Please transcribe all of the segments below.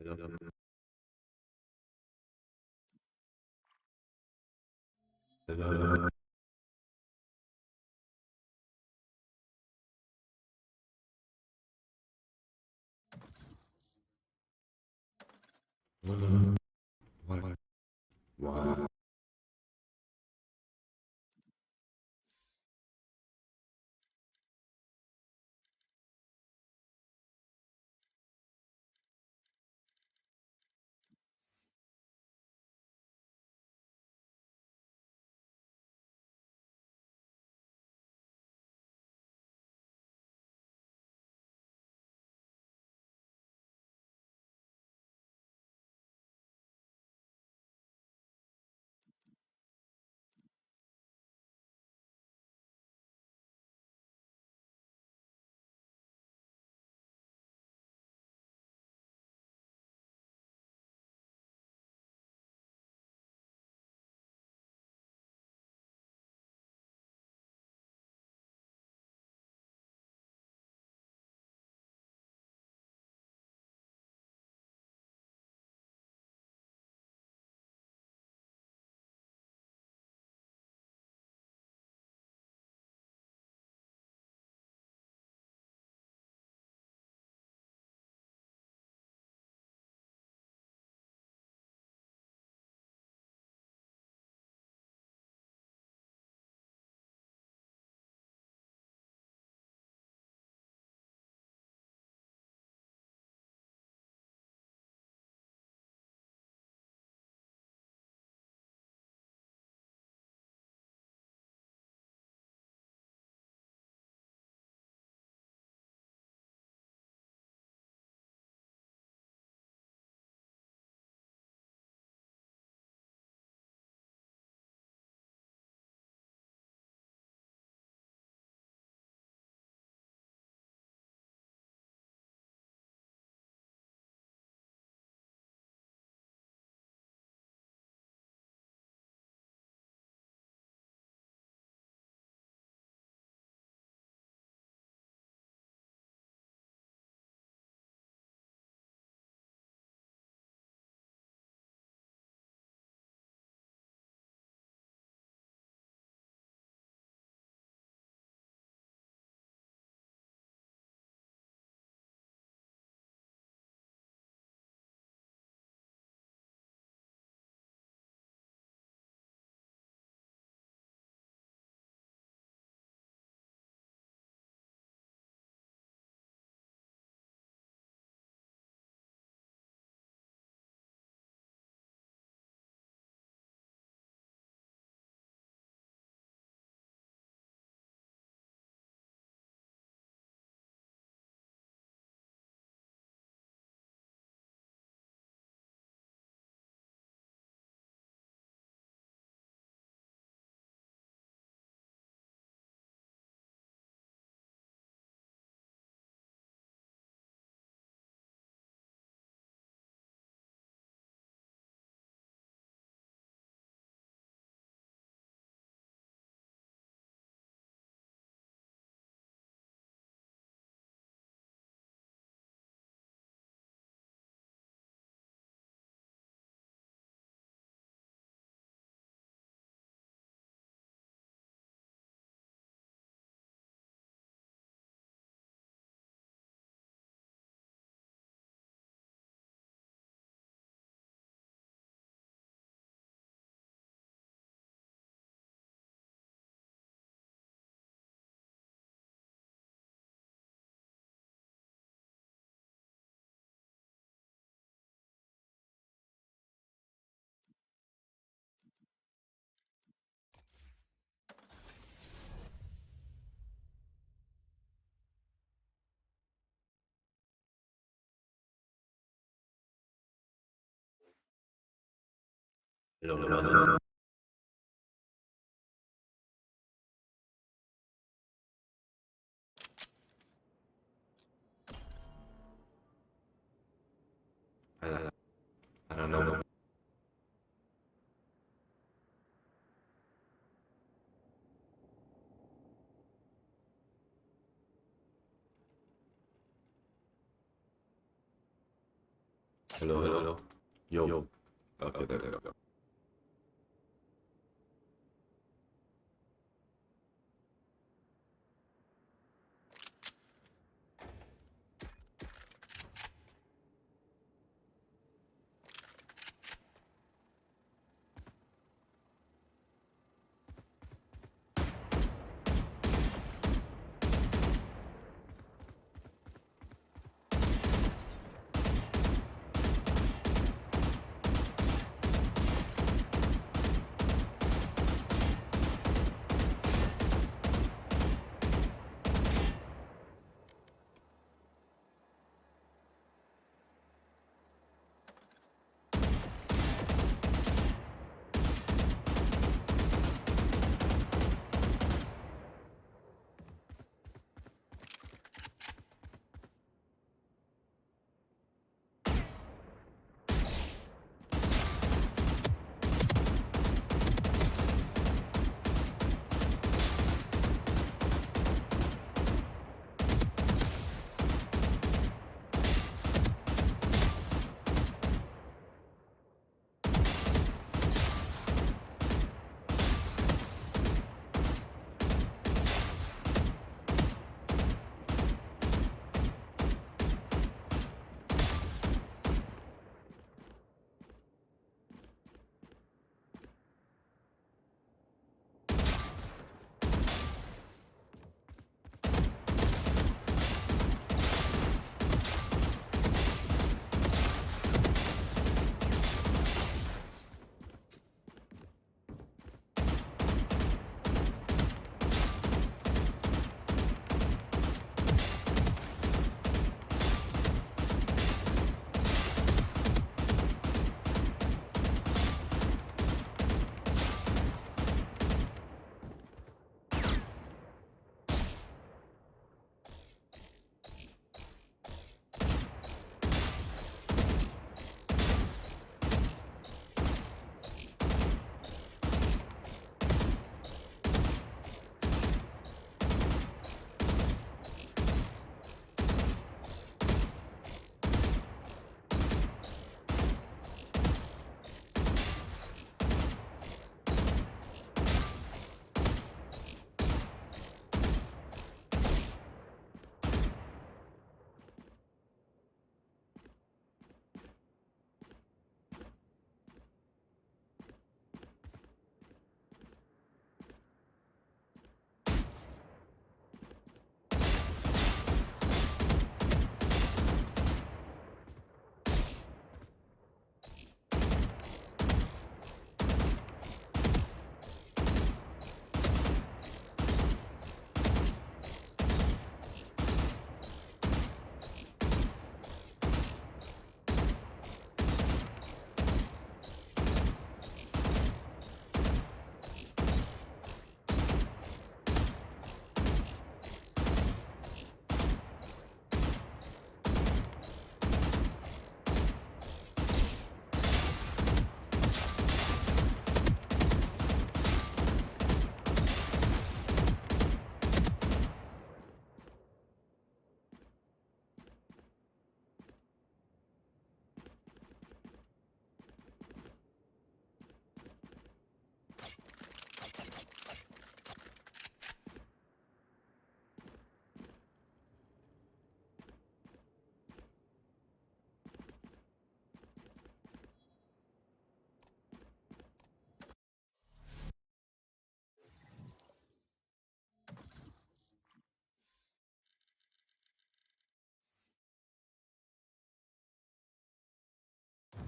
Hello. Hello. Hello. What? Why? Hello, brother. I, I don't know. Hello, hello. Yo. Okay, there we go.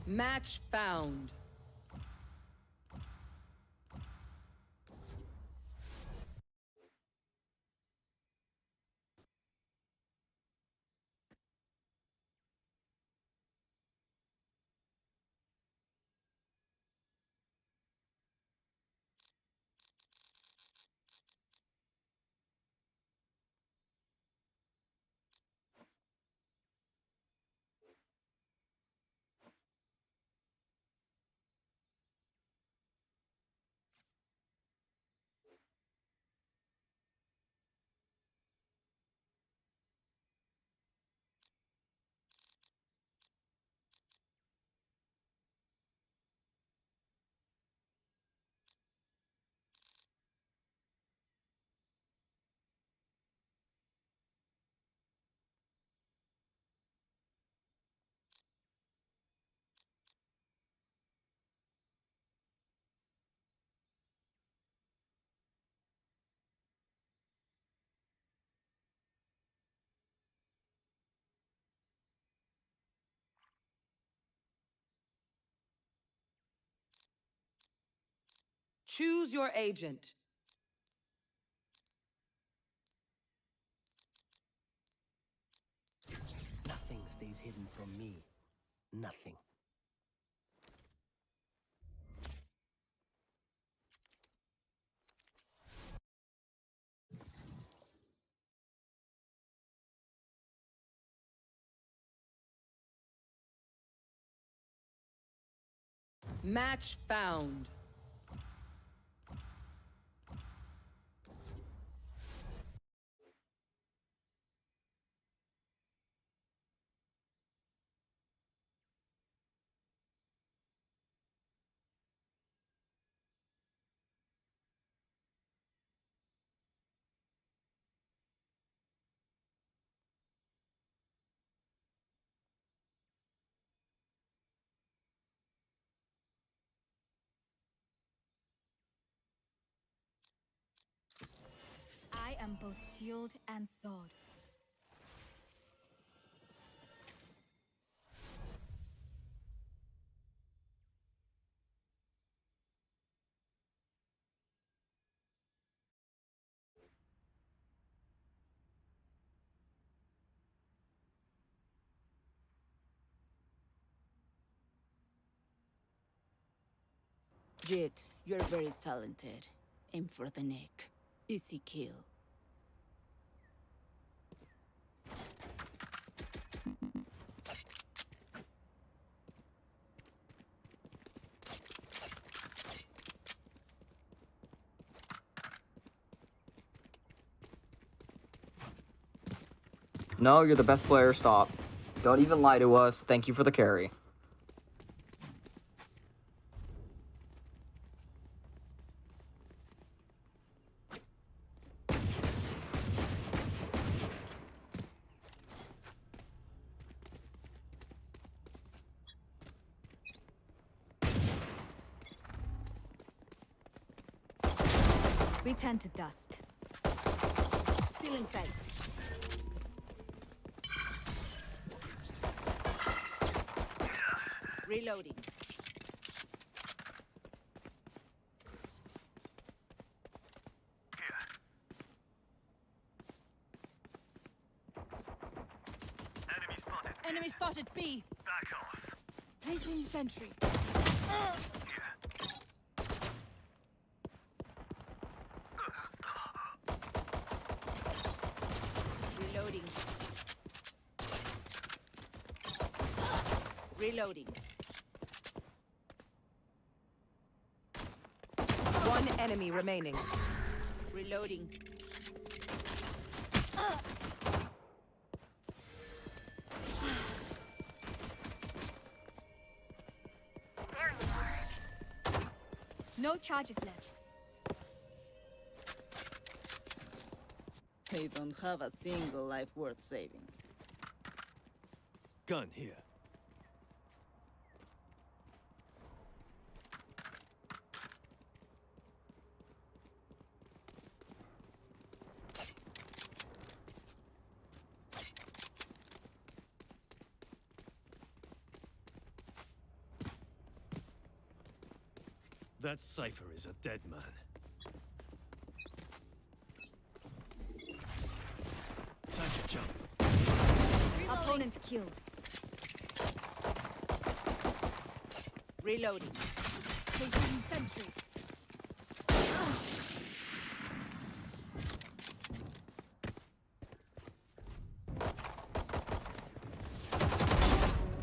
Match found. Choose your agent. Nothing stays hidden from me. Nothing. Match found. I am both shield and sword. Jit, you're very talented. Aim for the neck. Easy kill. No, you're the best player. Stop. Don't even lie to us. Thank you for the carry. We turn to dust. Still in sight. Reloading. Enemy spotted B. Back off. Placing sentry. Reloading. Reloading. One enemy remaining. Reloading. No charges left. They don't have a single life worth saving. Gun here. That cipher is a dead man. Time to jump. Opponents killed. Reloading. Placing sentry.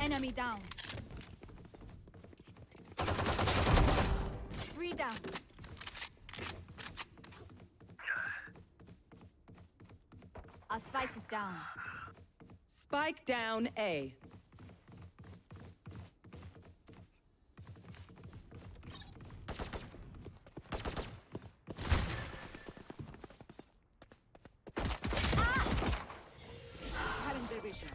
Enemy down. 3 down. Our spike is down. Spike down A. Having their vision.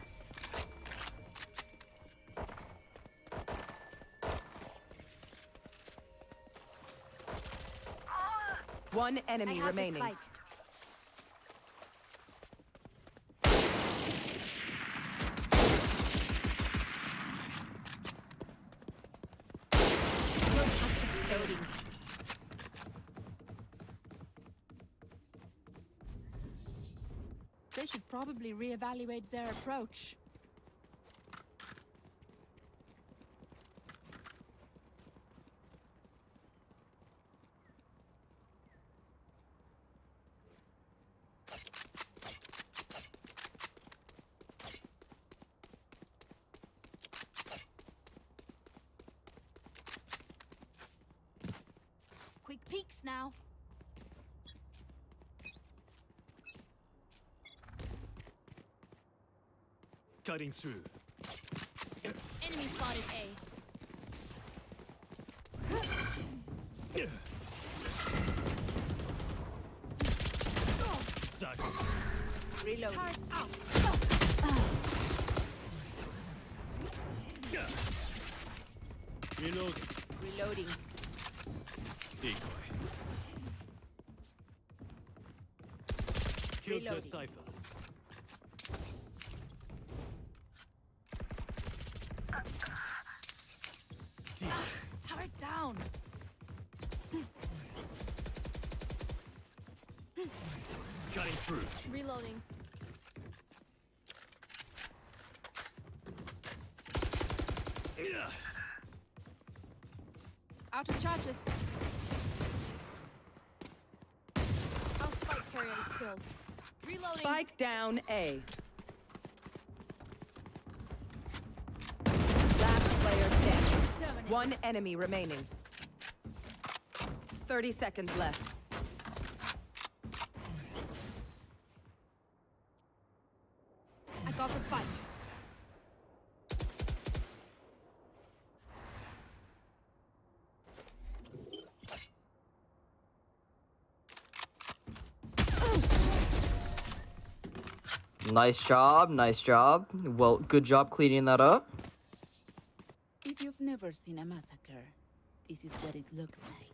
One I enemy have the remaining. spike. No tactics loading. They should probably reevaluate their approach. Quick peeks now. Cutting through. Enemy spotted A. Zack. Reload. Turret out. Reloading. Reloading. Decoy. Killed the Reloading. cipher. Turret down. Cutting through. Reloading. Out of charges. Our spike carrier is killed. Reloading. Spike down A. Last player standing. Terminate. One enemy remaining. 30 seconds left. I got the spike. Nice job, nice job. Well, good job cleaning that up. If you've never seen a massacre, this is what it looks like.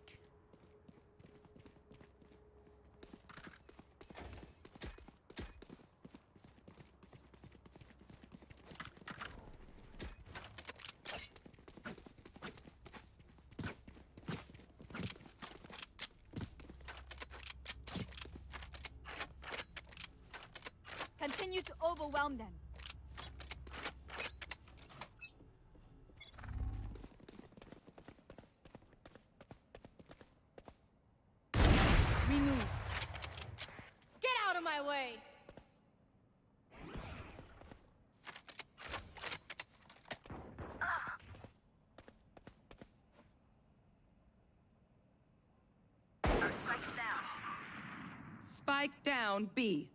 Continue to overwhelm them. Remove. Get out of my way. Spike down B.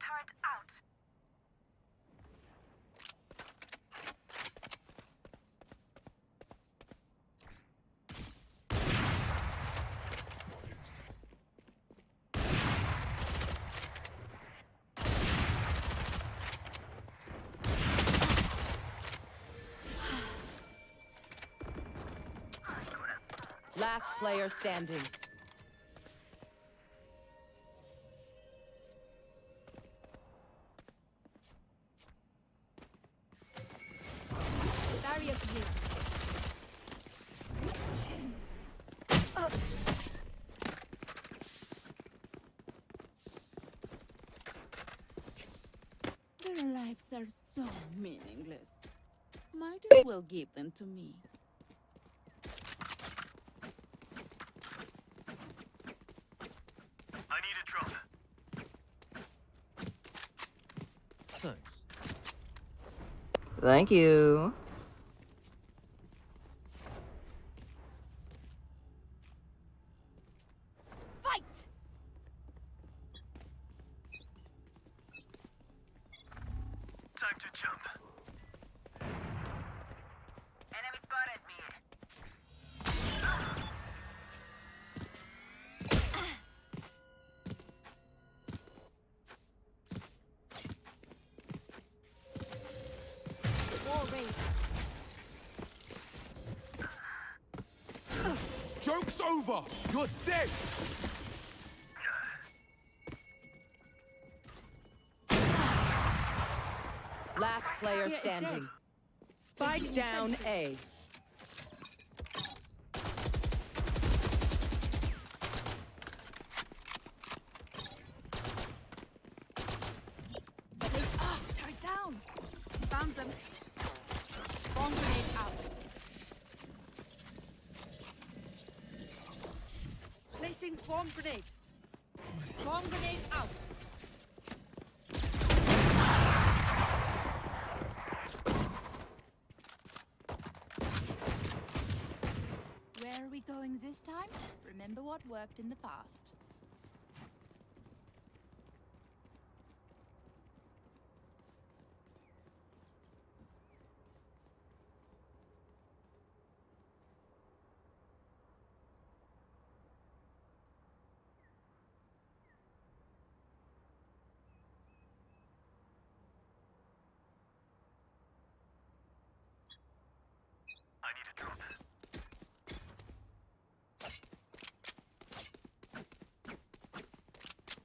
Last player standing. Barrier clear. Their lives are so meaningless. Might as well give them to me. I need a drop. Thanks. Thank you. Fight! Time to jump. Enemy spotted mid. Wall raised. Joke's over! You're dead! Last player Barrier is standing. dead. Spike down A. Swarm grenade. Swarm grenade out. Where are we going this time? Remember what worked in the past.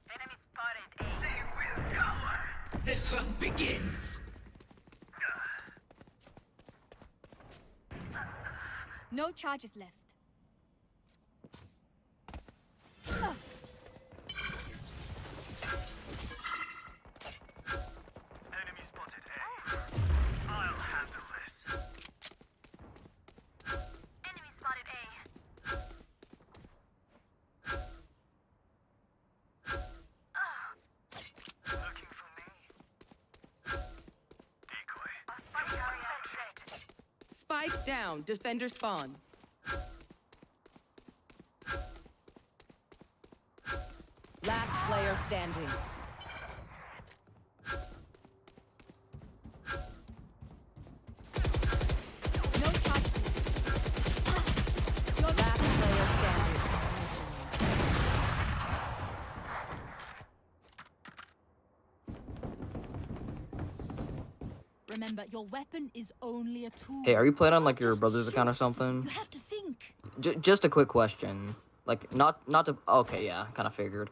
Enemy spotted A. They will cover. The hunt begins. No charges left. Enemy spotted A. I'll handle this. Enemy spotted A. Looking for me? Decoy. Spike carrier set. Spike down. Defender spawn. Last player standing. No charges left. Last player standing. Remember, your weapon is only a tool. Hey, are you playing on like your brother's account or something? You have to think. Just a quick question. Like, not to. Okay, yeah, kind of figured.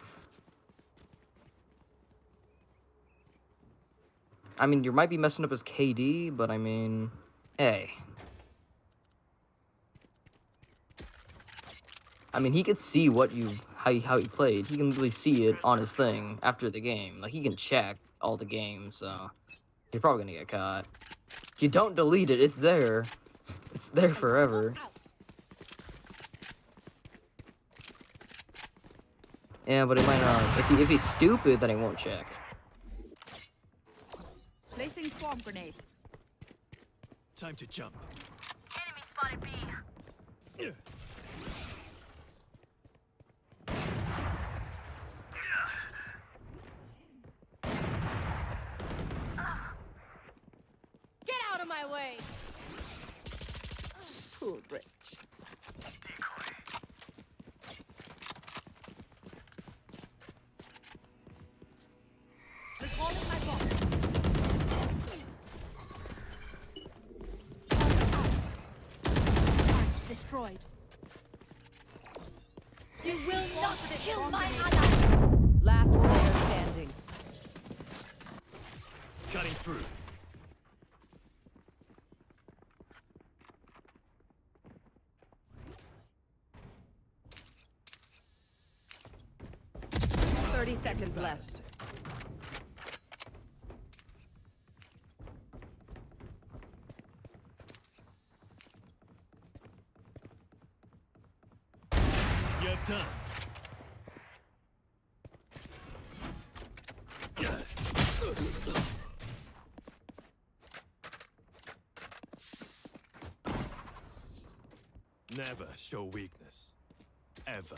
I mean, you might be messing up his KD, but I mean, hey. I mean, he could see what how you played. He can really see it on his thing after the game. Like, he can check all the games, so you're probably gonna get caught. If you don't delete it, it's there. It's there forever. Out. Yeah, but it might not. If he's stupid, then he won't check. Placing swarm grenade. Time to jump. Enemy spotted B. Get out of my way! Poor Rich. Decoy. Recalling my bot. Destroyed. You will not kill my ally. Last player standing. Cutting through. Thirty seconds left. You're done. Never show weakness. Ever.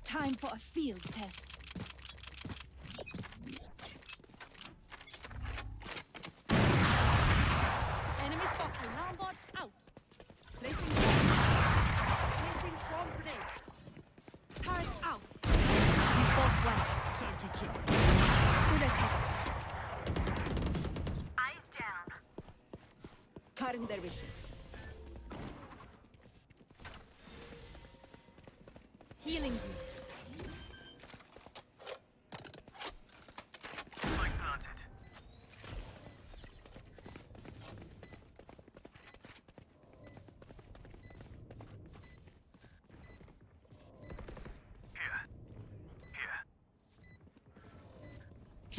Time for a field test. Enemy spotted. Alarm bot out. Placing swarm grenade. Turret out. You fought well. Time to jump. Good attempt. Eyes down. Cutting their vision. Healing you. Spike planted.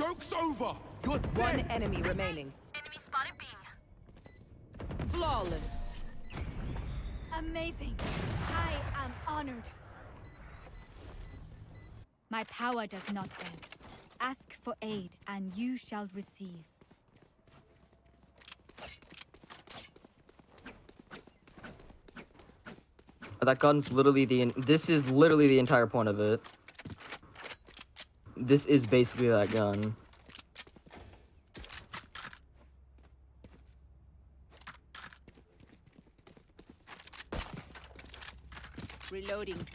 Joke's over! You're One dead! enemy remaining. Enemy spotted B. Flawless. Amazing. I am honored. My power does not beg. Ask for aid, and you shall receive. That gun's literally this is literally the entire point of it. This is basically that gun. Reloading.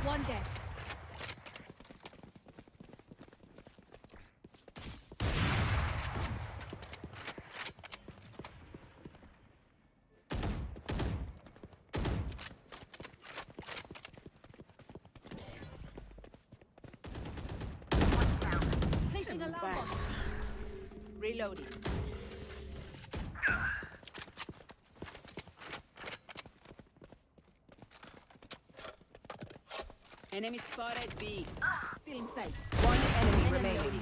One dead. Placing alarm box. Reloading. Enemy spotted B. Still in sight. One enemy remaining.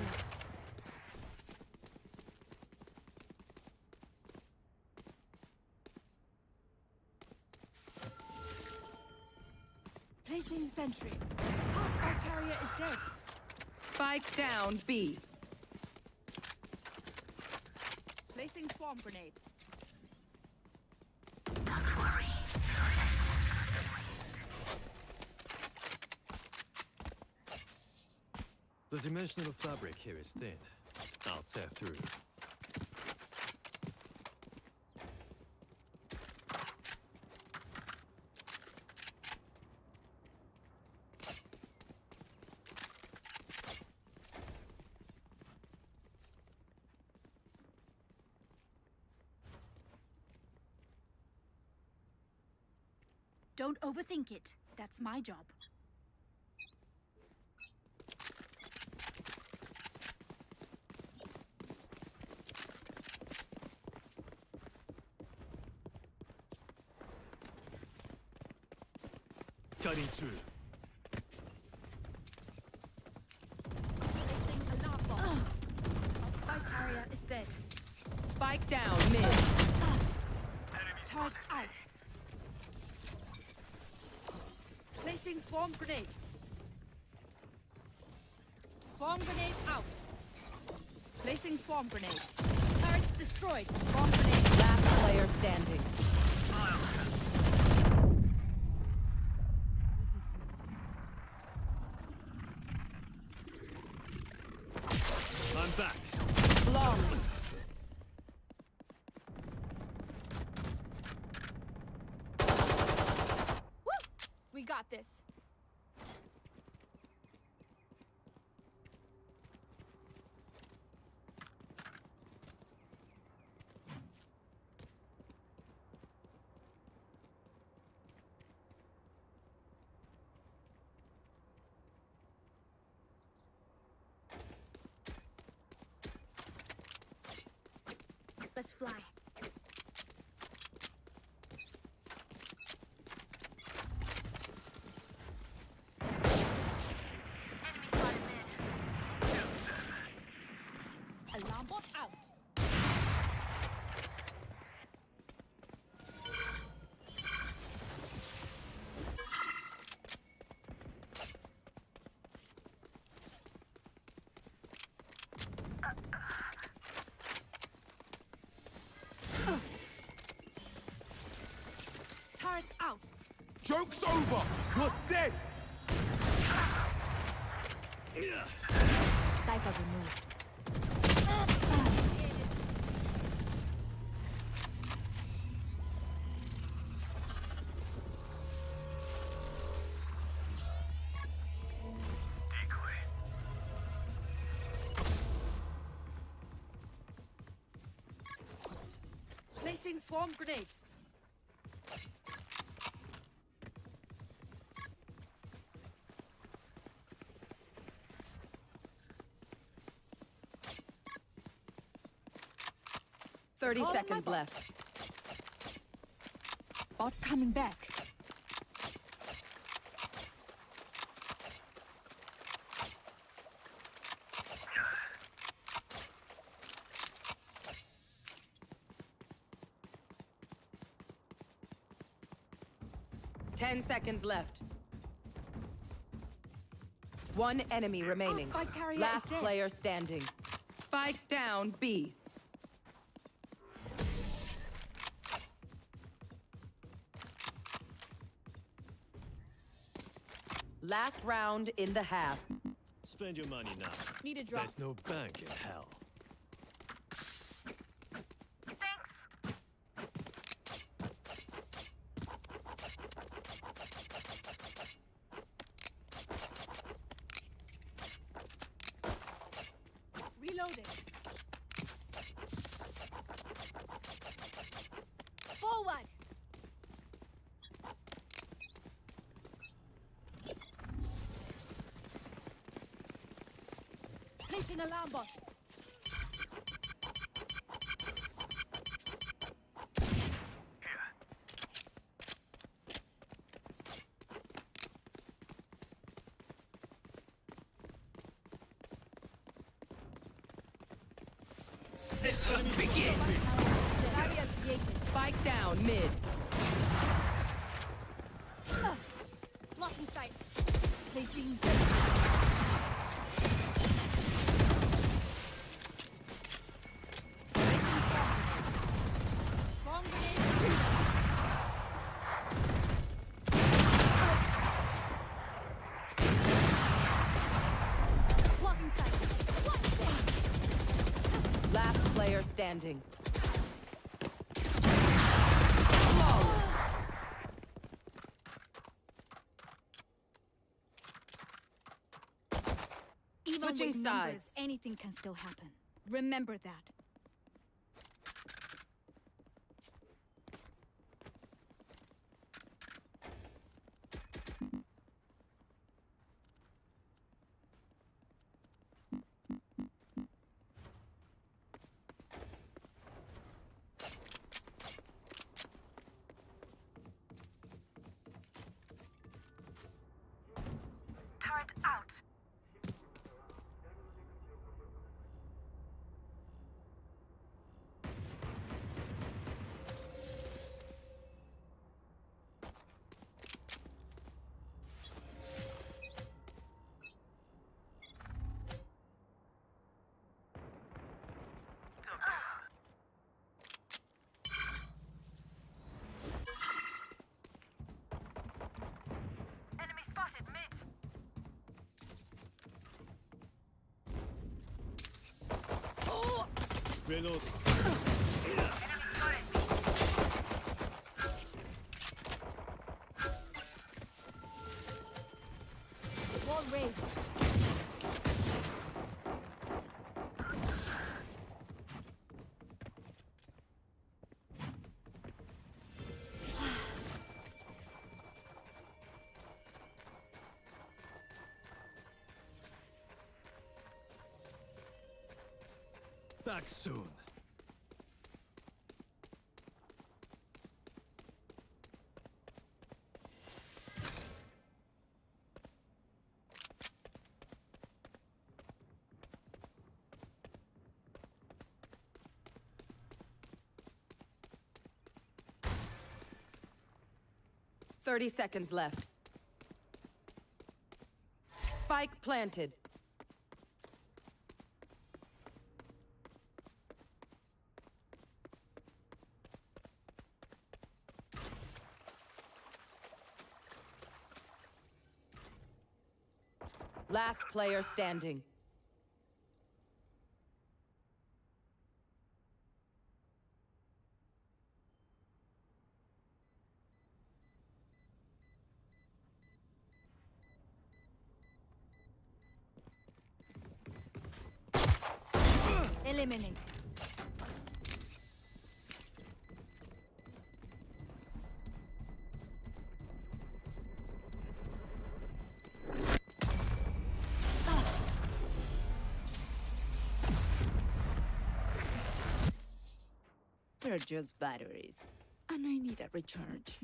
Placing sentry. Our spike carrier is dead. Spike down B. Placing swarm grenade. The dimensional fabric here is thin. I'll tear through. Don't overthink it. That's my job. Cutting through. Placing alarm bomb. Our spike carrier is dead. Spike down mid. Turret out. Placing swarm grenade. Swarm grenade out. Placing swarm grenade. Turret destroyed. Swarm grenade. Last player standing. I'm back. Flawless. We got this. Let's fly. Enemy spotted mid. Alarm bot out. Turret out. Joke's over! You're dead! Cypher removed. Decoy. Placing swarm grenade. Thirty Calling my seconds bot. left. Bot coming back. 10 seconds left. One enemy remaining. spike carrier Last is dead. player standing. Spike down B. Last round in the half. Spend your money now. Need a drop. There's no bank in hell. Thanks. Reloading. Forward! Placing alarm bot. Barrier created. Spike down mid. Blocking sight. Placing Bomb grenade. blocking sight. What thing? Last player standing. Even Switching with numbers, sides. anything can still happen. Remember that. Turret out. Enemy spotted mid. Reloading. Enemy spotted B. Wall raised. Back soon. Thirty seconds left. Spike planted. Last player standing. Eliminate. They're just batteries. And I need a recharge.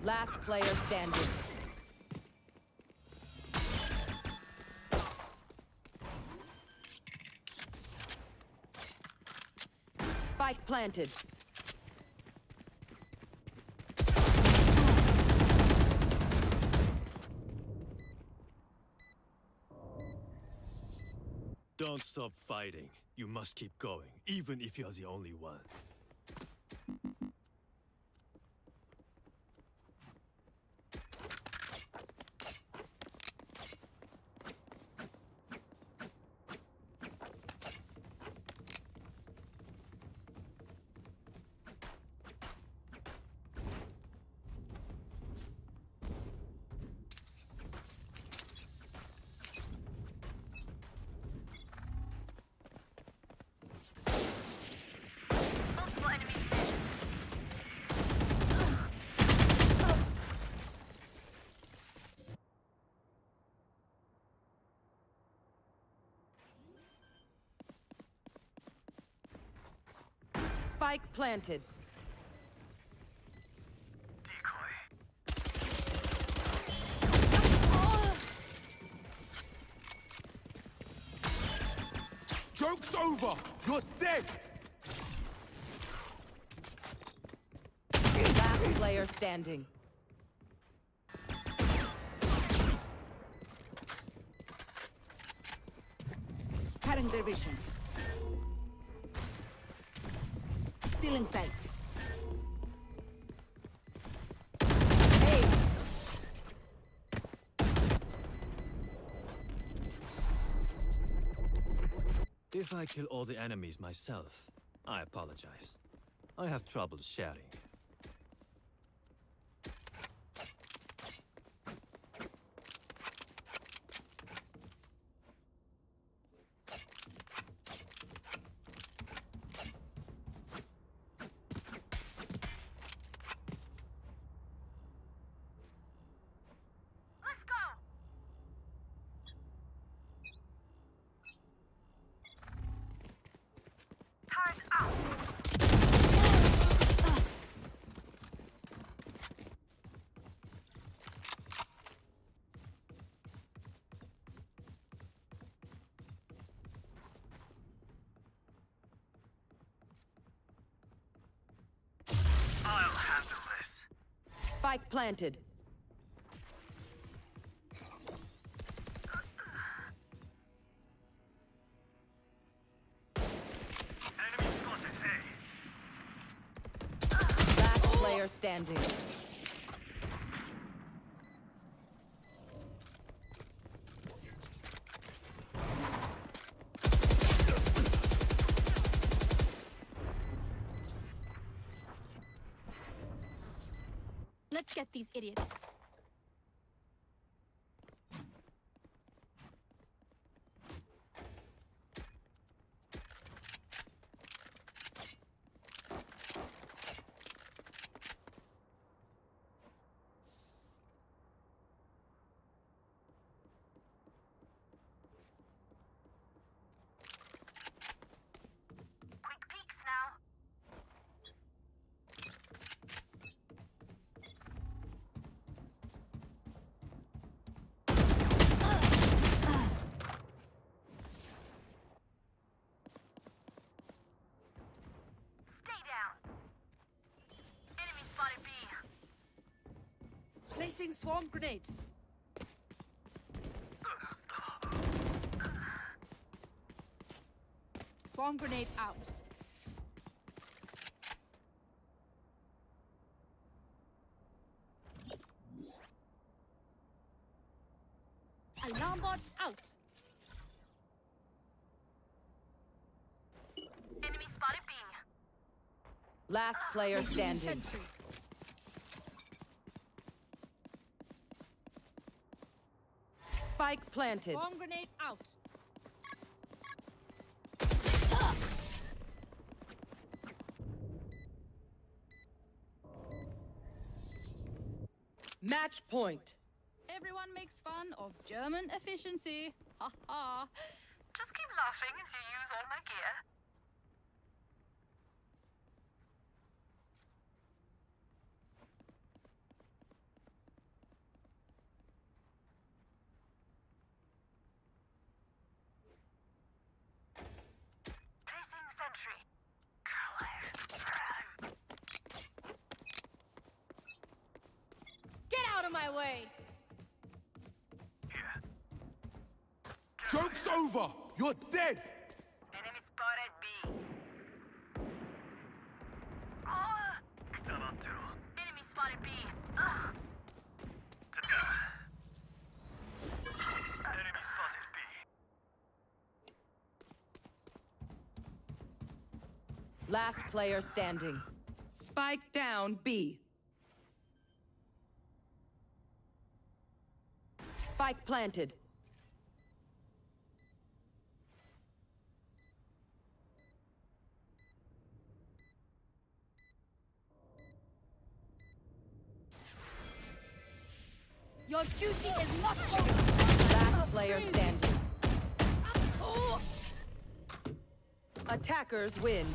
Last player standing. Spike planted. Don't stop fighting. You must keep going, even if you're the only one. Multiple enemies mid. Spike planted. Joke's over! You're dead! Last player standing. Cutting their vision. Still in sight. Hey! If I kill all the enemies myself, I apologize. I have trouble sharing. Let's go. Turret out. I'll handle this. Spike planted. Enemy spotted A. Last player standing. Let's get these idiots. Quick peeks now. Stay down. Enemy spotted B. Placing swarm grenade. Swarm grenade out. Alarm bot out. Enemy spotted B. Last player Placing standing. sentry. Spike planted. Swarm grenade out. Match point. Everyone makes fun of German efficiency. Ha ha. Just keep laughing as you use all my gear. my way. Joke's over! You're dead! Enemy spotted B. Enemy spotted B. Ugh. Enemy spotted B. Last player standing. Spike down B. Spike planted. Your duty is not over. Last player standing. Attackers win.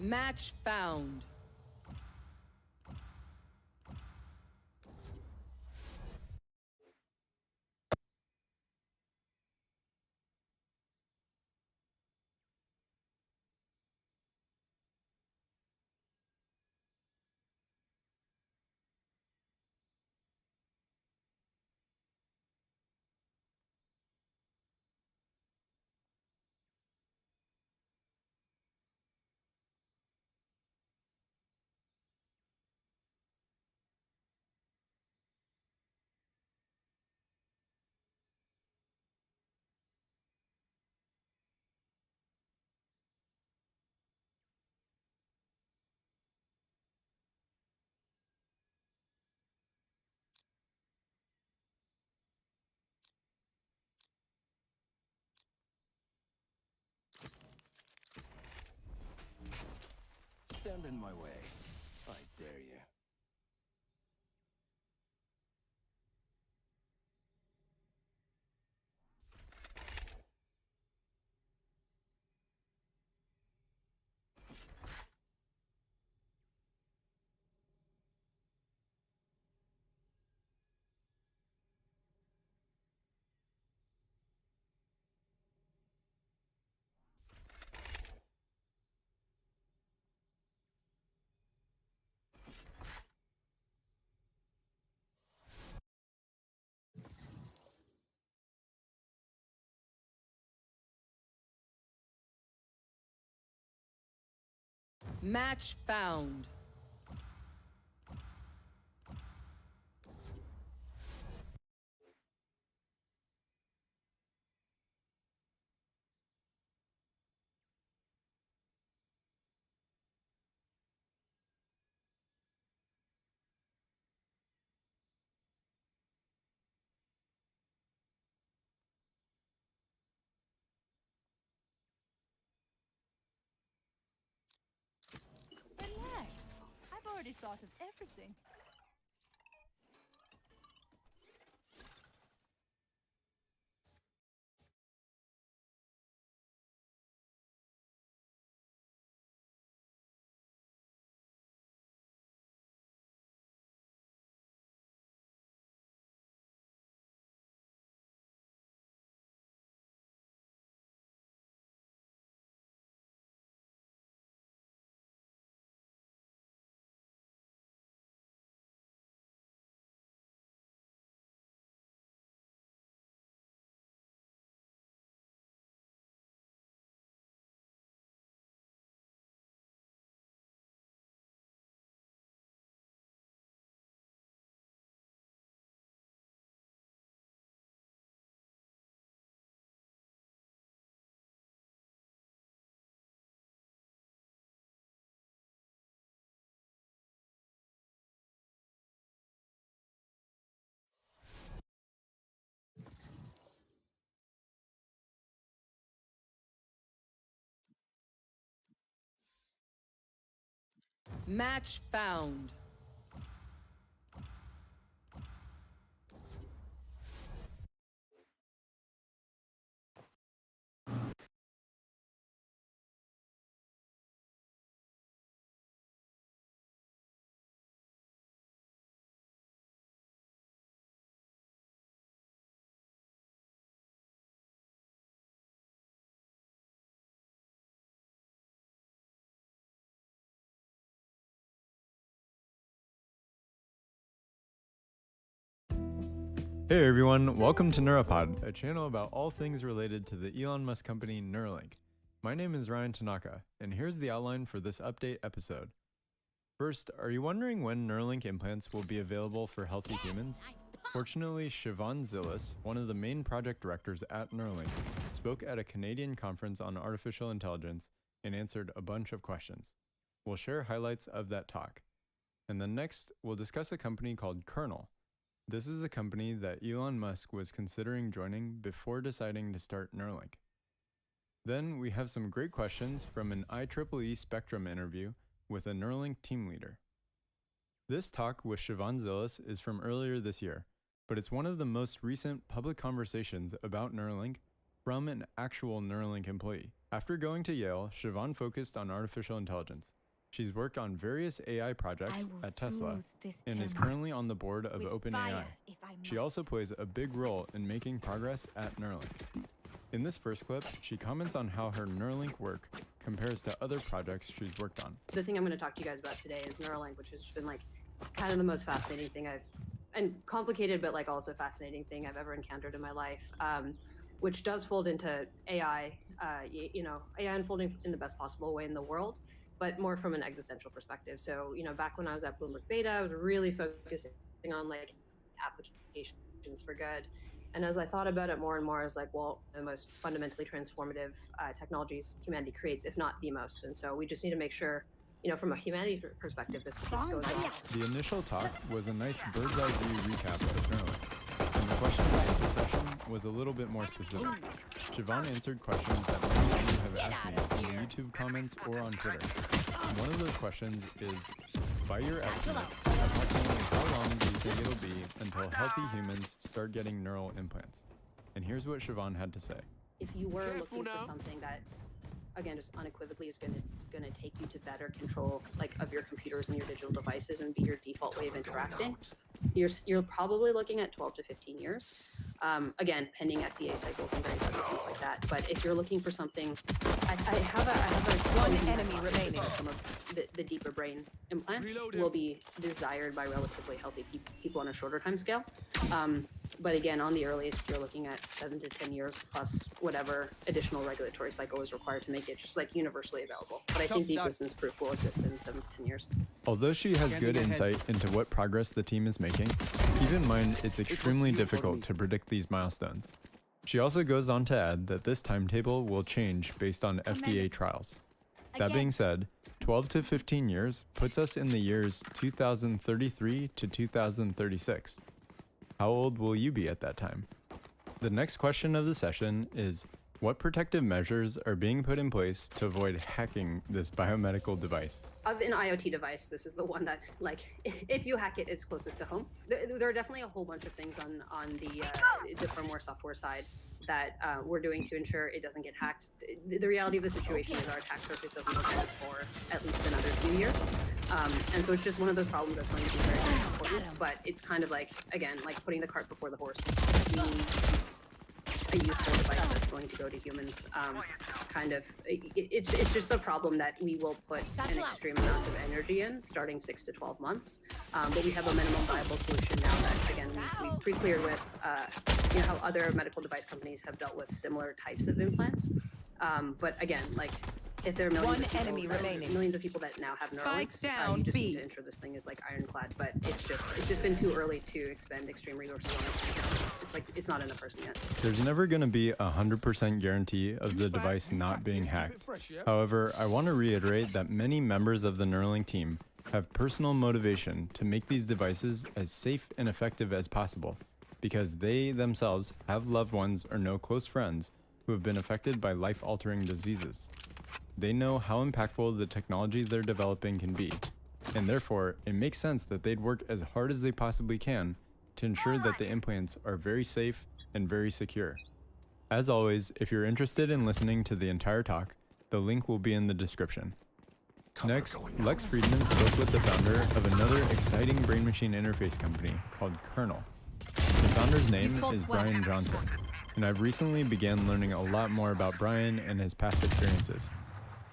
Match found. Stand in my way. I dare you. Match found. already thought of everything. Match found. Hey everyone, welcome to Neuropod, a channel about all things related to the Elon Musk company Neuralink. My name is Ryan Tanaka, and here's the outline for this update episode. First, are you wondering when Neuralink implants will be available for healthy humans? Fortunately, Siobhan Zillis, one of the main project directors at Neuralink, spoke at a Canadian conference on artificial intelligence and answered a bunch of questions. We'll share highlights of that talk. And then next, we'll discuss a company called Kernel. This is a company that Elon Musk was considering joining before deciding to start Neuralink. Then we have some great questions from an IEEE Spectrum interview with a Neuralink team leader. This talk with Siobhan Zillis is from earlier this year, but it's one of the most recent public conversations about Neuralink from an actual Neuralink employee. After going to Yale, Siobhan focused on artificial intelligence. She's worked on various AI projects at Tesla and is currently on the board of OpenAI. She also plays a big role in making progress at Neuralink. In this first clip, she comments on how her Neuralink work compares to other projects she's worked on. The thing I'm going to talk to you guys about today is Neuralink, which has been like kind of the most fascinating thing and complicated, but like also fascinating thing I've ever encountered in my life, which does fold into AI, AI unfolding in the best possible way in the world, but more from an existential perspective. So, back when I was at Bloomberg Beta, I was really focusing on like applications for good. And as I thought about it more and more, I was like, well, the most fundamentally transformative technologies humanity creates, if not the most. And so we just need to make sure, from a humanity perspective, this goes well. The initial talk was a nice bird's eye view recap of Neuralink, and the question and answer session was a little bit more specific. Siobhan answered questions that many of you have asked me in the YouTube comments or on Twitter. One of those questions is, by your estimate, approximately how long do you think it'll be until healthy humans start getting neural implants? And here's what Siobhan had to say. If you were looking for something that, again, just unequivocally is going to take you to better control of your computers and your digital devices and be your default way of interacting, you're probably looking at 12 to 15 years. Again, pending FDA cycles and various other things like that. But if you're looking for something, I have a one enemy remaining. Some of the deeper brain implants will be desired by relatively healthy people on a shorter time scale. But again, on the earliest, you're looking at 7 to 10 years plus whatever additional regulatory cycle is required to make it just universally available. But I think the existence proof will exist in 7 to 10 years. Although she has good insight into what progress the team is making, keep in mind it's extremely difficult to predict these milestones. She also goes on to add that this timetable will change based on FDA trials. That being said, 12 to 15 years puts us in the years 2033 to 2036. How old will you be at that time? The next question of the session is, What protective measures are being put in place to avoid hacking this biomedical device? Of an IoT device, this is the one that, like, if you hack it, it's closest to home. There are definitely a whole bunch of things on the firmware software side that we're doing to ensure it doesn't get hacked. The reality of the situation is our attack surface doesn't look good for at least another few years. And so it's just one of those problems that's going to be very, very important. But it's kind of like, again, like putting the cart before the horse. We need a useful device that's going to go to humans. It's just a problem that we will put an extreme amount of energy in, starting 6 to 12 months. But we have a minimum viable solution now that, again, we've pre-cleared with, how other medical device companies have dealt with similar types of implants. But again, like, if there are millions of people that now have Neuralinks, you just need to ensure this thing is like ironclad. But it's just been too early to expend extreme resources on it. It's not in a person yet. There's never going to be a 100% guarantee of the device not being hacked. However, I want to reiterate that many members of the Neuralink team have personal motivation to make these devices as safe and effective as possible, because they themselves have loved ones or know close friends who have been affected by life-altering diseases. They know how impactful the technology they're developing can be, and therefore it makes sense that they'd work as hard as they possibly can to ensure that the implants are very safe and very secure. As always, if you're interested in listening to the entire talk, the link will be in the description. Next, Lex Friedman spoke with the founder of another exciting brain-machine interface company called Kernel. The founder's name is Brian Johnson, and I've recently began learning a lot more about Brian and his past experiences.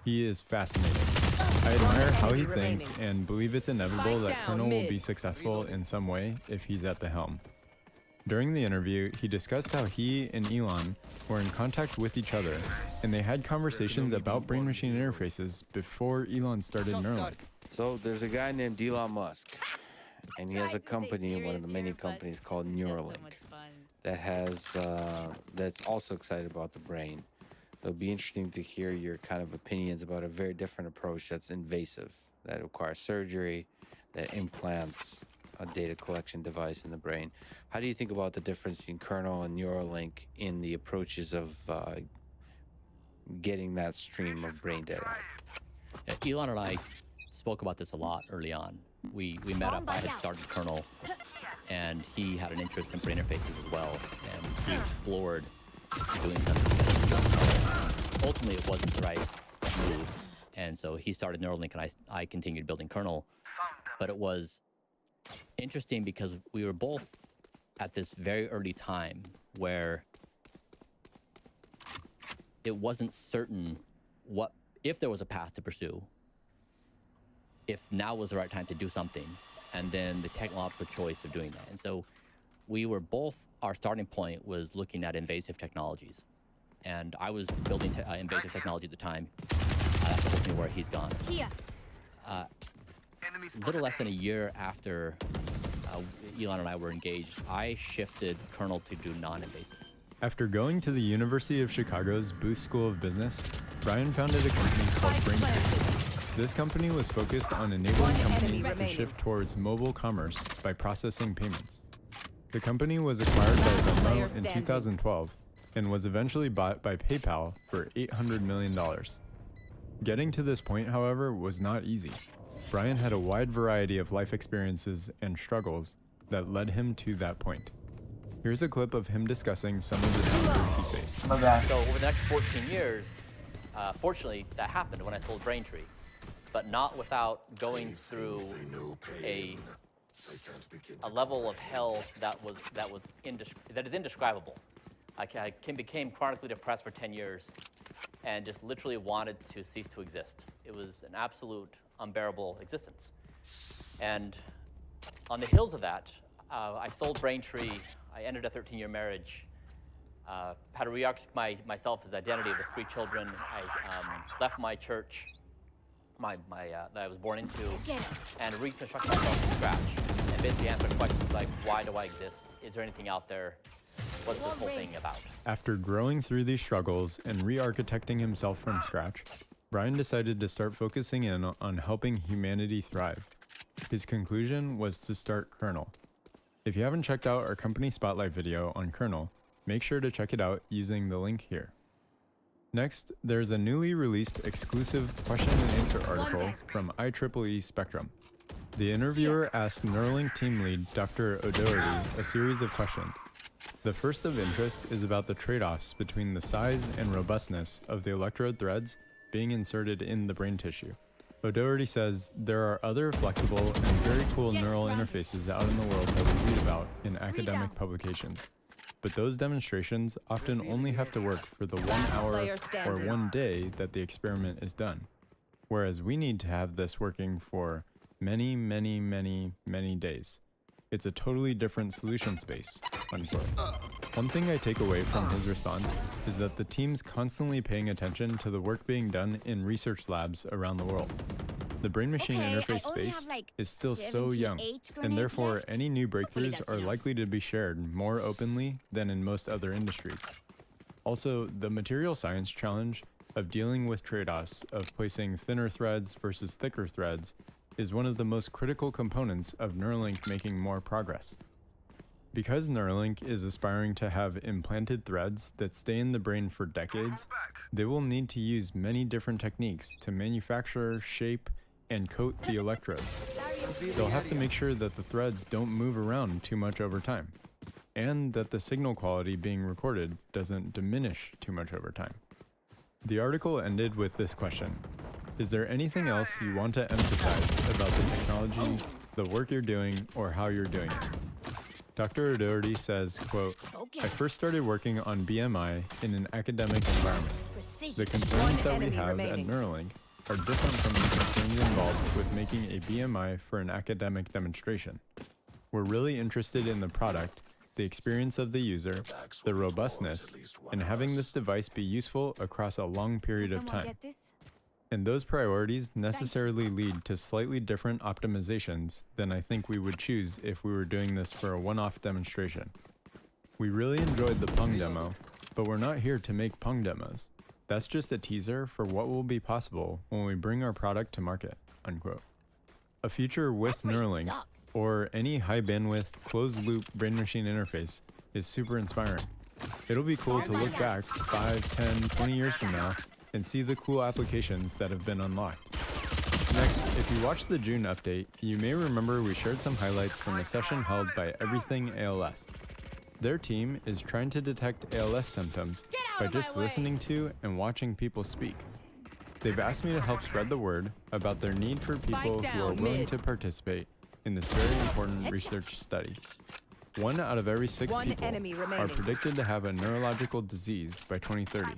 He is fascinating. I admire how he thinks and believe it's inevitable that Kernel will be successful in some way if he's at the helm. During the interview, he discussed how he and Elon were in contact with each other, and they had conversations about brain-machine interfaces before Elon started Neuralink. So there's a guy named Elon Musk, and he has a company, one of the many companies called Neuralink, that's also excited about the brain. So it'd be interesting to hear your kind of opinions about a very different approach that's invasive, that requires surgery, that implants a data collection device in the brain. How do you think about the difference between Kernel and Neuralink in the approaches of getting that stream of brain data out? Elon and I spoke about this a lot early on. We met up, I had started Kernel, and he had an interest in brain interfaces as well, and he explored doing something. Ultimately, it wasn't the right move, and so he started Neuralink, and I continued building Kernel. But it was interesting because we were both at this very early time where it wasn't certain if there was a path to pursue, if now was the right time to do something, and then the technological choice of doing that. And so we were both, our starting point was looking at invasive technologies. And I was building invasive technology at the time. That's ultimately where he's gone. Here. A little less than a year after Elon and I were engaged, I shifted Kernel to do non-invasive. After going to the University of Chicago's Booth School of Business, Brian founded a company called Braintree. This company was focused on enabling companies to shift towards mobile commerce by processing payments. The company was acquired by Venmo in 2012 and was eventually bought by PayPal for $800 million. Getting to this point, however, was not easy. Brian had a wide variety of life experiences and struggles that led him to that point. Here's a clip of him discussing some of the challenges he faced. So over the next 14 years, fortunately, that happened when I sold Braintree, but not without going through a level of hell that is indescribable. I became chronically depressed for 10 years and just literally wanted to cease to exist. It was an absolute unbearable existence. And on the heels of that, I sold Braintree. I ended a 13-year marriage, had to re-architect myself as identity with 3 children. I left my church that I was born into and reconstructed myself from scratch and basically answered questions like, why do I exist? Is there anything out there? What's this whole thing about? After growing through these struggles and re-architecting himself from scratch, Brian decided to start focusing in on helping humanity thrive. His conclusion was to start Kernel. If you haven't checked out our company spotlight video on Kernel, make sure to check it out using the link here. Next, there's a newly released exclusive question and answer article from IEEE Spectrum. The interviewer asked Neuralink team lead Dr. O'Doherty a series of questions. The first of interest is about the trade-offs between the size and robustness of the electrode threads being inserted in the brain tissue. O'Doherty says there are other flexible and very cool neural interfaces out in the world that we read about in academic publications. But those demonstrations often only have to work for the 1 hour or 1 day that the experiment is done. Whereas we need to have this working for many, many, many, many days. It's a totally different solution space, unquote. One thing I take away from his response is that the team's constantly paying attention to the work being done in research labs around the world. The brain-machine interface space is still so young, and therefore any new breakthroughs are likely to be shared more openly than in most other industries. Also, the material science challenge of dealing with trade-offs of placing thinner threads versus thicker threads is one of the most critical components of Neuralink making more progress. Because Neuralink is aspiring to have implanted threads that stay in the brain for decades, they will need to use many different techniques to manufacture, shape, and coat the electrode. They'll have to make sure that the threads don't move around too much over time, and that the signal quality being recorded doesn't diminish too much over time. The article ended with this question: is there anything else you want to emphasize about the technology, the work you're doing, or how you're doing it? Dr. O'Doherty says, quote, I first started working on BMI in an academic environment. The concerns that we have at Neuralink are different from the concerns involved with making a BMI for an academic demonstration. We're really interested in the product, the experience of the user, the robustness, and having this device be useful across a long period of time. And those priorities necessarily lead to slightly different optimizations than I think we would choose if we were doing this for a one-off demonstration. We really enjoyed the Pung demo, but we're not here to make Pung demos. That's just a teaser for what will be possible when we bring our product to market, unquote. A future with Neuralink, or any high bandwidth, closed loop brain-machine interface, is super inspiring. It'll be cool to look back 5, 10, 20 years from now and see the cool applications that have been unlocked. Next, if you watched the June update, you may remember we shared some highlights from a session held by Everything ALS. Their team is trying to detect ALS symptoms by just listening to and watching people speak. They've asked me to help spread the word about their need for people who are willing to participate in this very important research study. 1 out of every 6 people are predicted to have a neurological disease by 2030.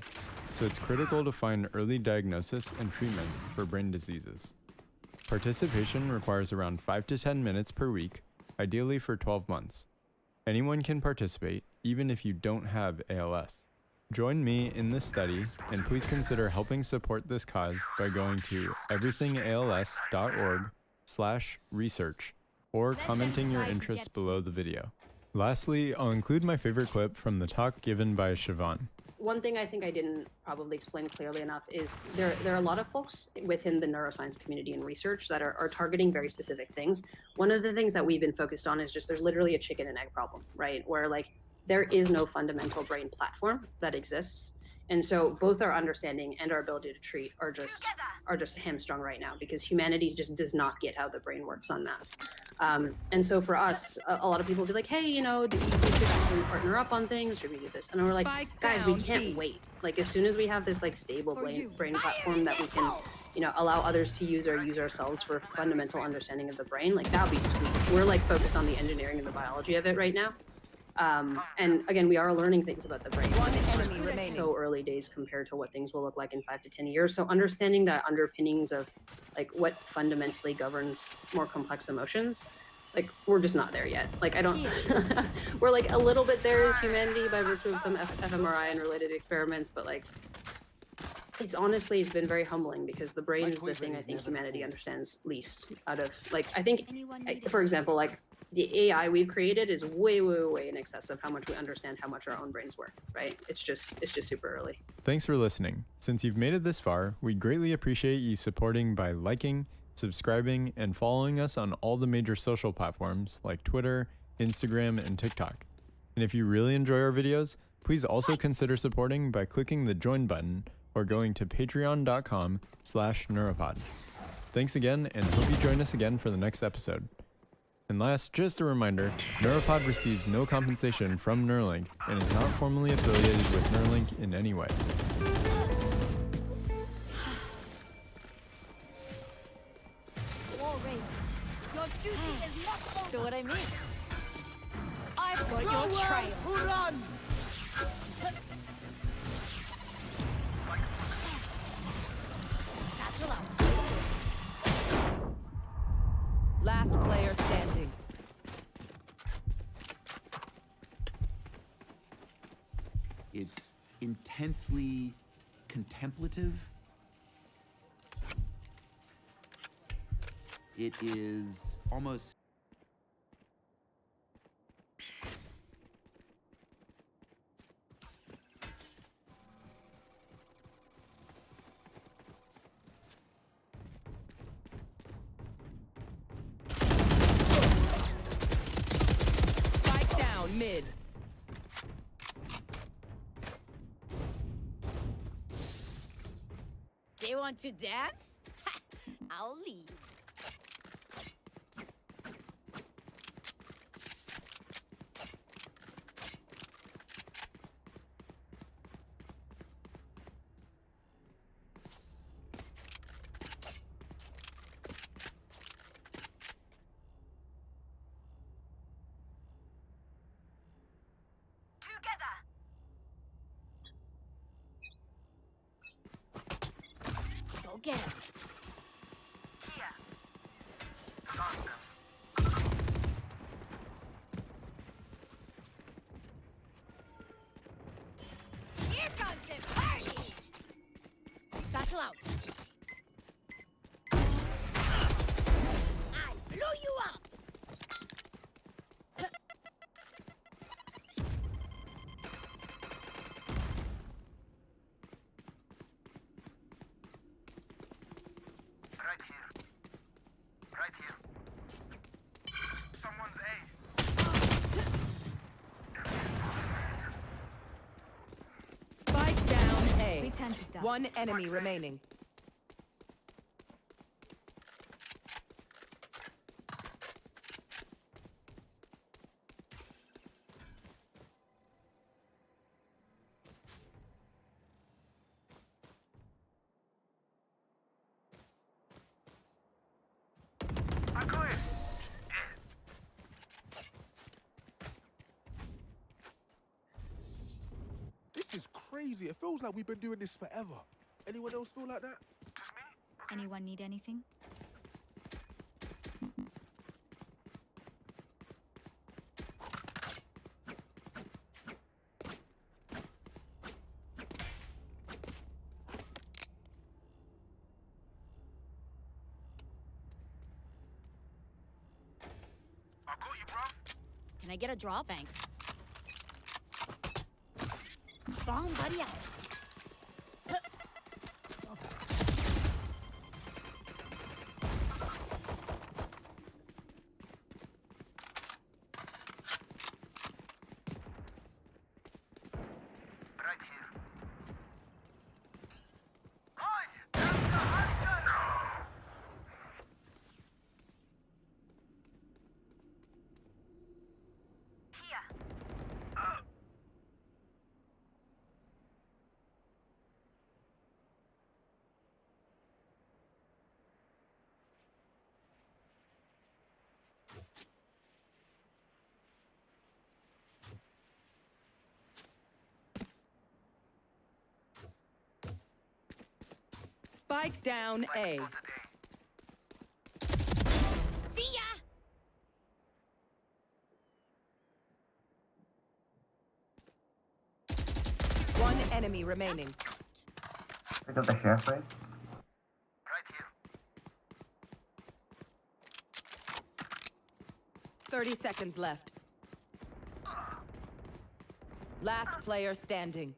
So it's critical to find early diagnosis and treatments for brain diseases. Participation requires around 5 to 10 minutes per week, ideally for 12 months. Anyone can participate, even if you don't have ALS. Join me in this study, and please consider helping support this cause by going to everythingals.org/research or commenting your interest below the video. Lastly, I'll include my favorite clip from the talk given by Siobhan. One thing I think I didn't probably explain clearly enough is there are a lot of folks within the neuroscience community and research that are targeting very specific things. One of the things that we've been focused on is just there's literally a chicken and egg problem, right? Where like there is no fundamental brain platform that exists. And so both our understanding and our ability to treat are just hamstrung right now because humanity just does not get how the brain works en masse. And so for us, a lot of people will be like, hey, you know, do we should partner up on things? Should we do this? And we're like, guys, we can't wait. Like as soon as we have this like stable brain platform that we can, you know, allow others to use or use ourselves for fundamental understanding of the brain, like that would be sweet. We're like focused on the engineering and the biology of it right now. And again, we are learning things about the brain. It's so early days compared to what things will look like in 5 to 10 years. So understanding the underpinnings of like what fundamentally governs more complex emotions, like we're just not there yet. Like I don't, we're like a little bit there as humanity by virtue of some fMRI and related experiments, but like it's been very humbling because the brain is the thing I think humanity understands least out of like, I think, for example, like the AI we've created is way, way, way in excess of how much we understand how much our own brains work, right? It's just super early. Thanks for listening. Since you've made it this far, we'd greatly appreciate you supporting by liking, subscribing, and following us on all the major social platforms like Twitter, Instagram, and TikTok. And if you really enjoy our videos, please also consider supporting by clicking the join button or going to patreon.com/neuropod. Thanks again, and hope you join us again for the next episode. And last, just a reminder, Neuropod receives no compensation from Neuralink and is not formally affiliated with Neuralink in any way. War race. Your duty is not over. So what I mean? I've got your trail. Run! Satchel out. Last player standing. It's intensely contemplative. It is almost Spike down mid. They want to dance? I'll lead. Go get him. Here comes the party! Satchel out. I blew you up! Right here. Right here. Someone's A. Spike down A. We tend to dust. One enemy remaining. I quit. This is crazy. It feels like we've been doing this forever. Anyone else feel like that? Just me? Anyone need anything? I got you, bruv. Can I get a draw? Thanks. Bomb buddy out. Right here. Hi! There's the hunter! Here. Spike down A. See ya! One enemy remaining. Pick up the sheriff race. Right here. 30 seconds left. Last player standing.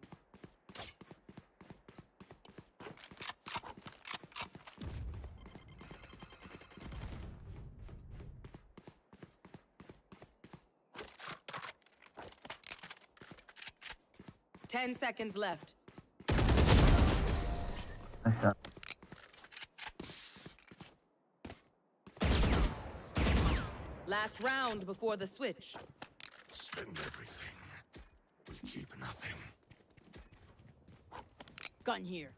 Ten seconds left. Last round before the switch. Spend everything. We keep nothing. Gun here.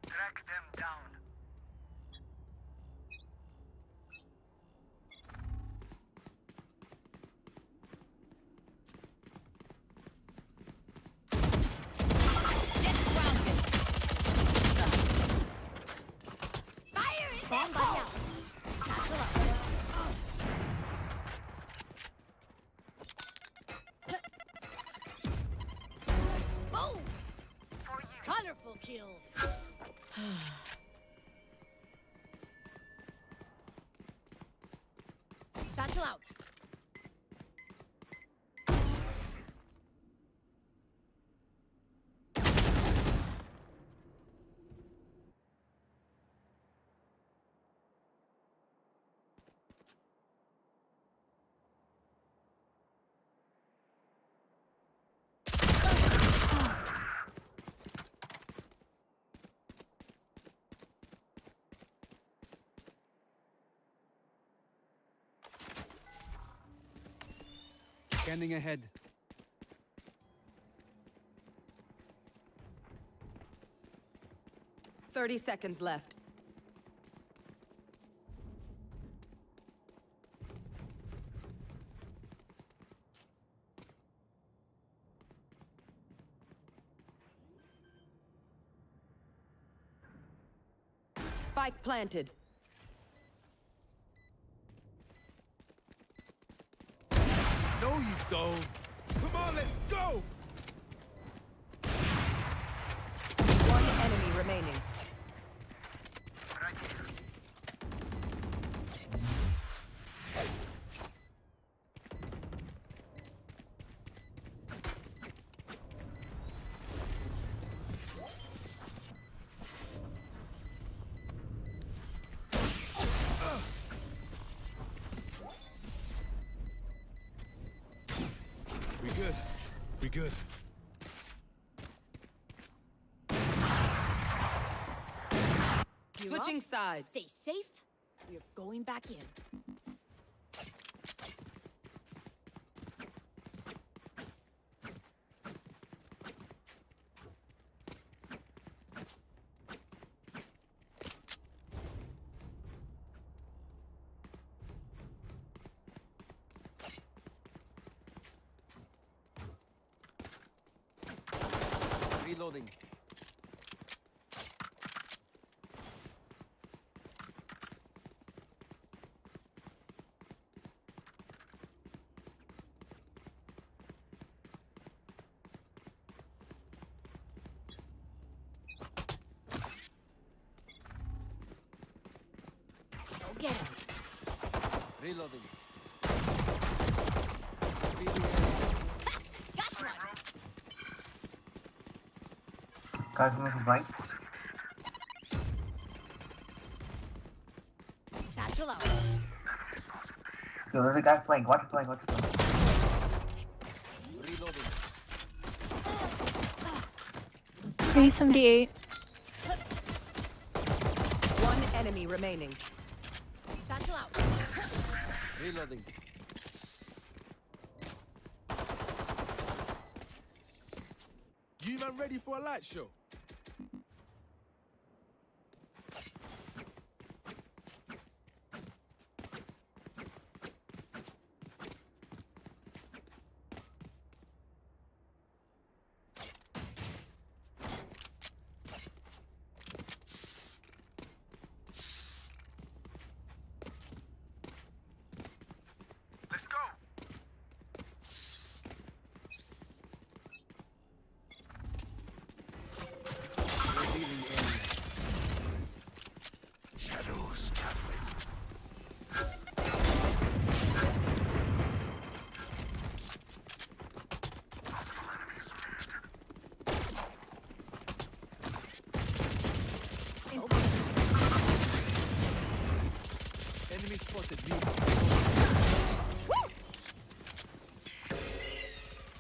Track them down. Bomb buddy out. Satchel up. Boom! Colorful kill. Satchel out. Scanning ahead. Thirty seconds left. Spike planted. No, you don't. Come on, let's go! One enemy remaining. We good. We good. Switching sides. Stay safe. We're going back in. Reloading. Go get him. Reloading. Got one. Guys, coming from right. Satchel out. Yo, there's a guy playing. Watch it playing. Watch it playing. Reloading. 378. One enemy remaining. Satchel out. Reloading. You man ready for a light show? Let's go. Enemy spotted B.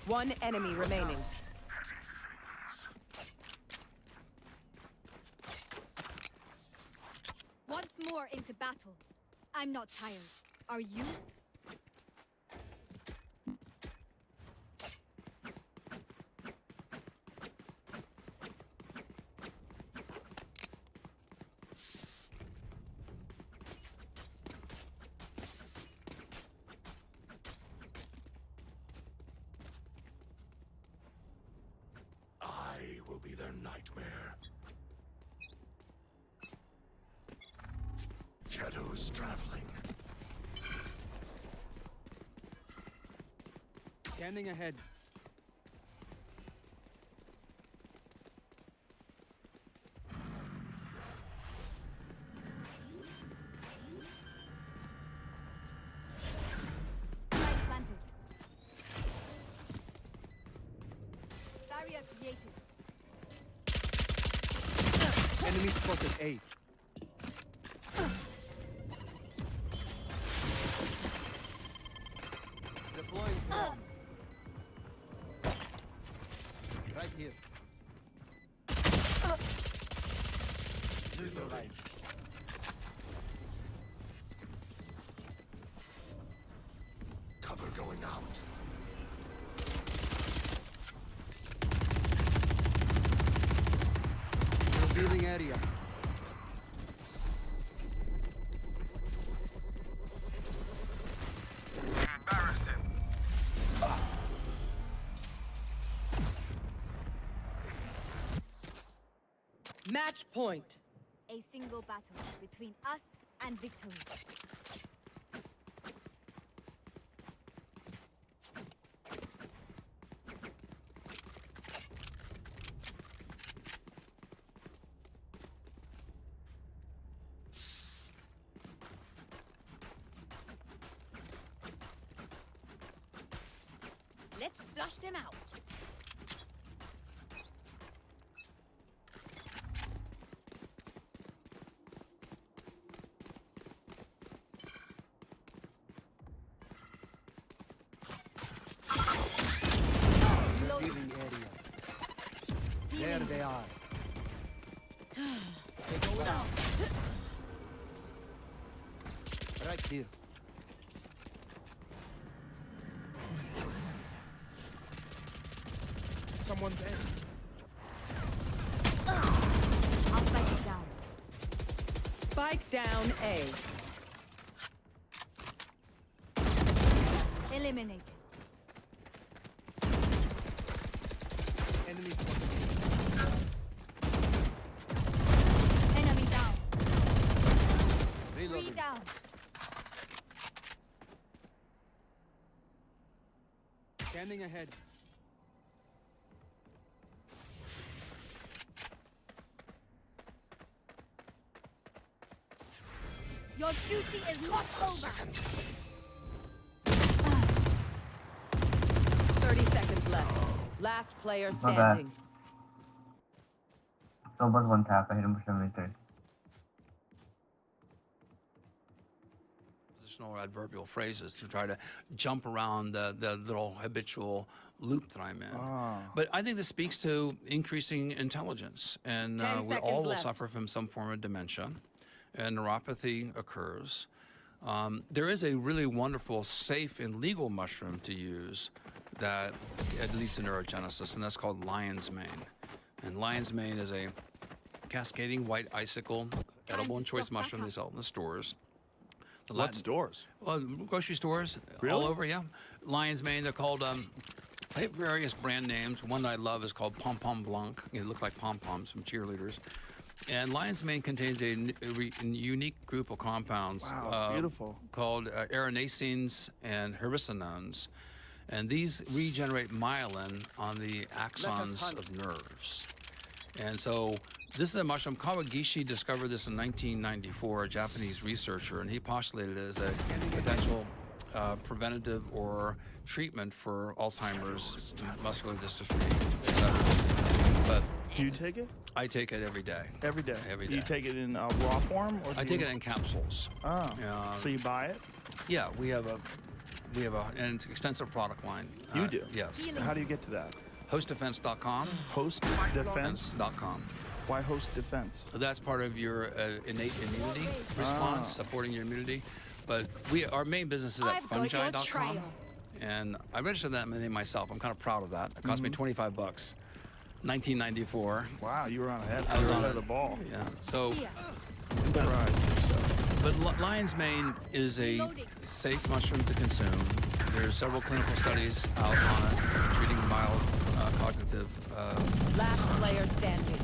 One enemy remaining. Once more into battle. I'm not tired. Are you? I will be their nightmare. Shadows traveling. Scanning ahead. Spike planted. Barrier created. Enemy spotted A. Deploying drone. Right here. Neutralized. Cover going out. Revealing area. Embarrassing. Match point. A single battle between us and victory. Let's flush them out. Revealing area. There they are. They're going out. Right here. Someone's in. I'll spike it down. Spike down A. Eliminated. Enemy spotted. Enemy down. Reloading. Three down. Scanning ahead. Your duty is not over. 30 seconds left. Last player Not bad. standing. So was one tap. I hit him for 73. Positional or adverbial phrases to try to jump around the little habitual loop that I'm in. But I think this speaks to increasing intelligence, and 10 we all seconds will left. suffer from some form of dementia, and neuropathy occurs. There is a really wonderful, safe, and legal mushroom to use that leads to neurogenesis, and that's called lion's mane. And lion's mane is a cascading white icicle, edible and choice mushroom they sell in the stores. What stores? Well, grocery stores all Really? over, yeah. Lion's mane, they're called, they have various brand names. One that I love is called Pom Pom Blanc. It looks like pom-poms from cheerleaders. And lion's mane contains a unique group of compounds Beautiful. called arenacines and hericinones. And these regenerate myelin on the axons of nerves. And so this is a mushroom. Kawagishi discovered this in 1994, a Japanese researcher, and he postulated it as a potential preventative or treatment for Alzheimer's, muscular dystrophy, etc. But Do you take it? I take it every day. Every day? Every Do you day. take it in raw form? Or I take it in capsules. Oh, so you buy it? Yeah, we have an extensive product line. You do? Yes. How do you get to that? Hostdefense.com. Hostdefense.com. Why host defense? That's part of your innate immunity response, supporting your immunity. But our main business is at fungi.com. And I registered that name myself. I'm kind of proud of that. It cost me $25, 1994. Wow, you were on ahead. I was on ahead of the ball. Yeah. So, but lion's mane is a safe mushroom to consume. There's several clinical studies out on it, treating mild cognitive. Last player standing.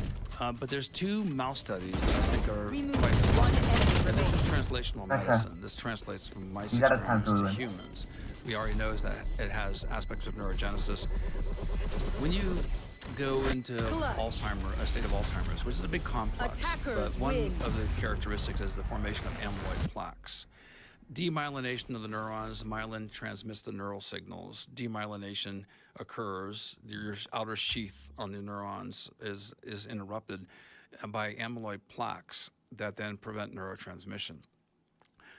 But there's 2 mouse studies that I think are quite interesting. And this is translational medicine. This translates from mice experiments to humans. We already know that it has aspects of neurogenesis. When you go into Alzheimer's, a state of Alzheimer's, which is a big complex, but one of the characteristics is the formation of amyloid plaques. Demyelination of the neurons, myelin transmits the neural signals. Demyelination occurs, your outer sheath on the neurons is interrupted by amyloid plaques that then prevent neurotransmission.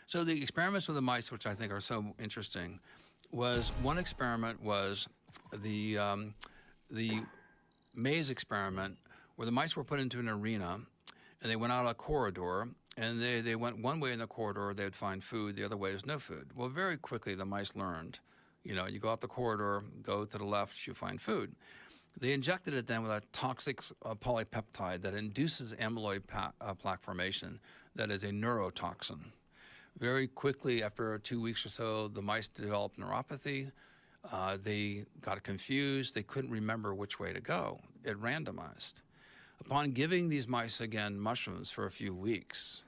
So the experiments with the mice, which I think are so interesting, one experiment was the maze experiment, where the mice were put into an arena, and they went out a corridor, and they went one way in the corridor, they would find food, the other way is no food. Well, very quickly the mice learned, you go out the corridor, go to the left, you find food. They injected it then with a toxic polypeptide that induces amyloid plaque formation that is a neurotoxin. Very quickly, after 2 weeks or so, the mice developed neuropathy. They got confused. They couldn't remember which way to go. It randomized. Upon giving these mice, again, mushrooms for a few weeks,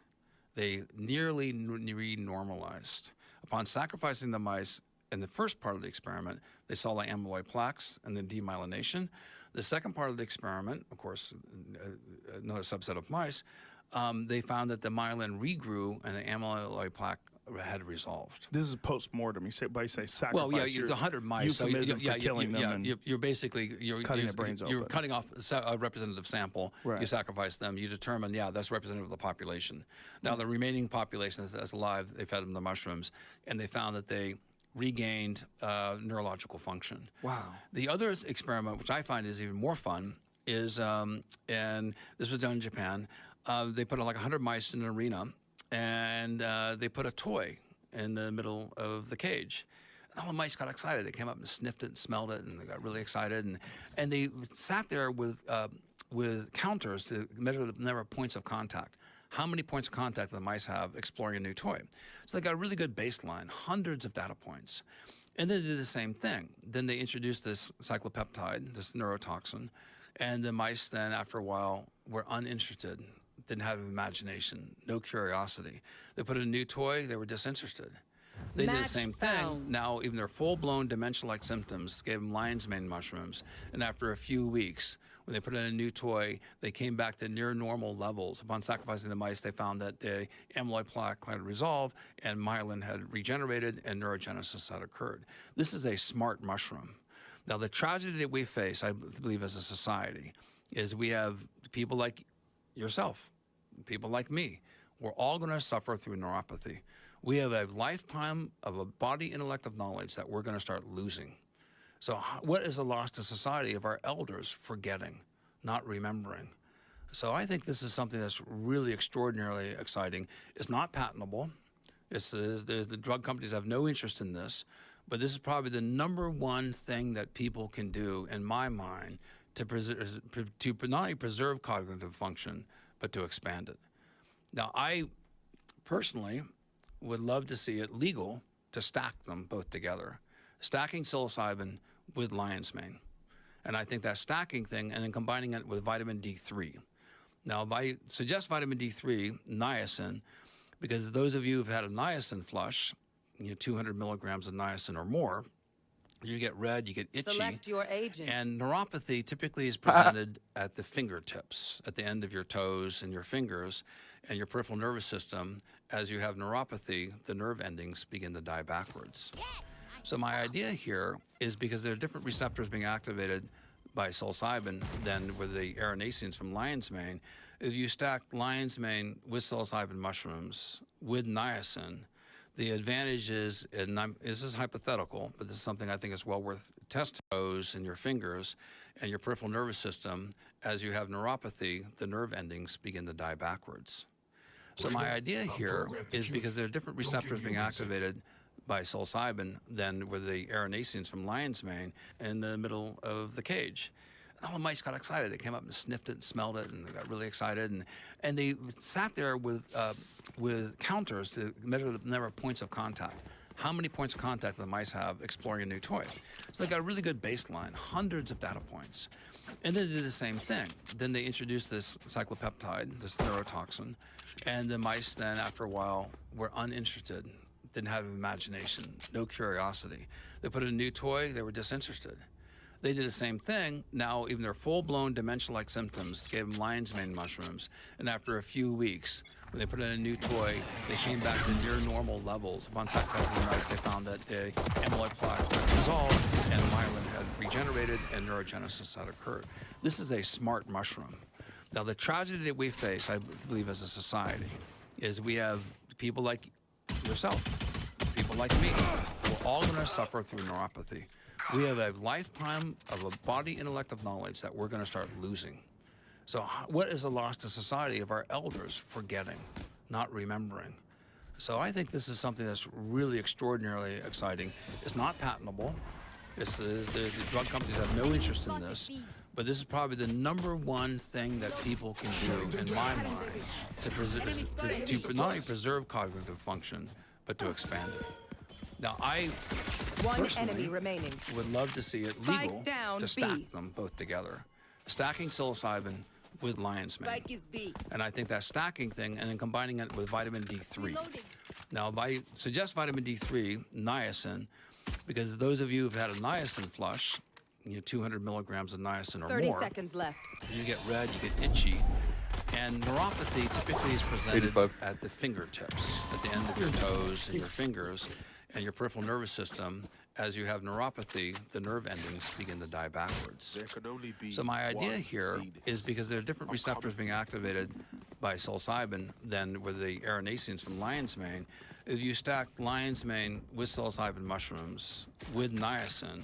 they nearly re-normalized. Upon sacrificing the mice in the first part of the experiment, they saw the amyloid plaques and the demyelination. The second part of the experiment, of course, another subset of mice, they found that the myelin regrew and the amyloid plaque had resolved. This is post-mortem. You say sacrifice. Well, yeah, it's 100 mice. So killing them. You're basically cutting their brains open. You're cutting off a representative sample. Right. You sacrifice them. You determine, that's representative of the population. Now, the remaining population that's alive, they fed them the mushrooms, and they found that they regained neurological function. Wow. The other experiment, which I find is even more fun, is, and this was done in Japan, they put like 100 mice in an arena, and they put a toy in the middle of the cage. And all the mice got excited. They came up and sniffed it and smelled it, and they got really excited. And they sat there with counters to measure the number of points of contact. How many points of contact do the mice have exploring a new toy? So they got a really good baseline, hundreds of data points. And then they did the same thing. Then they introduced this cyclopeptide, this neurotoxin, and the mice then, after a while, were uninterested, didn't have imagination, no curiosity. They put in a new toy, they were disinterested. They did the same thing. Now, even their full-blown dementia-like symptoms gave them lion's mane mushrooms. And after a few weeks, when they put in a new toy, they came back to near normal levels. Upon sacrificing the mice, they found that the amyloid plaque had resolved, and myelin had regenerated, and neurogenesis had occurred. This is a smart mushroom. Now, the tragedy that we face, I believe, as a society, is we have people like yourself, people like me. We're all going to suffer through neuropathy. We have a lifetime of a body intellect of knowledge that we're going to start losing. So what is the loss to society of our elders forgetting, not remembering? So I think this is something that's really extraordinarily exciting. It's not patentable. The drug companies have no interest in this, but this is probably the #1 thing that people can do, in my mind, to not only preserve cognitive function, but to expand it. Now, I personally would love to see it legal to stack them both together, stacking psilocybin with lion's mane. And I think that stacking thing, and then combining it with vitamin D3. Now, I suggest vitamin D3, niacin, because those of you who've had a niacin flush, 200 milligrams of niacin or more, you get red, you get itchy. Select your agent. And neuropathy typically is presented at the fingertips, at the end of your toes and your fingers, and your peripheral nervous system. As you have neuropathy, the nerve endings begin to die backwards. So my idea here is, because there are different receptors being activated by psilocybin than with the erinacines from lion's mane. If you stack lion's mane with psilocybin mushrooms with niacin, the advantage is, and this is hypothetical, but this is something I think is well worth testing, toes in your fingers and your peripheral nervous system. As you have neuropathy, the nerve endings begin to die backwards. So my idea here is because there are different receptors being activated by psilocybin than with the erinacines from lion's mane in the middle of the cage. All the mice got excited. They came up and sniffed it and smelled it, and they got really excited. And they sat there with counters to measure the number of points of contact. How many points of contact do the mice have exploring a new toy? So they got a really good baseline, hundreds of data points. And then they did the same thing. Then they introduced this cyclopeptide, this neurotoxin, and the mice then, after a while, were uninterested, didn't have imagination, no curiosity. They put in a new toy, they were disinterested. They did the same thing. Now, even their full-blown dementia-like symptoms gave them lion's mane mushrooms. And after a few weeks, when they put in a new toy, they came back to near normal levels. Upon cyclopeptide the mice, they found that the amyloid plaque had resolved and myelin had regenerated and neurogenesis had occurred. This is a smart mushroom. Now, the tragedy that we face, I believe, as a society, is we have people like yourself, people like me. We're all going to suffer through neuropathy. We have a lifetime of a body intellect of knowledge that we're going to start losing. So what is a loss to society of our elders forgetting, not remembering? So I think this is something that's really extraordinarily exciting. It's not patentable. It's the drug companies have no interest in this. But this is probably the #1 thing that people can do, in my mind, to not only preserve cognitive function, but to expand it. Now, I personally would love to see it legal to stack them both together. Stacking psilocybin with lion's mane. And I think that stacking thing, and then combining it with vitamin D3. Now, I suggest vitamin D3, niacin, because those of you who've had a niacin flush, 200 milligrams of niacin or more. 30 seconds left. You get red, you get itchy. And neuropathy typically is presented at the fingertips, at the end of your toes and your fingers and your peripheral nervous system. As you have neuropathy, the nerve endings begin to die backwards. So my idea here is because there are different receptors being activated by psilocybin than with the erinacines from lion's mane. If you stack lion's mane with psilocybin mushrooms with niacin,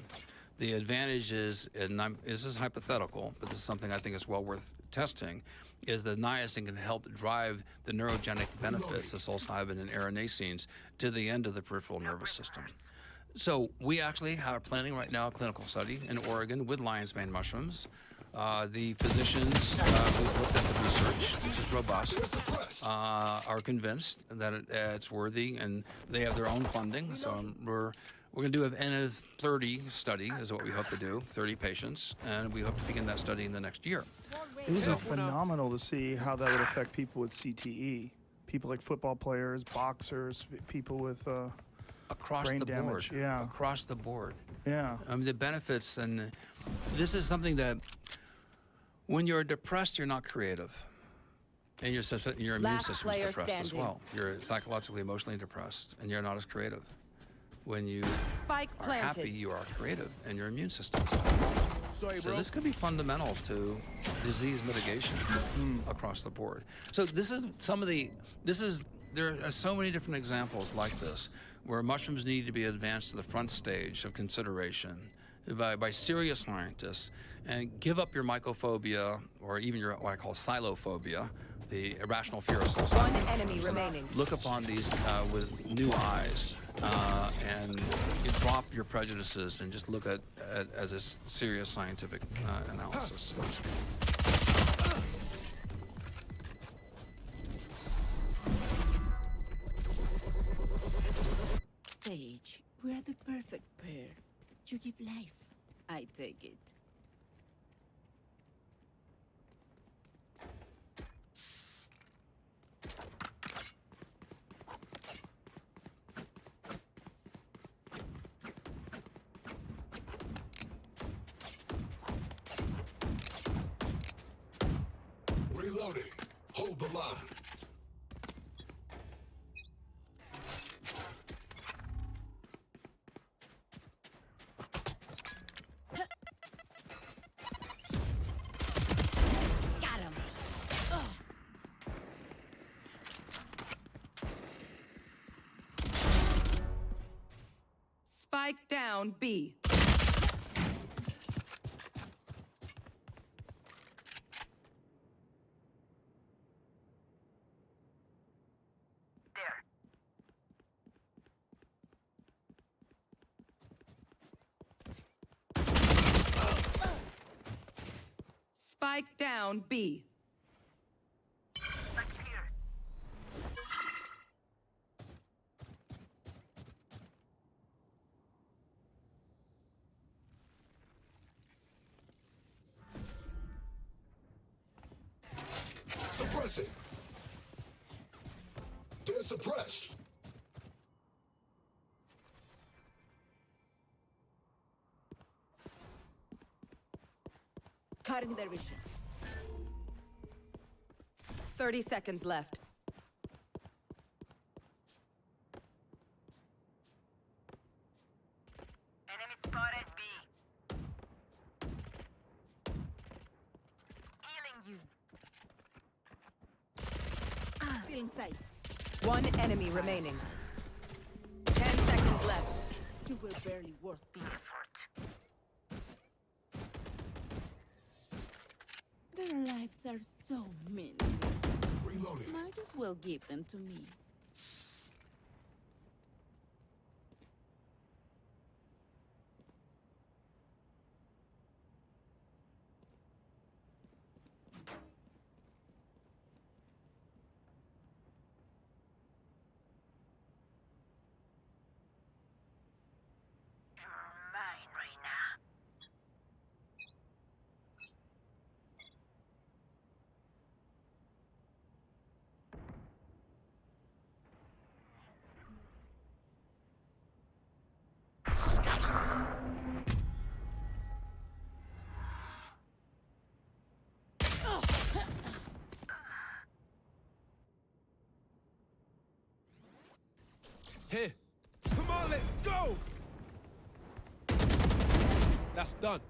the advantage is, and this is hypothetical, but this is something I think is well worth testing, is that niacin can help drive the neurogenic benefits of psilocybin and erinacines to the end of the peripheral nervous system. So we actually are planning right now a clinical study in Oregon with lion's mane mushrooms. The physicians who looked at the research, which is robust, are convinced that it's worthy, and they have their own funding. So we're going to do an N of 30 study, is what we hope to do, 30 patients, and we hope to begin that study in the next year. It is phenomenal to see how that would affect people with CTE. People like football players, boxers, people with across brain the damage. board. Yeah. Across the board. Yeah. I mean, the benefits, and this is something that when you're depressed, you're not creative. And your immune system is depressed as well. You're psychologically, emotionally depressed, and you're not as creative. When you are happy, you are creative, and your immune system is well. So this could be fundamental to disease mitigation across the board. So this is there are so many different examples like this, where mushrooms need to be advanced to the front stage of consideration by serious scientists, and give up your mycophobia, or even your what I call silophobia, the irrational fear of psilocybin. One enemy remaining. Look upon these with new eyes, and you drop your prejudices and just look at as a serious scientific analysis. Sage, we are the perfect pair. You give life. I take it. Reloading. Hold the line. Spike down B. Spike down B. Suppressing. They're suppressed. Cutting their vision. 30 seconds left. Enemy spotted B. Healing you. Still in sight. One enemy remaining. 10 seconds left. You were barely worth the effort. Their lives are so meaningless. Reloading. Might as well give them to me. You're mine right now. Here. Come on, let's go! That's done.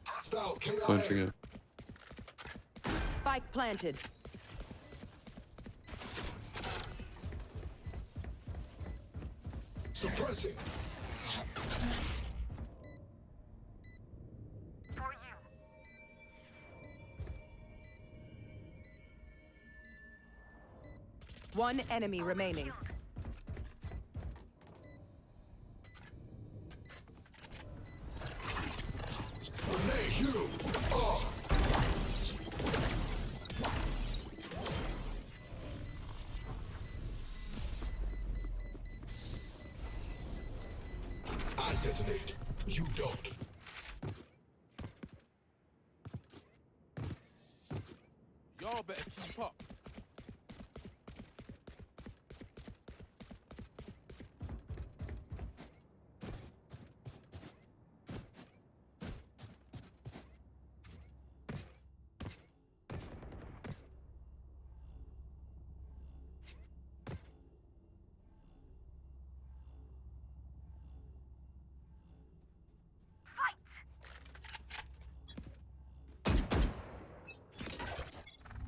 Hostile Punching KIA. it. Spike planted. Suppressing. For you. One enemy remaining. Grenade you. Oh. I detonate. You don't. Y'all better keep up.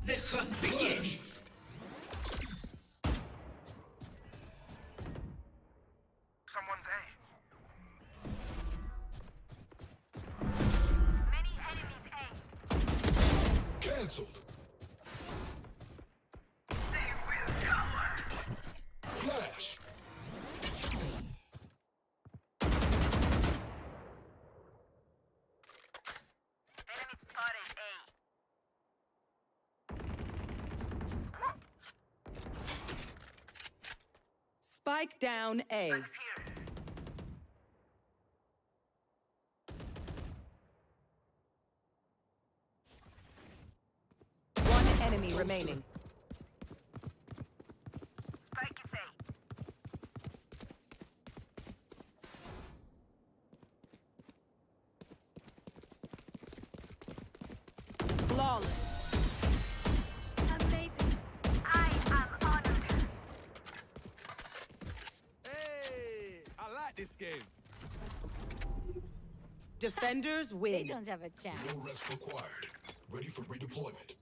The hunt begins. Someone's A. Many enemies A. Cancelled. They will cover. Flash. Enemy spotted A. Spike down A. Spike's here. One enemy remaining. Spike is A. Flawless. Amazing. I am honored. Hey, I like this game. Defenders They win. don't have a chance. No rest required. Ready for redeployment.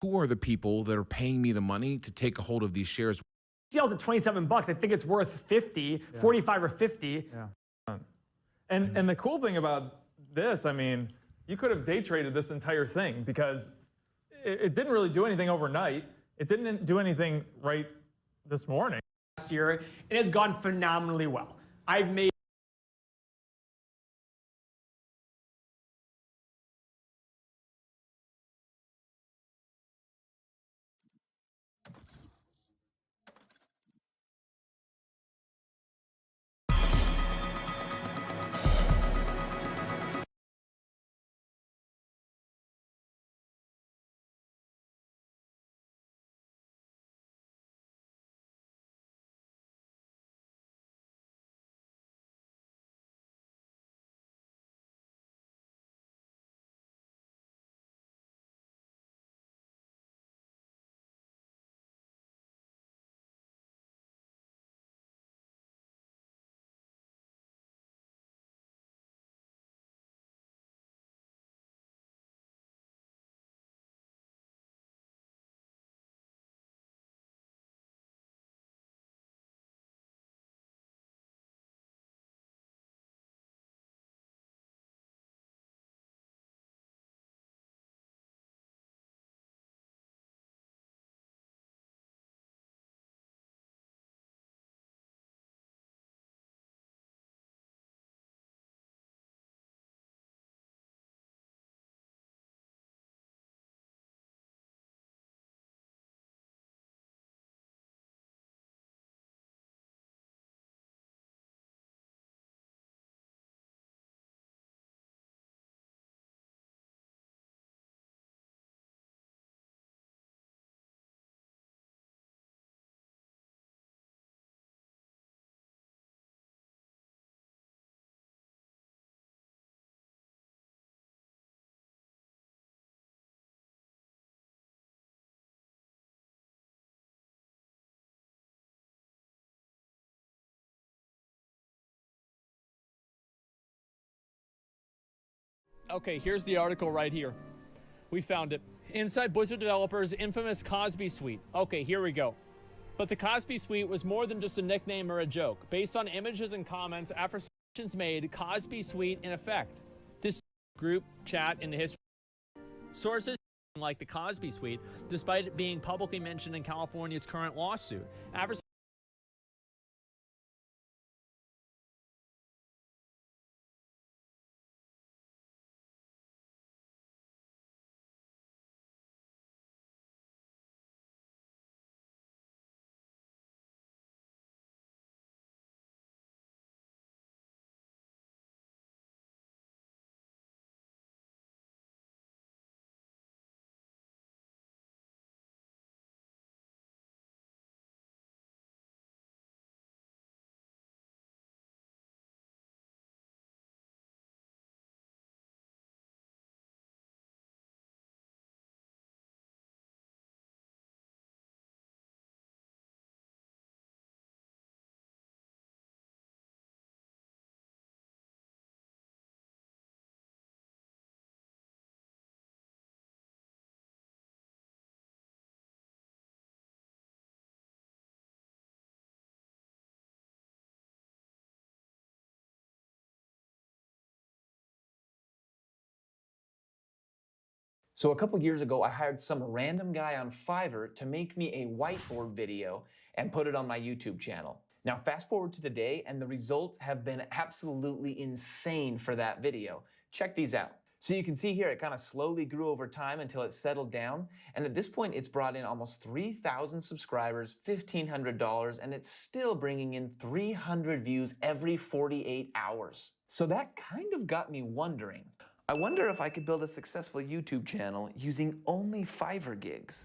Who are the people that are paying me the money to take a hold of these shares? CL's at 27 bucks. I think it's worth 50, 45 or 50. Yeah. And the cool thing about this, I mean, you could have day traded this entire thing because it didn't really do anything overnight. It didn't do anything right this morning. Last year, and it's gone phenomenally well. I've made Okay, here's the article right here. We found it. Inside Blizzard developers' infamous Cosby Suite. Okay, here we go. But the Cosby Suite was more than just a nickname or a joke. Based on images and comments after sessions made, Cosby Suite in effect. This group chat in the history. Sources like the Cosby Suite, despite it being publicly mentioned in California's current lawsuit. After So a couple years ago, I hired some random guy on Fiverr to make me a whiteboard video and put it on my YouTube channel. Now fast forward to today and the results have been absolutely insane for that video. Check these out. So you can see here it kind of slowly grew over time until it settled down, and at this point it's brought in almost 3,000 subscribers, $1,500, and it's still bringing in 300 views every 48 hours. So that kind of got me wondering, I wonder if I could build a successful YouTube channel using only Fiverr gigs.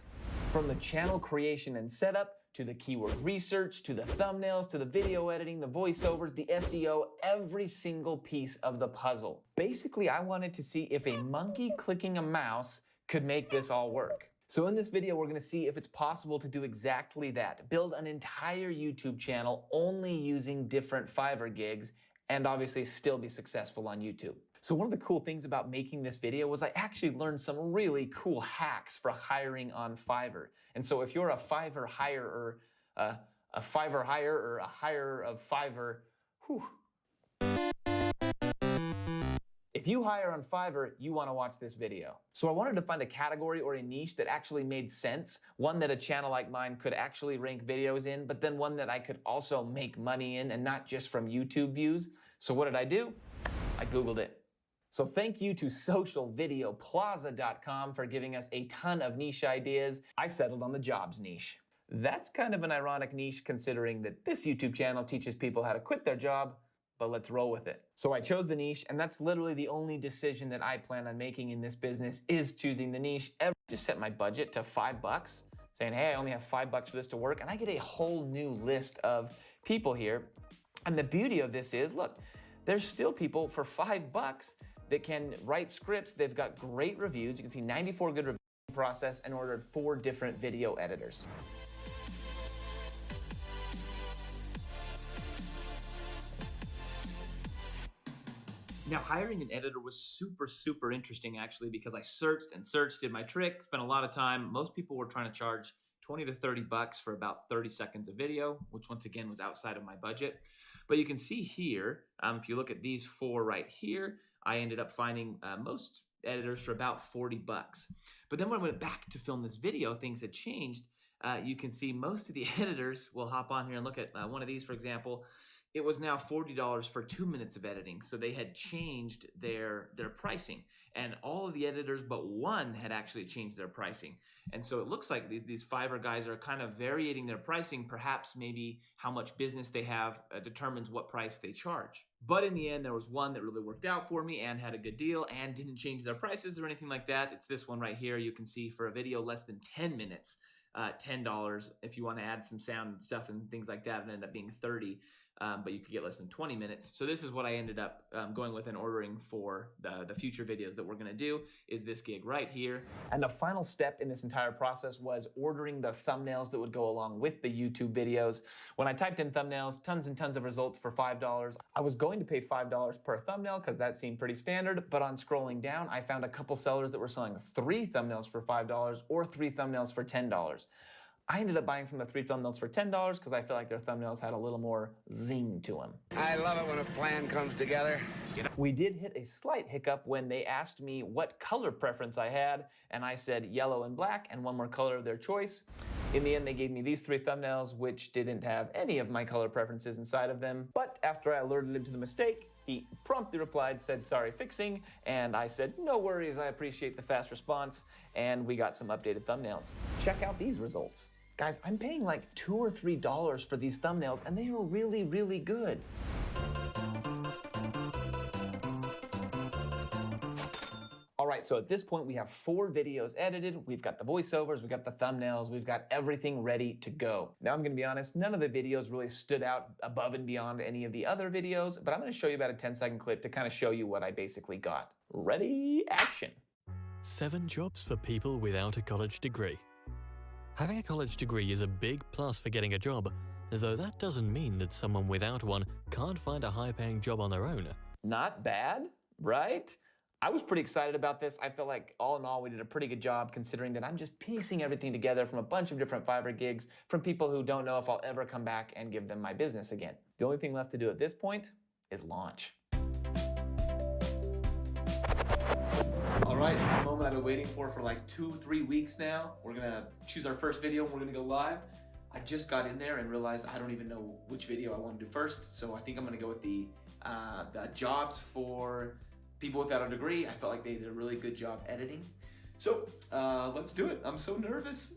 From the channel creation and setup, to the keyword research, to the thumbnails, to the video editing, the voiceovers, the SEO, every single piece of the puzzle. Basically, I wanted to see if a monkey clicking a mouse could make this all work. So in this video, we're gonna see if it's possible to do exactly that. Build an entire YouTube channel only using different Fiverr gigs, and obviously still be successful on YouTube. So one of the cool things about making this video was I actually learned some really cool hacks for hiring on Fiverr. And so if you're a Fiverr hirer, a Fiverr hire or a hire of Fiverr, if you hire on Fiverr, you want to watch this video. So I wanted to find a category or a niche that actually made sense, one that a channel like mine could actually rank videos in, but then one that I could also make money in and not just from YouTube views. So what did I do? I Googled it. So thank you to socialvideoplaza.com for giving us a ton of niche ideas. I settled on the jobs niche. That's kind of an ironic niche considering that this YouTube channel teaches people how to quit their job, but let's roll with it. So I chose the niche, and that's literally the only decision that I plan on making in this business is choosing the niche. I just set my budget to $5, saying, hey, I only have $5 for this to work, and I get a whole new list of people here. And the beauty of this is, look, there's still people for $5 that can write scripts. They've got great reviews. You can see 94 good reviews process and ordered 4 different video editors. Now, hiring an editor was super interesting actually, because I searched and searched, did my trick, spent a lot of time. Most people were trying to charge 20 to 30 bucks for about 30 seconds of video, which once again was outside of my budget. But you can see here, if you look at these 4 right here, I ended up finding most editors for about 40 bucks. But then when I went back to film this video, things had changed. You can see most of the editors will hop on here and look at one of these, for example. It was now $40 for 2 minutes of editing. So they had changed their pricing, and all of the editors but one had actually changed their pricing. And so it looks like these Fiverr guys are kind of varying their pricing. Perhaps maybe how much business they have determines what price they charge. But in the end, there was one that really worked out for me and had a good deal and didn't change their prices or anything like that. It's this one right here. You can see for a video less than 10 minutes, $10. If you want to add some sound and stuff and things like that, it ended up being $30. But you could get less than 20 minutes. So this is what I ended up going with and ordering for the future videos that we're gonna do, is this gig right here. And the final step in this entire process was ordering the thumbnails that would go along with the YouTube videos. When I typed in thumbnails, tons and tons of results for $5. I was going to pay $5 per thumbnail because that seemed pretty standard, but on scrolling down, I found a couple sellers that were selling 3 thumbnails for $5 or 3 thumbnails for $10. I ended up buying from the 3 thumbnails for $10 because I feel like their thumbnails had a little more zing to them. I love it when a plan comes together. We did hit a slight hiccup when they asked me what color preference I had, and I said yellow and black and one more color of their choice. In the end, they gave me these 3 thumbnails, which didn't have any of my color preferences inside of them. But after I alerted him to the mistake, he promptly replied, said, "Sorry, fixing," and I said, "No worries, I appreciate the fast response," and we got some updated thumbnails. Check out these results. Guys, I'm paying like $2 or $3 for these thumbnails, and they are really, really good. All right, so at this point, we have 4 videos edited. We've got the voiceovers, we've got the thumbnails, we've got everything ready to go. Now, I'm gonna be honest, none of the videos really stood out above and beyond any of the other videos, but I'm gonna show you about a 10-second clip to kind of show you what I basically got. Ready, action. 7 jobs for people without a college degree. Having a college degree is a big plus for getting a job, though that doesn't mean that someone without one can't find a high-paying job on their own. Not bad, right? I was pretty excited about this. I feel like all in all, we did a pretty good job considering that I'm just piecing everything together from a bunch of different Fiverr gigs from people who don't know if I'll ever come back and give them my business again. The only thing left to do at this point is launch. All right, it's the moment I've been waiting for like 2-3 weeks now. We're gonna choose our first video and we're gonna go live. I just got in there and realized I don't even know which video I want to do first. So I think I'm gonna go with the jobs for people without a degree. I felt like they did a really good job editing. So let's do it. I'm so nervous.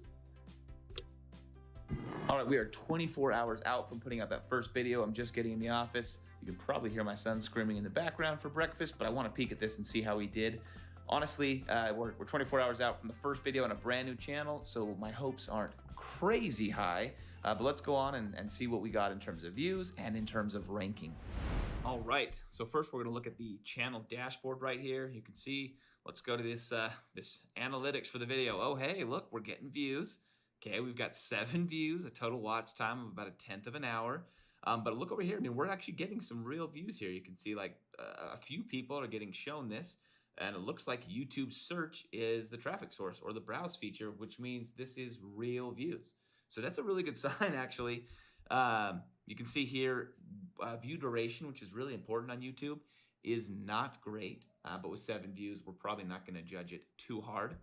All right, we are 24 hours out from putting out that first video. I'm just getting in the office. You can probably hear my son screaming in the background for breakfast, but I want to peek at this and see how he did. Honestly, we're 24 hours out from the first video on a brand new channel, so my hopes aren't crazy high, but let's go on and see what we got in terms of views and in terms of ranking. All right, so first we're gonna look at the channel dashboard right here. You can see, let's go to this, this analytics for the video. Oh, hey, look, we're getting views. Okay, we've got 7 views, a total watch time of about 1/10 of an hour. But look over here, I mean, we're actually getting some real views here. You can see like a few people are getting shown this. And it looks like YouTube search is the traffic source or the browse feature, which means this is real views. So that's a really good sign, actually. You can see here, view duration, which is really important on YouTube, is not great. But with 7 views, we're probably not going to judge it too hard.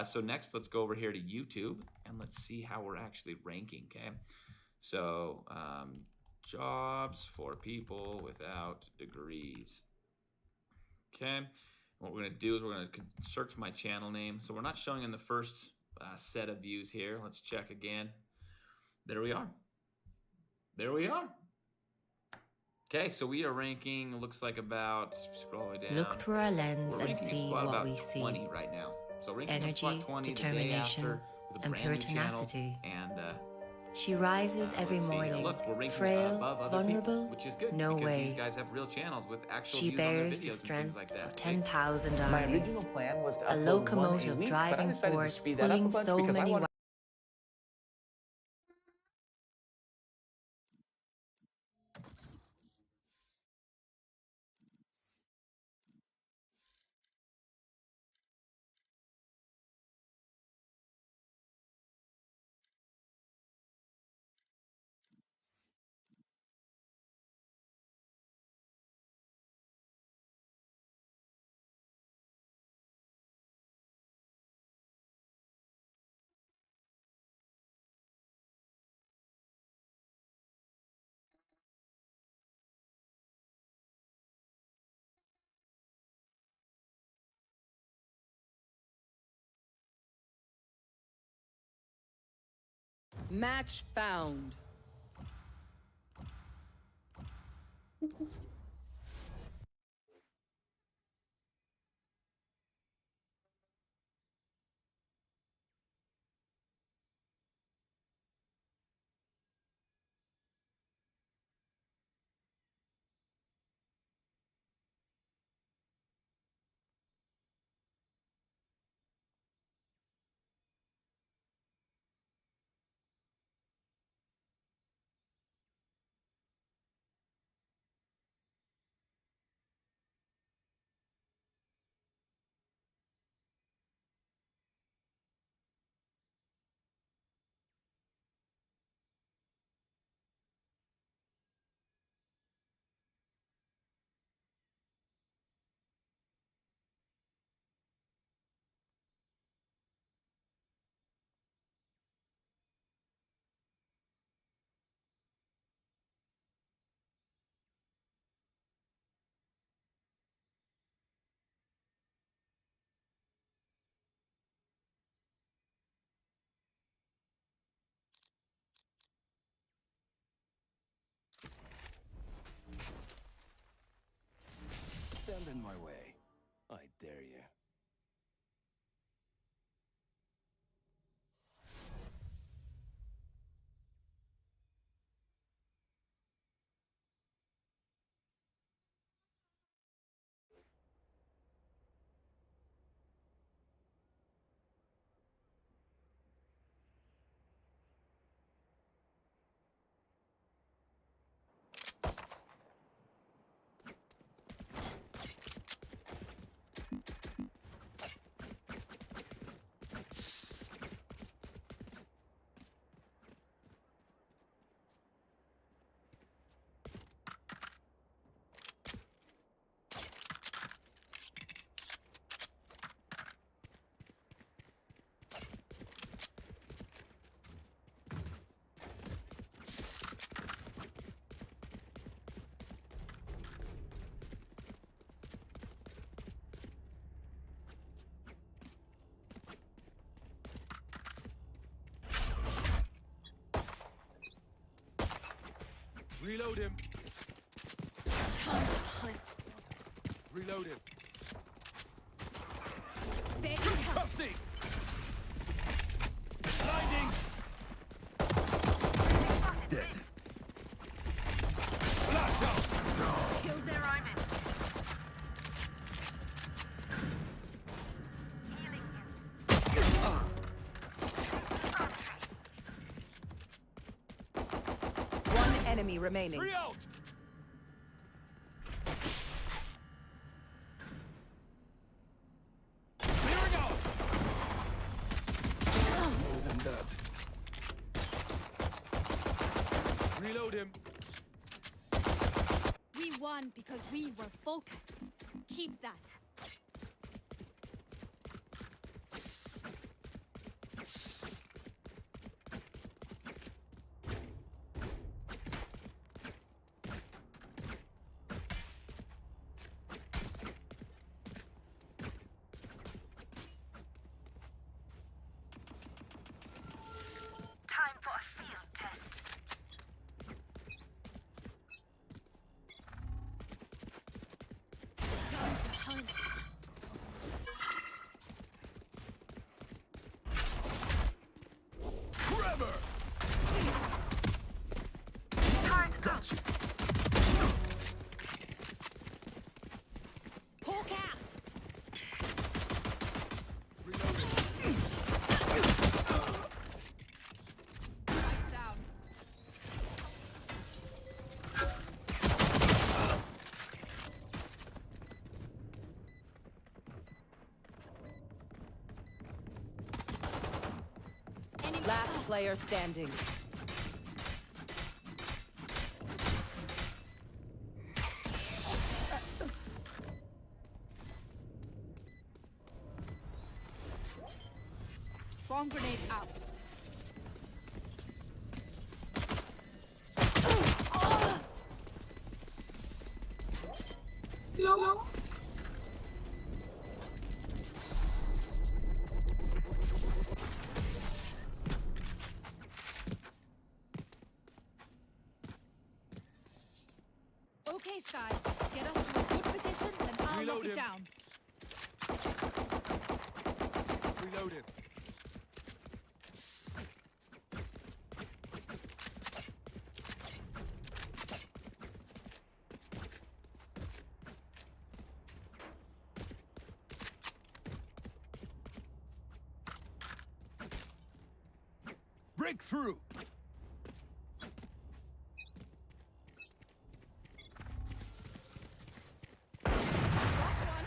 So next, let's go over here to YouTube and let's see how we're actually ranking, okay? So jobs for people without degrees. Okay. What we're gonna do is we're gonna search my channel name. So we're not showing in the first set of views here. Let's check again. There we are. There we are. Okay, so we are ranking, looks like about, scroll all the way down. Look through our lens and see what we see. 20 right now. So ranking energy, on spot 20 determination, the day after with a and brand new channel. pertinacity. And she rises every let's see here. morning, Look, we're ranking frail, above other vulnerable, people, which is good no because way. these guys have real channels with actual She views on their bears videos the and strength things like that. of 10,000 My armies, original plan was to a upload locomotive 1 a week, driving but I decided forth, to speed that up a pulling bunch so because I many wanted Match found. Stand in my way. I dare you. Reload him. Time to hunt. Reload him. There he comes. Blinding. Dead. Blast out. Killed their Iman. Healing him. One enemy remaining. Re-out. Clearing out. More than that. Reload him. We won because we were focused. Keep that. Time for a field test. Time to hunt. Trevor. Gotcha. Hawk out. Strikes down. Last player standing. Swarm grenade out. Okay, Sky. Get us to a good position, then I'll Reload lock it him. down. Reload him. Breakthrough. Got one.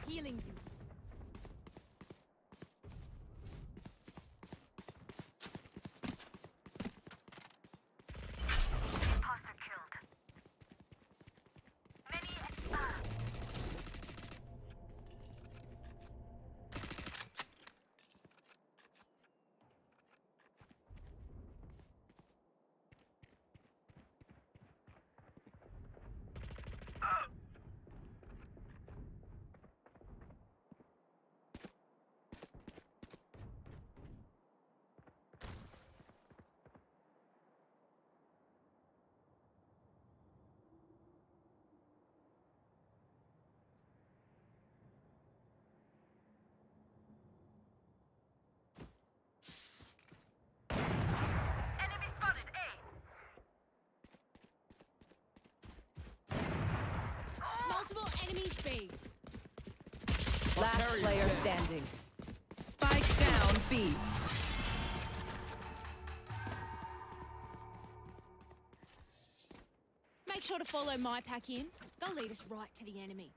Healing you. Imposter killed. Many. Multiple enemies B. Last player standing. Spike down B. Make sure to follow my pack in. They'll lead us right to the enemy.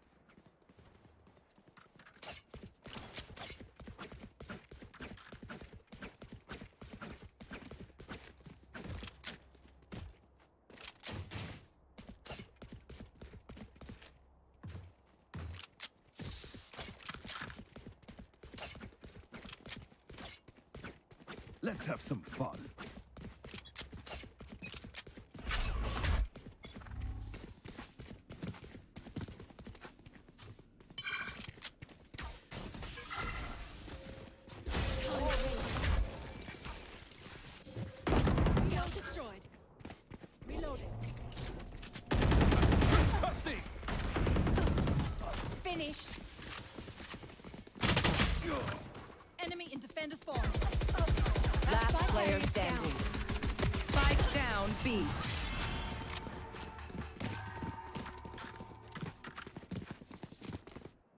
Let's have some fun. Skill destroyed. Reloading. Finished. Enemy in defender spawn. Last player standing. Spike down B.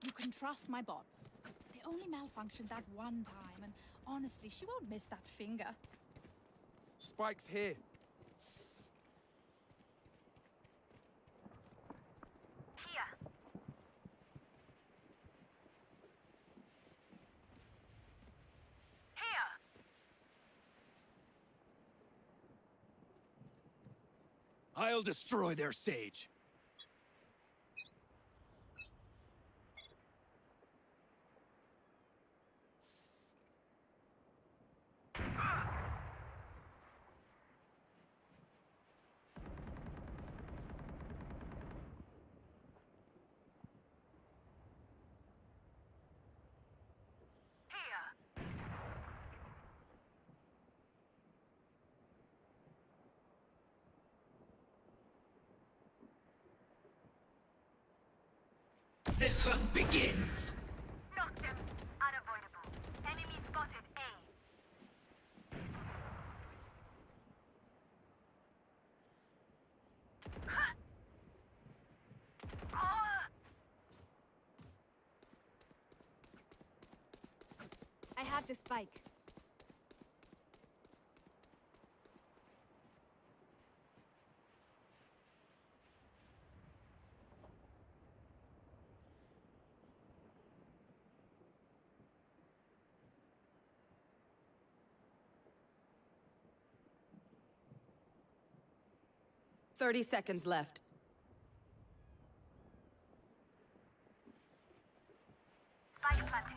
You can trust my bots. They only malfunctioned that one time, and honestly, she won't miss that finger. Spike's here. Here. Here. I'll destroy their sage. Here. 'The hunt begins! Knocked him. Unavoidable. Enemy spotted A. I have the spike. Thirty seconds left. Spike planted.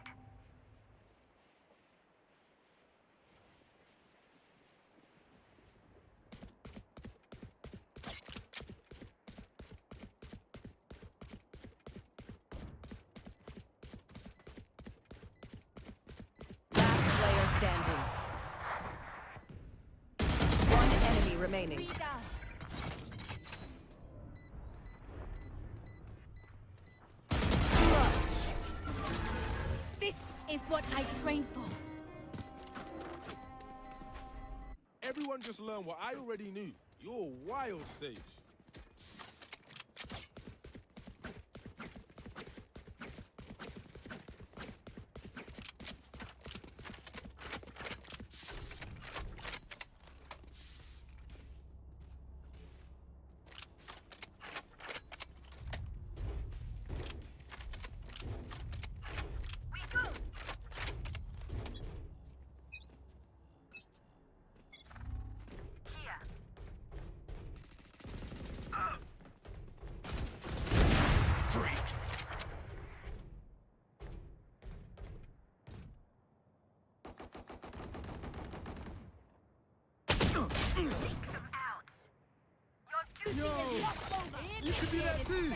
Last player standing. One enemy remaining. This is what I trained for. Everyone just learned what I already knew. You're wild, Sage. Yo, you can do that too.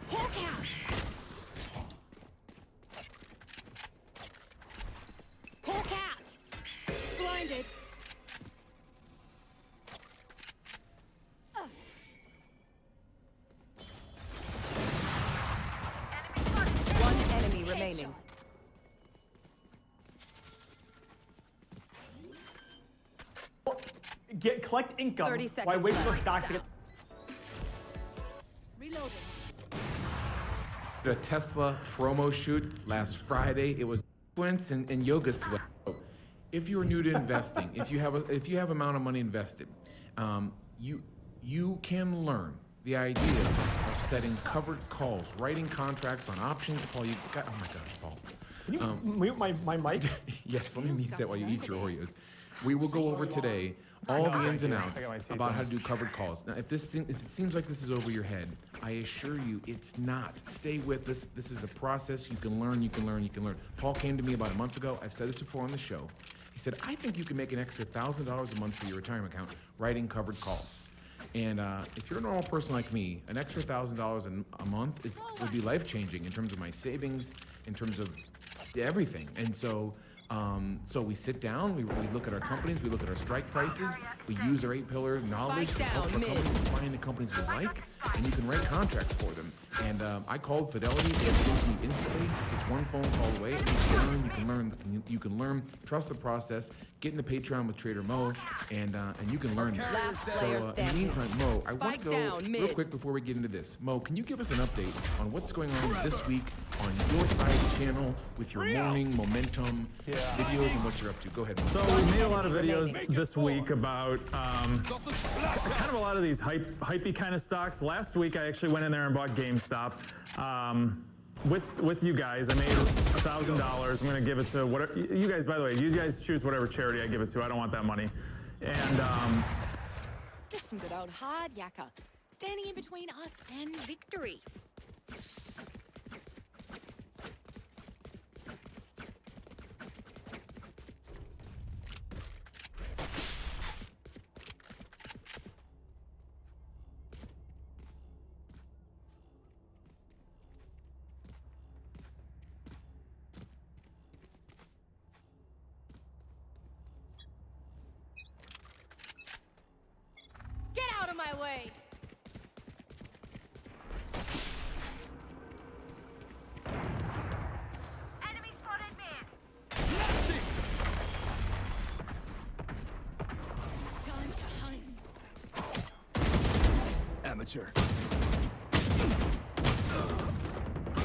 Hawk out! Hawk out! Reloaded. One enemy remaining. Collect income. 30 seconds Why wait for left. those stocks to get? Reloading. A Tesla promo shoot last Friday. It was squints and yoga sweat. If you're new to investing, if you have amount of money invested, you can learn the idea of setting covered calls, writing contracts on options. Paul, you got, oh my gosh, Paul. Can you mute my mic? Yes, let me mute that while you eat your Oreos. We will go over today all the ins and outs about how to do covered calls. Now, if it seems like this is over your head, I assure you it's not. Stay with us. This is a process. You can learn, you can learn, you can learn. Paul came to me about a month ago. I've said this before on the show. He said, I think you can make an extra $1,000 a month for your retirement account writing covered calls. And if you're a normal person like me, an extra $1,000 a month would be life-changing in terms of my savings, in terms of everything. And so we sit down, we look at our companies, we look at our strike prices, we use our 8-pillar knowledge to help our companies find the companies we like, and you can write contracts for them. And I called Fidelity, they approved me instantly. It's one phone call away. You can learn, trust the process, get in the Patreon with Trader Mo, and you can learn that. So in the meantime, Mo, I want to go real quick before we get into this. Mo, can you give us an update on what's going on this week on your side of the channel with your morning momentum videos and what you're up to? Go ahead, Mo. So we made a lot of videos this week about kind of a lot of these hypey kind of stocks. Last week I actually went in there and bought GameStop. With you guys, I made $1,000. I'm gonna give it to whatever you guys. By the way, you guys choose whatever charity I give it to. I don't want that money. And Just some good old hard yakka, standing in between us and victory. Get out of my way! Enemy spotted mid. Time to hunt. Amateur.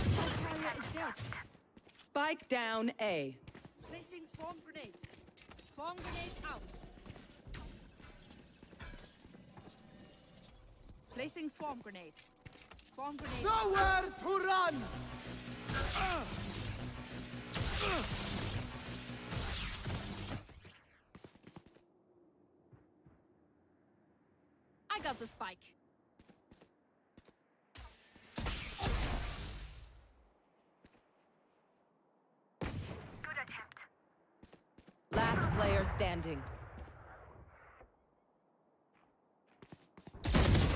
Carrier is dead. Spike down A. Placing swarm grenade. Swarm grenade out. Placing swarm grenade. Swarm grenade. Nowhere to run! I got the spike. Good attempt. Last player standing.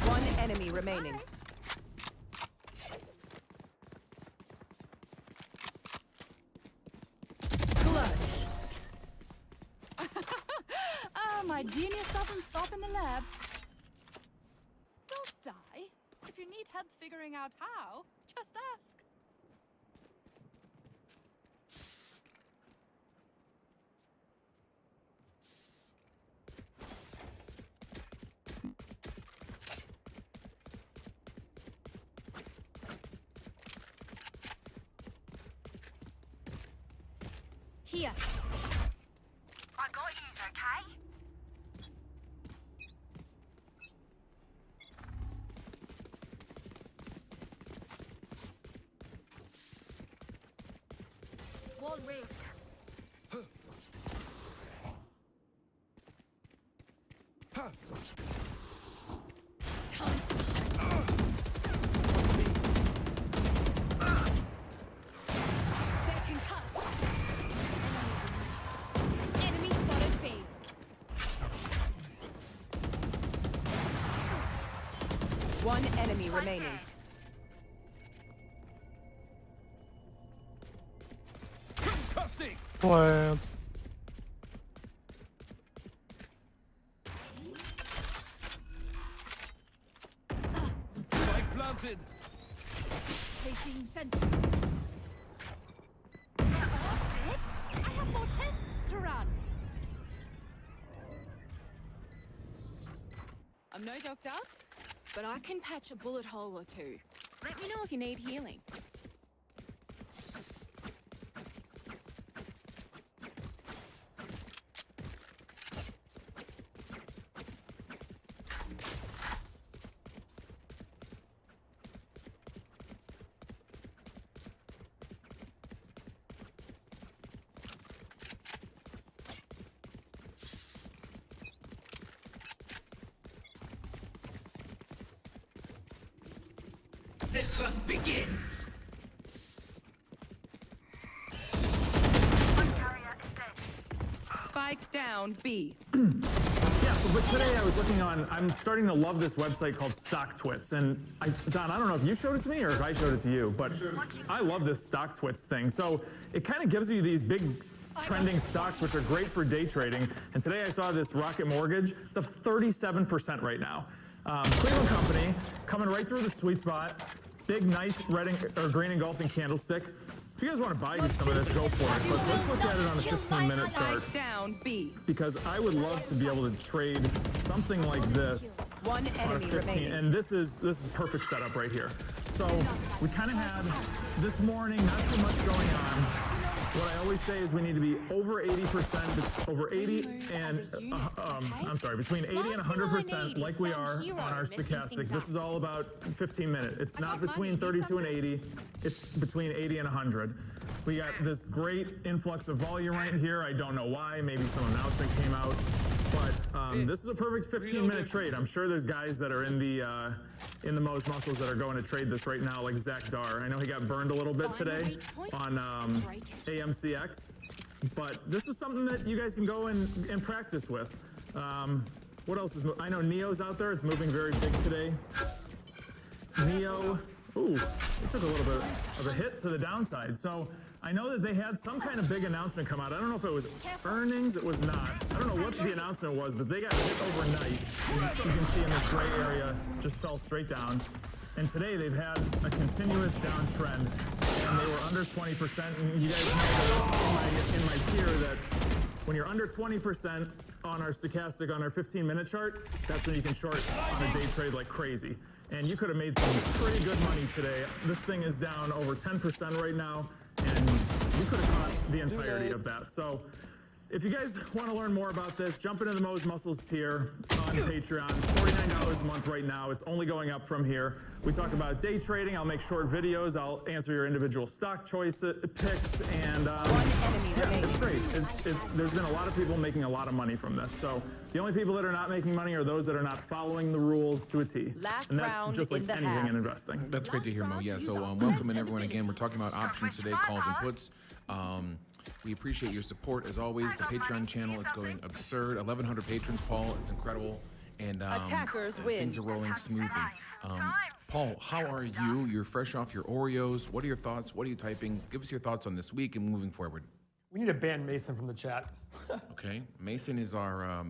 One enemy remaining. Clutch. My genius doesn't stop in the lab. Don't die. If you need help figuring out how, just ask. Here. I got yous, okay? Wall raised. They're concussed. Enemy spotted B. One enemy remaining. Plants. spotted. Placing sentry. They're all dead? I have more tests to run. I'm no doctor, but I can patch a bullet hole or two. Let me know if you need healing. The hunt begins. Spike down B. Yeah, but today I was looking on, I'm starting to love this website called StockTwits. And Don, I don't know if you showed it to me or if I showed it to you, but I love this StockTwits thing. So it kind of gives you these big trending stocks, which are great for day trading. And today I saw this Rocket Mortgage. It's up 37% right now. Cleveland company coming right through the sweet spot. Big, nice red or green engulfing candlestick. If you guys want to buy some of this, go for it. But let's look at it on a 15-minute chart. Down B. Because I would love to be able to trade something like this. One enemy remaining. And this is perfect setup right here. So we kind of had this morning, not too much going on. What I always say is we need to be over 80%, over 80 and, I'm sorry, between 80 and 100% like we are on our stochastics. This is all about 15 minutes. It's not between 32 and 80, it's between 80 and 100. We got this great influx of volume right here. I don't know why, maybe some announcement came out. But this is a perfect 15-minute trade. I'm sure there's guys that are in the Mo's Muscles that are going to trade this right now, like Zach Dar. I know he got burned a little bit today on AMCX, but this is something that you guys can go and practice with. What else is I know Neo's out there. It's moving very big today. Neo, ooh, it took a little bit of a hit to the downside. So I know that they had some kind of big announcement come out. I don't know if it was earnings. It was not. I don't know what the announcement was, but they got hit overnight. You can see in this gray area, just fell straight down. And today they've had a continuous downtrend, and they were under 20%. And you guys know that in my tier that when you're under 20% on our stochastic, on our 15-minute chart, that's when you can short on a day trade like crazy. And you could have made some pretty good money today. This thing is down over 10% right now, and you could have caught the entirety of that. So if you guys want to learn more about this, jump into the Mo's Muscles tier on Patreon. $49 a month right now. It's only going up from here. We talk about day trading. I'll make short videos. I'll answer your individual stock choice picks. And it's great. There's been a lot of people making a lot of money from this. So the only people that are not making money are those that are not following the rules to a T. Last and that's round just like in the anything half. in investing. That's great to hear, Mo. Yeah, so welcome everyone again. We're talking about options today, calls and puts. We appreciate your support as always. The Patreon channel is going absurd. 1,100 patrons, Paul. It's incredible. And Attackers win. things are rolling smoothly. Paul, how are you? You're fresh off your Oreos. What are your thoughts? What are you typing? Give us your thoughts on this week and moving forward. We need to ban Mason from the chat. Okay, Mason is our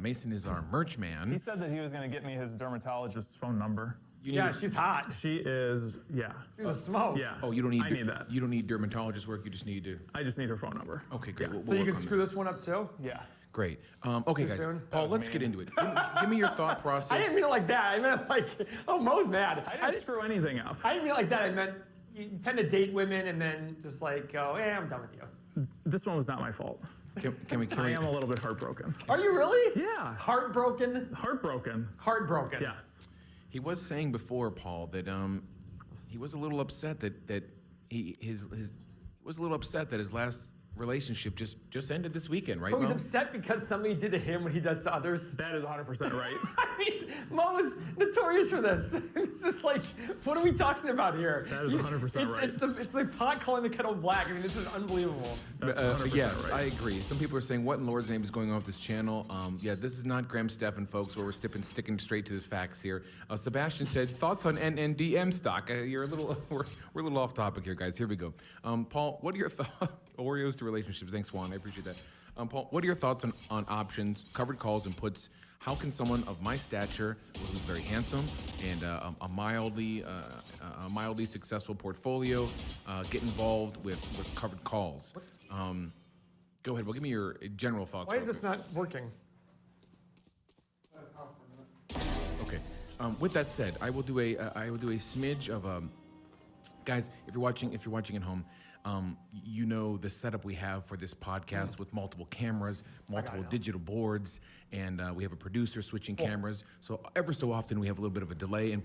merch man. He said that he was going to get me his dermatologist's phone number. Yeah, she's hot. She is, yeah. She's a smoke. Yeah. Oh, you don't need. I need that. You don't need dermatologist work. You just need to. I just need her phone number. Okay, great. Yeah. We'll So you work can on screw that. this one up too? Yeah. Great. Okay, Too guys. soon? Paul, let's get into it. Give me your thought process. I didn't mean it like that. I meant like, oh, Mo's mad. I didn't screw anything up. I didn't mean it like that. I meant you tend to date women and then just like go, hey, I'm done with you. This one was not my fault. Can we? I am a little bit heartbroken. Are you really? Yeah. Heartbroken? Heartbroken. Heartbroken. Yes. He was saying before, Paul, that he was a little upset that he was a little upset that his last relationship just ended this weekend, right? So he's Mo? upset because somebody did to him what he does to others? That is 100% right. I mean, Mo is notorious for this. It's just like, what are we talking about here? That is 100% right. It's like pot calling the kettle black. I mean, this is unbelievable. That's 100% yes, right. I agree. Some people are saying, what in Lord's name is going on with this channel? Yeah, this is not Graham Stephan, folks, where we're sticking straight to the facts here. Sebastian said, thoughts on NNDM stock? We're a little off topic here, guys. Here we go. Paul, what are your thoughts? Oreos to relationships. Thanks, Juan. I appreciate that. Paul, what are your thoughts on options, covered calls, and puts? How can someone of my stature, who's very handsome and a mildly successful portfolio, get involved with covered calls? Go ahead. Well, give me your general thoughts. Why is this not working? Okay. With that said, I will do a smidge of guys. If you're watching at home, you know the setup we have for this podcast with multiple cameras, multiple digital boards, and we have a producer switching cameras. So ever so often we have a little bit of a delay in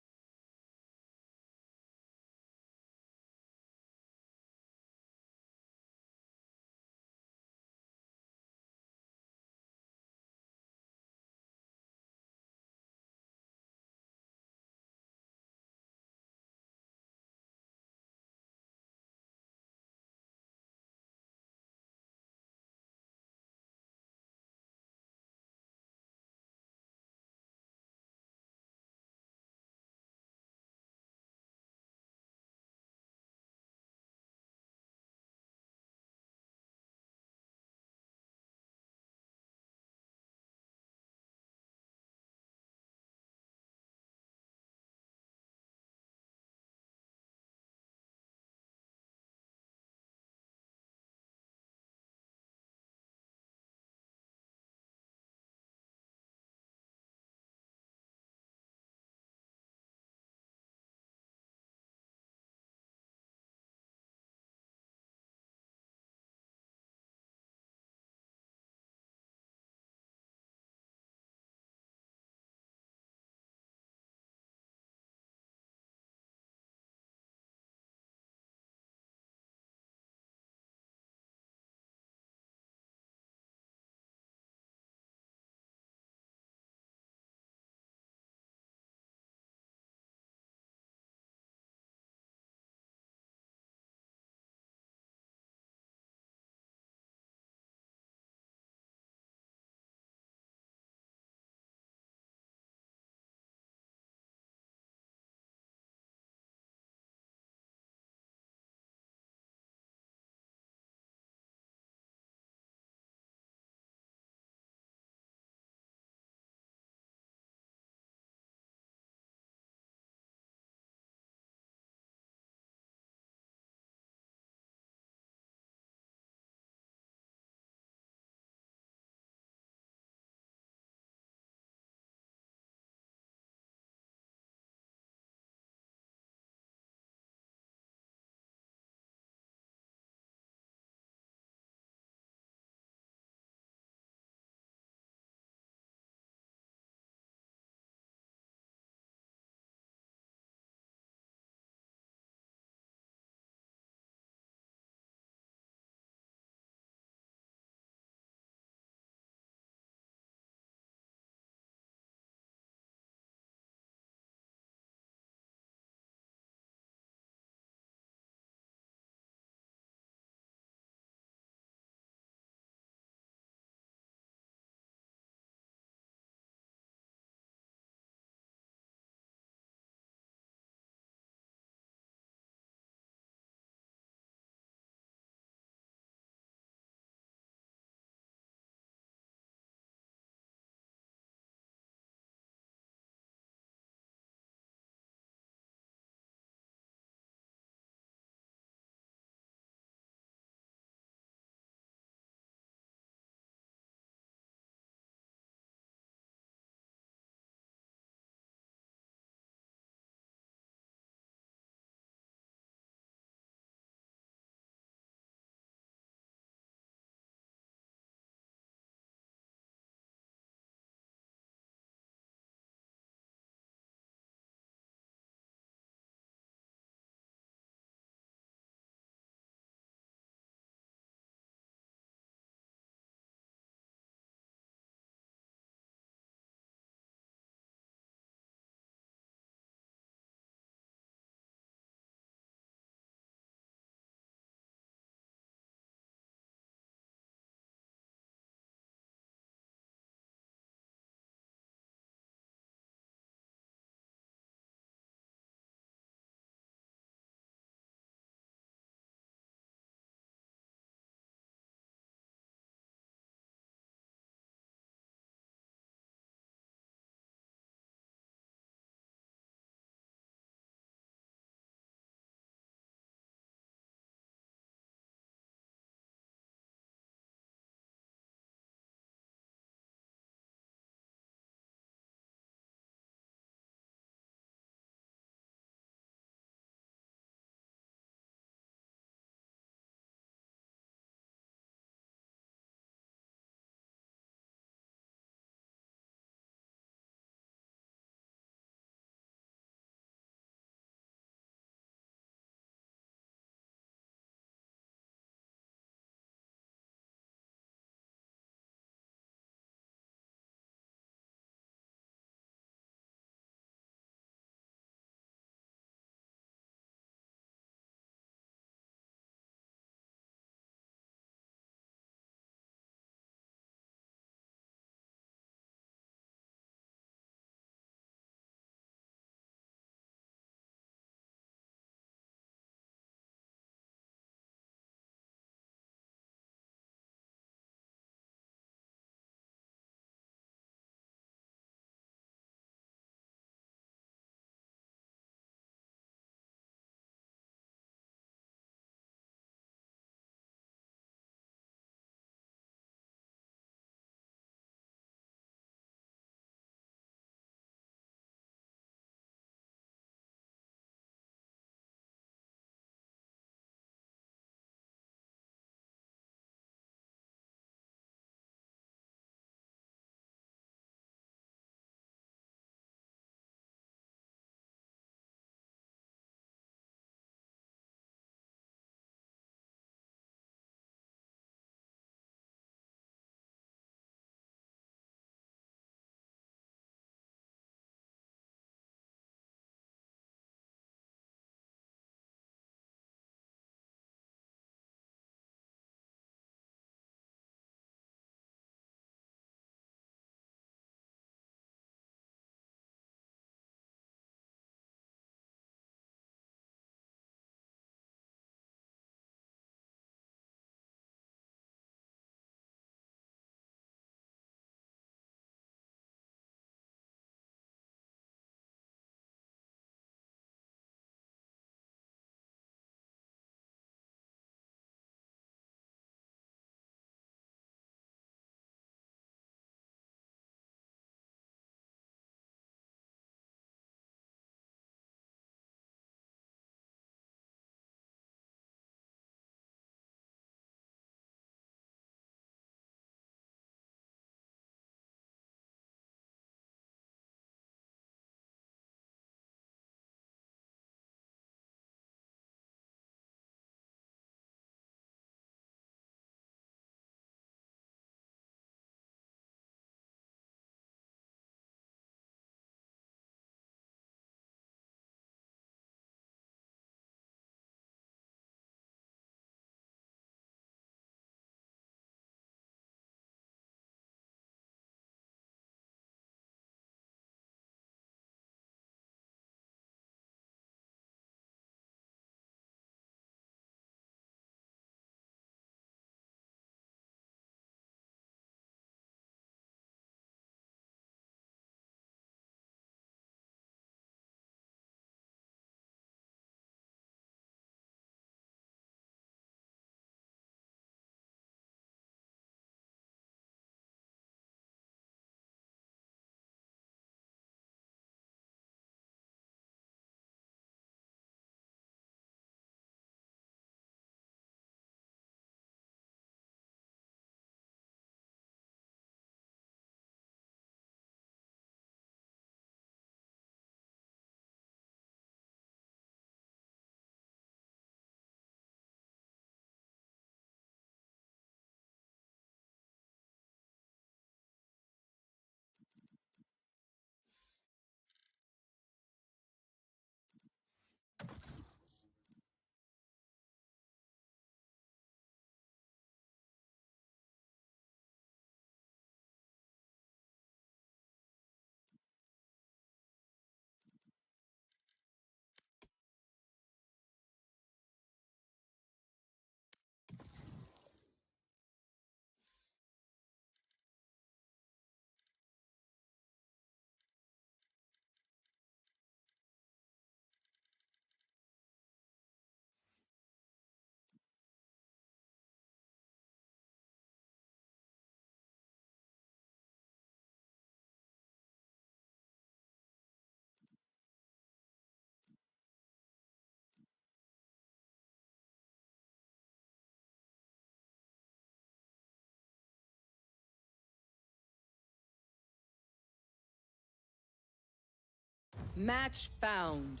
Match found.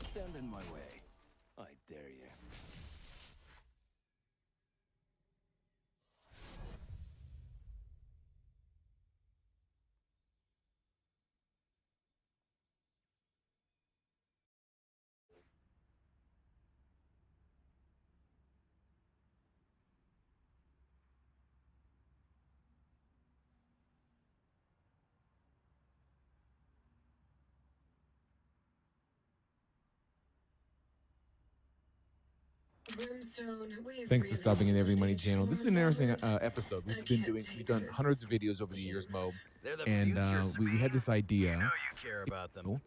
Stand in my way. I dare you. Thanks for stopping in Every Money channel. This is an interesting episode. We've done hundreds of videos over the years, Mo, and we had this idea. You care about them.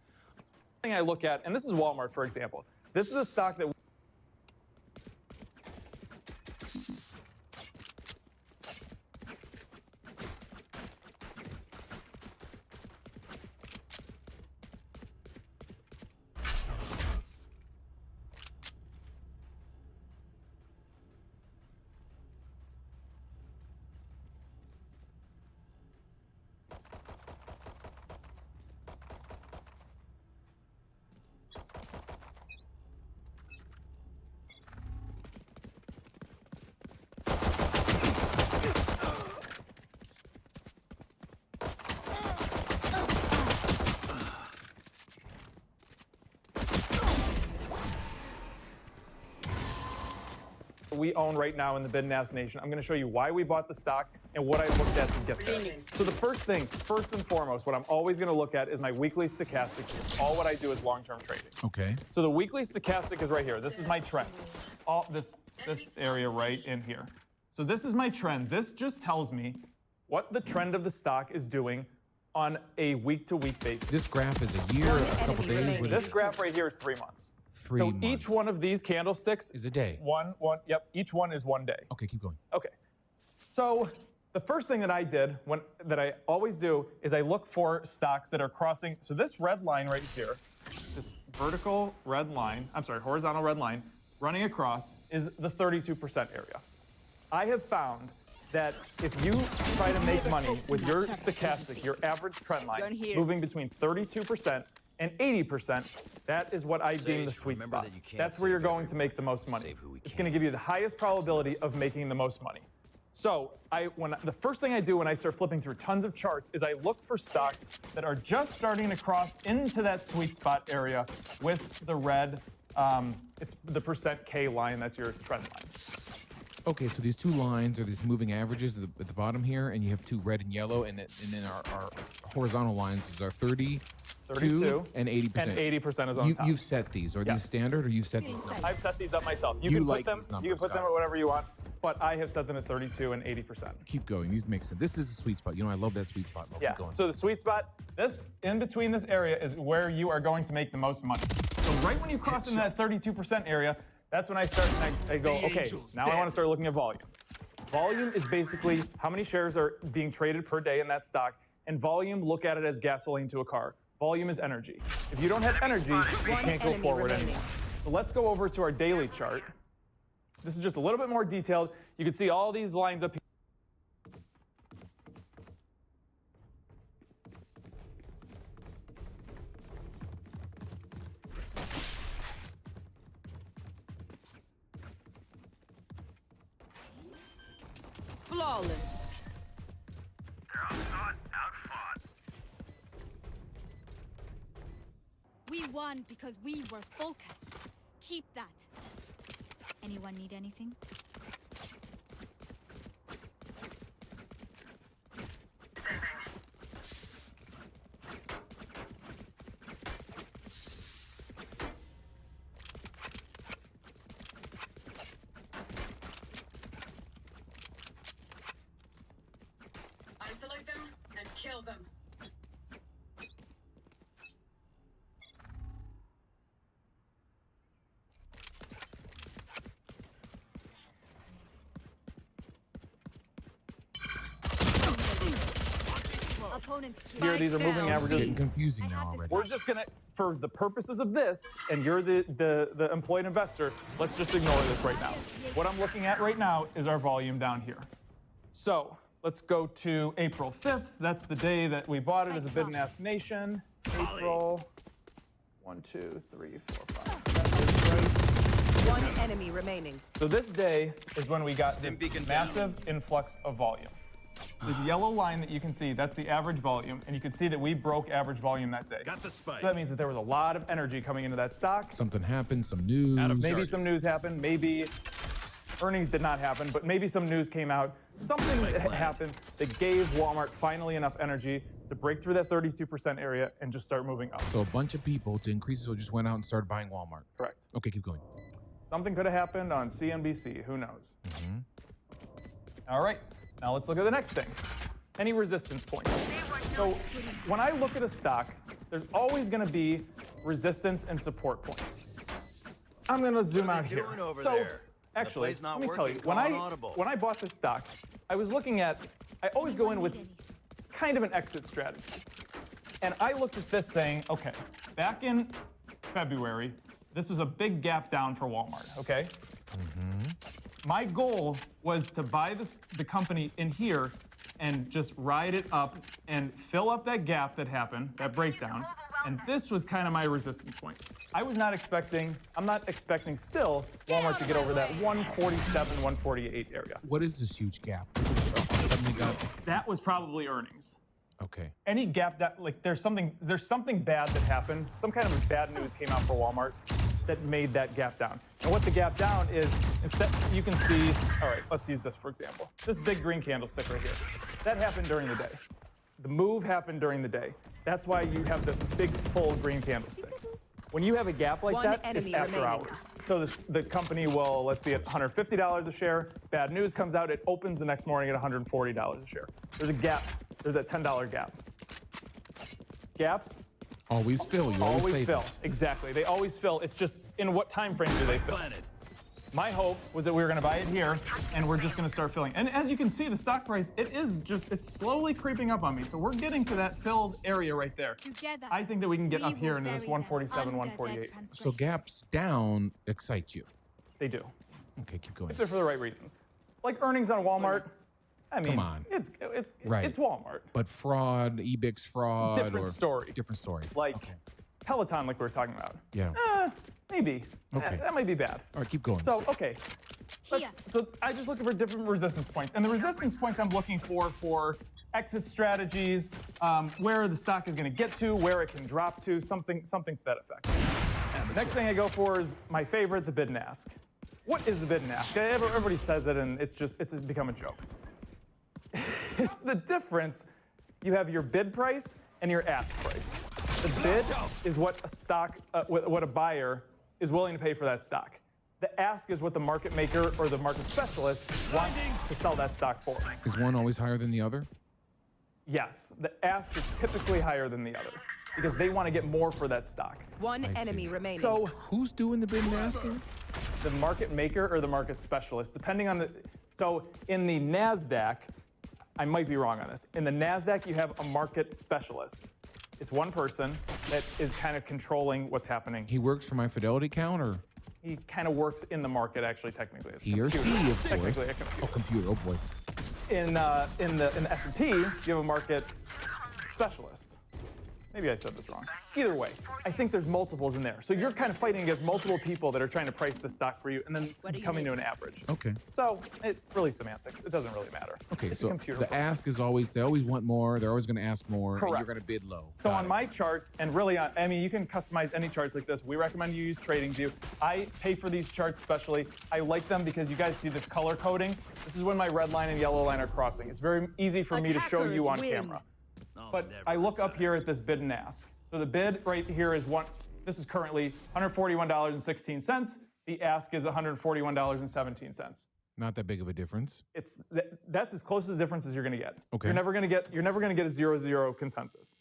Thing I look at, and this is Walmart, for example. This is a stock that we own right now in the Bid and Ask Nation. I'm going to show you why we bought the stock and what I looked at to get there. So the first thing, first and foremost, what I'm always going to look at is my weekly stochastic. All what I do is long-term trading. Okay. So the weekly stochastic is right here. This is my trend. All this area right in here. So this is my trend. This just tells me what the trend of the stock is doing on a week-to-week basis. This graph is a year, a couple days. This graph right here is 3 months. 3 so months. Each one of these candlesticks is a day. Yep, each one is 1 day. Okay, keep going. Okay. So the first thing that I did, that I always do, is I look for stocks that are crossing. So this red line right here, this vertical red line, horizontal red line, running across is the 32% area. I have found that if you try to make money with your stochastic, your average trend line, moving between 32% and 80%, that is what I deem the sweet spot. That's where you're going to make the most money. It's going to give you the highest probability of making the most money. So the first thing I do when I start flipping through tons of charts is I look for stocks that are just starting to cross into that sweet spot area with the red, it's the %K line, that's your trend line. Okay, so these two lines are these moving averages at the bottom here, and you have two red and yellow, and then our horizontal lines are 32 and 80%. And 80% is on top. You've set these. Are these standard, or you've set these numbers? I've set these up myself. You can put them at whatever you want, but I have set them at 32 and 80%. Keep going. These make sense. This is a sweet spot. You know, I love that sweet spot. Yeah, keep going. So the sweet spot, in between this area is where you are going to make the most money. So right when you cross into that 32% area, that's when I start and I go, okay, now I want to start looking at volume. Volume is basically how many shares are being traded per day in that stock, and volume, look at it as gasoline to a car. Volume is energy. If you don't have energy, you can't go forward anymore. So let's go over to our daily chart. This is just a little bit more detailed. You can see all these lines up here. Flawless. They're outthought, outfought. We won because we were focused. Keep that. Anyone need anything? Isolate them and kill them. Here, these are moving averages. It's getting confusing now already. We're just gonna, for the purposes of this, and you're the employed investor, let's just ignore this right now. What I'm looking at right now is our volume down here. So let's go to April 5th. That's the day that we bought it as a Bid and Ask Nation. April 1, 2, 3, 4, 5. That is right. One enemy remaining. So this day is when we got this massive influx of volume. This yellow line that you can see, that's the average volume, and you can see that we broke average volume that day. Got the spike. So that means that there was a lot of energy coming into that stock. Something happened, some news. Maybe some news happened, maybe earnings did not happen, but maybe some news came out. Something happened that gave Walmart finally enough energy to break through that 32% area and just start moving up. So a bunch of people, to increase it, just went out and started buying Walmart. Correct. Okay, keep going. Something could have happened on CNBC, who knows? All right, now let's look at the next thing. Any resistance points. So when I look at a stock, there's always gonna be resistance and support points. I'm gonna zoom out here. So actually, let me tell you, when I bought this stock, I was looking at, I always go in with kind of an exit strategy. And I looked at this saying, okay, back in February, this was a big gap down for Walmart, okay? My goal was to buy the company in here and just ride it up and fill up that gap that happened, that breakdown. And this was kind of my resistance point. I'm not expecting still Walmart to get over that 147, 148 area. What is this huge gap? That was probably earnings. Okay. Any gap that, like, there's something bad that happened. Some kind of bad news came out for Walmart that made that gap down. And what the gap down is, instead, you can see, all right, let's use this for example. This big green candlestick right here. That happened during the day. The move happened during the day. That's why you have the big full green candlestick. When you have a gap like that, it's after hours. So the company will, let's be at $150 a share. Bad news comes out, it opens the next morning at $140 a share. There's a gap. There's a $10 gap. Gaps always fill. You always fill. Exactly. They always fill. It's just in what time frame do they fill? My hope was that we were going to buy it here, and we're just going to start filling. And as you can see, the stock price, it's slowly creeping up on me. So we're getting to that filled area right there. Together, I think that we can get up here into this 147, 148. So gaps down excite you. They do. Okay, keep going. If they're for the right reasons. Like earnings on Walmart. I mean, come on. It's right. It's Walmart. But fraud, EBIX fraud. Different story. Different story. Like Peloton, like we were talking about. Yeah. Maybe. Okay. That might be bad. All right, keep going. So, okay. So I'm just looking for different resistance points. And the resistance points I'm looking for exit strategies, where the stock is going to get to, where it can drop to, something to that effect. The next thing I go for is my favorite, the bid and ask. What is the bid and ask? Everybody says it, and it's become a joke. It's the difference. You have your bid price and your ask price. The bid is what a stock, what a buyer is willing to pay for that stock. The ask is what the market maker or the market specialist wants to sell that stock for. Is one always higher than the other? Yes, the ask is typically higher than the other because they want to get more for that stock. One enemy remaining. So who's doing the bid and asking? The market maker or the market specialist, depending on the. So in the NASDAQ, I might be wrong on this. In the NASDAQ, you have a market specialist. It's one person that is kind of controlling what's happening. He works for my Fidelity count, or? He kind of works in the market, actually, technically. It's he or she, of course. Technically a computer. Oh, computer, oh boy. In the S&P, you have a market specialist. Maybe I said this wrong. Either way, I think there's multiples in there. So you're kind of fighting against multiple people that are trying to price the stock for you, and then it's coming to an average. Okay. So it's really semantics. It doesn't really matter. Okay, it's so a computer the program. ask is always, they always want more, they're always going to ask more, and Correct. you're going to bid low. So Got on it. my charts, and really on, I mean, you can customize any charts like this. We recommend you use TradingView. I pay for these charts specially. I like them because you guys see this color coding. This is when my red line and yellow line are crossing. It's very easy for me to show you on camera. But I look up here at this bid and ask. So the bid right here is this is currently $141.16. The ask is $141.17. Not that big of a difference. That's as close to the difference as you're going to get. Okay. You're never going to get a 0-0 consensus.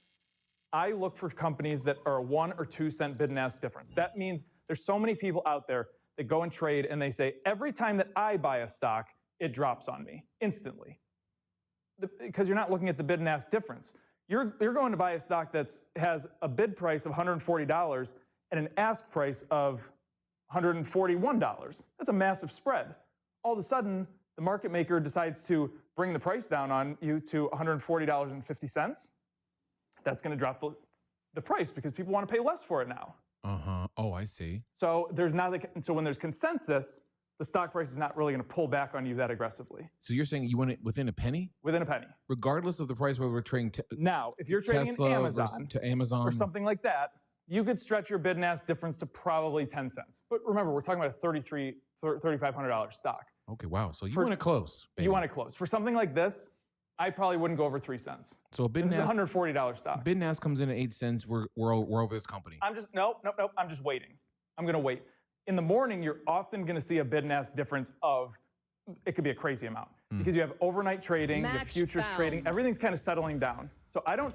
I look for companies that are a 1 or 2 cent bid and ask difference. That means there's so many people out there that go and trade and they say, every time that I buy a stock, it drops on me instantly. Because you're not looking at the bid and ask difference. You're going to buy a stock that has a bid price of $140 and an ask price of $141. That's a massive spread. All of a sudden, the market maker decides to bring the price down on you to $140.50. That's going to drop the price because people want to pay less for it now. Uh-huh. Oh, I see. So so when there's consensus, the stock price is not really going to pull back on you that aggressively. So you're saying you want it within a penny? Within a penny. Regardless of the price where we're trading now, if you're trading Tesla in Amazon, to Amazon or something like that, you could stretch your bid and ask difference to probably 10 cents. But remember, we're talking about a $3,500 stock. Okay, wow. So you want it close, baby. You want it close. For something like this, I probably wouldn't go over 3 cents. So a bid and this ask, is a $140 stock. Bid and ask comes in at 8 cents. We're over this company. Nope. I'm just waiting. I'm going to wait. In the morning, you're often going to see a bid and ask difference of, it could be a crazy amount. Because you have overnight trading, you have futures trading, everything's kind of settling down. So I don't,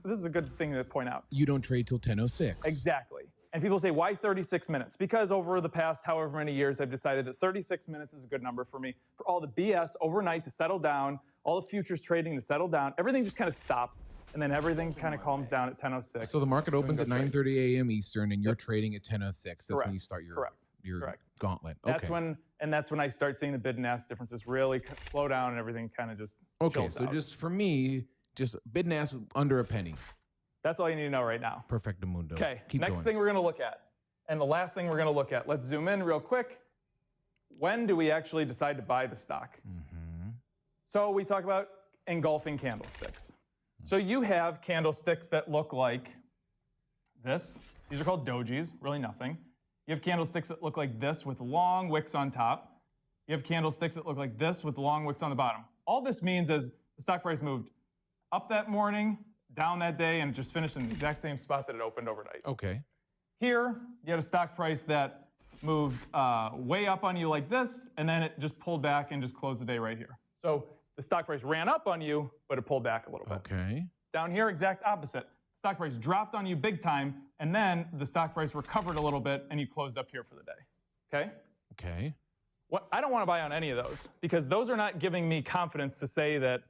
this is a good thing to point out. You don't trade till 10:06. Exactly. And people say, why 36 minutes? Because over the past however many years, I've decided that 36 minutes is a good number for me. For all the BS overnight to settle down, all the futures trading to settle down, everything just kind of stops. And then everything kind of calms down at 10:06. So the market opens at 9:30 a.m. Eastern, and you're trading at 10:06. That's when you start your gauntlet. Okay. That's when I start seeing the bid and ask differences really slow down and everything kind of just Okay, so out. just for me, just bid and ask under a penny. That's all you need to know right now. Perfecto mundo. Okay, Keep next going. thing we're going to look at, and the last thing we're going to look at, let's zoom in real quick. When do we actually decide to buy the stock? So we talk about engulfing candlesticks. So you have candlesticks that look like this. These are called dojis, really nothing. You have candlesticks that look like this with long wicks on top. You have candlesticks that look like this with long wicks on the bottom. All this means is the stock price moved up that morning, down that day, and just finished in the exact same spot that it opened overnight. Okay. Here, you had a stock price that moved way up on you like this, and then it just pulled back and just closed the day right here. So the stock price ran up on you, but it pulled back a little bit. Okay. Down here, exact opposite. Stock price dropped on you big time, and then the stock price recovered a little bit, and you closed up here for the day. Okay? Okay. I don't want to buy on any of those because those are not giving me confidence to say that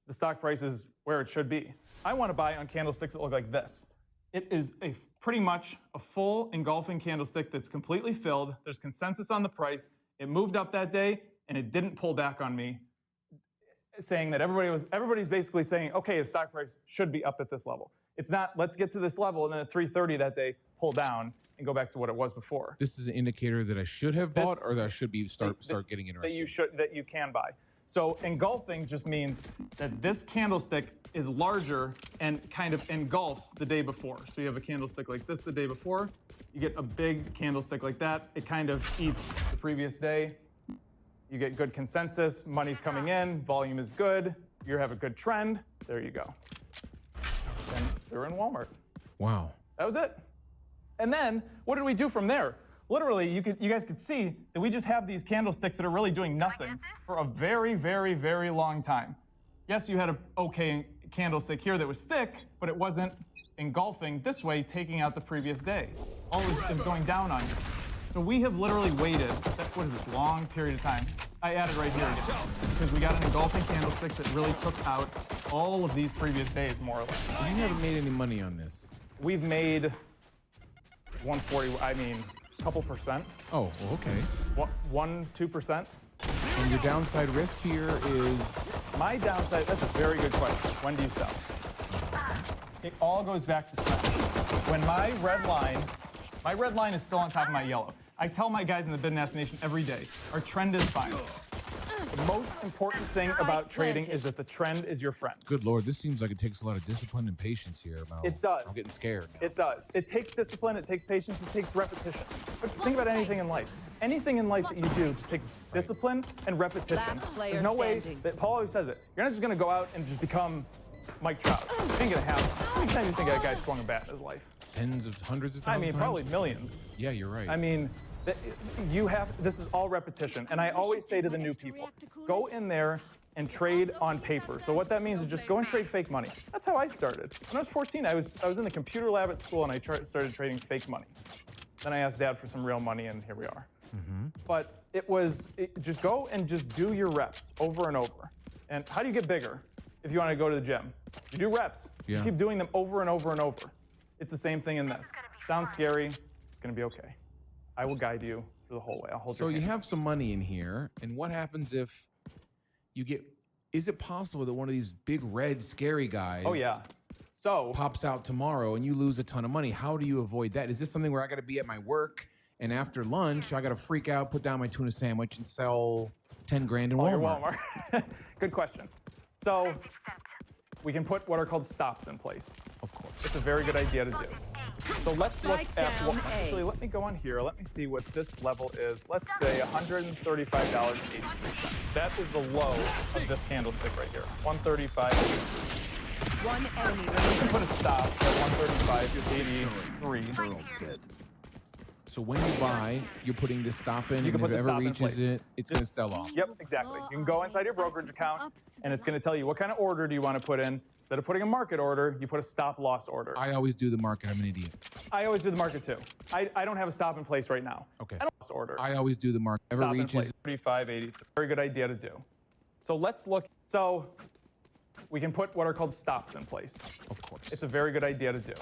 the stock price is where it should be. I want to buy on candlesticks that look like this. It is pretty much a full engulfing candlestick that's completely filled. There's consensus on the price. It moved up that day, and it didn't pull back on me, saying that everybody's basically saying, okay, the stock price should be up at this level. It's not, let's get to this level, and then at 3:30 that day, pull down and go back to what it was before. This is an indicator that I should have bought, or that I should be start getting interested. That you can buy. So engulfing just means that this candlestick is larger and kind of engulfs the day before. So you have a candlestick like this the day before. You get a big candlestick like that. It kind of eats the previous day. You get good consensus. Money's coming in. Volume is good. You have a good trend. There you go. And they're in Walmart. Wow. That was it. And then what did we do from there? Literally, you guys could see that we just have these candlesticks that are really doing nothing for a very, very, very long time. Yes, you had an okay candlestick here that was thick, but it wasn't engulfing this way, taking out the previous day. All is going down on you. So we have literally waited, what is this, long period of time. I added right here again, because we got an engulfing candlestick that really took out all of these previous days, more or less. So you haven't made any money on this? We've made 140, a couple percent. Oh, well, okay. 1-2%. And your downside risk here is? My downside, that's a very good question. When do you sell? it all goes back to trend. When my red line is still on top of my yellow. I tell my guys in the Bid and Ask Nation every day, our trend is fine. The most important thing about trading is that the trend is your friend. Good Lord, this seems like it takes a lot of discipline and patience here. It does. I'm getting scared now. It does. It takes discipline, it takes patience, it takes repetition. But think about anything in life. Anything in life that you do just takes discipline and repetition. There's no way that Paul always says it. You're not just going to go out and just become Mike Trout. It ain't going to happen. How many times do you think that guy swung a bat in his life? Tens of hundreds of thousands. I mean, probably millions. Yeah, you're right. I mean, this is all repetition. And I always say to the new people, go in there and trade on paper. So what that means is just go and trade fake money. That's how I started. When I was 14, I was in the computer lab at school and I started trading fake money. Then I asked Dad for some real money and here we are. But just go and just do your reps over and over. And how do you get bigger if you want to go to the gym? You do reps. Yeah. Just keep doing them over and over and over. It's the same thing in this. Sounds scary. It's going to be okay. I will guide you through the whole way. I'll hold your hand. So you have some money in here, and what happens if you get? Is it possible that one of these big red scary guys? Oh yeah. So pops out tomorrow, and you lose a ton of money. How do you avoid that? Is this something where I got to be at my work, and after lunch I got to freak out, put down my tuna sandwich, and sell 10 grand in Walmart? Good question. So we can put what are called stops in place. Of course. It's a very good idea to do. So let's look at what, actually, let me go on here. Let me see what this level is. Let's say $135.83. That is the low of this candlestick right here. 135.83. One enemy You can put a stop at 135.83. So when you buy, you're putting the stop in, You can and put if the it ever stop in reaches place. it, it's going to sell off. Yep, exactly. You can go inside your brokerage account, and it's going to tell you what kind of order do you want to put in. Instead of putting a market order, you put a stop loss order. I always do the market. I'm an idiot. I always do the market too. I don't have a stop in place right now. Okay. I don't order. I always do the market. Ever Stop in reaches. place. 35.83. Very good idea to do. So let's look. So we can put what are called stops in place. Of course. It's a very good idea to do.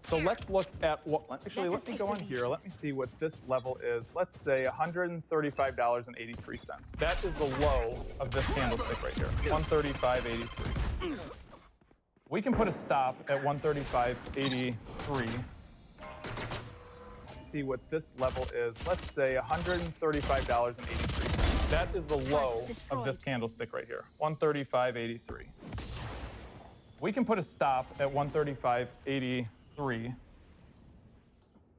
So let's look at what. Actually, let me go on here. Let me see what this level is. Let's say $135.83. That is the low of this candlestick right here. 135.83. We can put a stop at 135.83. See what this level is. Let's say $135.83. That is the low of this candlestick right here. 135.83. We can put a stop at 135.83.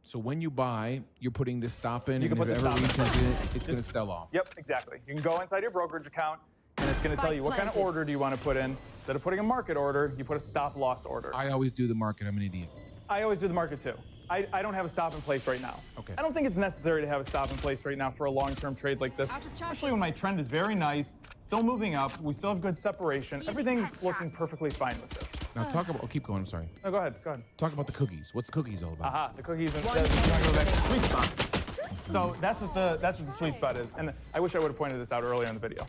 So when you buy, you're putting the stop in, You can and put if the it ever stop in. reaches it, it's going to sell off. Yep, exactly. You can go inside your brokerage account, and it's going to tell you what kind of order do you want to put in. Instead of putting a market order, you put a stop loss order. I always do the market. I'm an idiot. I always do the market too. I don't have a stop in place right now. Okay. I don't think it's necessary to have a stop in place right now for a long-term trade like this, especially when my trend is very nice, still moving up, we still have good separation. Everything's looking perfectly fine with this. Now talk about. Oh, keep going. I'm sorry. No, go ahead. Go ahead. Talk about the cookies. What's the cookies all about? Aha, the cookies and you want to go back to the sweet spot. So that's what the sweet spot is. And I wish I would have pointed this out earlier in the video.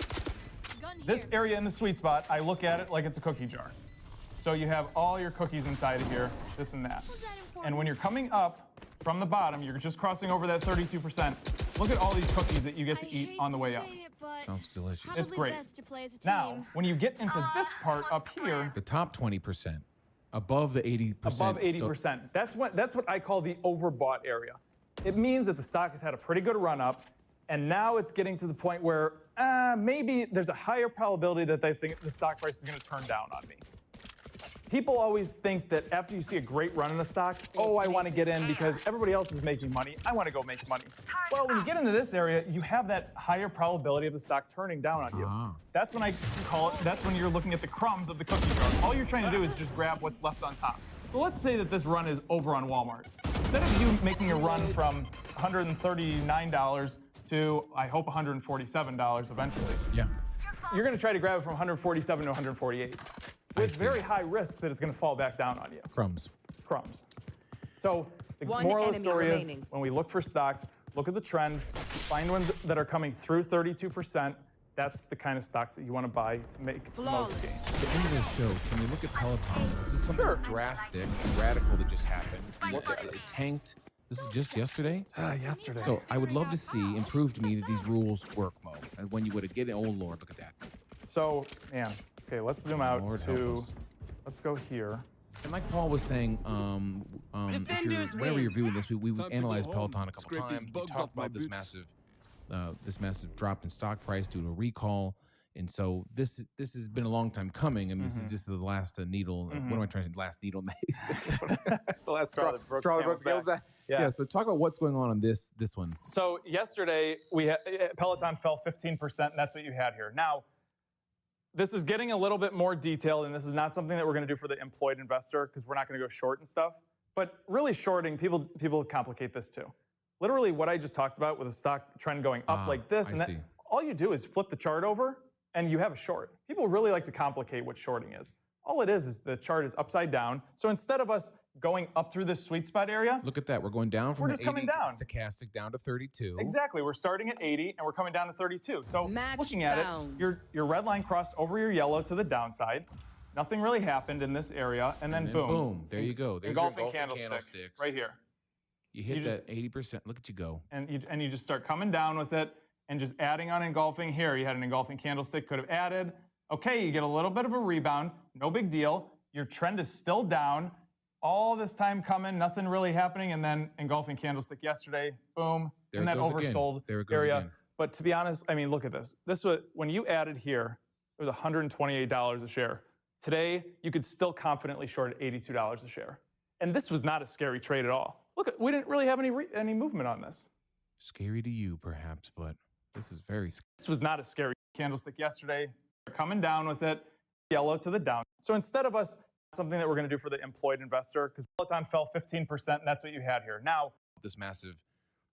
This area in the sweet spot, I look at it like it's a cookie jar. So you have all your cookies inside of here, this and that. And when you're coming up from the bottom, you're just crossing over that 32%. Look at all these cookies that you get to eat on the way up. Sounds delicious. It's great. Now, when you get into this part up here, The top 20%, above the 80%. above 80%, that's what I call the overbought area. It means that the stock has had a pretty good run up, and now it's getting to the point where maybe there's a higher probability that they think the stock price is going to turn down on me. People always think that after you see a great run in a stock, oh, I want to get in because everybody else is making money. I want to go make money. Well, when you get into this area, you have that higher probability of the stock turning down on you. That's when I call it, that's when you're looking at the crumbs of the cookie jar. All you're trying to do is just grab what's left on top. So let's say that this run is over on Walmart. Instead of you making a run from $139 to, I hope, $147 eventually. Yeah. You're going to try to grab it from 147 to 148. With very high risk that it's going to fall back down on you. Crumbs. Crumbs. So the moral of the story is, when we look for stocks, look at the trend, find ones that are coming through 32%. That's the kind of stocks that you want to buy to make the most gains. At the end of this show, can we look at Peloton? This is something drastic, radical that just happened. Look at it tanked. This is just yesterday? Yesterday. So I would love to see and prove to me that these rules work, Mo. And when you would get it, oh Lord, look at that. So, man, okay, let's zoom out to, let's go here. And like Paul was saying, whenever you're viewing this, we analyzed Peloton a couple times. We talked about this massive drop in stock price due to a recall. And so this has been a long time coming, and this is just the last needle. What am I trying to say? Last needle the last straw that broke the camel's back. Yeah. So talk about what's going on this one. So yesterday Peloton fell 15%, and that's what you had here. Now, this is getting a little bit more detailed, and this is not something that we're going to do for the employed investor because we're not going to go short and stuff. But really shorting, people complicate this too. Literally what I just talked about with a stock trend going up like this, and that, all you do is flip the chart over and you have a short. People really like to complicate what shorting is. All it is the chart is upside down. So instead of us going up through this sweet spot area, look at that. We're going down from the 80 coming down. stochastic down to 32. Exactly. We're starting at 80 and we're coming down to 32. So looking at it, your red line crossed over your yellow to the downside. Nothing really happened in this area, and then boom. Boom. There you go. There's engulfing candlesticks right here. You hit that 80%. Look at you go. And you just start coming down with it and just adding on engulfing here. You had an engulfing candlestick, could have added. Okay, you get a little bit of a rebound. No big deal. Your trend is still down. All this time coming, nothing really happening, and then engulfing candlestick yesterday, boom, in that oversold area. Again. But to be honest, I mean, look at this. This was when you added here, it was $128 a share. Today, you could still confidently short at $82 a share. And this was not a scary trade at all. Look, we didn't really have any movement on this. Scary to you, perhaps, but this is very scary. This was not a scary candlestick yesterday. Coming down with it, yellow to the down. So instead of us, something that we're going to do for the employed investor, because Peloton fell 15%, and that's what you had here. Now, this massive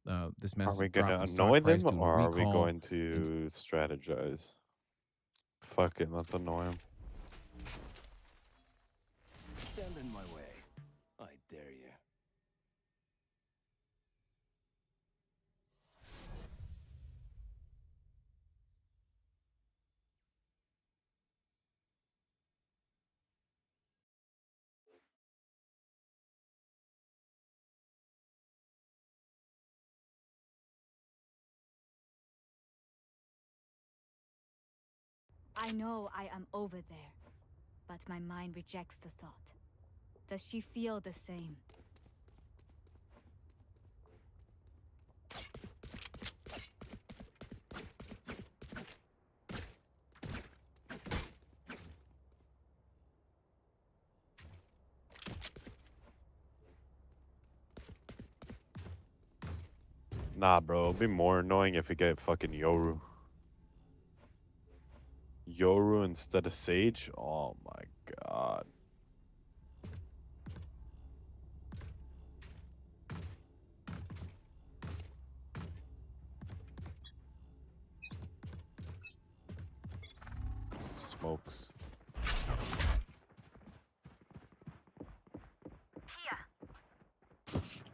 Are we going to annoy them, or are we going to strategize? Fuck it, let's annoy them. Stand in my way. I dare you. I know I am over there, but my mind rejects the thought. Does she feel the same? Nah, bro, it'd be more annoying if we get fucking Yoru. Yoru instead of Sage? Oh my god. Smokes.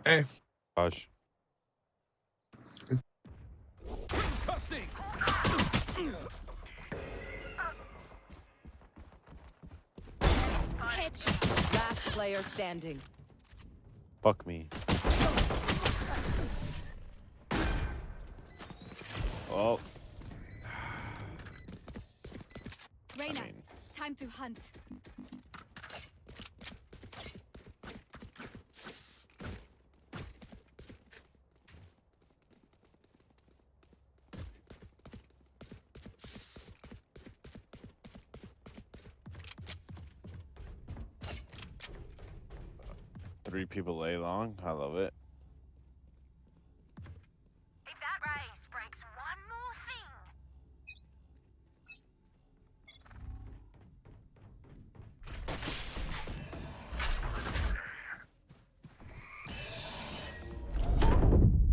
Hey. Hush. Last player standing. Fuck me. Oh. Reyna, time to hunt. Three people lay long. I love it. If that race breaks one more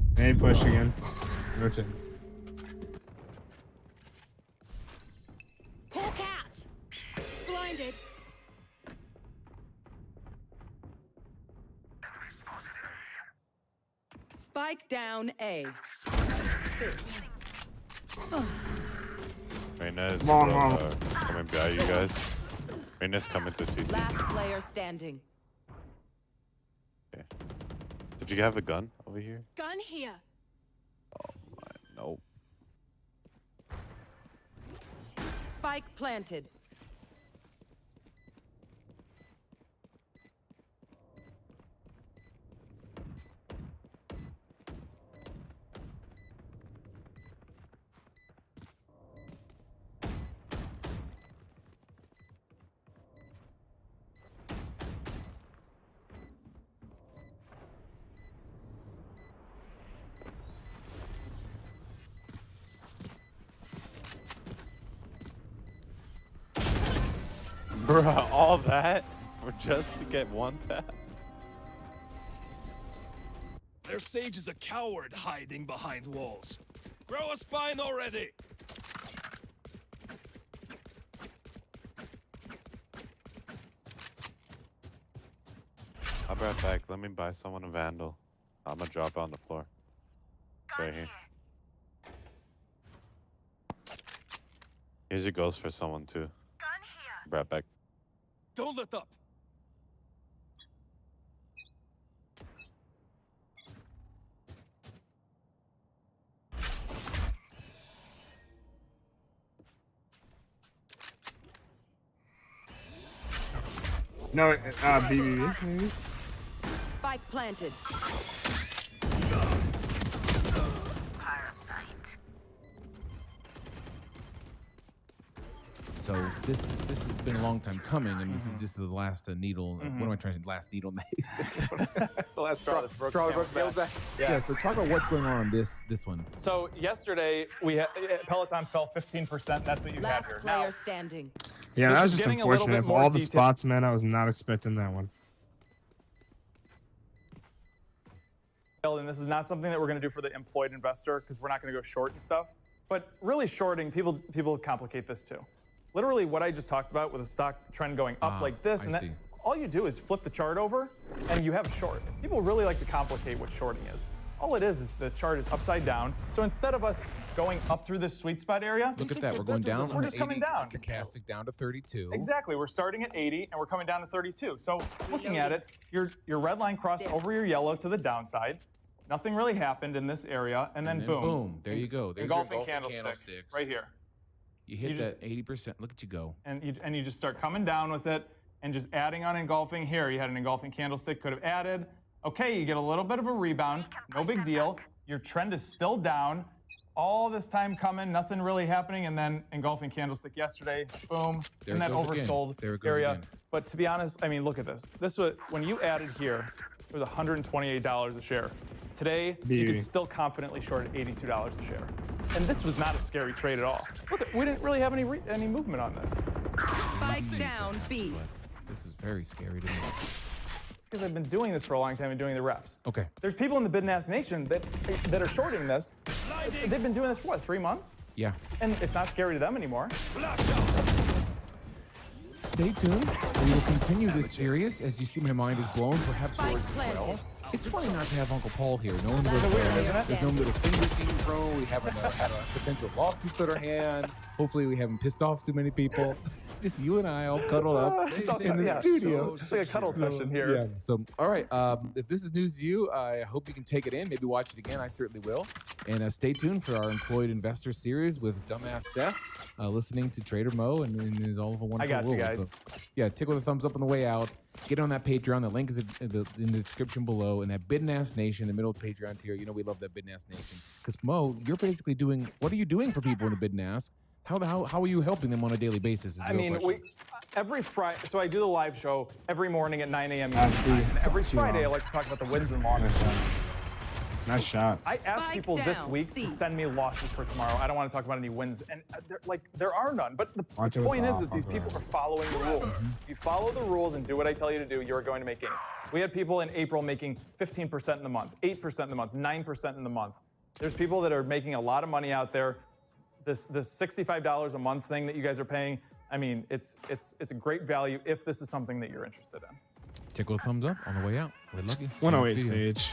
thing. Hey, push again. Rotate. Hawk out! Blinded. Spike down A. Reyna's Come coming by you guys. Reyna's coming to CT. Last player standing. Okay. Did you have a gun over here? Gun here. Oh my, nope. Spike planted. Bruh, all that for just to get one tap? Their sage is a coward hiding behind walls. Grow a spine already! I'll be right back. Let me buy someone a Vandal. I'm gonna drop it on the floor. It's right here. Here's your ghost for someone too. Be right back. Don't let up! No, BBB maybe? Spike planted. So this has been a long time coming, and this is just the last needle. What am I trying to say? Last needle maze. The last straw that broke the back. Yeah. So talk about what's going on this one. So yesterday we had Peloton fell 15%. That's what you Last have here. player Now, standing. Yeah, This that is was just getting a little unfortunate. bit For more all the detail. spots, man, I was not expecting that one. and this is not something that we're going to do for the employed investor because we're not going to go short and stuff. But really shorting, people complicate this too. Literally what I just talked about with a stock trend going up like this, and that, all you do is flip the chart over and you have a short. People really like to complicate what shorting is. All it is the chart is upside down. So instead of us going up through this sweet spot area, Look at that. We're going down from just coming 80 down. stochastic down to 32. Exactly. We're starting at 80 and we're coming down to 32. So looking at it, your red line crossed over your yellow to the downside. Nothing really happened in this area, and then boom. There you go. There's engulfing your candlesticks right here. You hit that 80%. Look at you go. And you just start coming down with it and just adding on engulfing here. You had an engulfing candlestick, could have added. Okay, you get a little bit of a rebound. No big deal. Your trend is still down. All this time coming, nothing really happening, and then engulfing candlestick yesterday, boom, There in it that goes again. oversold There it goes area. again. But to be honest, I mean, look at this. This was when you added here, it was $128 a share. Today, you could still confidently short at $82 a share. And this was not a scary trade at all. Look, we didn't really have any movement on this. Spike down, B. This is very scary to me. Because I've been doing this for a long time and doing the reps. Okay. There's people in the bid and ask nation that are shorting this. They've been doing this for what, 3 months? Yeah. And it's not scary to them anymore. Stay tuned. We will continue this series as you see my mind is blown, perhaps yours as well. It's funny not to have Uncle Paul here. No one was, there's no middle fingers being thrown. We haven't had a potential lawsuit on our hand. Hopefully we haven't pissed off too many people. Just you and I all cuddled up in the studio. It's like a cuddle session here. Yeah. So, all right. If this is news to you, I hope you can take it in. Maybe watch it again. I certainly will. And stay tuned for our Employed Investor series with Dumbass Seth, listening to Trader Mo and his all of a wonderful I got you rules. guys. So, yeah, tickle the thumbs up on the way out. Get on that Patreon. The link is in the description below. And that Bid and Ass Nation, the middle of the Patreon tier. You know we love that Bid and Ass Nation. Because Mo, you're basically doing, what are you doing for people in the Bid and Ass? How are you helping them on a daily basis? I mean, every Friday, so I do the live show every morning at 9 a.m. I see. And every Friday, I like to talk about the wins and losses. Nice shots. I asked people this week to send me losses for tomorrow. I don't want to talk about any wins, and there are none. But the point is that these people are following the rules. If you follow the rules and do what I tell you to do, you're going to make gains. We had people in April making 15% in the month, 8% in the month, 9% in the month. There's people that are making a lot of money out there. This $65 a month thing that you guys are paying, I mean, it's a great value if this is something that you're interested in. Tickle the thumbs up on the way out. We're lucky. 108 Sage.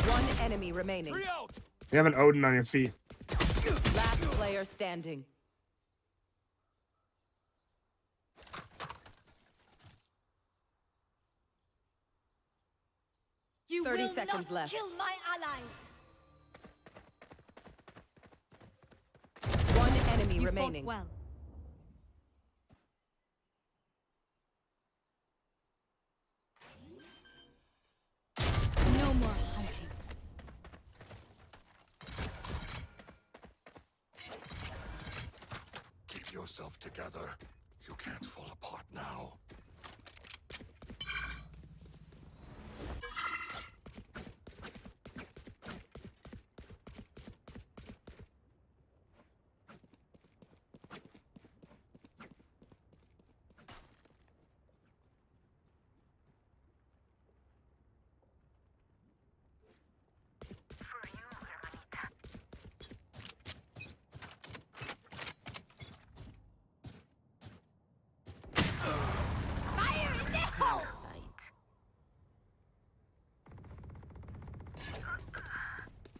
One enemy remaining. You have an Odin on your feet. Last player standing. You 30 will seconds not left. kill my allies. One enemy You remaining. fought well. No more hunting. yourself together. You can't fall apart now.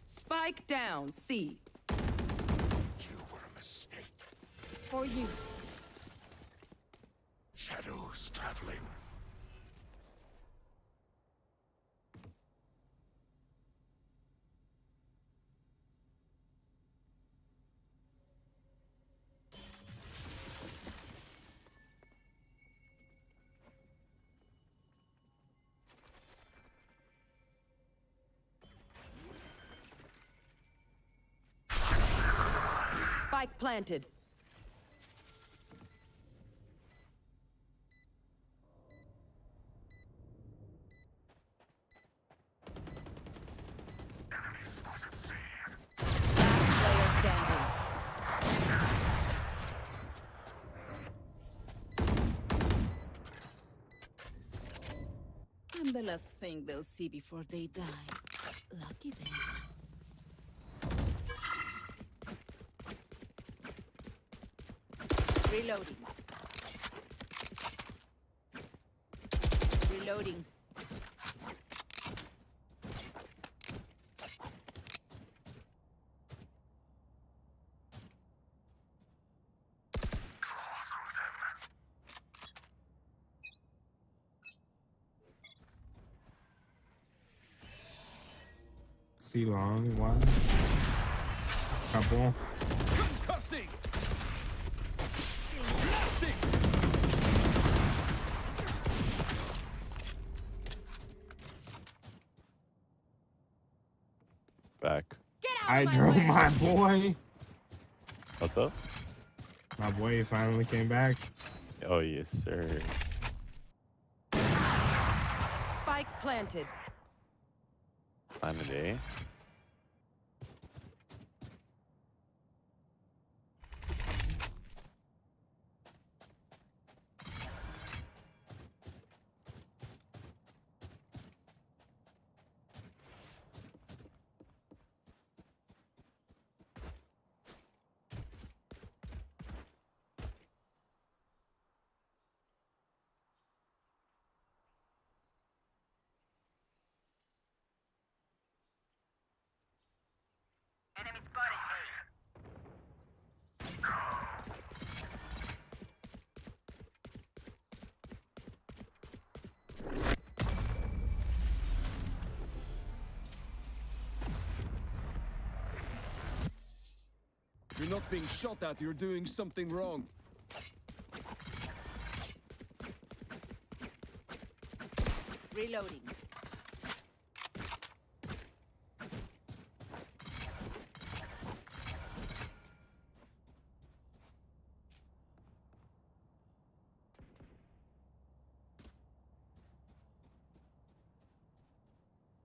Spike down, C. You were a mistake. For you. Shadows traveling. Spike planted. Last player standing. I'm the last thing they'll see before they die. Lucky them. Reloading. Reloading. C long, one. Couple. Concussing! Back. I drove my boy. What's up? My boy finally came back. Oh, yes, sir. Spike planted. Planet A. Enemy spotted. If you're not being shot at, you're doing something wrong. Reloading.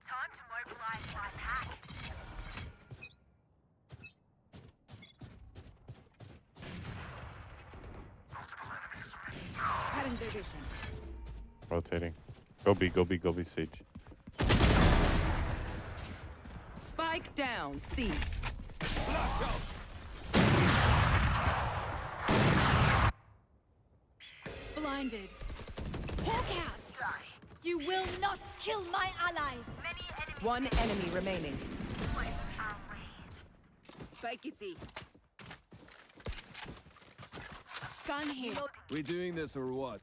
Time to mobilize my pack. Cutting their vision. Rotating. Go B, go B, go B, Siege. Spike down, C. Flash out! Blinded. Hawk out! You will not kill my allies! One enemy remaining. Spiky C. Gun here. We doing this or what?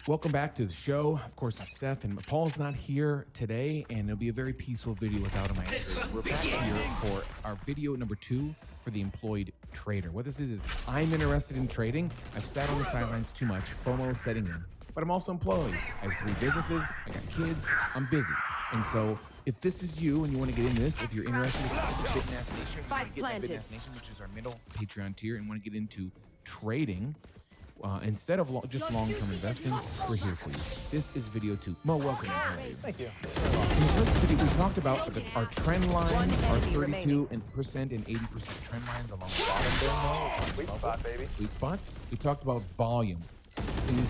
Welcome back to the show. Of course, it's Seth, and Paul's not here today, and it'll be a very peaceful video without him. We're back here for our video number 2 for the employed trader. What this is I'm interested in trading. I've sat on the sidelines too much. FOMO is setting in, but I'm also employed. I have 3 businesses. I got kids. I'm busy, and so if this is you and you want to get into this, if you're interested in Bitnass Nation, you want to get into Bitnass Nation, which is our middle Patreon tier, and want to get into trading. Instead of just long-term investing, we're here for you. This is video 2. Mo, welcome. Thank you. In the first video, we talked about our trend lines, our 32% and 80% trend lines along the bottom there, Mo. Sweet spot, baby. Sweet spot. We talked about volume.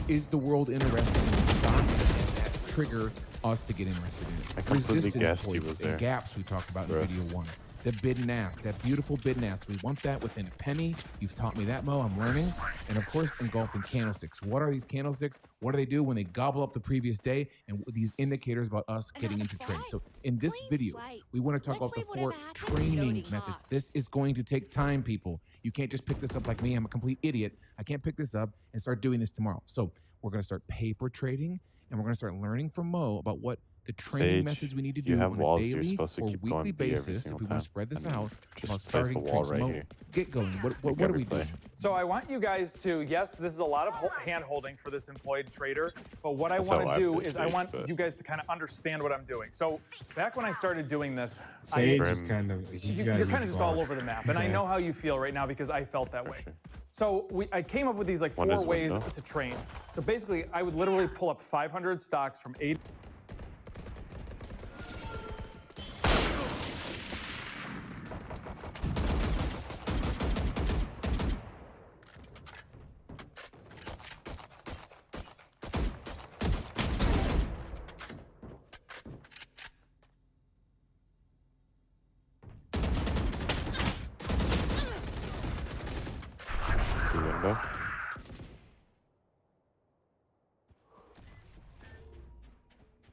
Is the world interested in stock that trigger us to get interested in it? I completely guessed he was there. Gaps we talked about in video 1. The bid and ask, that beautiful bid and ask. We want that within a penny. You've taught me that, Mo. I'm learning. And of course, engulfing candlesticks. What are these candlesticks? What do they do when they gobble up the previous day? And these indicators about us getting into trade. So in this video, we want to talk about the 4 training methods. This is going to take time, people. You can't just pick this up like me. I'm a complete idiot. I can't pick this up and start doing this tomorrow. So we're going to start paper trading, and we're going to start learning from Mo about what the training methods we need to do on a daily or weekly basis if we want to spread this out about starting trades. Mo, get going. What are we doing? So I want you guys to, yes, this is a lot of hand-holding for this employed trader, but what I want to do is I want you guys to kind of understand what I'm doing. So back when I started doing this, you're kind of just all over the map, and I know how you feel right now because I felt that way. So I came up with these like 4 ways to train. So basically, I would literally pull up 500 stocks from 8.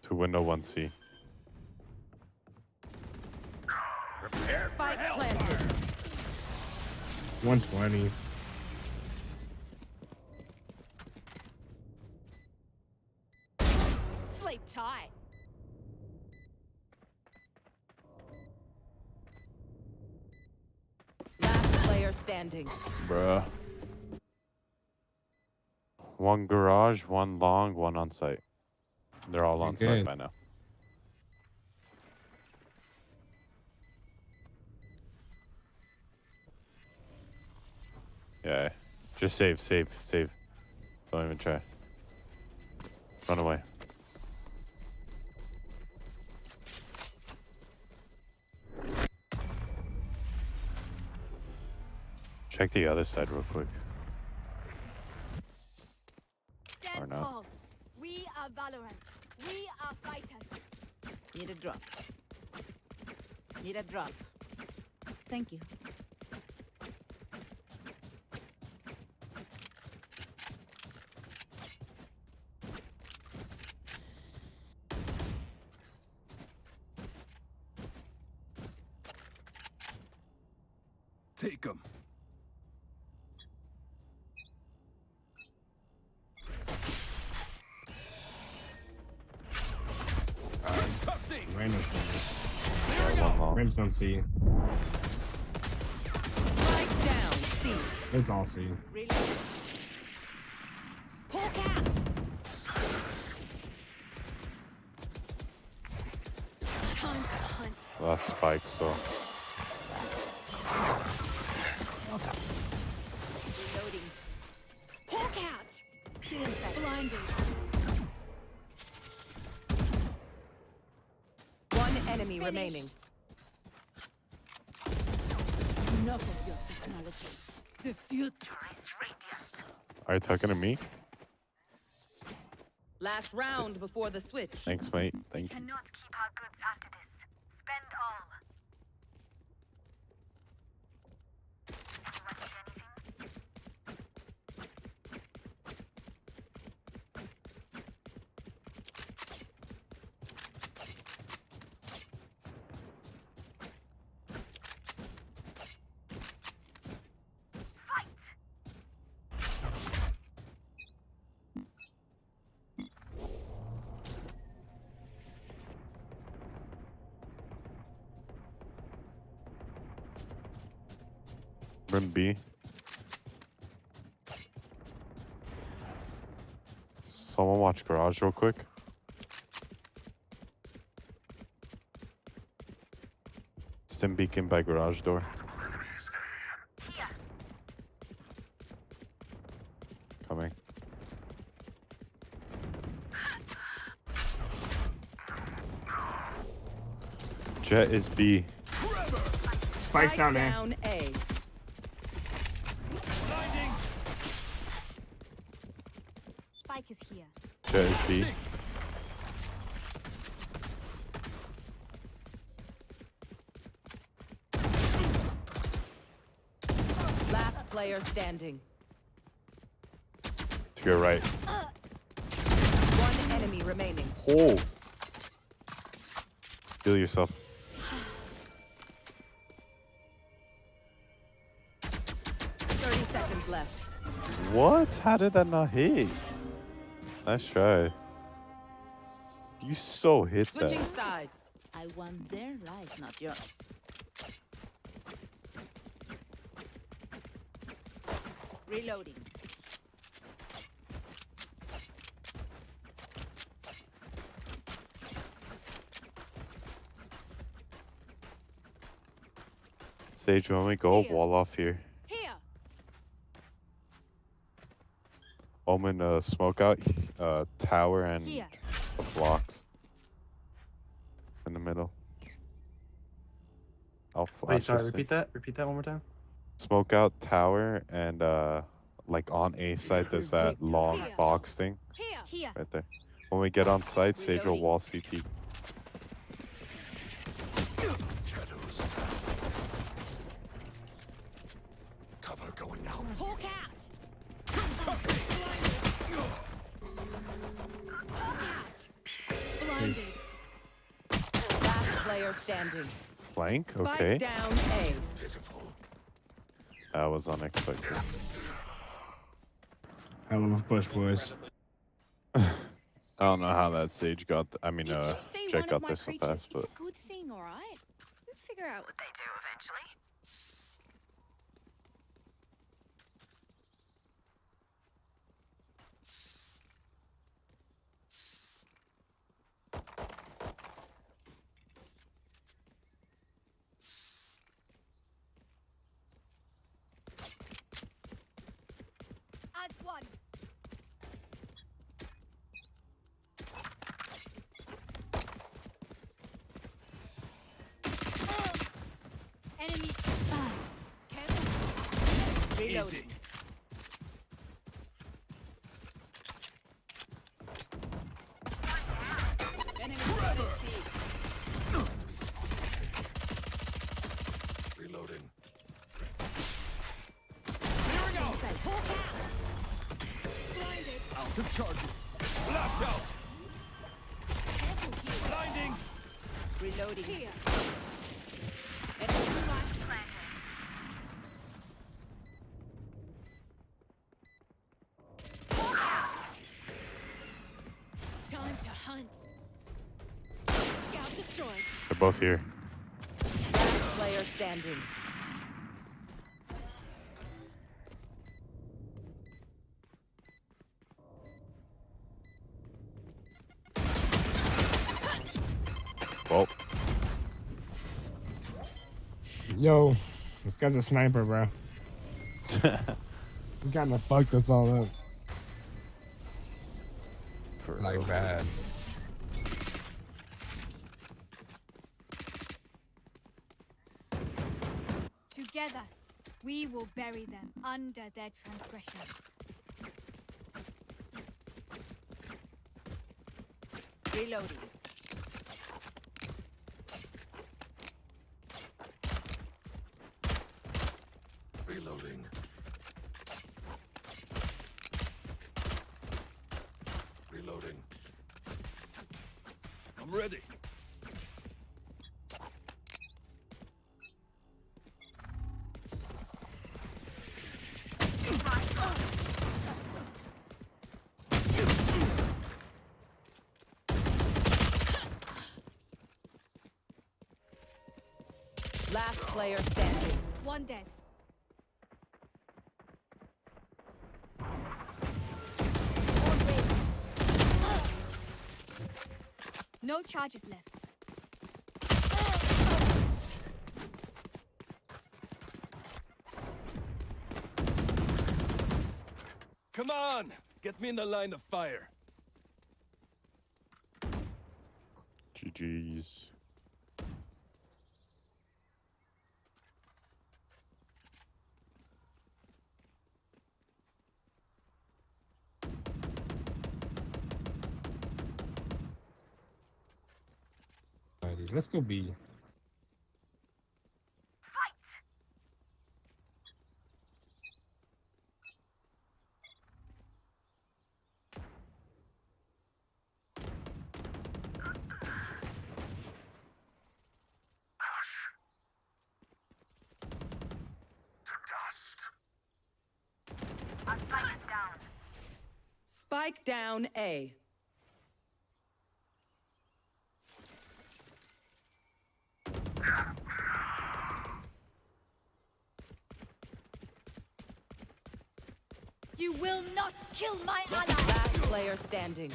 To window 1C. Prepare for hellfire. 120. Sleep tight. Last player standing. Bruh. 1 garage, 1 long, 1 on site. They're all on site by now. Yeah. Just save. Don't even try. Run away. Check the other side real quick. Or not. We are Valorant. We are fighters. Need a drop. Need a drop. Thank you. Take them. Random C. Random don't C. Strike down. C. It's all C. Really? Hawk out. Time to hunt. That's spike, so. Reloading. Hawk out. Blinded. Enemy remaining. Enough of your technology. The future is radiant. Are you talking to me? Last round before the switch. Thanks, mate. Thank you. Cannot keep our goods after this. Spend all. Anyone need anything? Rim B. Someone watch garage real quick. Stim beacon by garage door. Coming. Jet is B. Spike's down there. A. Spike is here. Jet is B. Last player standing. To your right. One enemy remaining. Oh. Heal yourself. 30 seconds left. What? How did that not hit? Nice try. You so hit that. Switching sides. I want their life, not yours. Reloading. Sage, when we go, wall off here. Here. Omen, smoke out, tower and Here. blocks. In the middle. I'll flash. Wait, sorry, this repeat that? Repeat that one more time? Smoke out tower and like on A side there's that long box thing. Here. Right there. When we get on site, Sage will wall CT. Cover going out. Hawk out. Blinded. Last player standing. Flank? Spike Okay. down A. That was unexpected. Hell of a push, boys. I don't know how that Sage got, Jet got this so fast, but. It's a good thing, all right? We'll figure out what they do eventually. As one. Enemy. Careful. Reloading. Enemy spotted C. Reloading. Blinded. Out of charges. Flash out. Blinding. Reloading. Here. Enemy Time to hunt. Scout destroyed. They're both here. last player standing. Well. Yo, this guy's a sniper, bro. You kind of fucked us all up. Like bad. Together, we will bury them under their transgressions. Reloading. Reloading. Reloading. I'm ready. Last player standing. One dead. No charges left. Come on! Get me in the line of fire. GG's. Alrighty, let's go B. Spike down A. You will not kill my ally! Last player standing.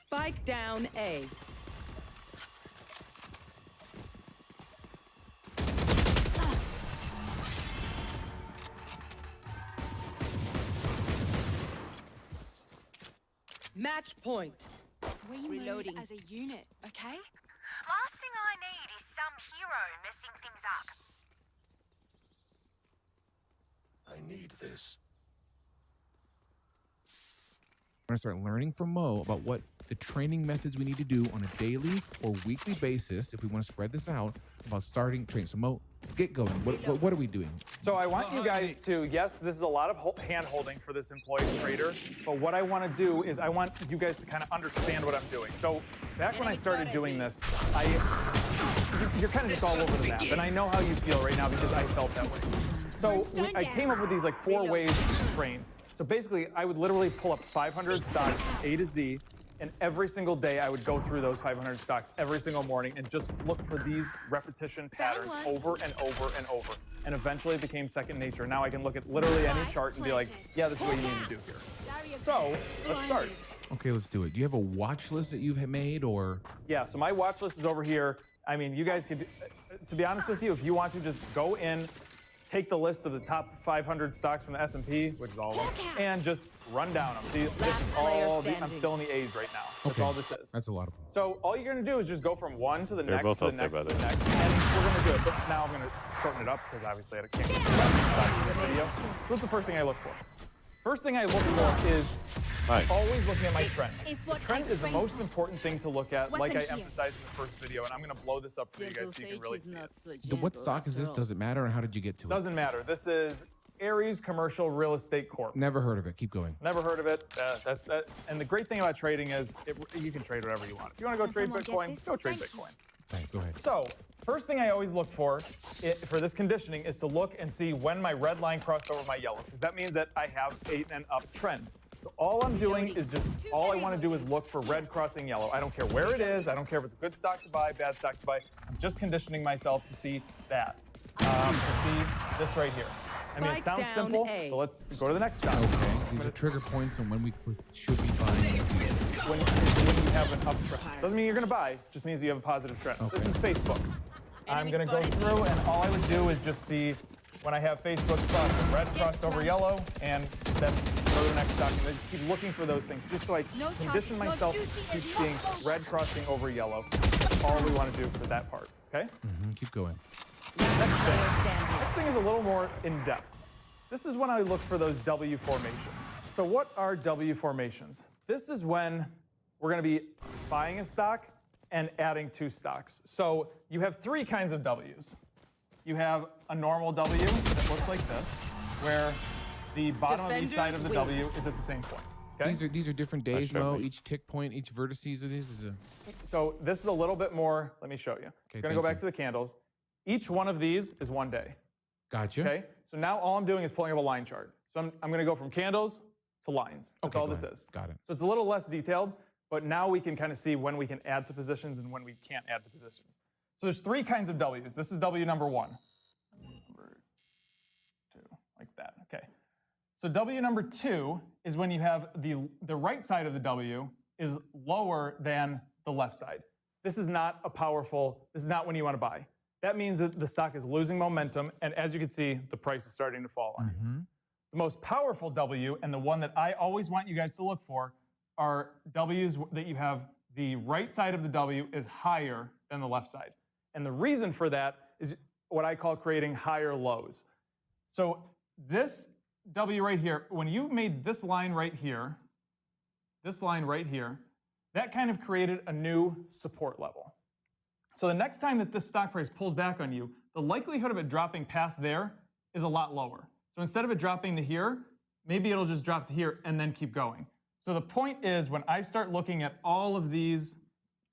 Spike down A. Match point. We Reloading. move as a unit, okay? Last thing I need is some hero messing things up. I need this. We're going to start learning from Mo about what the training methods we need to do on a daily or weekly basis if we want to spread this out about starting training. So Mo, get going. What are we doing? So I want you guys to, yes, this is a lot of hand-holding for this employee trader, but what I want to do is I want you guys to kind of understand what I'm doing. So back when I started doing this, you're kind of just all over the map, and I know how you feel right now because I felt that way. So I came up with these like 4 ways to train. So basically, I would literally pull up 500 stocks A to Z, and every single day I would go through those 500 stocks every single morning and just look for these repetition patterns over and over and over. And eventually it became second nature. Now I can look at literally any chart and be like, yeah, this is what you need to do here. So let's start. Okay, let's do it. Do you have a watch list that you've made or? Yeah, so my watch list is over here. I mean, you guys could, to be honest with you, if you want to just go in, take the list of the top 500 stocks from the S&P, which is all of them, and just run down them. See, this is all I'm still in the A's right now. That's all this is. That's a lot of them. So all you're gonna do is just go from one to the They're next both to the up there, next to by the the way. next, and we're gonna do it. But now I'm gonna shorten it up because obviously I can't get the stocks in this video. So what's the first thing I look for? First thing I look for is always looking at my trend. The trend is the most important thing to look at, like I emphasized in the first video, and I'm going to blow this up for you guys so you can really see it. What stock is this? Does it matter, and how did you get to it? Doesn't matter. This is Ares Commercial Real Estate Corp. Never heard of it. Keep going. Never heard of it. And the great thing about trading is you can trade whatever you want. If you want to go trade Bitcoin, go trade Bitcoin. Right, go ahead. So, first thing I always look for this conditioning is to look and see when my red line crossed over my yellow, because that means that I have an up trend. So all I'm doing is all I want to do is look for red crossing yellow. I don't care where it is. I don't care if it's a good stock to buy, bad stock to buy. I'm just conditioning myself to see that, to see this right here. I mean, it sounds simple, so let's go to the next stock. Okay, these are trigger points on when we should be buying. When you have an up trend. Doesn't mean you're going to buy, just means you have a positive trend. Okay. This is Facebook. I'm going to go through, and all I would do is just see when I have Facebook crossed, red crossed over yellow, and then go to the next stock. And I just keep looking for those things, just so I condition myself to keep seeing red crossing over yellow. That's all we want to do for that part, okay? Keep going. Next thing is a little more in-depth. This is when I look for those W formations. So what are W formations? This is when we're going to be buying a stock and adding 2 stocks. So you have 3 kinds of W's. You have a normal W that looks like this, where the bottom of each side of the W is at the same point. Okay? These are different days, Mo. Each tick point, each vertices of these is a. So this is a little bit more. Let me show you. I'm going to go back to the candles. Each one of these is 1 day. Gotcha. Okay. So now all I'm doing is pulling up a line chart. So I'm going to go from candles to lines. That's all this is. Got it. So it's a little less detailed, but now we can kind of see when we can add to positions and when we can't add to positions. So there's 3 kinds of W's. This is W number 1. Number 2, like that. Okay. So W number 2 is when you have the right side of the W is lower than the left side. this is not when you want to buy. That means that the stock is losing momentum, and as you can see, the price is starting to fall on you. The most powerful W, and the one that I always want you guys to look for, are W's that you have the right side of the W is higher than the left side. And the reason for that is what I call creating higher lows. So this W right here, when you made this line right here, that kind of created a new support level. So the next time that this stock price pulls back on you, the likelihood of it dropping past there is a lot lower. So instead of it dropping to here, maybe it'll just drop to here and then keep going. So the point is, when I start looking at all of these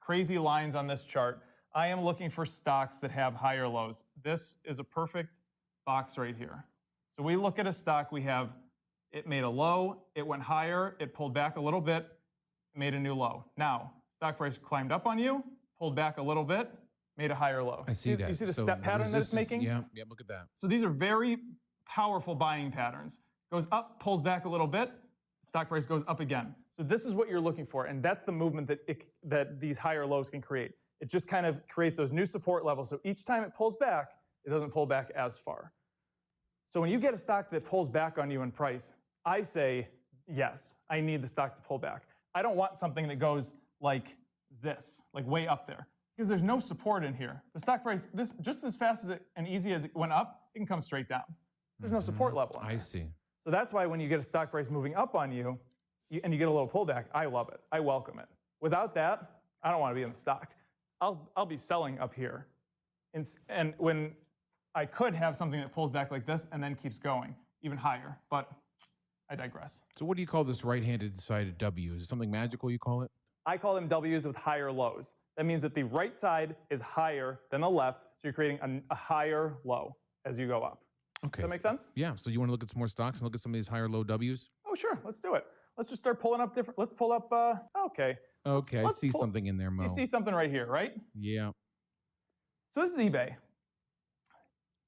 crazy lines on this chart, I am looking for stocks that have higher lows. This is a perfect box right here. So we look at a stock, it made a low, it went higher, it pulled back a little bit, made a new low. Now, stock price climbed up on you, pulled back a little bit, made a higher low. I see that. You see the step pattern that it's making? Yeah, look at that. So these are very powerful buying patterns. Goes up, pulls back a little bit, stock price goes up again. So this is what you're looking for, and that's the movement that these higher lows can create. It just kind of creates those new support levels. So each time it pulls back, it doesn't pull back as far. So when you get a stock that pulls back on you in price, I say, yes, I need the stock to pull back. I don't want something that goes like this, like way up there, because there's no support in here. The stock price, this just as fast as and easy as it went up, it can come straight down. There's no support level in there. I see. So that's why when you get a stock price moving up on you, and you get a little pullback, I love it. I welcome it. Without that, I don't want to be in the stock. I'll be selling up here. And when I could have something that pulls back like this and then keeps going even higher, but I digress. So what do you call this right-handed sided W? Is it something magical you call it? I call them W's with higher lows. That means that the right side is higher than the left, so you're creating a higher low as you go up. Okay. Does that make sense? Yeah, so you want to look at some more stocks and look at some of these higher low W's? Oh, sure, let's do it. Let's just start pulling up different, let's pull up, okay. Okay, I see something in there, Mo. You see something right here, right? Yeah. So this is eBay.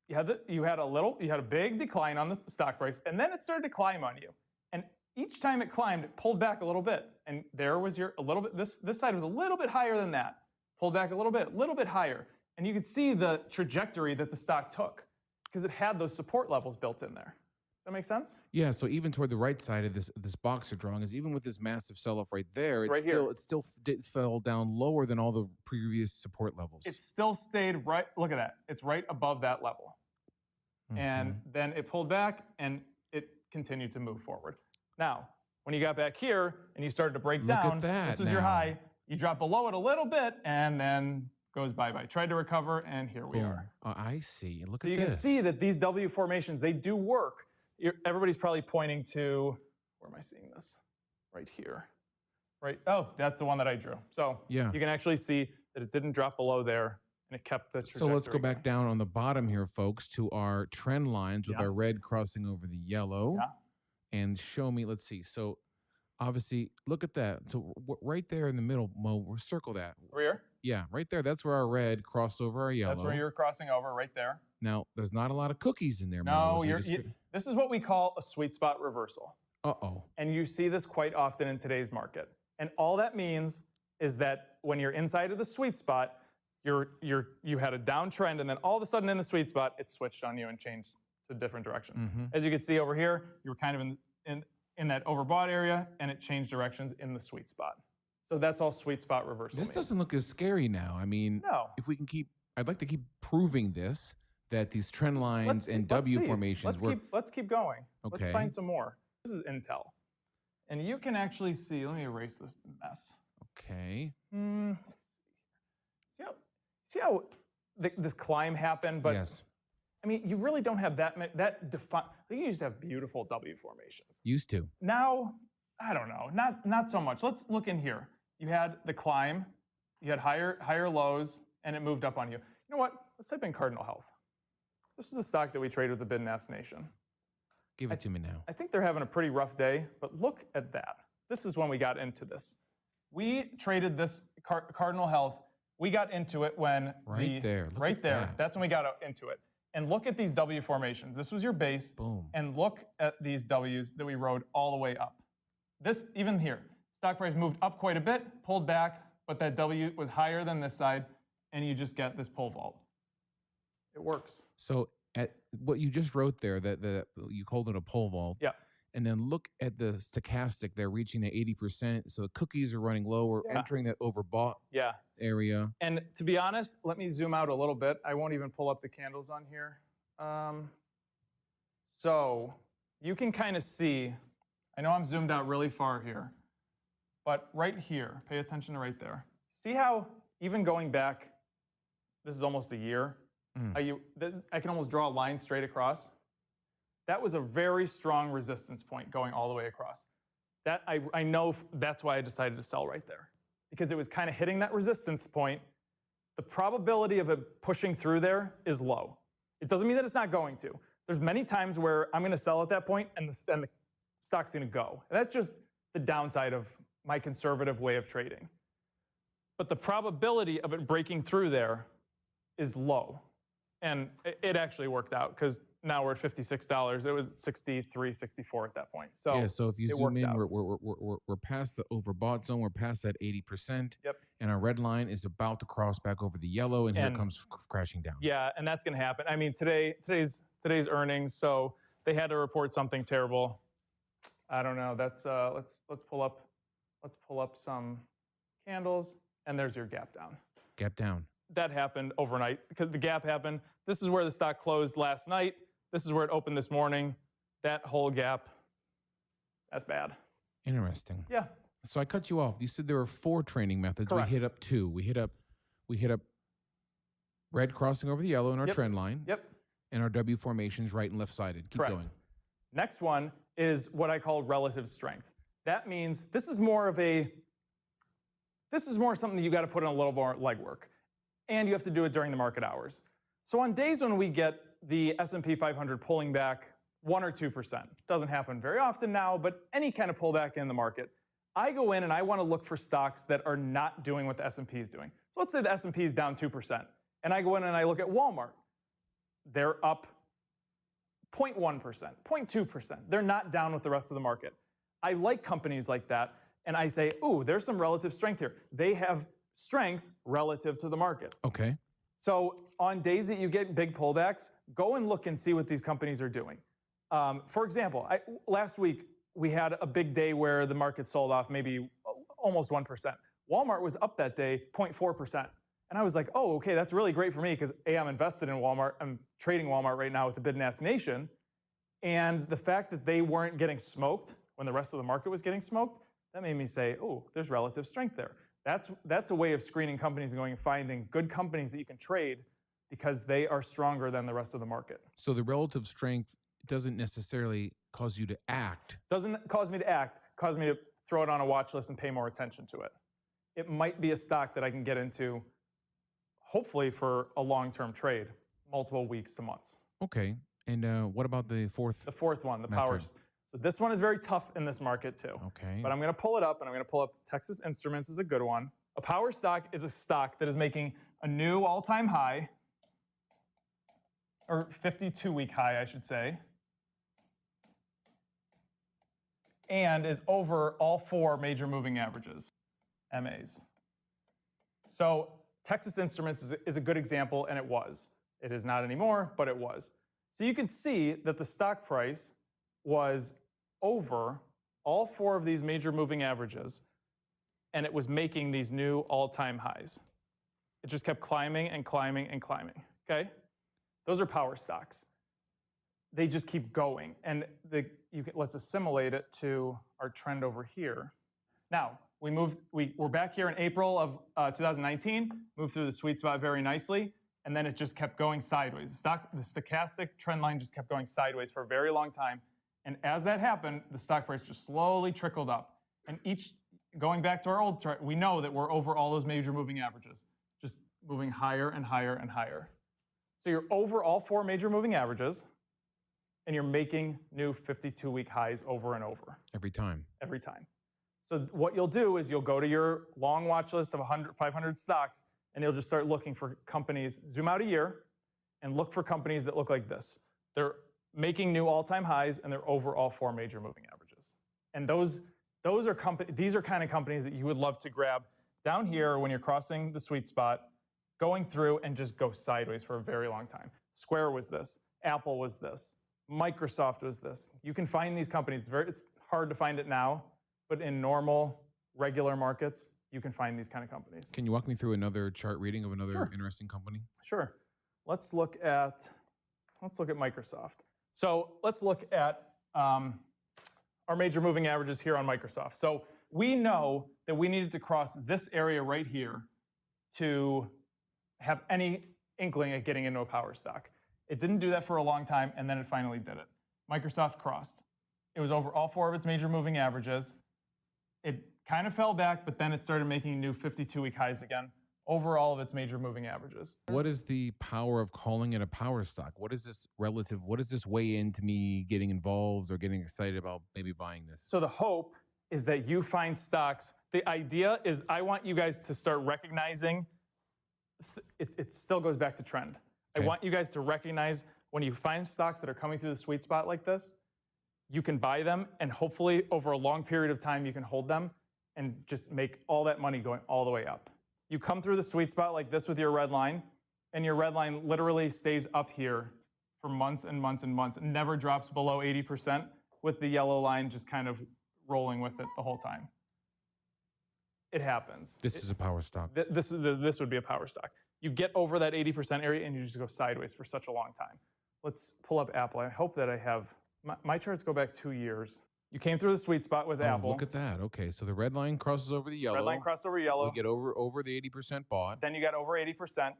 You had a big decline on the stock price, and then it started to climb on you. And each time it climbed, it pulled back a little bit. And there was this side was a little bit higher than that. Pulled back a little bit higher. And you could see the trajectory that the stock took because it had those support levels built in there. Does that make sense? Yeah, so even toward the right side of this box you're drawing is even with this massive sell-off right there, it still fell down lower than all the previous support levels. It still stayed right, look at that. It's right above that level. And then it pulled back and it continued to move forward. Now, when you got back here and you started to break down, this was your high, you drop below it a little bit and then goes bye-bye. Tried to recover and here we are. I see. Look so at you this. can see that these W formations, they do work. Everybody's probably pointing to, where am I seeing this? Right here. Right, oh, that's the one that I drew. So yeah, you can actually see that it didn't drop below there and it kept the trajectory. So let's go back down on the bottom here, folks, to our trend lines with our red crossing over the yellow. Yeah. And show me, let's see. So obviously, look at that. So right there in the middle, Mo, we'll circle that. Rear? Yeah, right there. That's where our red crossed over our yellow. That's where you're crossing over, right there. Now, there's not a lot of cookies in there, No, Mo. this is what we call a sweet spot reversal. Uh-oh. And you see this quite often in today's market. And all that means is that when you're inside of the sweet spot, you had a downtrend, and then all of a sudden in the sweet spot, it switched on you and changed to a different direction. As you can see over here, you were kind of in that overbought area, and it changed directions in the sweet spot. So that's all sweet spot reversal. This doesn't look as scary now. I mean, if we can I'd like to keep proving this, that these trend lines and W formations work. Let's keep going. Okay. Let's find some more. This is Intel. And you can actually see, let me erase this mess. Okay. Let's see how this climb happened, but yes. I mean, you really don't have that many, you used to have beautiful W formations. Used to. Now, I don't know, not so much. Let's look in here. You had the climb, you had higher lows, and it moved up on you. You know what? Let's type in Cardinal Health. This is a stock that we trade with the Bid and Ask Nation. Give it to me now. I think they're having a pretty rough day, but look at that. This is when we got into this. We traded this Cardinal Health. We got into it when right there. That's when we got into it. And look at these W formations. This was your base. Boom. And look at these W's that we rode all the way up. This, even here, stock price moved up quite a bit, pulled back, but that W was higher than this side, and you just get this pole vault. It works. So at what you just wrote there, that you called it a pole vault. Yeah. And then look at the stochastic. They're reaching the 80%. So the cookies are running low. We're entering that overbought area. And to be honest, let me zoom out a little bit. I won't even pull up the candles on here. So you can kind of see, I know I'm zoomed out really far here, but right here, pay attention to right there. See how even going back, this is almost a year, I can almost draw a line straight across. That was a very strong resistance point going all the way across. That I know that's why I decided to sell right there, because it was kind of hitting that resistance point. The probability of it pushing through there is low. It doesn't mean that it's not going to. There's many times where I'm going to sell at that point and the stock's going to go. And that's just the downside of my conservative way of trading. But the probability of it breaking through there is low. And it actually worked out, because now we're at $56. It was 63, 64 at that point. So yeah, so if you zoom in, we're past the overbought zone. We're past that 80%. Yep. And our red line is about to cross back over the yellow, and here it comes crashing down. Yeah, and that's going to happen. I mean, today's earnings, so they had to report something terrible. I don't know. That's let's pull up some candles, and there's your gap down. Gap down. That happened overnight because the gap happened. This is where the stock closed last night. This is where it opened this morning. That whole gap, that's bad. Interesting. Yeah. So I cut you off. You said there were 4 training methods. Correct. We hit up 2. We hit up red crossing over the yellow in our trend line. Yep. And our W formations right and left sided. Keep going. Next one is what I call relative strength. That means this is more something that you got to put in a little more legwork. And you have to do it during the market hours. So on days when we get the S&P 500 pulling back 1 or 2%, doesn't happen very often now, but any kind of pullback in the market, I go in and I want to look for stocks that are not doing what the S&P is doing. So let's say the S&P is down 2%, and I go in and I look at Walmart. They're up 0.1%, 0.2%. They're not down with the rest of the market. I like companies like that, and I say, ooh, there's some relative strength here. They have strength relative to the market. Okay. So on days that you get big pullbacks, go and look and see what these companies are doing. For example, last week we had a big day where the market sold off maybe almost 1%. Walmart was up that day 0.4%. And I was like, oh, okay, that's really great for me because A, I'm invested in Walmart. I'm trading Walmart right now with the bid and ask nation. And the fact that they weren't getting smoked when the rest of the market was getting smoked, that made me say, oh, there's relative strength there. That's a way of screening companies and going and finding good companies that you can trade because they are stronger than the rest of the market. So the relative strength doesn't necessarily cause you to act. Doesn't cause me to act, cause me to throw it on a watch list and pay more attention to it. It might be a stock that I can get into, hopefully for a long-term trade, multiple weeks to months. Okay. And what about the fourth? The fourth one, the method? powers. So this one is very tough in this market too. Okay. But I'm going to pull it up, and I'm going to pull up Texas Instruments is a good one. A power stock is a stock that is making a new all-time high, or 52-week high, I should say, and is over all 4 major moving averages, MAs. So Texas Instruments is a good example, and it was. It is not anymore, but it was. So you can see that the stock price was over all 4 of these major moving averages, and it was making these new all-time highs. It just kept climbing and climbing and climbing, okay? Those are power stocks. They just keep going, and let's assimilate it to our trend over here. Now, we're back here in April of 2019, moved through the sweet spot very nicely, and then it just kept going sideways. The stochastic trend line just kept going sideways for a very long time. And as that happened, the stock price just slowly trickled up. And going back to our old chart, we know that we're over all those major moving averages, just moving higher and higher and higher. So you're over all 4 major moving averages, and you're making new 52-week highs over and over. Every time. Every time. So what you'll do is you'll go to your long watch list of 500 stocks, and you'll just start looking for companies, zoom out a year, and look for companies that look like this. They're making new all-time highs, and they're over all 4 major moving averages. And these are kind of companies that you would love to grab down here, when you're crossing the sweet spot, going through and just go sideways for a very long time. Square was this. Apple was this. Microsoft was this. You can find these companies. It's hard to find it now, but in normal, regular markets, you can find these kind of companies. Can you walk me through another chart reading of another interesting company? Sure. Let's look at Microsoft. So let's look at our major moving averages here on Microsoft. So we know that we needed to cross this area right here to have any inkling at getting into a power stock. It didn't do that for a long time, and then it finally did it. Microsoft crossed. It was over all 4 of its major moving averages. It kind of fell back, but then it started making new 52-week highs again over all of its major moving averages. What is the power of calling it a power stock? What is this relative? What does this weigh into me getting involved or getting excited about maybe buying this? So the hope is that you find stocks. The idea is I want you guys to start recognizing, it still goes back to trend. Okay. I want you guys to recognize when you find stocks that are coming through the sweet spot like this, you can buy them, and hopefully over a long period of time, you can hold them and just make all that money going all the way up. You come through the sweet spot like this with your red line, and your red line literally stays up here for months and months and months. It never drops below 80%, with the yellow line just kind of rolling with it the whole time. It happens. This is a power stock. This would be a power stock. You get over that 80% area and you just go sideways for such a long time. Let's pull up Apple. I hope that I have, my charts go back 2 years. You came through the sweet spot with Apple. Look at that. Okay, so the red line crosses over the yellow. Red line crossed over yellow. We get over the 80% bought. Then you got over 80%.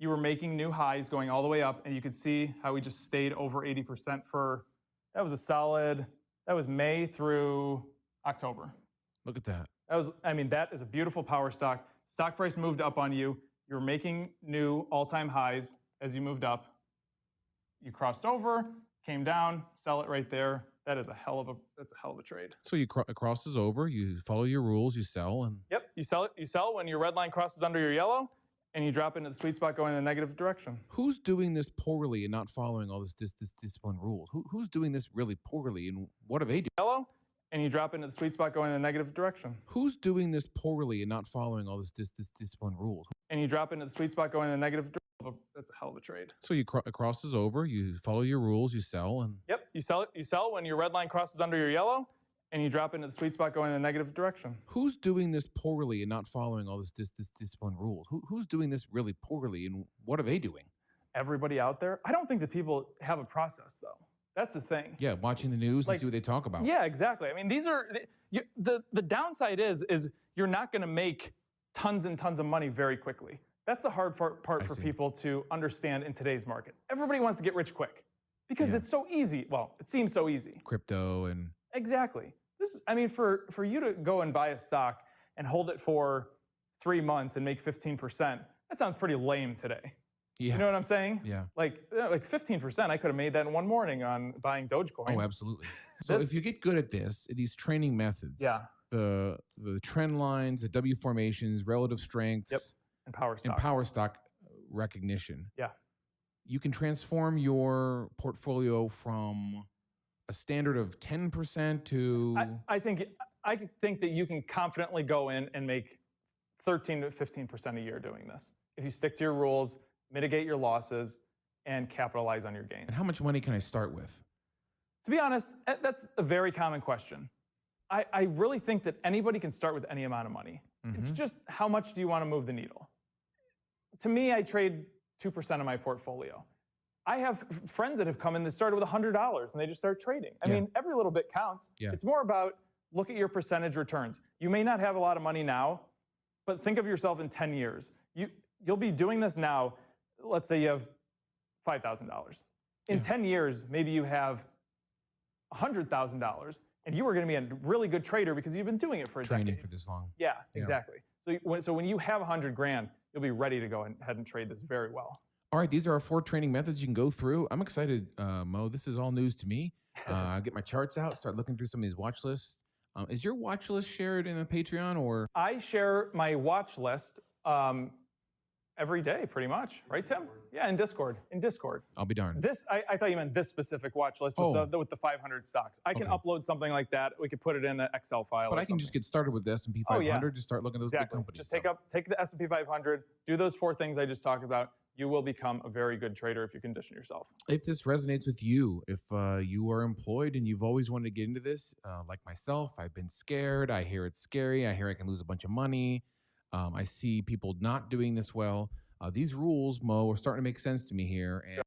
You were making new highs going all the way up, and you could see how we just stayed over 80% for, that was a solid, that was May through October. Look at that. That is a beautiful power stock. Stock price moved up on you. You were making new all-time highs as you moved up. You crossed over, came down, sell it right there. That's a hell of a trade. So it crosses over, you follow your rules, you sell, and yep, you sell it. You sell when your red line crosses under your yellow, and you drop into the sweet spot going in the negative direction. Who's doing this poorly and not following all this discipline rules? Who's doing this really poorly, and what are they doing? Yellow, and you drop into the sweet spot going in the negative direction. Who's doing this poorly and not following all this discipline rules? And you drop into the sweet spot going in the negative direction. That's a hell of a trade. So it crosses over, you follow your rules, you sell, and yep, you sell it. You sell when your red line crosses under your yellow, and you drop into the sweet spot going in the negative direction. Who's doing this poorly and not following all this discipline rules? Who's doing this really poorly, and what are they doing? Everybody out there. I don't think that people have a process, though. That's the thing. Yeah, watching the news and see what they talk about. Yeah, exactly. I mean, these are the downside is you're not going to make tons and tons of money very quickly. That's the hard part for people to understand in today's market. Everybody wants to get rich quick because it's so easy. Well, it seems so easy. Crypto and exactly. This is, I mean, for you to go and buy a stock and hold it for 3 months and make 15%, that sounds pretty lame today. Yeah. You know what I'm saying? Yeah. Like 15%, I could have made that in one morning on buying Dogecoin. Oh, absolutely. So if you get good at this, these training methods, the trend lines, the W formations, relative strengths, and power stocks. And power stock recognition. Yeah. You can transform your portfolio from a standard of 10% to... I think that you can confidently go in and make 13 to 15% a year doing this. If you stick to your rules, mitigate your losses, and capitalize on your gains. And how much money can I start with? To be honest, that's a very common question. I really think that anybody can start with any amount of money. It's just how much do you want to move the needle? To me, I trade 2% of my portfolio. I have friends that have come in that started with $100 and they just start trading. I mean, every little bit counts. Yeah. It's more about look at your percentage returns. You may not have a lot of money now, but think of yourself in 10 years. You'll be doing this now. Let's say you have $5,000. In 10 years, maybe you have $100,000, and you are going to be a really good trader because you've been doing it for a decade. Training for this long. Yeah, exactly. So when you have $100 grand, you'll be ready to go ahead and trade this very well. All right, these are our 4 training methods you can go through. I'm excited, Mo. This is all news to me. I'll get my charts out, start looking through some of these watch lists. Is your watch list shared in the Patreon or? I share my watch list Every day, pretty much, right, Tim? Yeah, in Discord. In Discord. I'll be darned. This, I thought you meant this specific watch list with the 500 stocks. I can upload something like that. We could put it in an Excel file. But I can just get started with the S&P 500, just start looking at those big companies. Just take the S&P 500, do those 4 things I just talked about. You will become a very good trader if you condition yourself. If this resonates with you, if you are employed and you've always wanted to get into this, like myself, I've been scared. I hear it's scary. I hear I can lose a bunch of money. I see people not doing this well. These rules, Mo, are starting to make sense to me here. And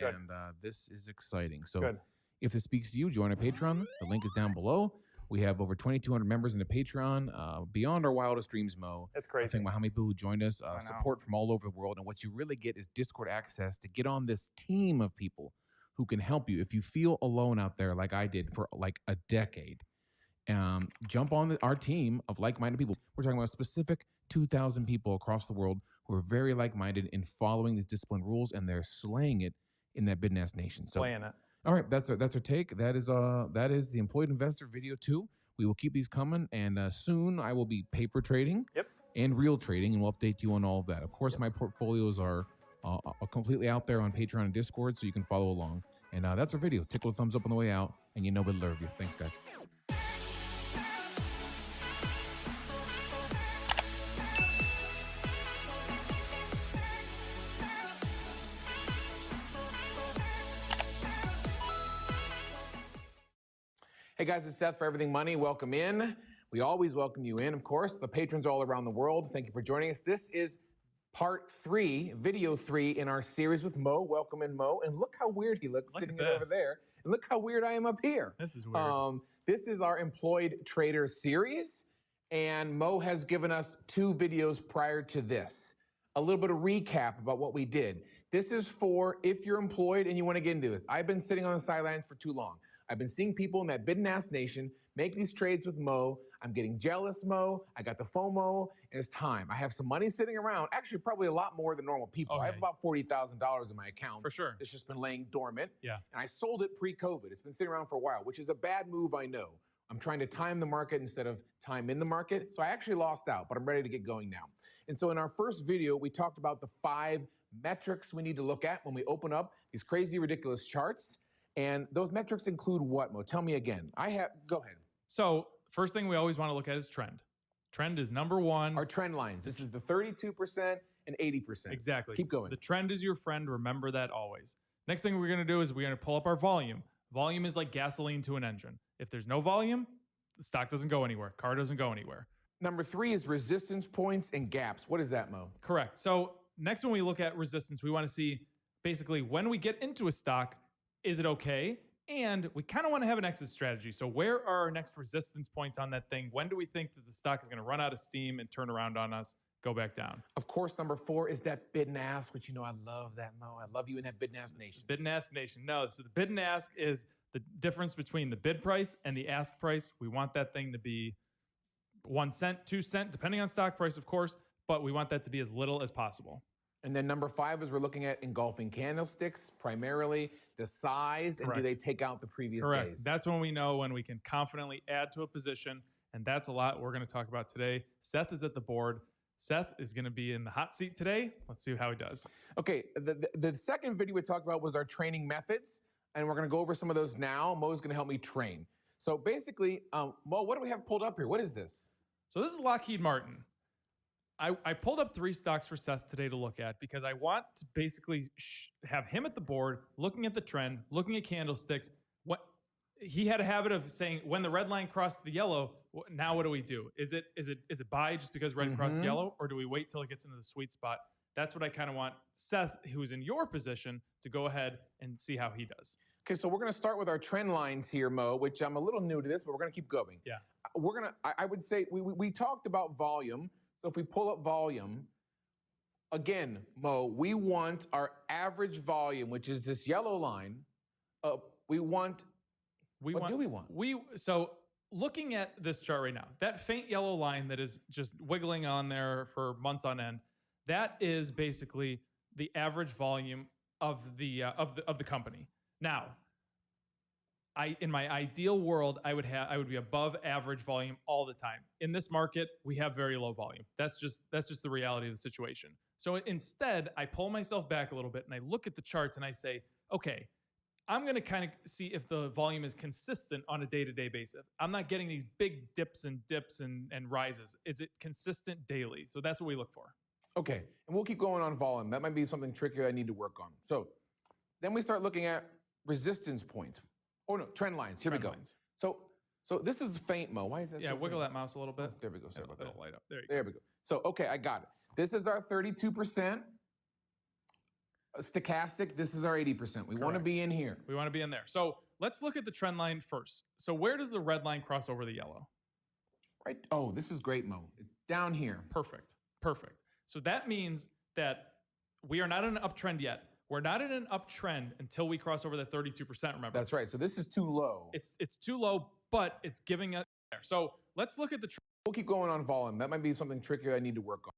And this is exciting. So Good. if this speaks to you, join our Patreon. The link is down below. We have over 2,200 members in the Patreon. Beyond our wildest dreams, Mo. It's crazy. I think about how many people who joined us, support from all over the world. And what you really get is Discord access to get on this team of people who can help you. If you feel alone out there like I did for like a decade, jump on our team of like-minded people. We're talking about specific 2,000 people across the world who are very like-minded in following these discipline rules, and they're slaying it in that Bidnass Nation. So, Slaying it. all right, that's our take. That is the Employed Investor video 2. We will keep these coming, and soon I will be paper trading and real trading, and we'll update you on all of that. Of course, my portfolios are completely out there on Patreon and Discord, so you can follow along. And that's our video. Tickle a thumbs up on the way out, and you know we love you. Thanks, guys. Hey guys, it's Seth for Everything Money. Welcome in. We always welcome you in, of course. The patrons all around the world, thank you for joining us. This is part 3, video 3 in our series with Mo. Welcome in, Mo. And look how weird he looks sitting over there. And look how weird I am up here. This is weird. This is our Employed Trader series. And Mo has given us 2 videos prior to this. A little bit of recap about what we did. This is for if you're employed and you want to get into this. I've been sitting on the sidelines for too long. I've been seeing people in that Bidnass Nation make these trades with Mo. I'm getting jealous, Mo. I got the FOMO, and it's time. I have some money sitting around, actually probably a lot more than normal people. I have about $40,000 in my account. For sure. It's just been laying dormant. Yeah. And I sold it pre-COVID. It's been sitting around for a while, which is a bad move, I know. I'm trying to time the market instead of time in the market. So I actually lost out, but I'm ready to get going now. And so in our first video, we talked about the 5 metrics we need to look at when we open up these crazy, ridiculous charts. And those metrics include what, Mo? Tell me again. Go ahead. So first thing we always want to look at is trend. Trend is number 1. Our trend lines. This is the 32% and 80%. Exactly. Keep going. The trend is your friend. Remember that always. Next thing we're going to do is we're going to pull up our volume. Volume is like gasoline to an engine. If there's no volume, the stock doesn't go anywhere. Car doesn't go anywhere. Number 3 is resistance points and gaps. What is that, Mo? Correct. So next when we look at resistance, we want to see basically when we get into a stock, is it okay? And we kind of want to have an exit strategy. So where are our next resistance points on that thing? When do we think that the stock is going to run out of steam and turn around on us, go back down? Of course, number 4 is that bid and ask, which you know I love that, Mo. I love you in that bid and ask nation. Bid and ask nation. No, so the bid and ask is the difference between the bid price and the ask price. We want that thing to be 1 cent, 2 cents, depending on stock price, of course, but we want that to be as little as possible. And then number 5 is we're looking at engulfing candlesticks, primarily the size, and Correct. do they take out the previous Correct. days? That's when we know when we can confidently add to a position, and that's a lot we're going to talk about today. Seth is at the board. Seth is going to be in the hot seat today. Let's see how he does. Okay, the second video we talked about was our training methods, and we're going to go over some of those now. Mo's going to help me train. So basically, Mo, what do we have pulled up here? What is this? So this is Lockheed Martin. I pulled up 3 stocks for Seth today to look at because I want to basically have him at the board, looking at the trend, looking at candlesticks. What he had a habit of saying, when the red line crossed the yellow, now what do we do? Is it buy just because red crossed yellow, or do we wait till it gets into the sweet spot? That's what I kind of want Seth, who's in your position, to go ahead and see how he does. Okay, so we're going to start with our trend lines here, Mo, which I'm a little new to this, but we're going to keep going. Yeah. I would say we talked about volume. So if we pull up volume, again, Mo, we want our average volume, which is this yellow line. What do we want? So looking at this chart right now, that faint yellow line that is just wiggling on there for months on end, that is basically the average volume of the company. Now, in my ideal world, I would be above average volume all the time. In this market, we have very low volume. That's just the reality of the situation. So instead, I pull myself back a little bit and I look at the charts and I say, okay, I'm going to kind of see if the volume is consistent on a day-to-day basis. I'm not getting these big dips and rises. Is it consistent daily? So that's what we look for. Okay, and we'll keep going on volume. That might be something trickier I need to work on. So then we start looking at resistance points. Oh no, trend lines. Here we go. So this is faint, Mo. Why is that? Yeah, so wiggle faint? that mouse a little bit. Oh, there we go. Sorry about that. It'll light up. There you go. There we go. So okay, I got it. This is our 32%. Stochastic, this is our 80%. We want to be in here. We want to be in there. So let's look at the trend line first. So where does the red line cross over the yellow? Right. Oh, this is great, Mo. It's down here. Perfect. Perfect. So that means that we are not in an uptrend yet. We're not in an uptrend until we cross over the 32%, remember? That's right. So this is too low. It's too low, but it's giving us there. So let's look at the We'll keep going on volume. That might be something trickier I need to work on.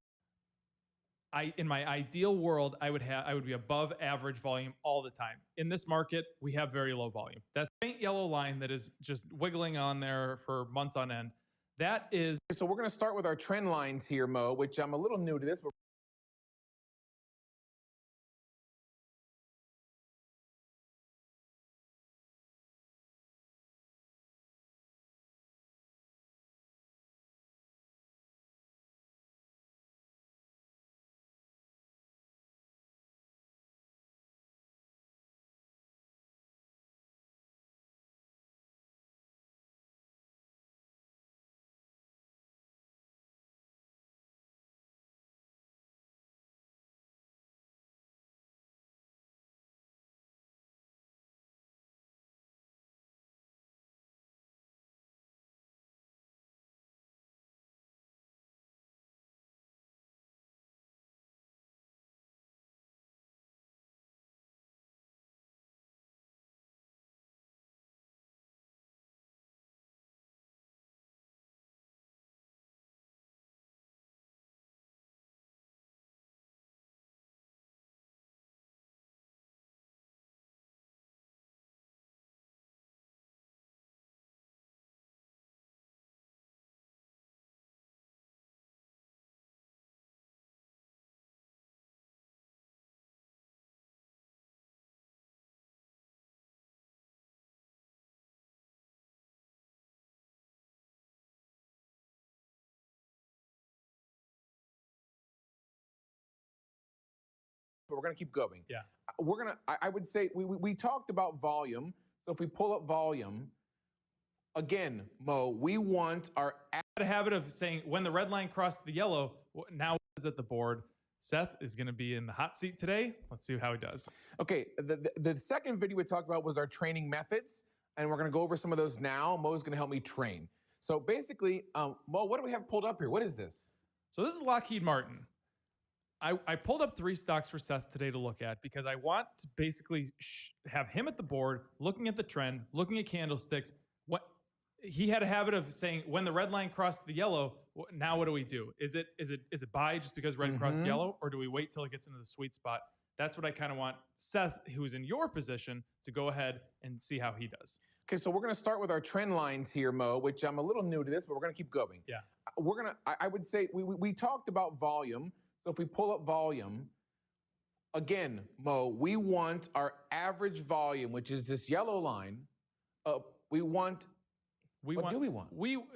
In my ideal world, I would be above average volume all the time. In this market, we have very low volume. That faint yellow line that is just wiggling on there for months on end, that is... So we're going to start with our trend lines here, Mo, which I'm a little new to this, but we're going to keep going. Yeah. I would say, we talked about volume. So if we pull up volume, again, Mo, we want our... a habit of saying when the red line crossed the yellow, now is at the board. Seth is going to be in the hot seat today. Let's see how he does. Okay, the second video we talked about was our training methods, and we're going to go over some of those now. Mo's going to help me train. So basically, Mo, what do we have pulled up here? What is this? So this is Lockheed Martin. I pulled up 3 stocks for Seth today to look at because I want to basically have him at the board, looking at the trend, looking at candlesticks. He had a habit of saying when the red line crossed the yellow, now what do we do? Is it buy just because red crossed yellow, or do we wait till it gets into the sweet spot? That's what I kind of want Seth, who's in your position, to go ahead and see how he does. Okay, so we're going to start with our trend lines here, Mo, which I'm a little new to this, but we're going to keep going. Yeah. I would say we talked about volume. So if we pull up volume, again, Mo, we want our average volume, which is this yellow line. What do we want?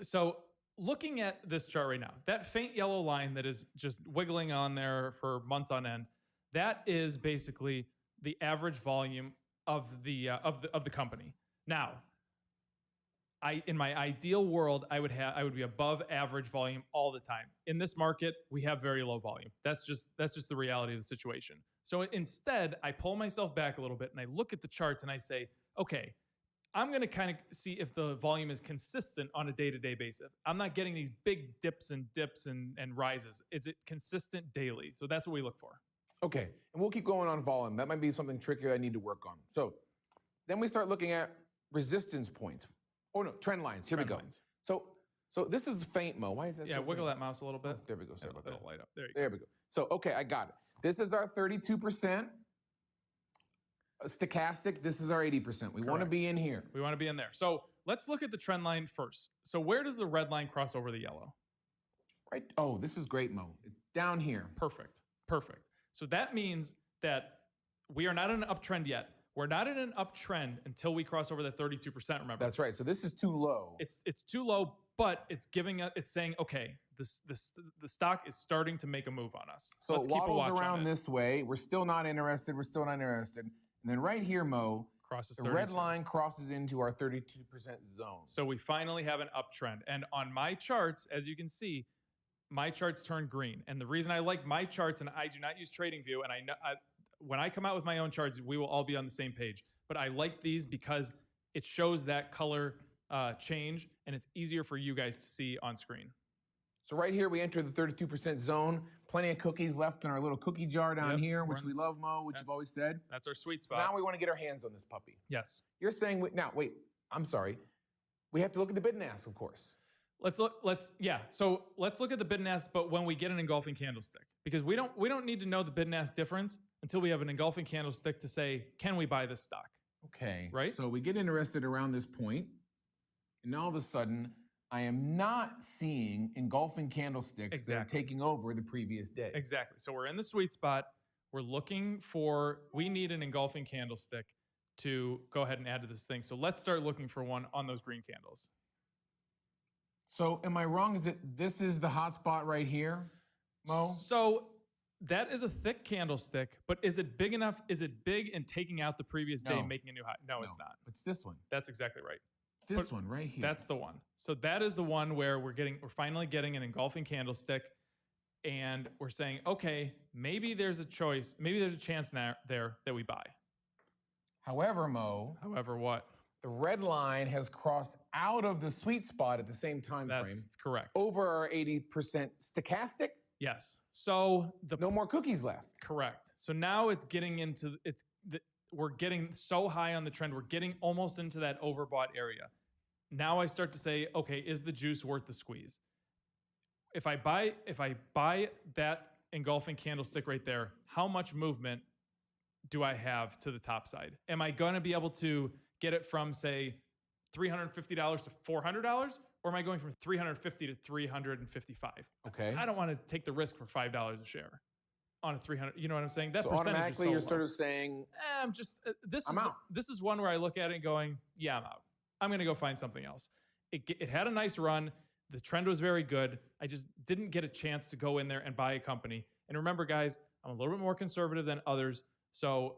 So looking at this chart right now, that faint yellow line that is just wiggling on there for months on end, that is basically the average volume of the company. Now, in my ideal world, I would be above average volume all the time. In this market, we have very low volume. That's just the reality of the situation. So instead, I pull myself back a little bit and I look at the charts and I say, okay, I'm going to kind of see if the volume is consistent on a day-to-day basis. I'm not getting these big dips and rises. Is it consistent daily? So that's what we look for. Okay, and we'll keep going on volume. That might be something trickier I need to work on. So then we start looking at resistance points. Oh no, trend lines. Here we go. So this is faint, Mo. Why is that? Yeah, so wiggle faint? that mouse a little bit. Oh, there we go. Sorry about that. It'll light up. There we go. So okay, I got it. This is our 32%. Stochastic, this is our 80%. We want to be in here. We want to be in there. So let's look at the trend line first. So where does the red line cross over the yellow? Right. Oh, this is great, Mo. It's down here. Perfect. Perfect. So that means that we are not in an uptrend yet. We're not in an uptrend until we cross over the 32%, remember? That's right. So this is too low. It's too low, but it's saying, okay, the stock is starting to make a move on us. So let's it keep a watch waddles around on it. this way. We're still not interested. We're still not interested. And then right here, Mo, crosses the red line crosses into our 32% zone. So we finally have an uptrend. And on my charts, as you can see, my charts turn green. And the reason I like my charts, and I do not use TradingView, and when I come out with my own charts, we will all be on the same page. But I like these because it shows that color change, and it's easier for you guys to see on screen. So right here, we enter the 32% zone. Plenty of cookies left in our little cookie jar down here, which we love, Mo, which you've always said. That's our sweet So spot. now we want to get our hands on this puppy. Yes. You're saying, now, wait, I'm sorry. We have to look at the bid and ask, of course. So let's look at the bid and ask, but when we get an engulfing candlestick, because we don't need to know the bid and ask difference until we have an engulfing candlestick to say, can we buy this stock? Okay. Right? So we get interested around this point, and all of a sudden, I am not seeing engulfing candlesticks that are taking over the previous day. Exactly. So we're in the sweet spot. We're looking for, we need an engulfing candlestick to go ahead and add to this thing. So let's start looking for one on those green candles. So am I wrong? Is it this is the hot spot right here, Mo? So that is a thick candlestick, but is it big enough? Is it big in taking out the previous day and making a new high? No, it's not. It's this one. That's exactly right. This one right here. That's the one. So that is the one where we're finally getting an engulfing candlestick, and we're saying, okay, maybe there's a choice, maybe there's a chance there that we buy. However, Mo. However, what? The red line has crossed out of the sweet spot at the same time frame. That's correct. Over our 80% stochastic. Yes. So no more cookies left. Correct. So now it's getting into we're getting so high on the trend. We're getting almost into that overbought area. Now I start to say, okay, is the juice worth the squeeze? If I buy that engulfing candlestick right there, how much movement do I have to the top side? Am I going to be able to get it from, say, $350 to $400, or am I going from $350 to $355? Okay. I don't want to take the risk for $5 a share on a 300. You know what I'm saying? That so percentage automatically, is so you're low. sort of saying, I'm just I'm out. This is one where I look at it and going, yeah, I'm out. I'm going to go find something else. It had a nice run. The trend was very good. I just didn't get a chance to go in there and buy a company. And remember, guys, I'm a little bit more conservative than others. So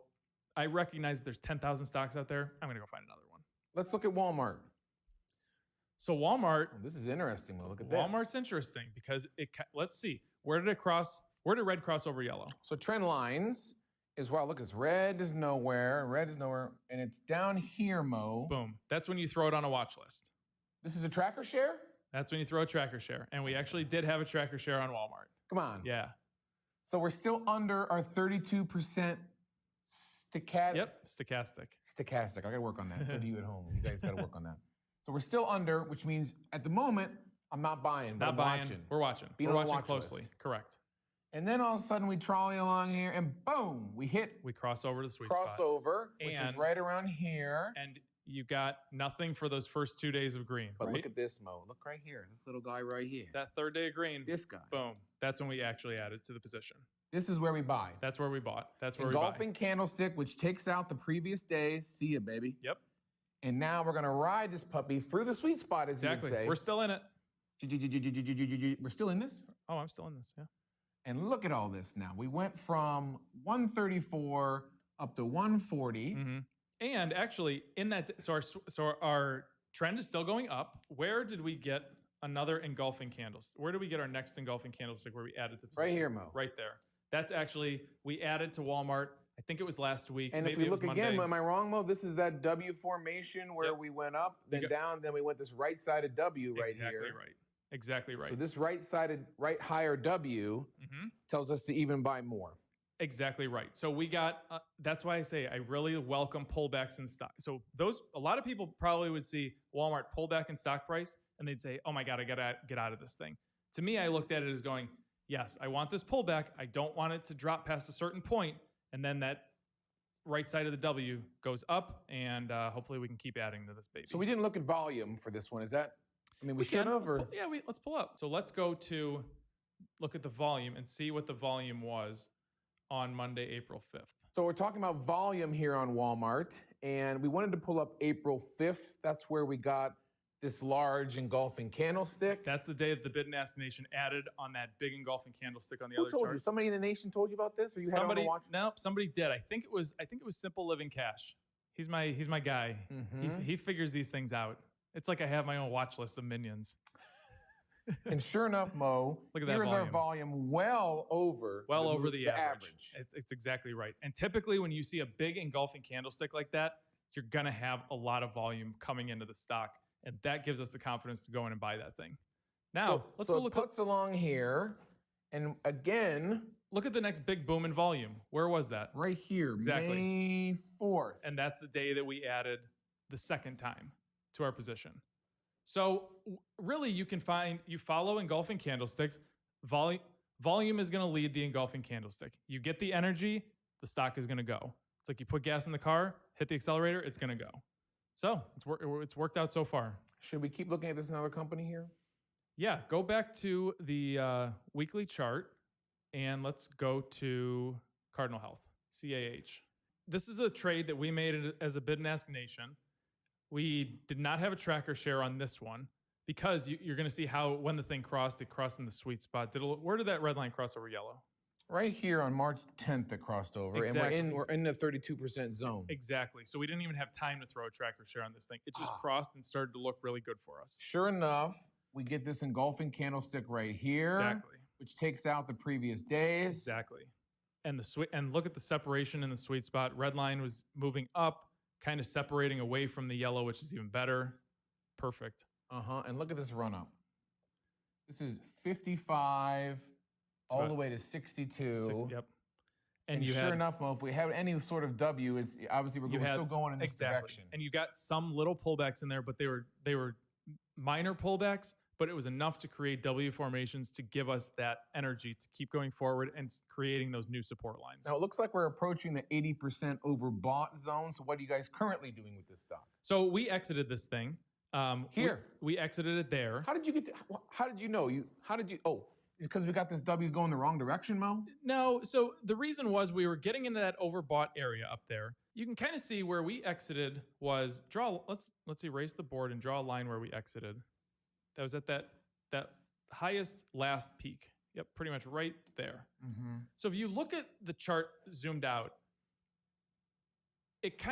I recognize there's 10,000 stocks out there. I'm going to go find another one. Let's look at Walmart. So Walmart. Oh, this is interesting. We'll look at this. Walmart's interesting because let's see. Where did it cross? Where did red cross over yellow? So trend lines is, wow, look, it's red is nowhere, red is nowhere, and it's down here, Mo. Boom. That's when you throw it on a watch list. This is a tracker share? That's when you throw a tracker share. And we actually did have a tracker share on Walmart. Come on. Yeah. So we're still under our 32% stochastic. Yep, stochastic. Stochastic. I got to work on that. So do you at home. You guys got to work on that. So we're still under, which means at the moment, I'm not buying. But Not I'm buying. Watching. We're watching. We're watching closely. Correct. And then all of a sudden we trolley along here and boom, we cross over to the sweet spot. Crossover, which is right around here. And you got nothing for those first 2 days of green. But right? look at this, Mo. Look right here. This little guy right here. That third day of green. This guy. Boom. That's when we actually added to the position. This is where we buy. That's where we bought. That's where Engulfing we buy. candlestick, which takes out the previous day. See ya, baby. Yep. And now we're going to ride this puppy through the sweet spot, as you would say. We're still in it. We're still in this? Oh, I'm still in this, yeah. And look at all this now. We went from 134 up to 140. Mm-hmm. And actually, in that, so our trend is still going up. Where did we get another engulfing candlestick? Where did we get our next engulfing candlestick where we added the position? Right here, Mo. Right there. That's actually, we added to Walmart. I think it was last week. And Maybe if we look again, Monday. am I wrong, Mo? This is that W formation where we went up, then down, then we went this right-sided W right here. Exactly right. Exactly right. So this right-sided, right higher W tells us to even buy more. Exactly right. So we got, that's why I say I really welcome pullbacks in stock. So a lot of people probably would see Walmart pull back in stock price and they'd say, oh my God, I gotta get out of this thing. To me, I looked at it as going, yes, I want this pullback. I don't want it to drop past a certain point. And then that right side of the W goes up and hopefully we can keep adding to this baby. So we didn't look at volume for this one. Is that, I mean, we should have, or? Yeah, let's pull up. So let's go to look at the volume and see what the volume was on Monday, April 5th. So we're talking about volume here on Walmart, and we wanted to pull up April 5th. That's where we got this large engulfing candlestick. That's the day that the Bid and Ask Nation added on that big engulfing candlestick on the Who other told chart. you? Somebody in the nation told you about this, or you Somebody, had it on the watch? No, somebody did. I think it was Simple Living Cash. He's my guy. He figures these things out. It's like I have my own watch list of minions. And sure enough, Mo, Look at that here's our volume. volume well over the average. It's exactly right. And typically when you see a big engulfing candlestick like that, you're going to have a lot of volume coming into the stock. And that gives us the confidence to go in and buy that thing. Now, let's go look. So it puts along here. And again, look at the next big boom in volume. Where was that? Right here, Exactly. May 4th. And that's the day that we added the second time to our position. So really you follow engulfing candlesticks. Volume is going to lead the engulfing candlestick. You get the energy, the stock is going to go. It's like you put gas in the car, hit the accelerator, it's going to go. So it's worked out so far. Should we keep looking at this another company here? Yeah, go back to the weekly chart and let's go to Cardinal Health, CAH. This is a trade that we made as a bid and ask nation. We did not have a tracker share on this one because you're going to see how when the thing crossed, it crossed in the sweet spot. Where did that red line cross over yellow? Right here on March 10th, it crossed over, Exactly. and we're in the 32% zone. Exactly. So we didn't even have time to throw a tracker share on this thing. It just crossed and started to look really good for us. Sure enough, we get this engulfing candlestick right here, Exactly. which takes out the previous days. Exactly. And look at the separation in the sweet spot. Red line was moving up, kind of separating away from the yellow, which is even better. Perfect. And look at this run up. This is 55 all the way to 62. Yep. And sure enough, Mo, if we have any sort of W, it's obviously we're still going in this direction. And you got some little pullbacks in there, but they were minor pullbacks, but it was enough to create W formations to give us that energy to keep going forward and creating those new support lines. Now it looks like we're approaching the 80% overbought zone. So what are you guys currently doing with this stock? So we exited this thing. Here. We exited it there. How did you how did you know? Because we got this W going the wrong direction, Mo? No, so the reason was we were getting into that overbought area up there. You can kind of see where we exited was let's erase the board and draw a line where we exited. That was at that highest last peak. Yep, pretty much right there. So if you look at the chart zoomed out,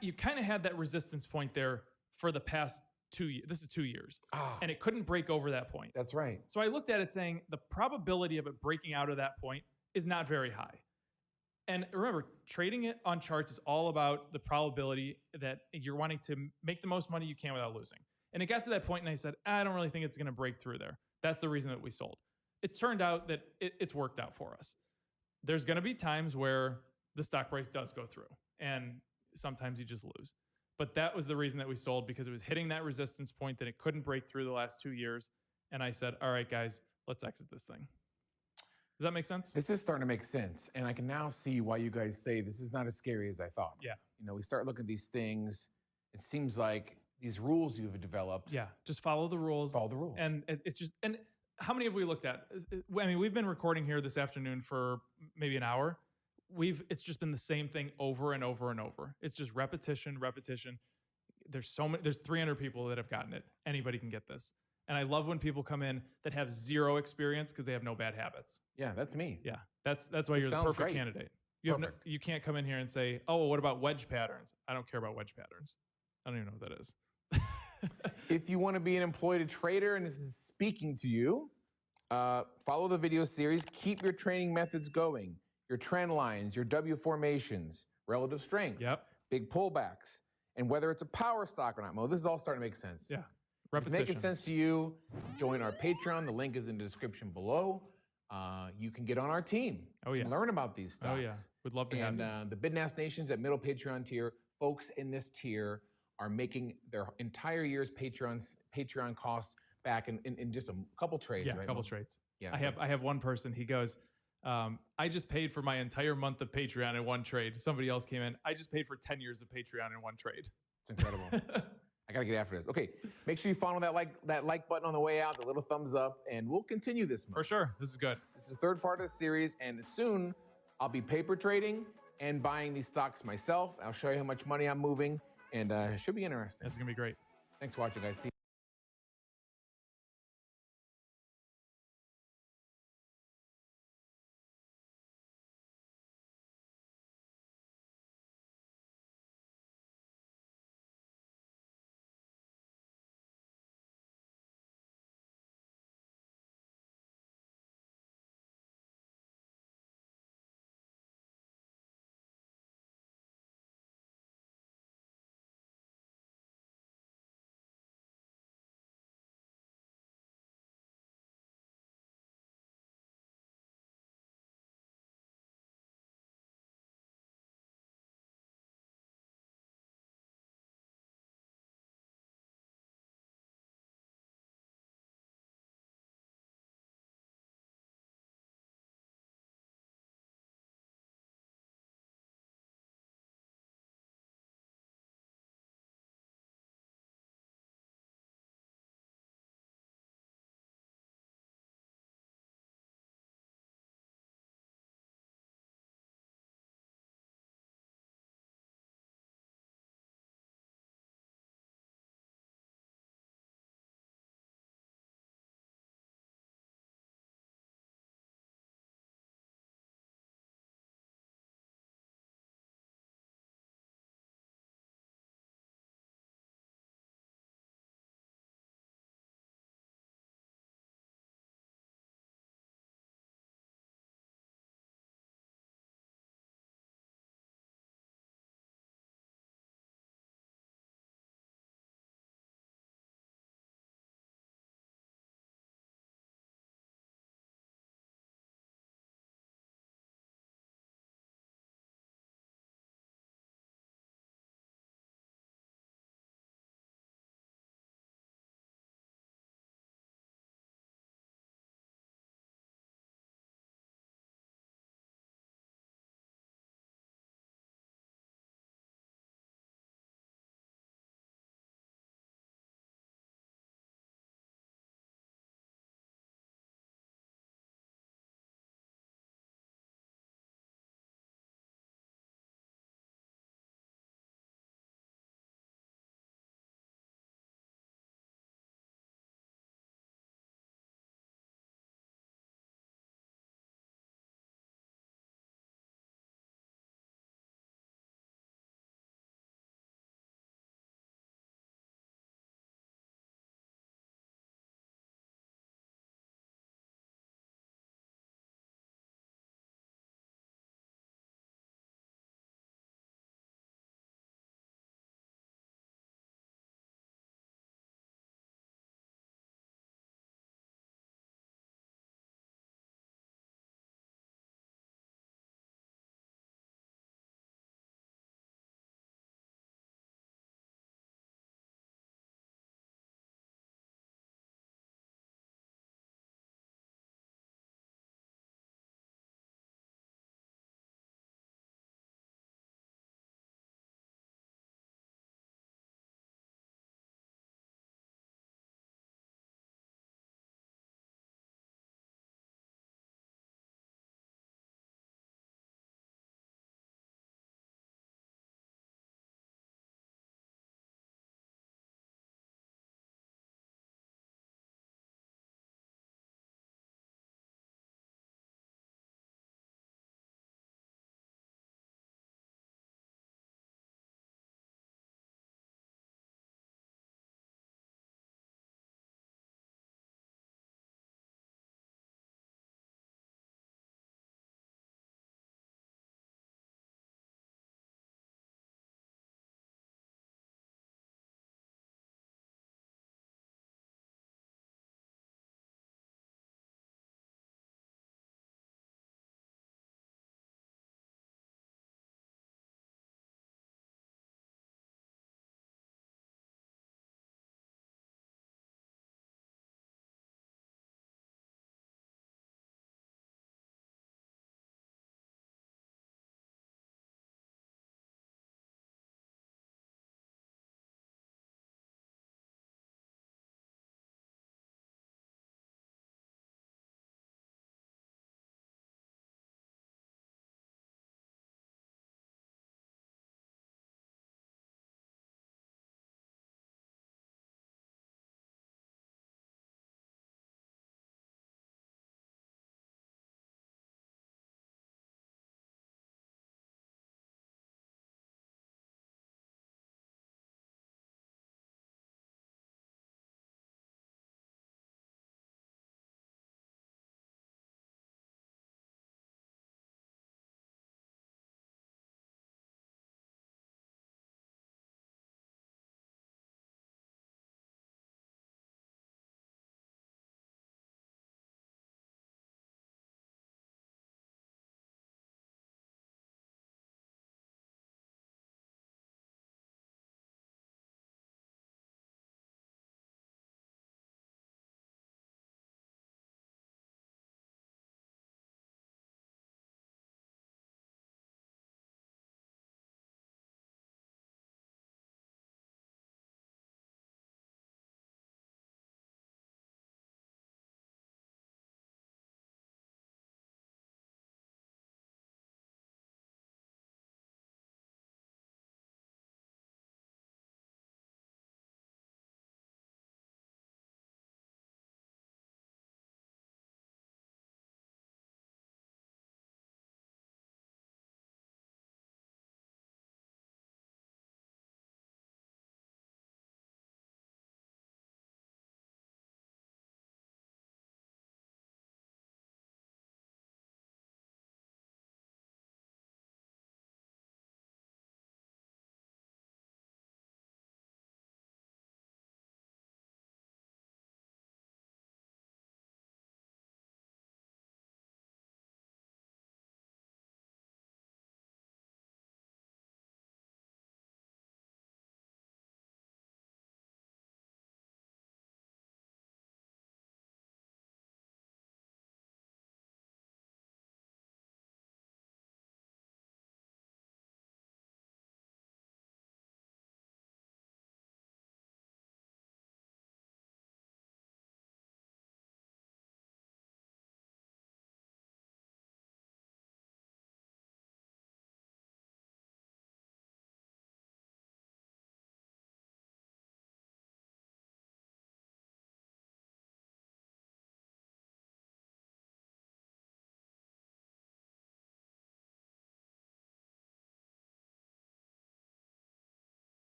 you kind of had that resistance point there for the past 2 years. This is 2 years. And it couldn't break over that point. That's right. So I looked at it saying the probability of it breaking out of that point is not very high. And remember, trading it on charts is all about the probability that you're wanting to make the most money you can without losing. And it got to that point and I said, I don't really think it's going to break through there. That's the reason that we sold. It turned out that it's worked out for us. There's going to be times where the stock price does go through and sometimes you just lose. But that was the reason that we sold, because it was hitting that resistance point that it couldn't break through the last 2 years. And I said, all right, guys, let's exit this thing. Does that make sense? This is starting to make sense. And I can now see why you guys say this is not as scary as I thought. Yeah. You know, we start looking at these things. It seems like these rules you've developed. Yeah. Just follow the rules. Follow the rules. And it's just, and how many have we looked at? I mean, we've been recording here this afternoon for maybe an hour. It's just been the same thing over and over and over. It's just repetition. There's 300 people that have gotten it. Anybody can get this. And I love when people come in that have zero experience because they have no bad habits. Yeah, that's me. Yeah, that's why you're the perfect candidate. You can't come in here and say, oh, well, what about wedge patterns? I don't care about wedge patterns. I don't even know what that is. If you want to be an employed trader and this is speaking to you, follow the video series. Keep your training methods going. Your trend lines, your W formations, relative strength, big pullbacks, and whether it's a power stock or not, Mo, this is all starting to make sense. Yeah. If it's making sense to you, join our Patreon. The link is in the description below. You can get on our team. And learn about these stocks. Oh yeah, we'd love to have you. And the Bid and Ask Nations at middle Patreon tier, folks in this tier are making their entire year's Patreon costs back in just a couple trades. Yeah, right, a couple Mo? trades. Yeah, I have one person. He goes, I just paid for my entire month of Patreon in one trade. Somebody else came in. I just paid for 10 years of Patreon in one trade. It's incredible. I gotta get after this. Okay, make sure you follow that like button on the way out, the little thumbs up, and we'll continue this. For sure, this is good. This is the third part of the series, and soon I'll be paper trading and buying these stocks myself. I'll show you how much money I'm moving, and it should be interesting. This is gonna be great. Thanks for watching, guys. See you.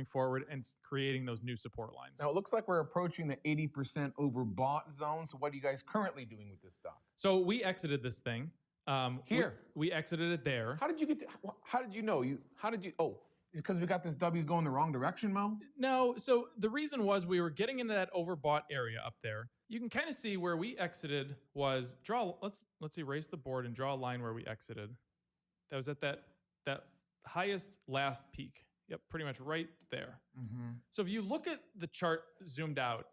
forward and creating those new support lines. Now, it looks like we're approaching the 80% overbought zone. So what are you guys currently doing with this stock? So we exited this thing. Here. We exited it there. How did you get to, how did you know? Oh, because we got this W going the wrong direction, Mo? No, so the reason was we were getting into that overbought area up there. You can kind of see where we exited was let's erase the board and draw a line where we exited. That was at that highest last peak. Yep, pretty much right there. So if you look at the chart zoomed out,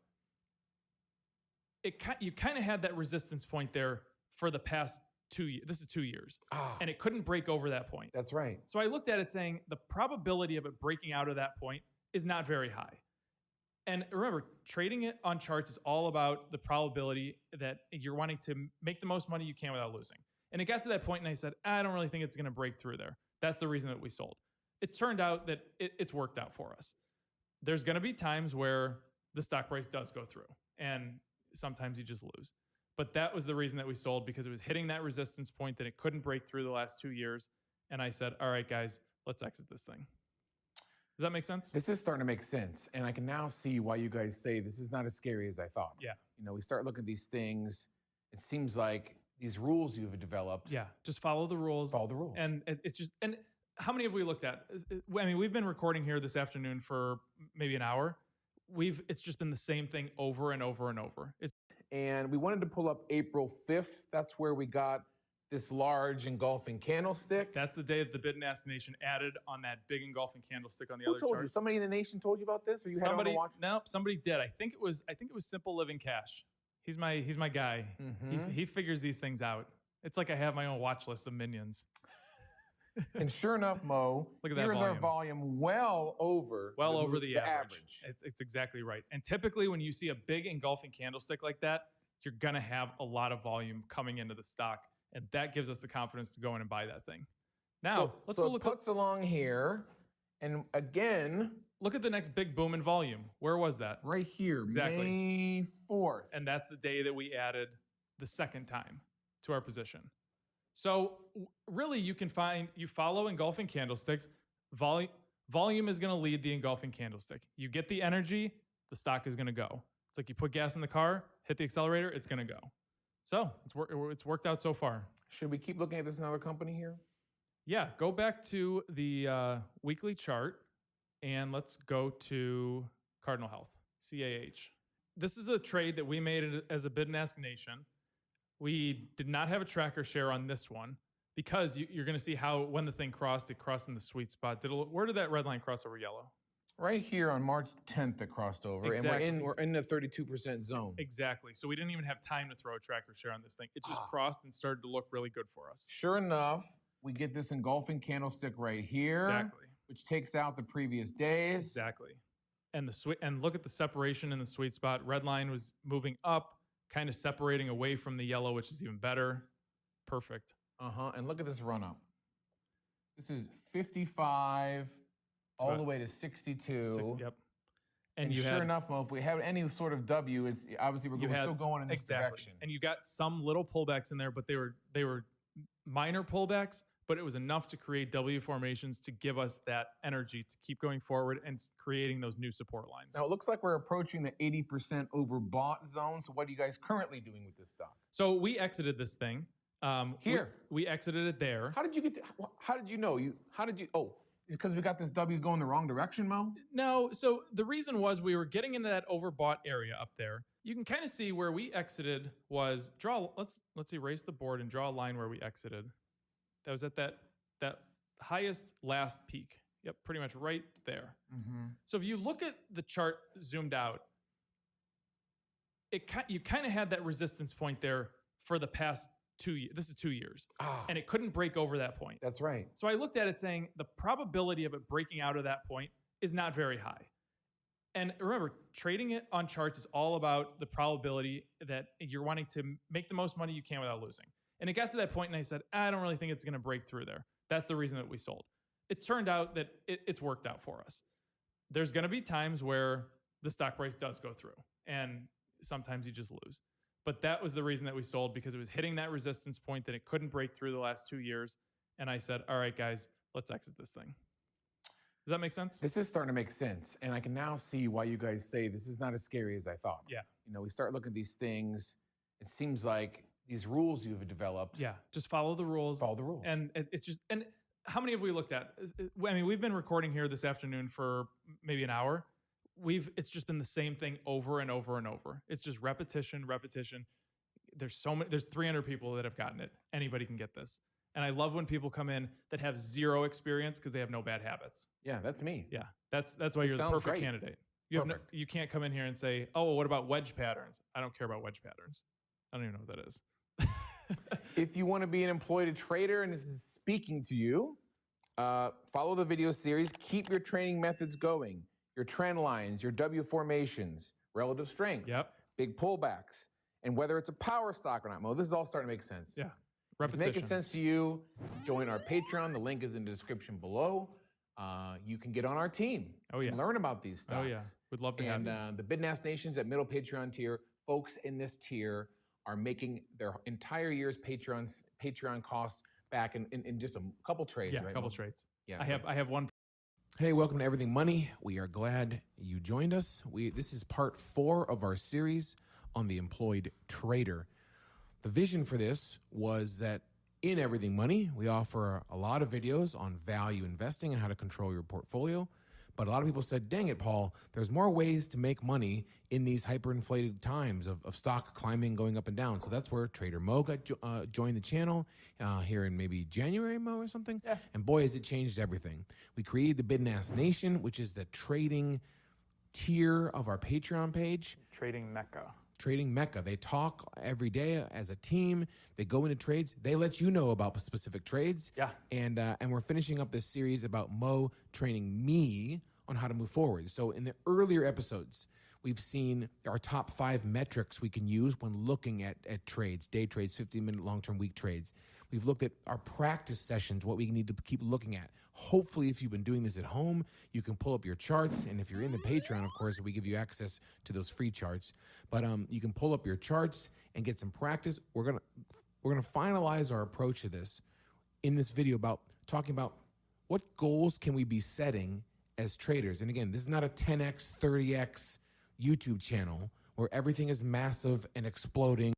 you kind of had that resistance point there for the past 2 years. This is 2 years. And it couldn't break over that point. That's right. So I looked at it saying the probability of it breaking out of that point is not very high. And remember, trading it on charts is all about the probability that you're wanting to make the most money you can without losing. And it got to that point and I said, I don't really think it's going to break through there. That's the reason that we sold. It turned out that it's worked out for us. There's going to be times where the stock price does go through and sometimes you just lose. But that was the reason that we sold, because it was hitting that resistance point that it couldn't break through the last 2 years. And I said, all right, guys, let's exit this thing. Does that make sense? This is starting to make sense. And I can now see why you guys say this is not as scary as I thought. Yeah. You know, we start looking at these things. It seems like these rules you've developed. Yeah, just follow the rules. Follow the rules. And it's just, and how many have we looked at? I mean, we've been recording here this afternoon for maybe an hour. It's just been the same thing over and over and over. And we wanted to pull up April 5th. That's where we got this large engulfing candlestick. That's the day that the Bid and Ask Nation added on that big engulfing candlestick on the Who other told chart. you? Somebody in the nation told you about this, or you had it on the watch? Nope, somebody did. I think it was Simple Living Cash. He's my guy. He figures these things out. It's like I have my own watch list of minions. And sure enough, Mo, look at that here's volume. our volume well over the average. It's exactly right. And typically when you see a big engulfing candlestick like that, you're going to have a lot of volume coming into the stock. And that gives us the confidence to go in and buy that thing. Now, let's go look. Puts along here. And again, look at the next big boom in volume. Where was that? Right here. Exactly. May 4th. And that's the day that we added the second time to our position. So really you follow engulfing candlesticks. Volume is going to lead the engulfing candlestick. You get the energy, the stock is going to go. It's like you put gas in the car, hit the accelerator, it's going to go. So it's worked out so far. Should we keep looking at this another company here? Yeah, go back to the weekly chart and let's go to Cardinal Health, CAH. This is a trade that we made as a Bid and Ask Nation. We did not have a tracker share on this one because you're going to see how when the thing crossed, it crossed in the sweet spot. Where did that red line cross over yellow? Right here on March 10th, it crossed over. Exactly. And we're in the 32% zone. Exactly. So we didn't even have time to throw a tracker share on this thing. It just crossed and started to look really good for us. Sure enough, we get this engulfing candlestick right here. Exactly. Which takes out the previous days. Exactly. And and look at the separation in the sweet spot. Red line was moving up, kind of separating away from the yellow, which is even better. Perfect. And look at this run up. This is 55 all the way to 62. Yep. And sure enough, Mo, if we have any sort of W, it's obviously we're still going in this direction. And you got some little pullbacks in there, but they were minor pullbacks, but it was enough to create W formations to give us that energy to keep going forward and creating those new support lines. Now, it looks like we're approaching the 80% overbought zone. So what are you guys currently doing with this stock? So we exited this thing. Here. We exited it there. How did you get to, how did you know? Because we got this W going the wrong direction, Mo? No, so the reason was we were getting into that overbought area up there. You can kind of see where we exited was let's erase the board and draw a line where we exited. That was at that highest last peak. Yep, pretty much right there. So if you look at the chart zoomed out, you kind of had that resistance point there for the past 2 years. This is 2 years. And it couldn't break over that point. That's right. So I looked at it saying the probability of it breaking out of that point is not very high. And remember, trading it on charts is all about the probability that you're wanting to make the most money you can without losing. And it got to that point and I said, I don't really think it's going to break through there. That's the reason that we sold. It turned out that it's worked out for us. There's going to be times where the stock price does go through and sometimes you just lose. But that was the reason that we sold, because it was hitting that resistance point that it couldn't break through the last 2 years. And I said, all right, guys, let's exit this thing. Does that make sense? This is starting to make sense, and I can now see why you guys say this is not as scary as I thought. Yeah. You know, we start looking at these things. It seems like these rules you've developed. Yeah, just follow the rules. Follow the rules. And it's just, and how many have we looked at? I mean, we've been recording here this afternoon for maybe an hour. It's just been the same thing over and over and over. It's just repetition. There's 300 people that have gotten it. Anybody can get this. And I love when people come in that have zero experience because they have no bad habits. Yeah, that's me. Yeah, that's why you're the perfect candidate. You can't come in here and say, oh, well, what about wedge patterns? I don't care about wedge patterns. I don't even know what that is. If you want to be an employed trader and this is speaking to you, follow the video series. Keep your training methods going. Your trend lines, your W formations, relative strength, big pullbacks, and whether it's a power stock or not. Mo, this is all starting to make sense. Yeah. If it's making sense to you, join our Patreon. The link is in the description below. You can get on our team. Oh, yeah. And learn about these stocks. Oh, yeah. We'd love to have you. And the Bidnass Nations at middle Patreon tier, folks in this tier are making their entire year's Patreon costs back in just a couple trades. Yeah, right, a couple Mo? trades. Yeah, I have one. Hey, welcome to Everything Money. We are glad you joined us. This is part 4 of our series on the employed trader. The vision for this was that in Everything Money, we offer a lot of videos on value investing and how to control your portfolio. But a lot of people said, dang it, Paul, there's more ways to make money in these hyperinflated times of stock climbing, going up and down. So that's where Trader Mo joined the channel here in maybe January, Mo, or something. Yeah. And boy, has it changed everything. We created the Bidnass Nation, which is the trading tier of our Patreon page. Trading Mecca. Trading Mecca. They talk every day as a team. They go into trades. They let you know about specific trades. Yeah. And we're finishing up this series about Mo training me on how to move forward. So in the earlier episodes, we've seen our top 5 metrics we can use when looking at trades, day trades, 15-minute long-term week trades. We've looked at our practice sessions, what we need to keep looking at. Hopefully, if you've been doing this at home, you can pull up your charts. And if you're in the Patreon, of course, we give you access to those free charts. But you can pull up your charts and get some practice. We're gonna finalize our approach to this in this video about talking about what goals can we be setting as traders. And again, this is not a 10x, 30x YouTube channel where everything is massive and exploding.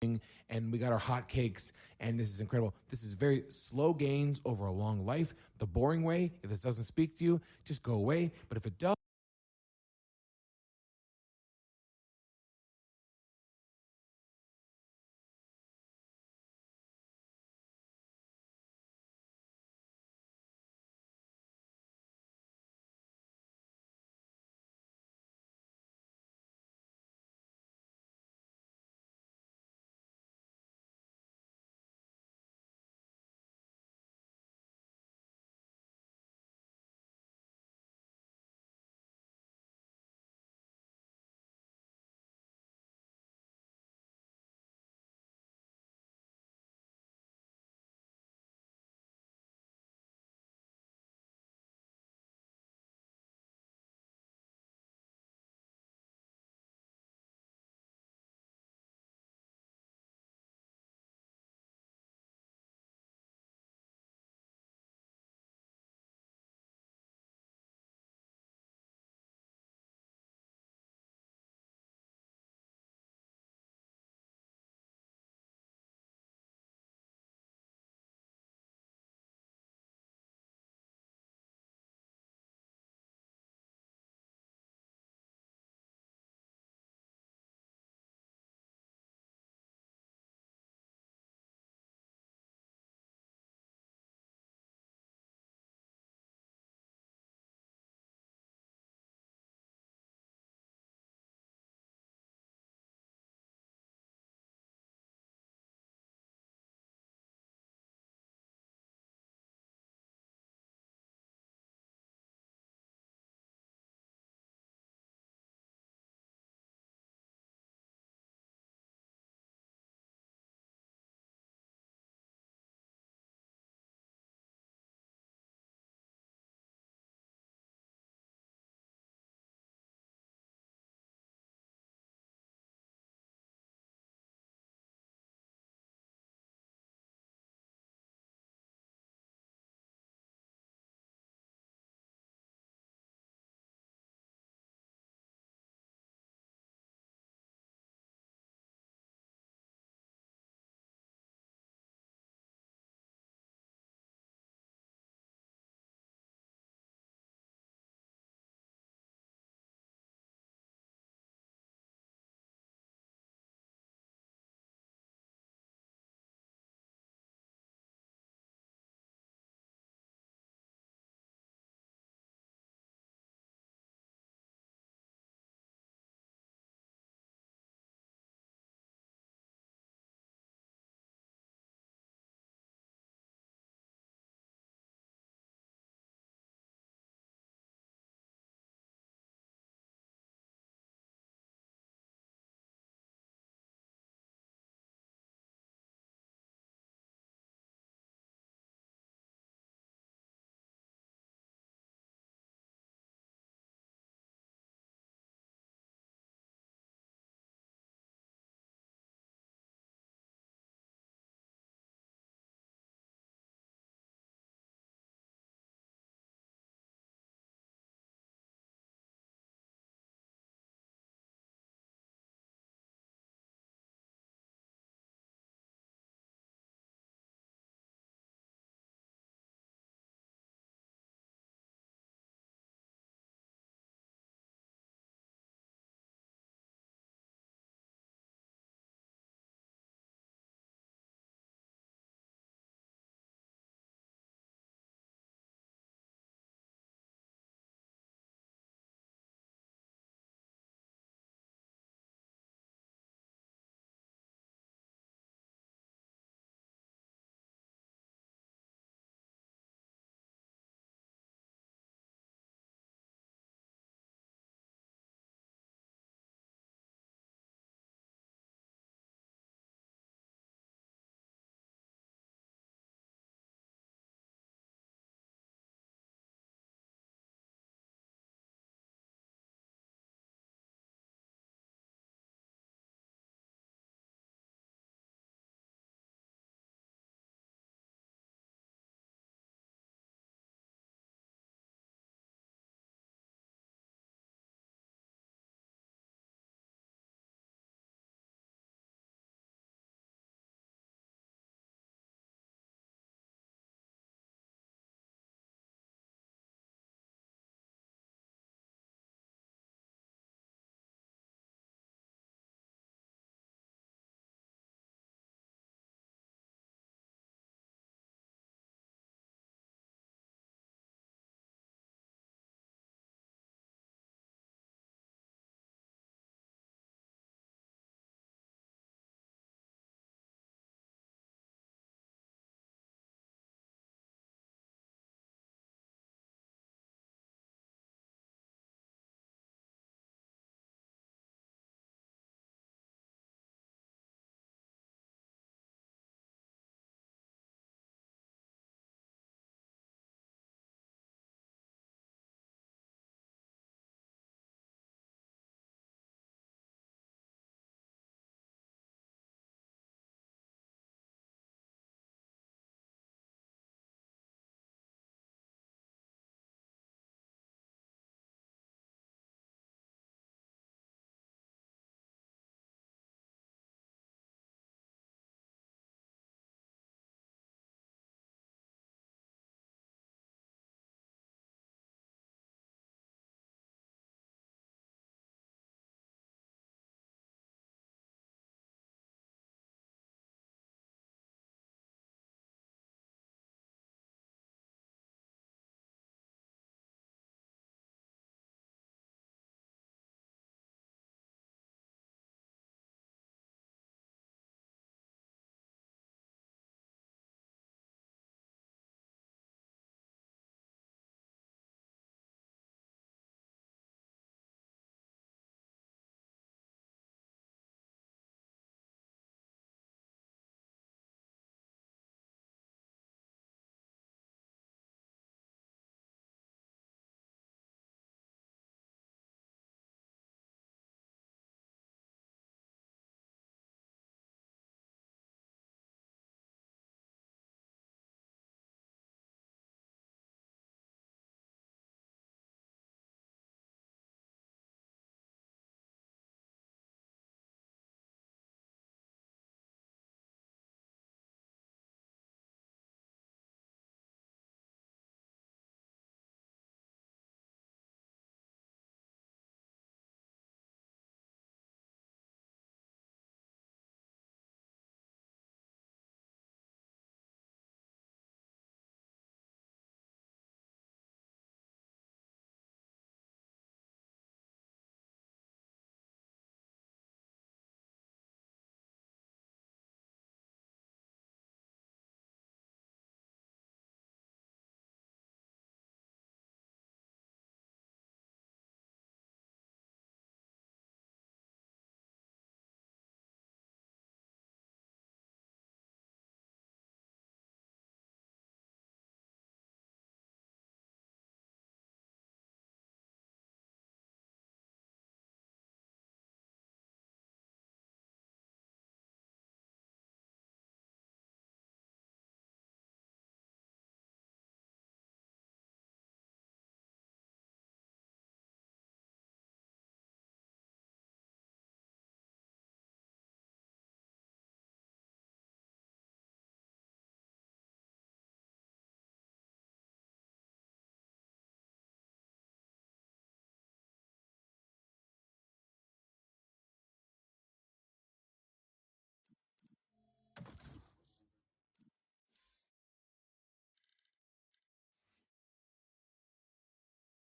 and we got our hot cakes, and this is incredible. This is very slow gains over a long life. The boring way, if this doesn't speak to you, just go away. But if it does,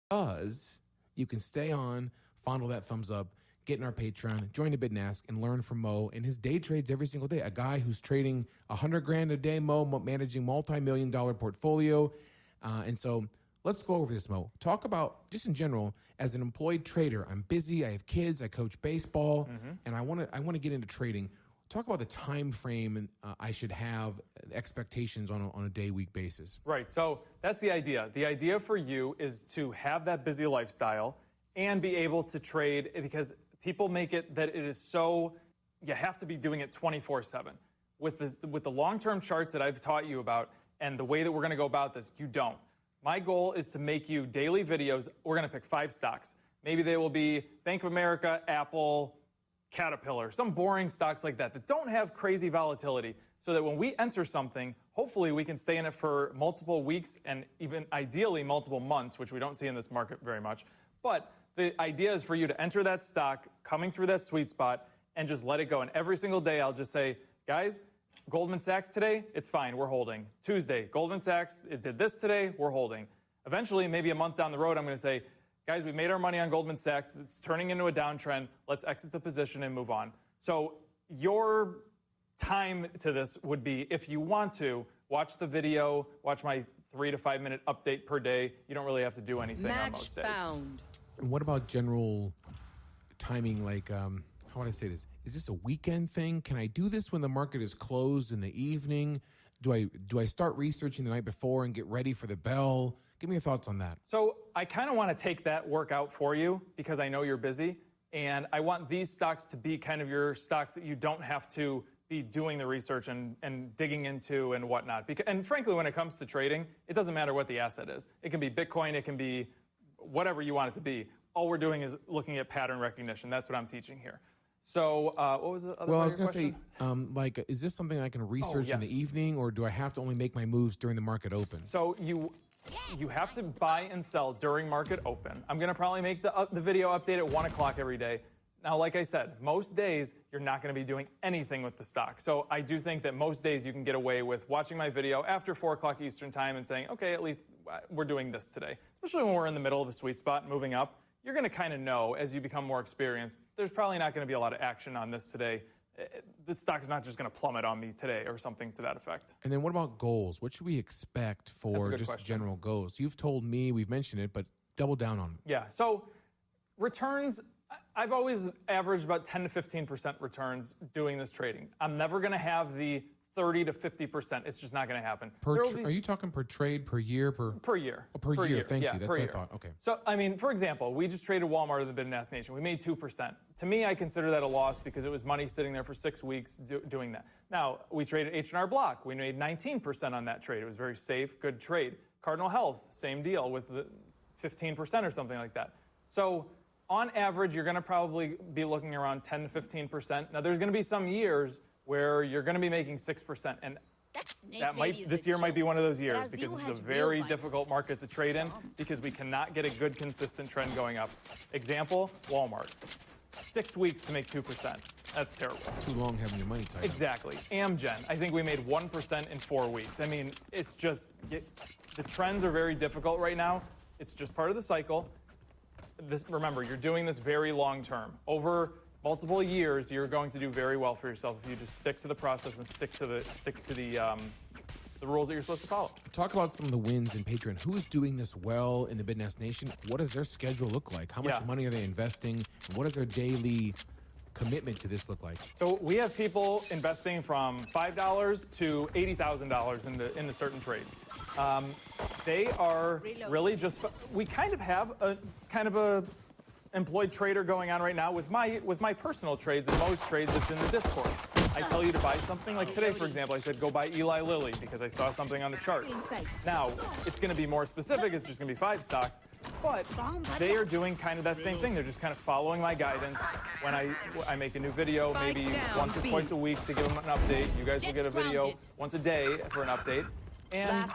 Because you can stay on, fondle that thumbs up, get in our Patreon, join the Bid and Ask, and learn from Mo and his day trades every single day. A guy who's trading $100,000 a day, Mo, managing multi-million-dollar portfolio. And so let's go over this, Mo. Talk about, just in general, as an employed trader, I'm busy, I have kids, I coach baseball, and I want to get into trading. Talk about the time frame I should have, expectations on a day-week basis. Right, so that's the idea. The idea for you is to have that busy lifestyle and be able to trade, because people make it that it is so, you have to be doing it 24/7. With the long-term charts that I've taught you about and the way that we're going to go about this, you don't. My goal is to make you daily videos. We're going to pick 5 stocks. Maybe they will be Bank of America, Apple, Caterpillar, some boring stocks like that don't have crazy volatility, so that when we enter something, hopefully we can stay in it for multiple weeks and even ideally multiple months, which we don't see in this market very much. But the idea is for you to enter that stock, coming through that sweet spot, and just let it go. And every single day I'll just say, guys, Goldman Sachs today, it's fine, we're holding. Tuesday, Goldman Sachs, it did this today, we're holding. Eventually, maybe a month down the road, I'm going to say, guys, we made our money on Goldman Sachs. It's turning into a downtrend. Let's exit the position and move on. So your time to this would be, if you want to, watch the video, watch my 3 to 5 minute update per day. You don't really have to do anything on most days. Found. And what about general timing? Like, how would I say this? Is this a weekend thing? Can I do this when the market is closed in the evening? Do I start researching the night before and get ready for the bell? Give me your thoughts on that. So I kind of want to take that work out for you because I know you're busy. And I want these stocks to be kind of your stocks that you don't have to be doing the research and digging into and whatnot. And frankly, when it comes to trading, it doesn't matter what the asset is. It can be Bitcoin, it can be whatever you want it to be. All we're doing is looking at pattern recognition. That's what I'm teaching here. So what was the other Well, I part was of your going to question? say, like, is this something I can research in yes. the evening, or do I have to only make my moves during the market open? So you have to buy and sell during market open. I'm going to probably make the video update at 1 o'clock every day. Now, like I said, most days you're not going to be doing anything with the stock. So I do think that most days you can get away with watching my video after 4 o'clock Eastern time and saying, okay, at least we're doing this today. Especially when we're in the middle of a sweet spot and moving up. You're going to kind of know as you become more experienced, there's probably not going to be a lot of action on this today. The stock is not just going to plummet on me today or something to that effect. And then what about goals? What should we expect for just question. general goals? You've told me, we've mentioned it, but double down on it. Yeah, so returns, I've always averaged about 10 to 15% returns doing this trading. I'm never going to have the 30 to 50%. It's just not going to happen. Are you talking per trade, per year, per year? Oh, per year. Thank yeah, you. That's what I thought. Okay. So, I mean, for example, we just traded Walmart in the Bid and Ask Nation. We made 2%. To me, I consider that a loss because it was money sitting there for 6 weeks doing that. Now, we traded H&R Block. We made 19% on that trade. It was very safe, good trade. Cardinal Health, same deal with the 15% or something like that. So, on average, you're going to probably be looking around 10 to 15%. Now, there's going to be some years where you're going to be making 6%, and this year might be one of those years because this is a very difficult market to trade in because we cannot get a good consistent trend going up. Example, Walmart. 6 weeks to make 2%. That's terrible. Too long having your money tied up. Exactly. Amgen, I think we made 1% in 4 weeks. I mean, it's just, the trends are very difficult right now. It's just part of the cycle. Remember, you're doing this very long term. Over multiple years, you're going to do very well for yourself if you just stick to the process and stick to the rules that you're supposed to follow. Talk about some of the wins in Patreon. Who is doing this well in the Bid and Ask Nation? What does their schedule look like? How much money are they investing? And what does their daily commitment to this look like? So we have people investing from $5 to $80,000 into certain trades. They are really just, we kind of have a employed trader going on right now with my personal trades and most trades that's in the Discord. I tell you to buy something, like today, for example, I said go buy Eli Lilly because I saw something on the chart. Now, it's going to be more specific, it's just going to be 5 stocks, but they are doing kind of that same thing. They're just kind of following my guidance. When I make a new video, maybe once or twice a week to give them an update. You guys will get a video once a day for an update. And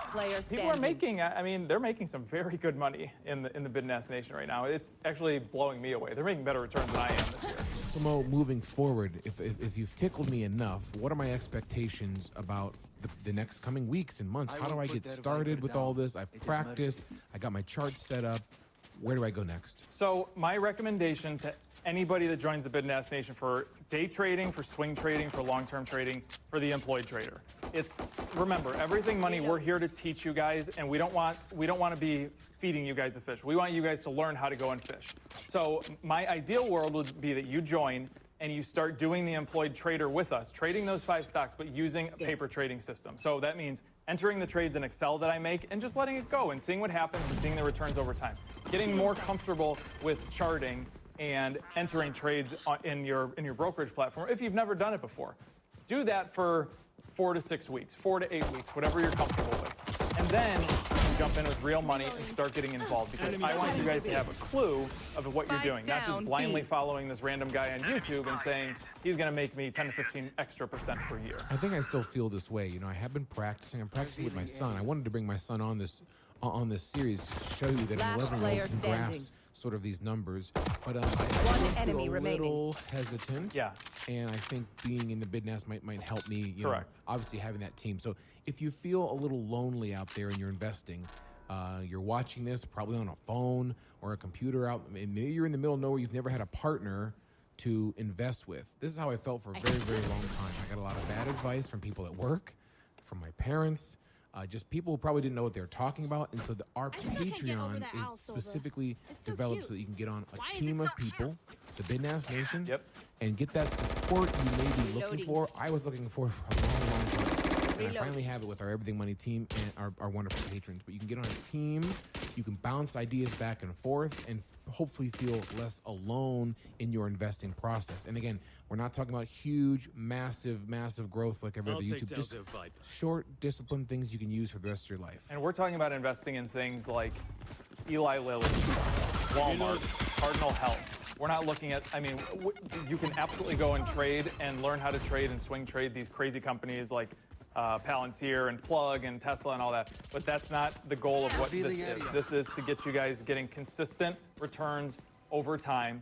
people are making, I mean, they're making some very good money in the Bid and Ask Nation right now. It's actually blowing me away. They're making better returns than I am this year. So Mo, moving forward, if you've tickled me enough, what are my expectations about the next coming weeks and months? How do I get started with all this? I've practiced. I got my charts set up. where do I go next? So my recommendation to anybody that joins the Bidnast Nation for day trading, for swing trading, for long-term trading, for the employed trader. Remember, everything money, we're here to teach you guys, and we don't want to be feeding you guys the fish. We want you guys to learn how to go and fish. So my ideal world would be that you join and you start doing the employed trader with us, trading those 5 stocks, but using a paper trading system. So that means entering the trades in Excel that I make and just letting it go and seeing what happens and seeing the returns over time. Getting more comfortable with charting and entering trades in your brokerage platform if you've never done it before. Do that for 4 to 6 weeks, 4 to 8 weeks, whatever you're comfortable with. And then jump in with real money and start getting involved, because I want you guys to have a clue of what you're doing, not just blindly following this random guy on YouTube and saying he's going to make me 10 to 15 extra % per year. I think I still feel this way. You know, I have been practicing. I'm practicing with my son. I wanted to bring my son on this series to show you that an 11-year-old can grasp sort of these numbers. But I feel a little hesitant. Yeah. And I think being in the Bidnast might help me. You Correct. know, obviously having that team. So if you feel a little lonely out there and you're investing, you're watching this probably on a phone or a computer out, maybe you're in the middle of nowhere, you've never had a partner to invest with. This is how I felt for a very, very long time. I got a lot of bad advice from people at work, from my parents, just people who probably didn't know what they were talking about. And so our Patreon is specifically developed so that you can get on a team of people, the Bidnast Nation, and get that support you may be looking for. I was looking for a long, long time. And I finally have it with our Everything Money team and our wonderful patrons. But you can get on a team, you can bounce ideas back and forth, and hopefully feel less alone in your investing process. And again, we're not talking about huge, massive growth like every other YouTube. Just short, disciplined things you can use for the rest of your life. And we're talking about investing in things like Eli Lilly, Walmart, Cardinal Health. We're not looking at, I mean, you can absolutely go and trade and learn how to trade and swing trade these crazy companies like Palantir and Plug and Tesla and all that. But that's not the goal of what this is. This is to get you guys getting consistent returns over time.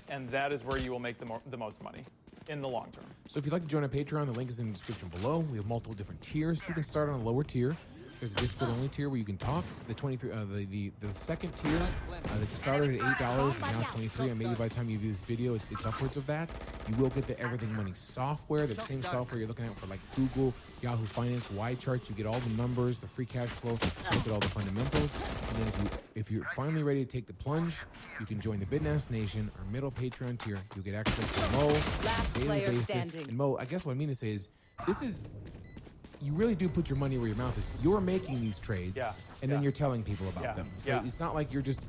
And that is where you will make the most money in the long term. So if you'd like to join our Patreon, the link is in the description below. We have multiple different tiers. You can start on a lower tier. There's a Discord-only tier where you can talk. The second tier that started at $8 is now $23. And maybe by the time you view this video, it's upwards of that. You will get the Everything Money software, the same software you're looking at for like Google, Yahoo Finance, Y charts. You get all the numbers, the free cash flow, look at all the fundamentals. And then if you're finally ready to take the plunge, you can join the Bidnast Nation, our middle Patreon tier. You'll get access to Mo on a daily basis. And Mo, I guess what I mean to say is, you really do put your money where your mouth is. You're making these trades, and then you're telling people about them. So it's not like you're just.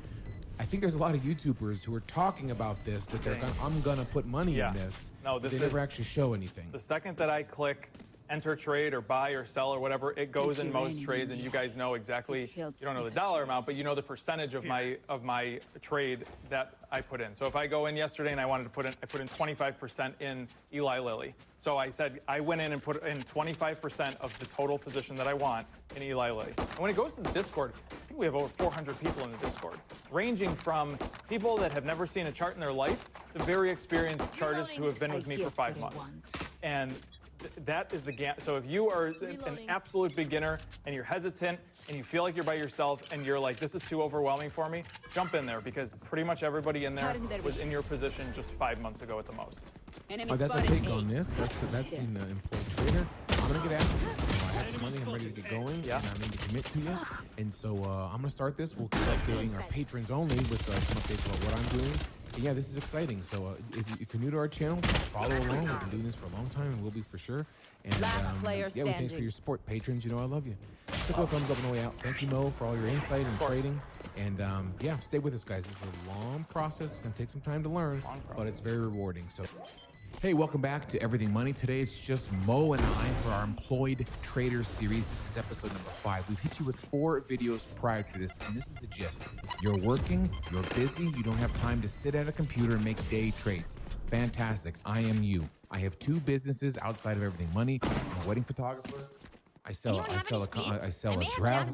I think there's a lot of YouTubers who are talking about this, that they're I'm gonna put money in this. No, they never actually show anything. The second that I click enter trade or buy or sell or whatever, it goes in most trades, and you guys know exactly. You don't know the dollar amount, but you know the percentage of my trade that I put in. So if I go in yesterday and I wanted to put in, I put in 25% in Eli Lilly. So I said I went in and put in 25% of the total position that I want in Eli Lilly. And when it goes to the Discord, I think we have over 400 people in the Discord, ranging from people that have never seen a chart in their life to very experienced chartists who have been with me for 5 months. And that is the so if you are an absolute beginner and you're hesitant and you feel like you're by yourself and you're like, this is too overwhelming for me, jump in there, because pretty much everybody in there was in your position just 5 months ago at the most. That's a take on this. That's in the employed trader. I'm gonna get after it. I have some money. I'm ready to get going. And I need to commit to you. And so I'm gonna start this. We'll keep updating our patrons only with some updates about what I'm doing. And yeah, this is exciting. So if you're new to our channel, follow along. We've been doing this for a long time and will be for sure. And thanks for your support, patrons. You know I love you. Click a thumbs up on the way out. Thank you, Mo, for all your insight and trading. And stay with us, guys. This is a long process. It's gonna take some time to learn, but it's very rewarding. So. Hey, welcome back to Everything Money. Today it's just Mo and I for our Employed Trader series. This is episode number 5. We've hit you with 4 videos prior to this, and this is the gist. You're working, you're busy, you don't have time to sit at a computer and make day trades. Fantastic. I am you. I have 2 businesses outside of Everything Money. I'm a wedding photographer. I sell a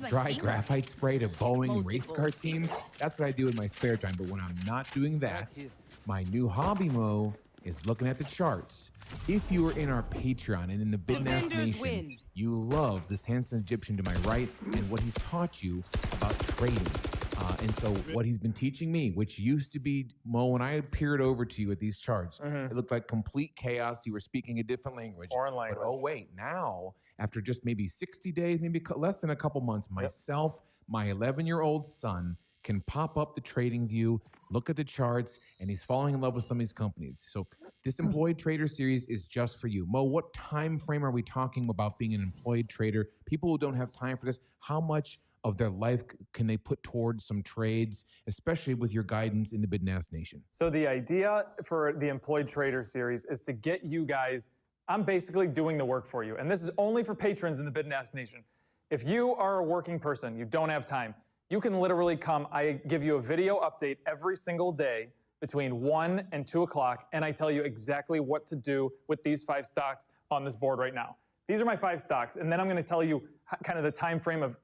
dry graphite spray to Boeing race car teams. That's what I do in my spare time. But when I'm not doing that, my new hobby, Mo, is looking at the charts. If you are in our Patreon and in the Bidnast Nation, you love this handsome Egyptian to my right and what he's taught you about trading. And so what he's been teaching me, which used to be, Mo, when I peered over to you at these charts, it looked like complete chaos. You were speaking a different language. Foreign language. But oh, wait, now, after just maybe 60 days, maybe less than a couple months, myself, my 11-year-old son can pop up the trading view, look at the charts, and he's falling in love with some of these companies. So this employed trader series is just for you. Mo, what time frame are we talking about being an employed trader? People who don't have time for this, how much of their life can they put towards some trades, especially with your guidance in the Bid-Nas Nation? So the idea for the Employed Trader series is to get you guys, I'm basically doing the work for you. And this is only for patrons in the Bid-Nas Nation. If you are a working person, you don't have time, you can literally come, I give you a video update every single day between 1 and 2 o'clock, and I tell you exactly what to do with these 5 stocks on this board right now. These are my 5 stocks, and then I'm gonna tell you kind of the time frame of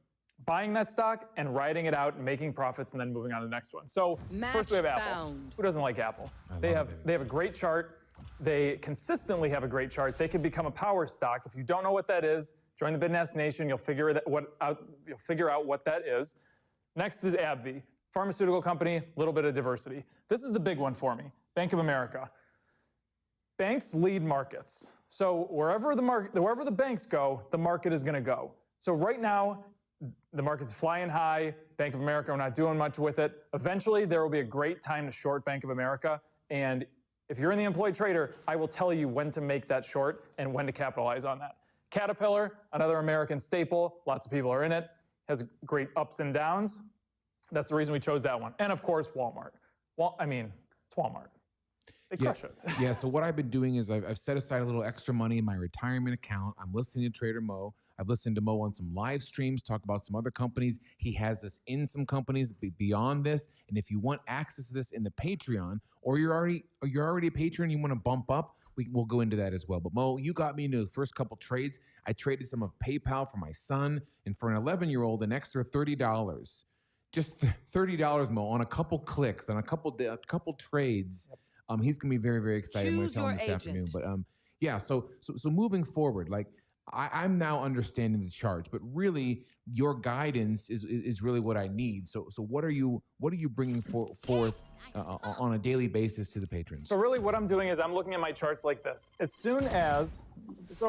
buying that stock and riding it out and making profits and then moving on to the next one. So first we have Apple. Who doesn't like Apple? They have a great chart. They consistently have a great chart. They could become a power stock. If you don't know what that is, join the Bid-Nas Nation. You'll figure out what that is. Next is AbbVie, pharmaceutical company, a little bit of diversity. This is the big one for me, Bank of America. Banks lead markets. So wherever the banks go, the market is gonna go. So right now, the market's flying high. Bank of America, we're not doing much with it. Eventually, there will be a great time to short Bank of America. And if you're in the employed trader, I will tell you when to make that short and when to capitalize on that. Caterpillar, another American staple. Lots of people are in it. Has great ups and downs. That's the reason we chose that one. And of course, Walmart. Well, I mean, it's Walmart. They crush it. Yeah, so what I've been doing is I've set aside a little extra money in my retirement account. I'm listening to Trader Mo. I've listened to Mo on some live streams, talk about some other companies. He has us in some companies beyond this. And if you want access to this in the Patreon, or you're already a patron, you want to bump up, we'll go into that as well. But Mo, you got me into the first couple trades. I traded some of PayPal for my son, and for an 11-year-old, an extra $30. Just $30, Mo, on a couple clicks, on a couple trades. He's gonna be very, very excited when I tell him this afternoon. But yeah, so moving forward, like I'm now understanding the charts, but really your guidance is really what I need. So what are you bringing forth on a daily basis to the patrons? So really what I'm doing is I'm looking at my charts like this. As soon as this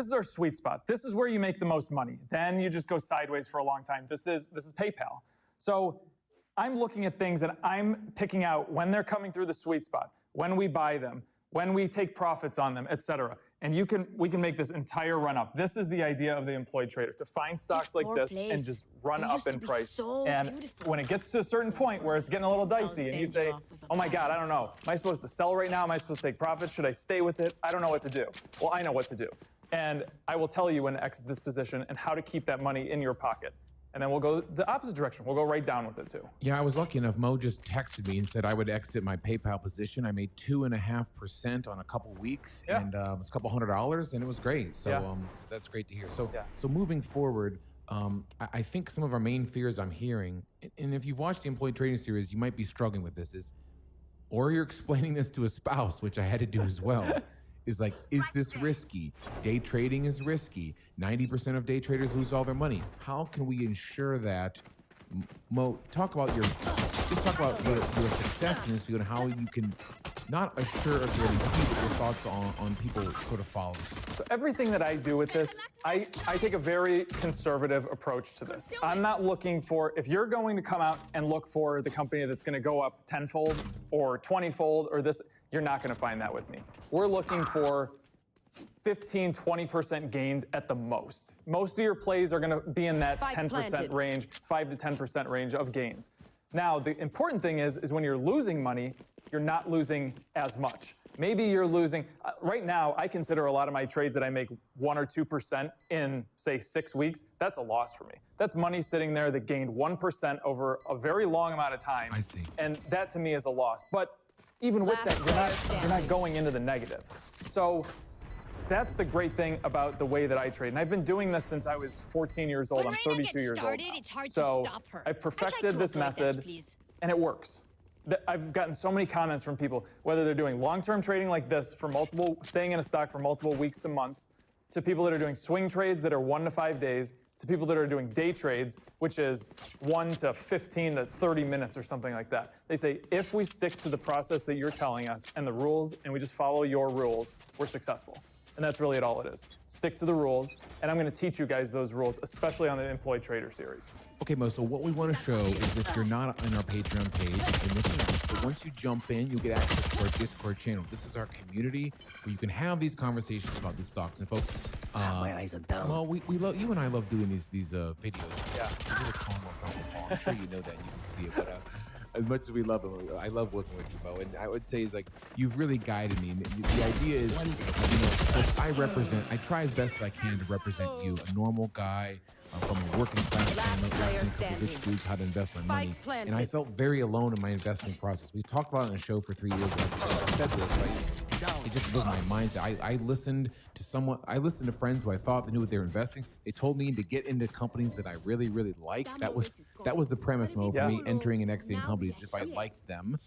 is our sweet spot. This is where you make the most money. Then you just go sideways for a long time. This is PayPal. So I'm looking at things and I'm picking out when they're coming through the sweet spot, when we buy them, when we take profits on them, etc. And we can make this entire run up. This is the idea of the employed trader, to find stocks like this and just run up in price. And when it gets to a certain point where it's getting a little dicey and you say, oh my God, I don't know. Am I supposed to sell right now? Am I supposed to take profits? Should I stay with it? I don't know what to do. Well, I know what to do. And I will tell you when to exit this position and how to keep that money in your pocket. And then we'll go the opposite direction. We'll go right down with it too. Yeah, I was lucky enough. Mo just texted me and said I would exit my PayPal position. I made 2.5% on a couple weeks, and it was a couple $100, and it was great. So that's great to hear. So so moving forward, I think some of our main fears I'm hearing, and if you've watched the Employee Trading Series, you might be struggling with this, or you're explaining this to a spouse, which I had to do as well. Is like, is this risky? Day trading is risky. 90% of day traders lose all their money. How can we ensure that? Mo, talk about your success in this field and how you can not assure or guarantee your thoughts on people sort of following. So everything that I do with this, I take a very conservative approach to this. I'm not looking for, if you're going to come out and look for the company that's going to go up 10-fold or 20-fold or this, you're not going to find that with me. We're looking for 15, 20% gains at the most. Most of your plays are going to be in that 10% range, 5 to 10% range of gains. Now, the important thing is when you're losing money, you're not losing as much. Maybe you're losing, right now, I consider a lot of my trades that I make 1 or 2% in, say, 6 weeks. That's a loss for me. That's money sitting there that gained 1% over a very long amount of time. I see. And that to me is a loss. But even with that, you're not going into the negative. So that's the great thing about the way that I trade. And I've been doing this since I was 14 years old. I'm 32 years old now. So I've perfected this method, and it works. I've gotten so many comments from people, whether they're doing long-term trading like this for staying in a stock for multiple weeks to months, to people that are doing swing trades that are 1 to 5 days, to people that are doing day trades, which is 1 to 15 to 30 minutes or something like that. They say, if we stick to the process that you're telling us and the rules, and we just follow your rules, we're successful. And that's really all it is. Stick to the rules, and I'm gonna teach you guys those rules, especially on the Employed Trader series. Okay, Mo, so what we want to show is if you're not on our Patreon page, and listen, but once you jump in, you'll get access to our Discord channel. This is our community where you can have these conversations about these stocks. And folks, my eyes are down. Well, we love, you and I love doing these videos. Yeah. We're really calm about the fall. I'm sure you know that, you can see it, but as much as we love it, I love working with you, Mo. And I would say is like, you've really guided me. And the idea is, I try as best as I can to represent you, a normal guy, from a working class family, rich dudes, how to invest my money. And I felt very alone in my investing process. We talked about it on the show for 3 years. I said this, right? It just was my mindset. I listened to friends who I thought they knew what they were investing. They told me to get into companies that I really, really liked. That was the premise, Mo, for me entering and exiting companies if I liked them.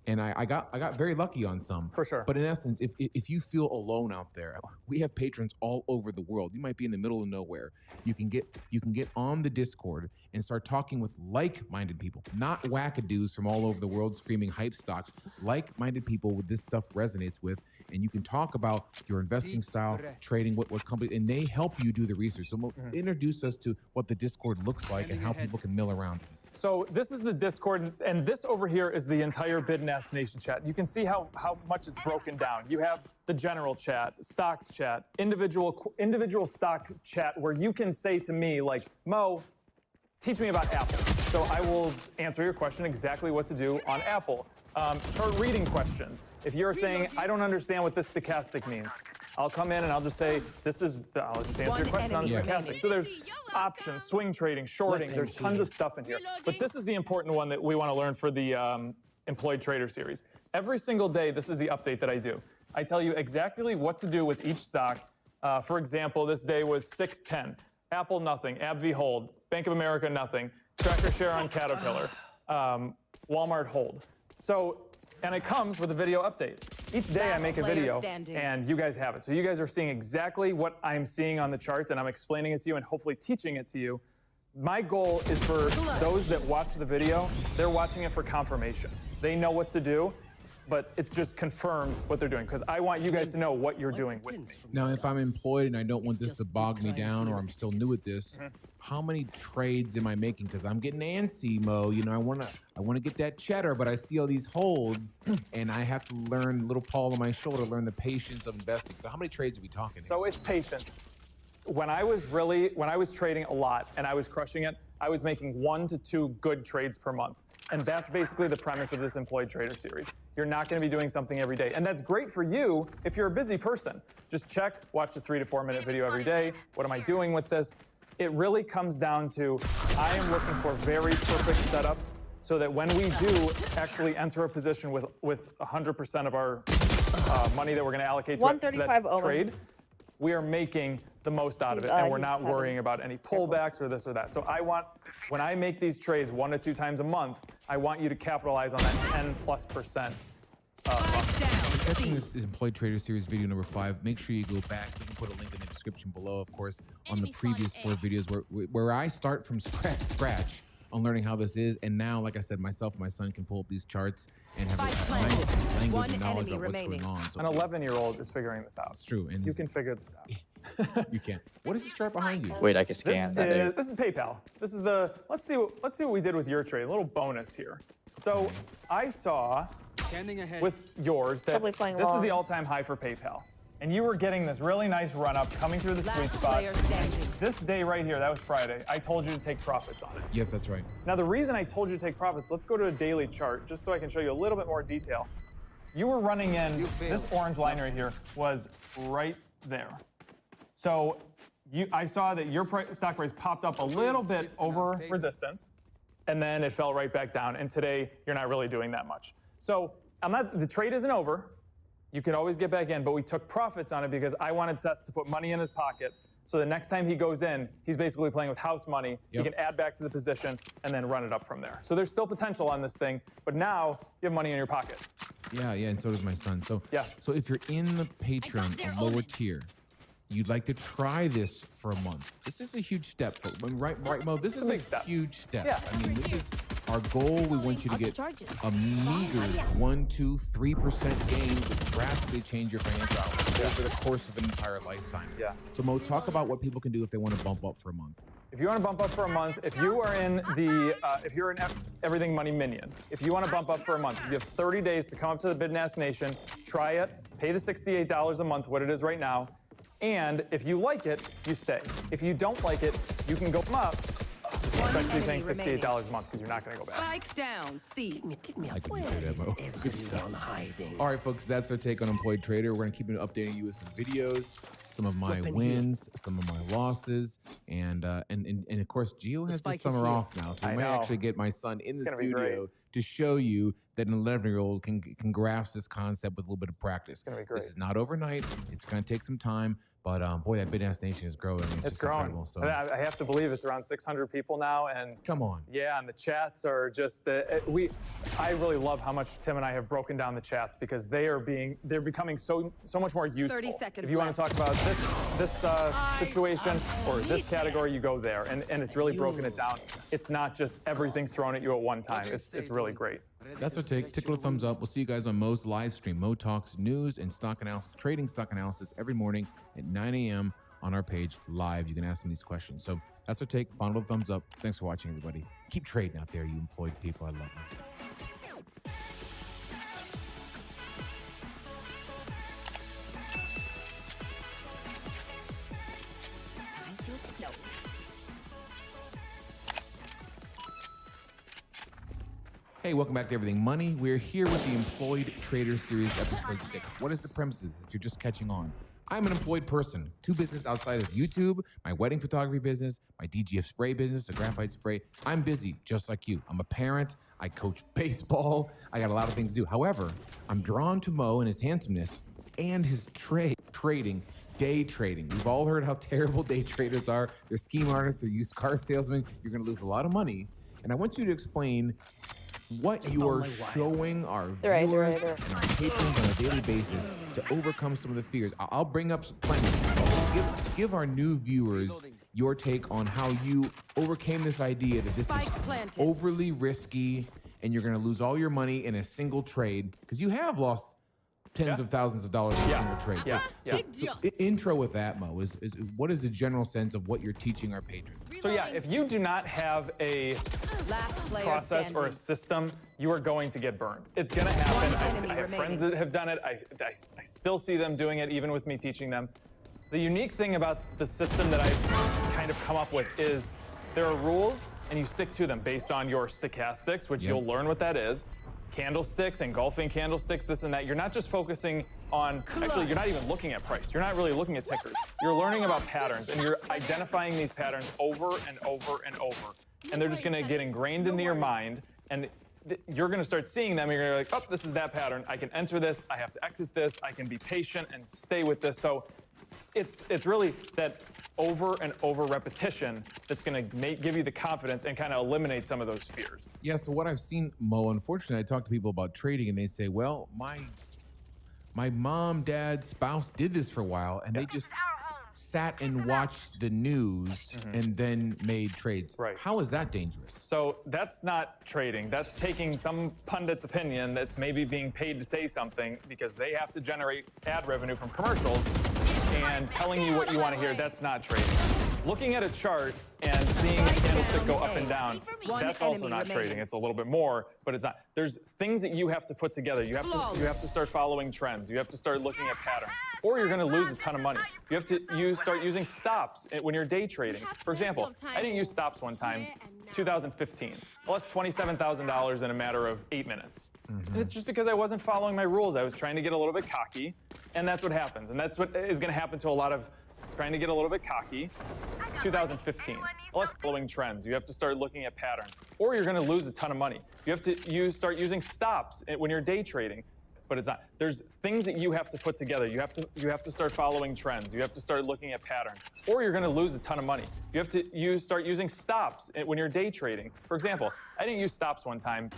And I got very lucky on some. For sure. But in essence, if you feel alone out there, we have patrons all over the world. You might be in the middle of nowhere. You can get on the Discord and start talking with like-minded people, not wackadoos from all over the world screaming hype stocks. Like-minded people with this stuff resonates with, and you can talk about your investing style, trading, what company, and they help you do the research. So introduce us to what the Discord looks like and how people can mill around it. So this is the Discord, and this over here is the entire Bid and Ask Nation chat. You can see how much it's broken down. You have the general chat, stocks chat, individual stocks chat, where you can say to me, like, Mo, teach me about Apple. So I will answer your question exactly what to do on Apple. Chart reading questions. If you're saying, I don't understand what this stochastic means, I'll come in and I'll just say, I'll just answer your question on the stochastic. So there's options, swing trading, shorting, there's tons of stuff in here. But this is the important one that we want to learn for the Employed Trader series. Every single day, this is the update that I do. I tell you exactly what to do with each stock. For example, this day was 610. Apple, nothing. AbbVie, hold. Bank of America, nothing. Tracker share on Caterpillar. Walmart, hold. So, and it comes with a video update. Each day I make a video and you guys have it. So you guys are seeing exactly what I'm seeing on the charts, and I'm explaining it to you and hopefully teaching it to you. My goal is for those that watch the video, they're watching it for confirmation. They know what to do, but it just confirms what they're doing, because I want you guys to know what you're doing with me. Now, if I'm employed and I don't want this to bog me down, or I'm still new at this, how many trades am I making? Because I'm getting antsy, Mo. You know, I wanna get that cheddar, but I see all these holds, and I have to learn, little Paul on my shoulder, learn the patience of investing. So how many trades are we talking? So it's patience. When I was trading a lot and I was crushing it, I was making 1 to 2 good trades per month. And that's basically the premise of this Employed Trader series. You're not going to be doing something every day. And that's great for you if you're a busy person. Just check, watch a 3 to 4 minute video every day. What am I doing with this? It really comes down to, I am looking for very perfect setups so that when we do actually enter a position with 100% of our money that we're going to allocate to that trade, we are making the most out of it, and we're not worrying about any pullbacks or this or that. So when I make these trades 1 to 2 times a month, I want you to capitalize on that 10+%. Catching this Employed Trader Series video number 5, make sure you go back. We can put a link in the description below, of course, on the previous 4 videos where I start from scratch on learning how this is. And now, like I said, myself and my son can pull up these charts and have a nice language and knowledge of what's going on. So an 11-year-old is figuring this out. It's true. And you can figure this out. You can. What is this chart behind you? Wait, I can scan that. This is PayPal. This is the, let's see what we did with your trade. A little bonus here. So I saw with yours that this is the all-time high for PayPal. And you were getting this really nice run-up coming through the sweet spot. This day right here, that was Friday, I told you to take profits on it. Yep, that's right. Now, the reason I told you to take profits, let's go to a daily chart, just so I can show you a little bit more detail. You were running in, this orange line right here was right there. So I saw that your stock price popped up a little bit over resistance, and then it fell right back down. And today, you're not really doing that much. So the trade isn't over. You can always get back in, but we took profits on it because I wanted Seth to put money in his pocket. So the next time he goes in, he's basically playing with house money. Yep. He can add back to the position and then run it up from there. So there's still potential on this thing, but now you have money in your pocket. Yeah, and so does my son. So yeah. So if you're in the Patreon, a lower tier, you'd like to try this for a month. This is a huge step. Right, Mo? This is a huge step. Yeah. I mean, this is our goal. We want you to get a meager 1, 2, 3% gain to drastically change your financial outlook over the course of an entire lifetime. Yeah. So Mo, talk about what people can do if they want to bump up for a month. If you want to bump up for a month, if you are in the, if you're an Everything Money Minion, if you want to bump up for a month, you have 30 days to come up to the Bid and Ask Nation, try it, pay the $68 a month, what it is right now, and if you like it, you stay. If you don't like it, you can go up. Expect to be paying $68 a month because you're not going to go back. Spike down, C. Give me a Mo. Good stuff. All right, folks, that's our take on Employed Trader. We're going to keep updating you with some videos, some of my wins, some of my losses, and of course, Gio has the summer off now, so we might actually get my son in the studio to show you that an 11-year-old can grasp this concept with a little bit of practice. It's gonna be great. This is not overnight. It's going to take some time. But boy, that Bid and Ask Nation is growing. It's growing. So I have to believe it's around 600 people now, and come on. Yeah, and the chats are just I really love how much Tim and I have broken down the chats because they're becoming so much more useful. 30 seconds if you want to talk about this situation or this category, you go there, and it's really broken it down. It's not just everything thrown at you at one time. It's really great. That's our take. Tickle a thumbs up. We'll see you guys on Mo's live stream. Mo talks news and stock analysis, trading stock analysis every morning at 9 a.m. on our page live. You can ask him these questions. So that's our take. Final thumbs up. Thanks for watching, everybody. Keep trading out there, you employed people. I love you. Hey, welcome back to Everything Money. We're here with the Employed Trader Series, Episode 6. What is the premises if you're just catching on? I'm an employed person. 2 businesses outside of YouTube, my wedding photography business, my DGF spray business, a graphite spray. I'm busy, just like you. I'm a parent. I coach baseball. I got a lot of things to do. However, I'm drawn to Mo and his handsomeness and his trading, day trading. We've all heard how terrible day traders are. They're scheme artists, they're used car salesmen. You're going to lose a lot of money. And I want you to explain what you are showing our viewers and our patrons on a daily basis to overcome some of the fears. I'll bring up plenty. Give our new viewers your take on how you overcame this idea that this is overly risky and you're going to lose all your money in a single trade, because you have lost tens of thousands of dollars in a single trade. So intro with that, Mo, is what is the general sense of what you're teaching our patrons? So yeah, if you do not have a process or a system, you are going to get burned. It's going to happen. I have friends that have done it. I still see them doing it, even with me teaching them. The unique thing about the system that I've kind of come up with is there are rules, and you stick to them based on your stochastics, which you'll learn what that is. Candlesticks, engulfing candlesticks, this and that. You're not just focusing on, actually, you're not even looking at price. You're not really looking at tickers. You're learning about patterns, and you're identifying these patterns over and over and over. And they're just going to get ingrained into your mind, and you're going to start seeing them, and you're going to be like, oh, this is that pattern. I can enter this. I have to exit this. I can be patient and stay with this. So it's really that over and over repetition that's going to give you the confidence and kind of eliminate some of those fears. Yeah, so what I've seen, Mo, unfortunately, I talk to people about trading and they say, well, my mom, dad, spouse did this for a while and they just sat and watched the news and then made trades. Right. How is that dangerous? So that's not trading. That's taking some pundit's opinion that's maybe being paid to say something because they have to generate ad revenue from commercials and telling you what you want to hear. That's not trading. Looking at a chart and seeing a candlestick go up and down, that's also not trading. It's a little bit more, but it's not. There's things that you have to put together. You have to start following trends. You have to start looking at patterns, or you're going to lose a ton of money. You have to start using stops when you're day trading. For example, I didn't use stops one time, 2015. I lost $27,000 in a matter of 8 minutes. And it's just because I wasn't following my rules. I was trying to get a little bit cocky, and that's what happens. And that's what is going to happen to a lot of trying to get a little bit cocky. 2015. Less following trends. You have to start looking at patterns, or you're going to lose a ton of money. You have to start using stops when you're day trading, but it's not. There's things that you have to put together. You have to start following trends. You have to start looking at patterns, or you're going to lose a ton of money. You have to start using stops when you're day trading. For example, I didn't use stops one time,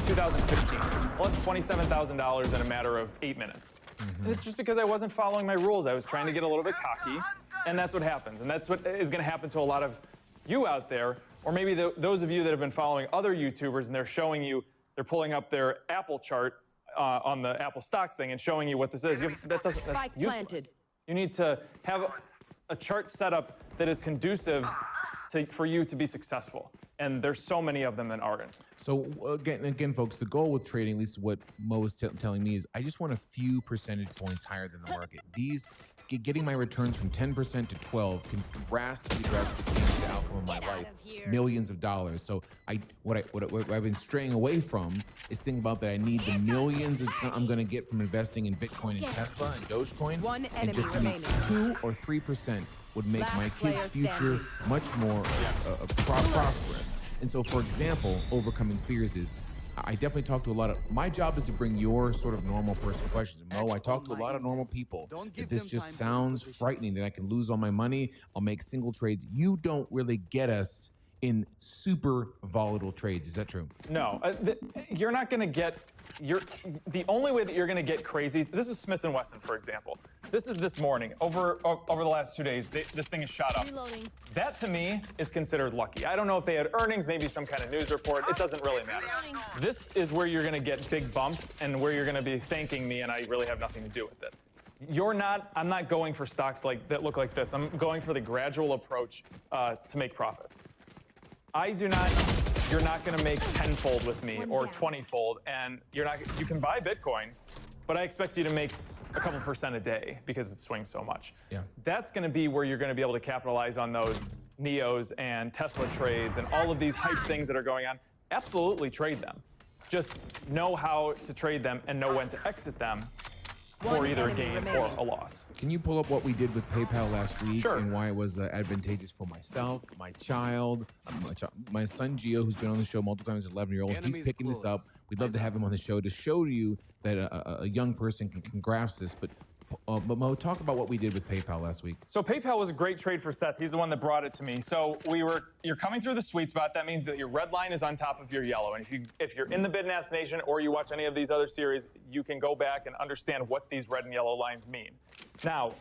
2015. I lost $27,000 in a matter of 8 minutes. And it's just because I wasn't following my rules. I was trying to get a little bit cocky, And that's what happens. And that's what is going to happen to a lot of you out there, or maybe those of you that have been following other YouTubers and they're showing you, they're pulling up their Apple chart on the Apple stocks thing and showing you what this is. That's useless. You need to have a chart set up that is conducive for you to be successful. And there's so many of them that aren't. So again, folks, the goal with trading, at least what Mo was telling me, is I just want a few percentage points higher than the market. Getting my returns from 10% to 12 can drastically change the outcome of my life, millions of dollars. So what I've been straying away from is thinking about that I need the millions I'm going to get from investing in Bitcoin and Tesla and Dogecoin, and just to make 2 or 3% would make my kids' future much more prosperous. And so, for example, overcoming fears is, I definitely talk to a lot of, my job is to bring your sort of normal person questions. Mo, I talk to a lot of normal people. If this just sounds frightening, that I can lose all my money, I'll make single trades. You don't really get us in super volatile trades. Is that true? No, you're not going to get, the only way that you're going to get crazy, this is Smith & Wesson, for example. This is this morning. Over the last 2 days, this thing is shot up. Reloading. That, to me, is considered lucky. I don't know if they had earnings, maybe some kind of news report. It doesn't really matter. This is where you're going to get big bumps and where you're going to be thanking me, and I really have nothing to do with it. I'm not going for stocks that look like this. I'm going for the gradual approach to make profits. You're not going to make 10-fold with me or 20-fold, and you can buy Bitcoin, but I expect you to make a couple % a day because it swings so much. Yeah. That's going to be where you're going to be able to capitalize on those Neos and Tesla trades and all of these hype things that are going on. Absolutely trade them. Just know how to trade them and know when to exit them for either a gain or a loss. Can you pull up what we did with PayPal last week and why it was advantageous for myself, my child, my son Gio, who's been on the show multiple times, 11-year-old. He's picking this up. We'd love to have him on the show to show you that a young person can grasp this. But Mo, talk about what we did with PayPal last week. So PayPal was a great trade for Seth. He's the one that brought it to me. So you're coming through the sweet spot. That means that your red line is on top of your yellow. And if you're in the Bid and Ask Nation or you watch any of these other series, you can go back and understand what these red and yellow lines mean. Now,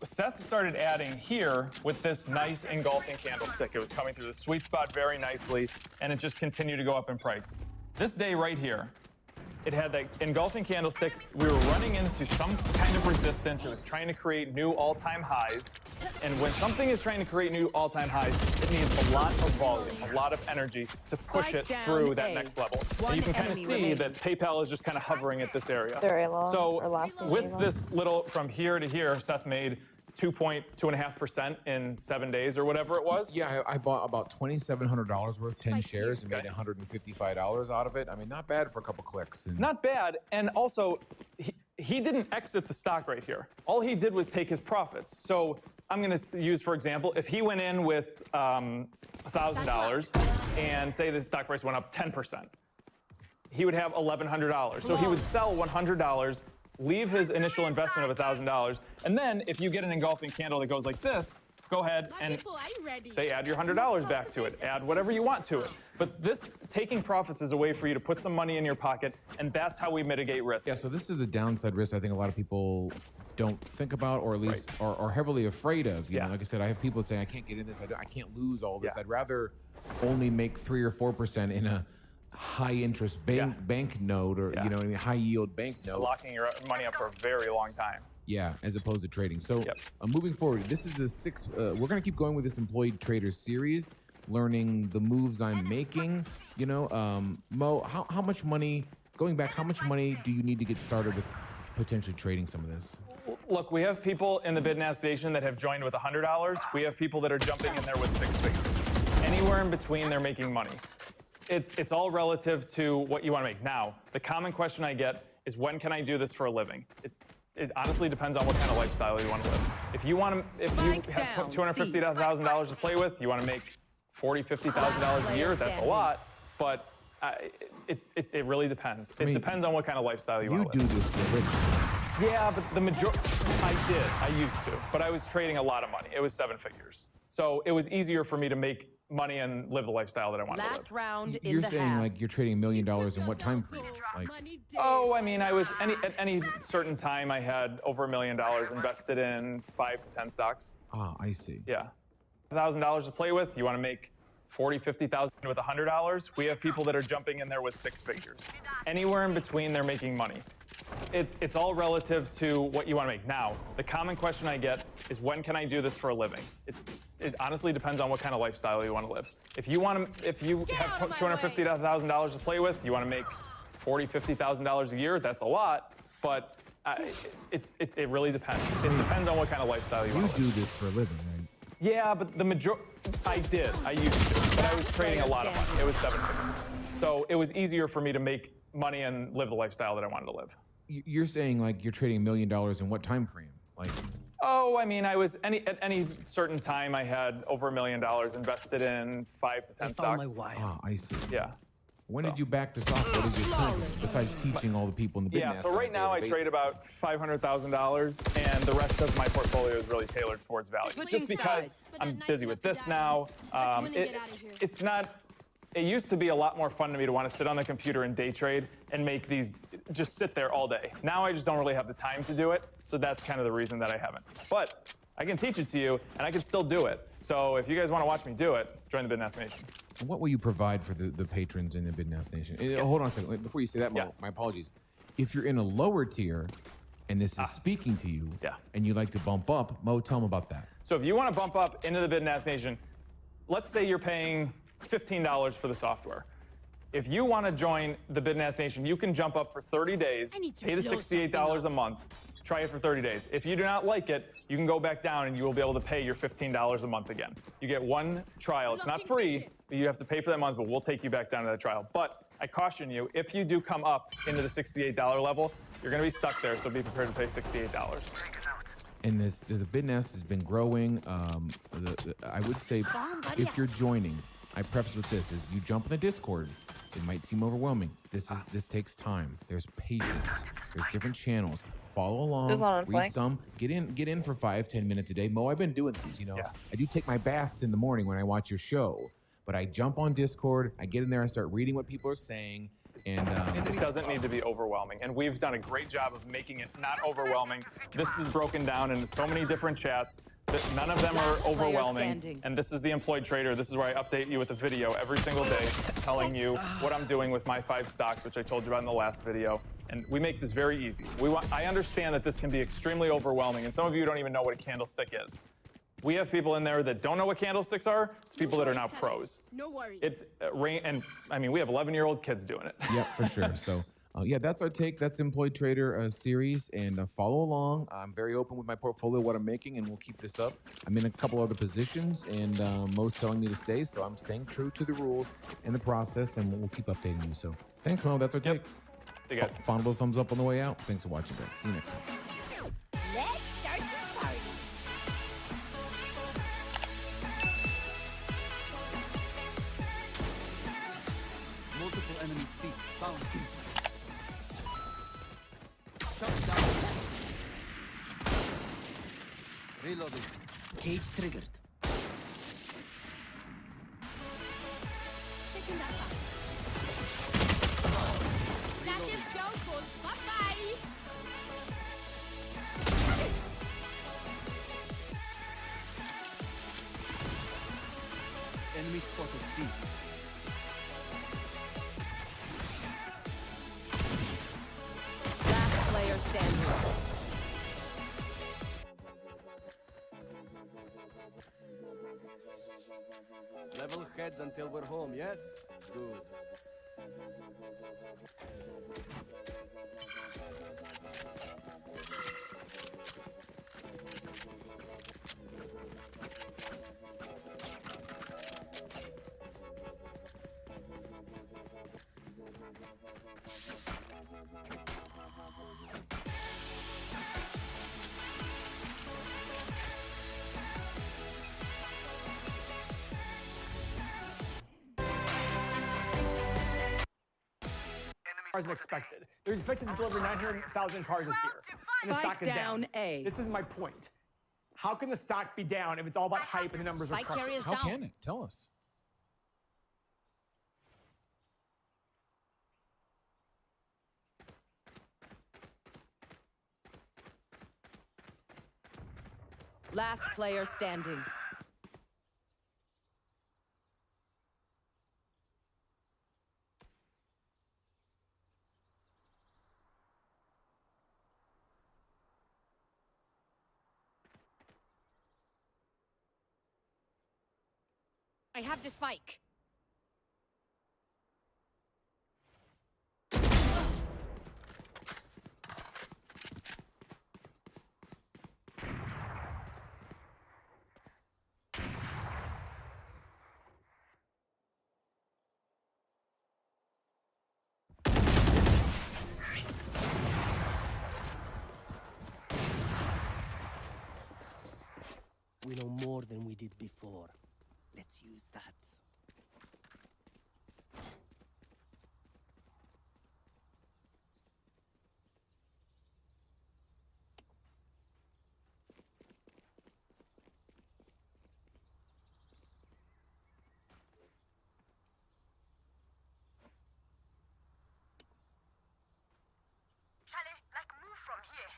Seth started adding here with this nice engulfing candlestick. It was coming through the sweet spot very nicely, and it just continued to go up in price. This day right here, it had that engulfing candlestick. We were running into some kind of resistance. It was trying to create new all-time highs. And when something is trying to create new all-time highs, it needs a lot of volume, a lot of energy to push it through that next level. And you can kind of see that PayPal is just kind of hovering at this area. Very long. So with this little, from here to here, Seth made 2.5% in 7 days or whatever it was. Yeah, I bought about $2,700 worth, 10 shares, and made $155 out of it. I mean, not bad for a couple clicks. Not bad. And also, he didn't exit the stock right here. All he did was take his profits. So I'm going to use, for example, if he went in with $1,000 and say the stock price went up 10%, he would have $1,100. So he would sell $100, leave his initial investment of $1,000, and then if you get an engulfing candle that goes like this, go ahead and say add your $100 back to it, add whatever you want to it. But this taking profits is a way for you to put some money in your pocket, and that's how we mitigate risk. Yeah, so this is the downside risk I think a lot of people don't think about, or at least are heavily afraid of. You know, like I said, I have people saying I can't get in this, I can't lose all this. I'd rather only make 3 or 4% in a high interest bank note, or you know what I mean, high yield bank note. Locking your money up for a very long time. Yeah, as opposed to trading. So moving forward, this is the we're gonna keep going with this employed trader series, learning the moves I'm making. You know, Mo, how much money, going back, how much money do you need to get started with potentially trading some of this? Look, we have people in the Bid and Ask Nation that have joined with $100. We have people that are jumping in there with 6 figures. Anywhere in between, they're making money. It's all relative to what you want to make. Now, the common question I get is, when can I do this for a living? It honestly depends on what kind of lifestyle you want to live. If you have $250,000 to play with, you want to make $40,000, $50,000 a year, that's a lot, but it really depends. It depends on what kind of lifestyle you want to live. You do this for a living. Yeah, but the majority, I used to, but I was trading a lot of money. It was 7 figures. So it was easier for me to make money and live the lifestyle that I wanted to live. Last round in You're the saying half. like you're trading $1 million in what time frame? Like, oh, I mean, I was at any certain time I had over $1 million invested in 5 to 10 stocks. Ah, I see. Yeah. $1,000 to play with, you want to make 40, 50,000 with $100. We have people that are jumping in there with 6 figures. Anywhere in between, they're making money. It's all relative to what you want to make. Now, the common question I get is, when can I do this for a living? It honestly depends on what kind of lifestyle you want to live. If you have $250,000 to play with, you want to make $40,000, $50,000 a year, that's a lot, but it really depends. It depends on what kind of lifestyle you want to live. You do this for a living, right? Yeah, but the majority, I used to, but I was trading a lot of money. It was 7 figures. So it was easier for me to make money and live the lifestyle that I wanted to live. You're saying like you're trading $1 million in what time frame? Like, oh, I mean, at any certain time, I had over $1 million invested in 5 to 10 stocks. Ah, I see. Yeah. When did you back this off? What is your plan besides teaching all the people in the business? Yeah, so right now I trade about $500,000, and the rest of my portfolio is really tailored towards value. Just because I'm busy with this now, it's not. It used to be a lot more fun to me to want to sit on the computer and day trade and make these, just sit there all day. Now I just don't really have the time to do it, so that's kind of the reason that I haven't. But I can teach it to you, and I can still do it. So if you guys want to watch me do it, join the Bidnast Nation. What will you provide for the patrons in the Bidnast Nation? Hold on a second. Before you say that, Mo, my apologies. If you're in a lower tier and this is speaking to you and you like to bump up, Mo, tell them about that. So if you want to bump up into the Bidnast Nation, let's say you're paying $15 for the software. If you want to join the Bidnast Nation, you can jump up for 30 days, pay the $68 a month, try it for 30 days. If you do not like it, you can go back down and you will be able to pay your $15 a month again. You get one trial. It's not free. You have to pay for that month, but we'll take you back down to that trial. But I caution you, if you do come up into the $68 level, you're going to be stuck there, so be prepared to pay $68. And the Bidnast has been growing. I would say if you're joining, I preface with this, is you jump in the Discord. It might seem overwhelming. This takes time. There's patience. There's different channels. Follow along, read some, get in for 5-10 minutes a day. Mo, I've been doing this, I do take my baths in the morning when I watch your show, but I jump on Discord, I get in there, I start reading what people are saying, and it doesn't need to be overwhelming, and we've done a great job of making it not overwhelming. This is broken down into so many different chats. None of them are overwhelming, and this is the Employed Trader. This is where I update you with a video every single day telling you what I'm doing with my 5 stocks, which I told you about in the last video. And we make this very easy. I understand that this can be extremely overwhelming, and some of you don't even know what a candlestick is. We have people in there that don't know what candlesticks are. It's people that are now pros. No worries. It's and I mean, we have 11-year-old kids doing it. Yeah, for sure. So yeah, that's our take. That's Employed Trader series, and follow along. I'm very open with my portfolio, what I'm making, and we'll keep this up. I'm in a couple other positions, and Mo's telling me to stay, so I'm staying true to the rules and the process, and we'll keep updating you. So thanks, Mo. That's our take. See you guys. Fondable thumbs up on the way out. Thanks for watching, guys. See you next time. Let's start the party. Multiple enemy C found. Shut down. Reloading. Cage triggered. Taking that back. That is doubtful. Bye-bye. Enemy spotted C. Last player standing. Level heads until we're home, yes? Good. Cars than expected. They're expected to deliver 900,000 cars this year. And the stock is down. This is my point. How can the stock be down if it's all about hype and the numbers are crushing? How can it? Tell us. Last player standing. I have the spike. We know more than we did before. Let's use that. Charlie, like move from here.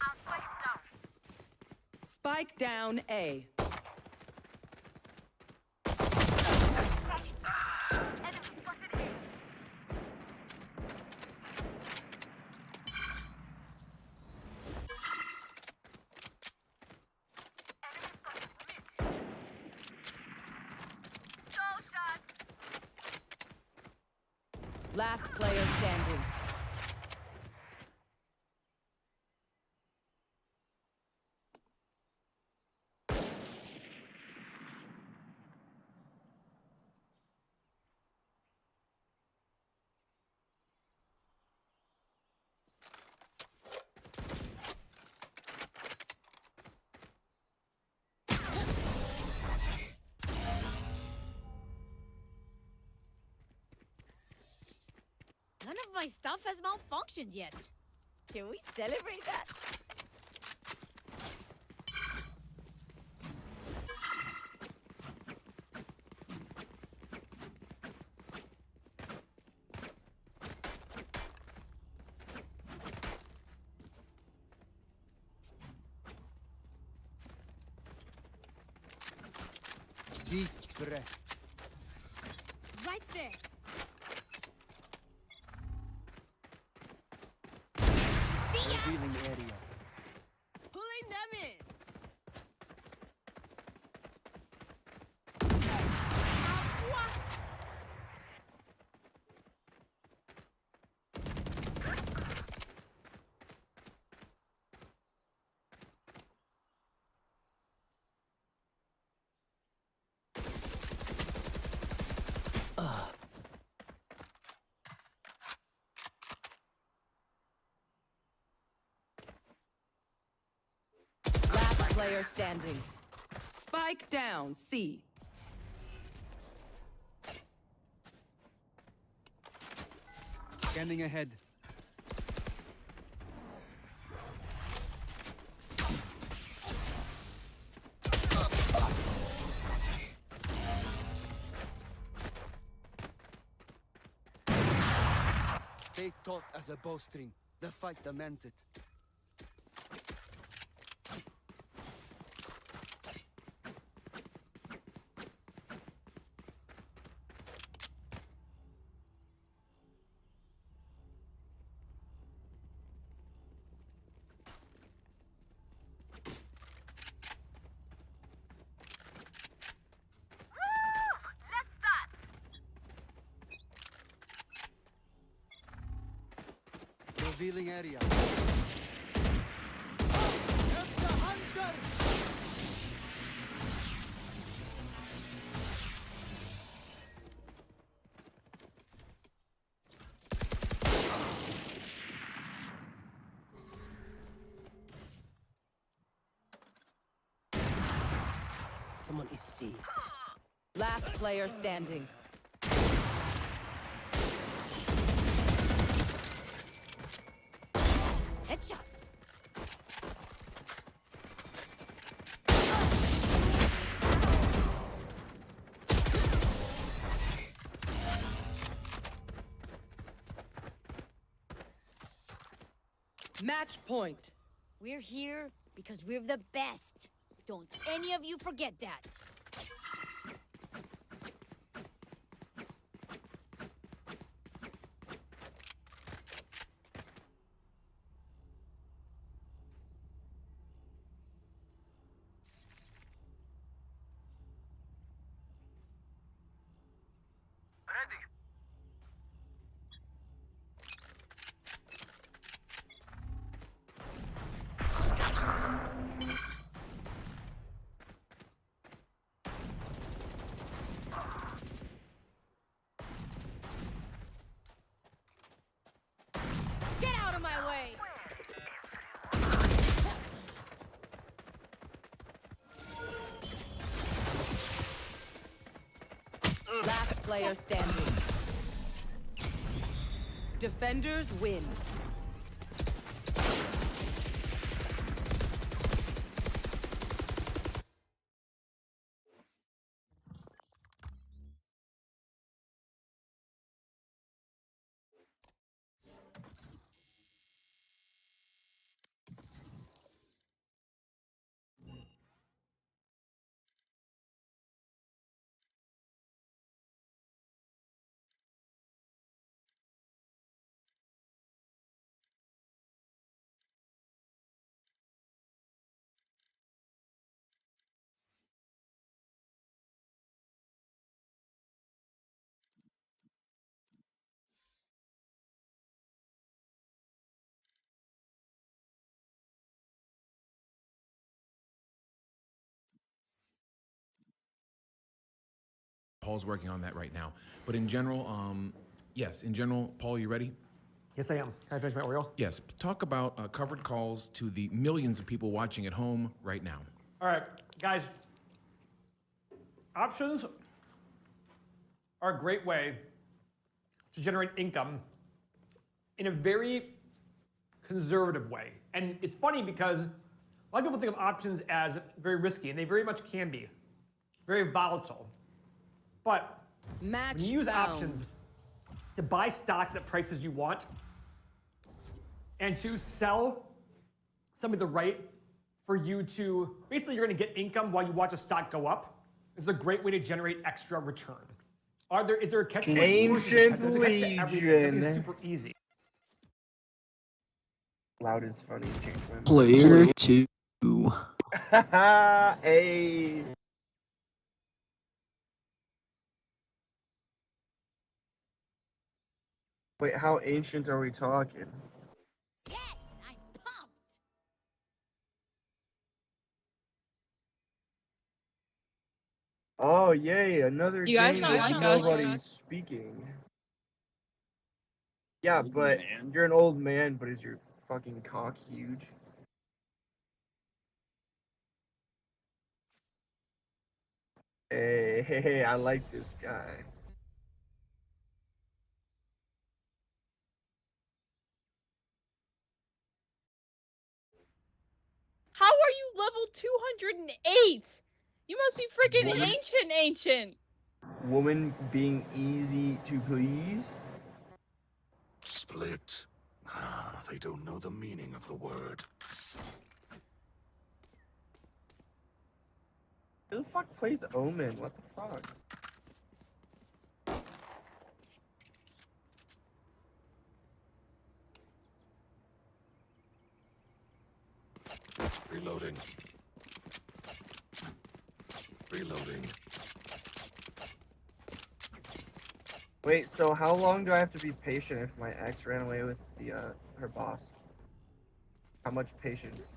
Our spike's down. Spike down A. Enemy spotted A. Enemy spotted mid. So shot. Last player standing. None of my stuff has malfunctioned yet. Can we celebrate that? Deep breath. Right there. Revealing area. Pulling them in. Last player standing. Spike down C. Scanning ahead. Stay taut as a bowstring. The fight demands it. Let's start. Revealing area. Someone is C. Last player standing. Headshot. Match point. We're here because we're the best. Don't any of you forget that. Get out of my way! Last player standing. Defenders win. Paul's working on that right now. But in general, yes, in general, Paul, you ready? Yes, I am. Can I finish my Oreo? Yes. Talk about covered calls to the millions of people watching at home right now. All right, guys. Options are a great way to generate income in a very conservative way. And it's funny because a lot of people think of options as very risky, and they very much can be. Very volatile. But when you use options to buy stocks at prices you want and to sell some of the right for you to, basically you're gonna get income while you watch a stock go up. This is a great way to generate extra return. Is there a catch? Ancient Legion. It's super easy. Loud is funny. Change my Player 2. Hey. Wait, how ancient are we talking? Yes, I'm pumped. Oh, yay, another You guys game not with like us? nobody's speaking. Yeah, but you're an old man, but is your fucking cock huge? Hey, I like this guy. How are you level 208? You must be freaking ancient. Woman being easy to please? Split. Ah, they don't know the meaning of the word. Who the fuck plays Omen? What the fuck? Reloading. Reloading. Wait, so how long do I have to be patient if my ex ran away with the her boss? How much patience?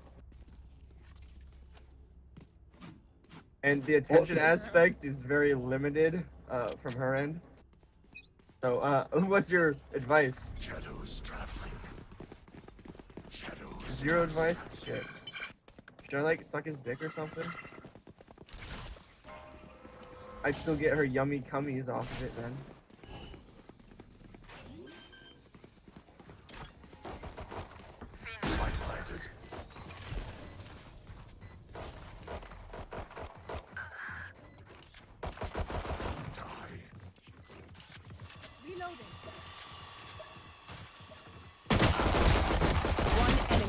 And the attention aspect is very limited from her end. So, what's your advice? Shadows traveling. Shadows. Zero advice? Shit. Should I like suck his dick or something? I'd still get her yummy cummies off of it then. One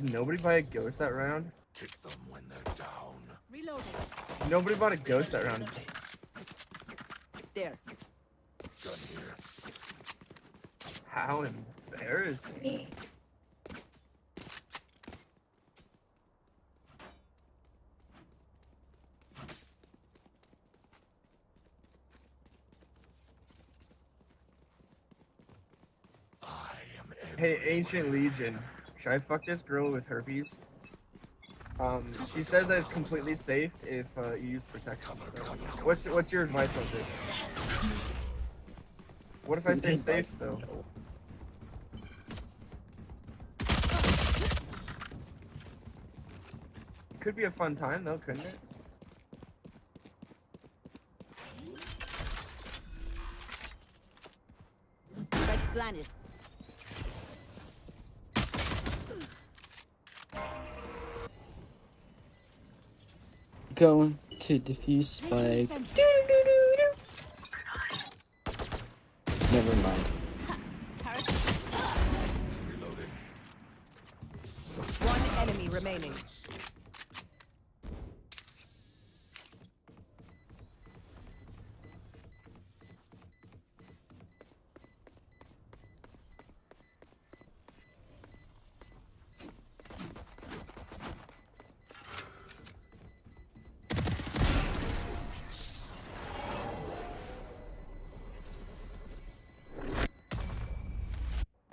Did nobody buy a ghost that round? Kick them when they're down. Reloading. Nobody bought a ghost that round. There. Gun here. How embarrassing. Hey, Ancient Legion. Should I fuck this girl with herpes? She says that it's completely safe if you use protection. So what's your advice on this? What if I stay safe though? Could be a fun time though, couldn't it? Red planet. Going to defuse spike. Never mind. Reloading. One enemy remaining.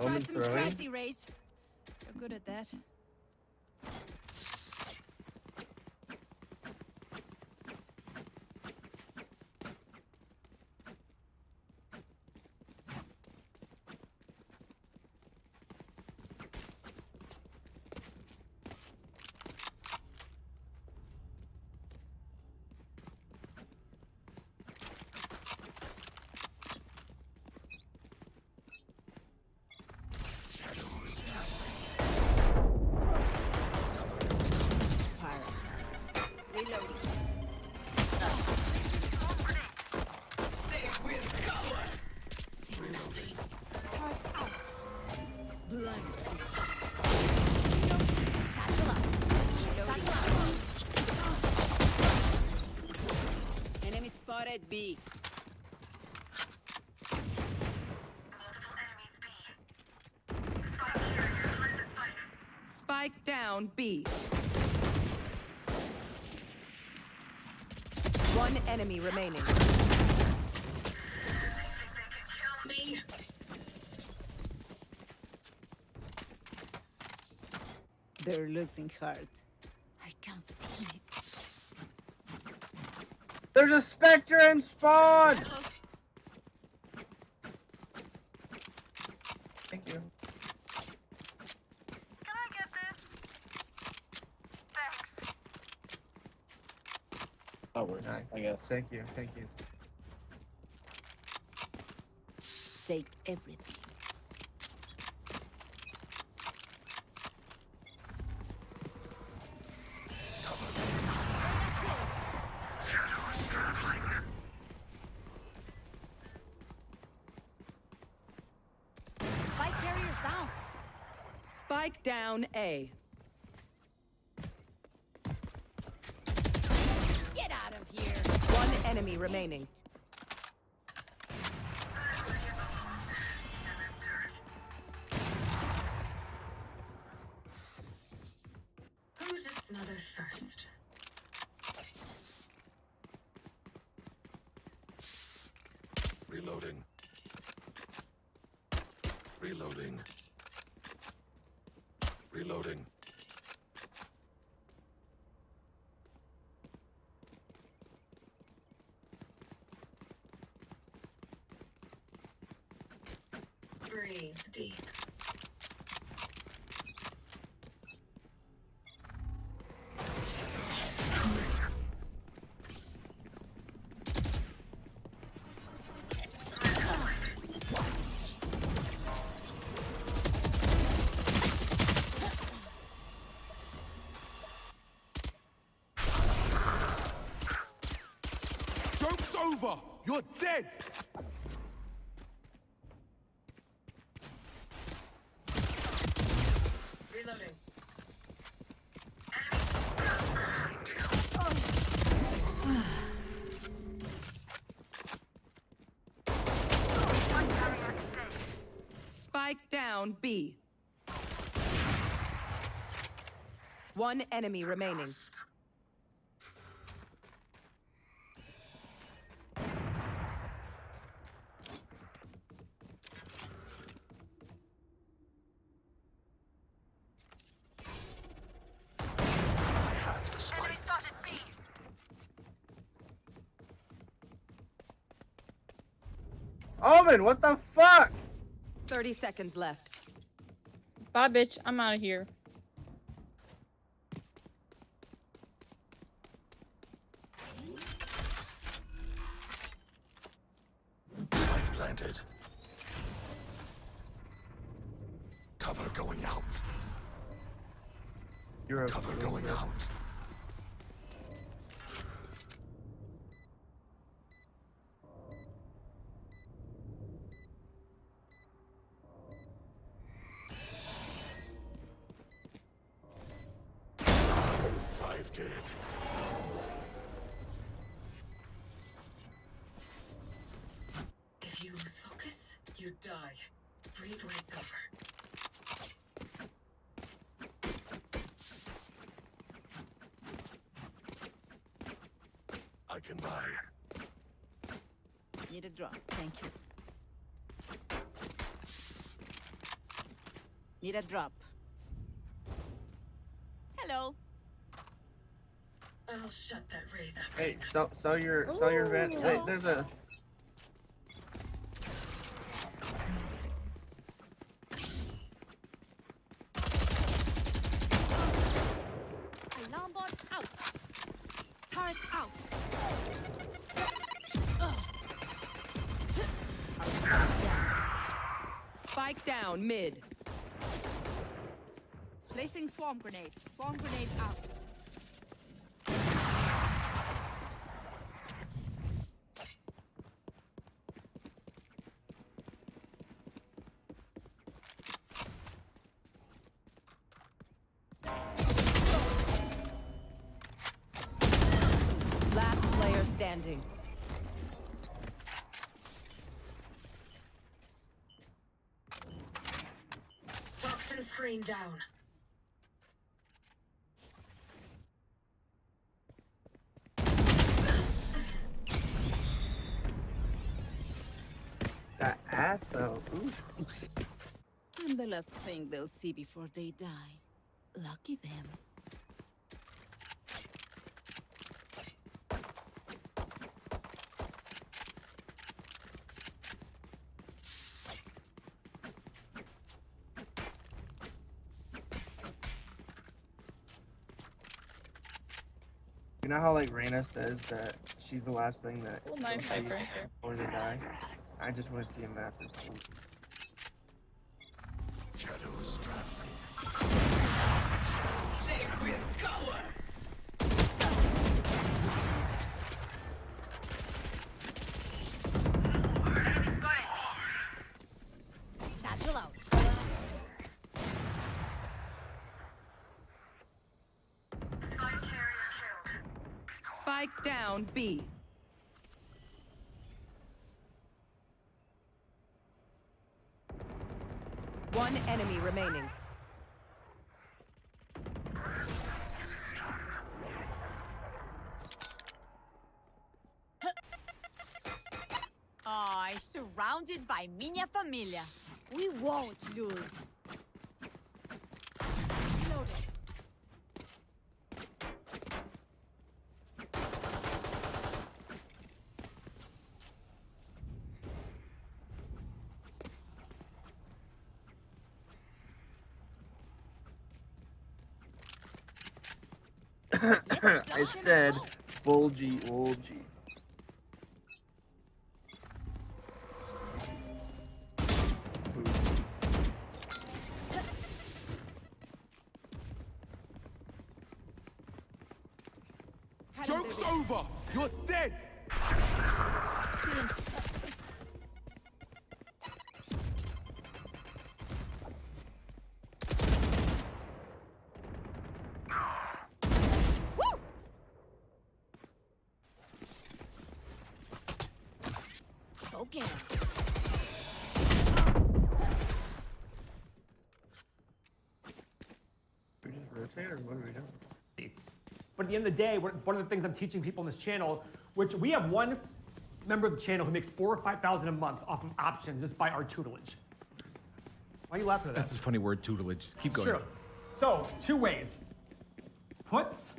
Try some Tracy race. You're good at that. Enemy spotted B. Spike down B. One enemy remaining. Me. They're losing heart. I can feel it. There's a Spectre in spawn! Thank you. Can I get this? Thanks. That works, Nice. I guess. Thank you, thank you. Take everything. Spike carrier's down. Spike down A. Get out of here. One enemy remaining. Who to smother first? Reloading. Reloading. Reloading. Breathe deep. Joke's over! You're dead! Reloading. Spike down B. One enemy remaining. Enemy spotted B. Omen, what the fuck? 30 seconds left. Bye, bitch. I'm out of here. Spike planted. Cover going out. Cover going out. Five did it. If you lose focus, you die. Breathe when it's over. I can buy. Need a drop. Thank you. Need a drop. Hello. I'll shut that raise up. Hey, sell your vent. Wait, there's a. Alarm bot out. Turret out. Spike down mid. Placing swarm grenade. Swarm grenade out. Last player standing. Toxin screen down. That ass though. Ooh. I'm the last thing they'll see before they die. Lucky them. You know how like Reyna says that she's the last thing that Cool knife they'll see sniper. before they die? I just want to see a massive poop. Shadows traveling. They will cower. Enemy spotted. Satchel out. Spike carrier killed. Spike down B. One enemy remaining. Oh, surrounded by minha família. We won't lose. Loaded. I said bulgy wolgy. Joke's over! You're dead! Go get him. What are we doing? But at the end of the day, one of the things I'm teaching people on this channel, which we have one member of the channel who makes $4,000 or $5,000 a month off of options just by our tutelage. Why are you laughing at that? That's a funny word, tutelage. Keep going. True. So, two ways. Puts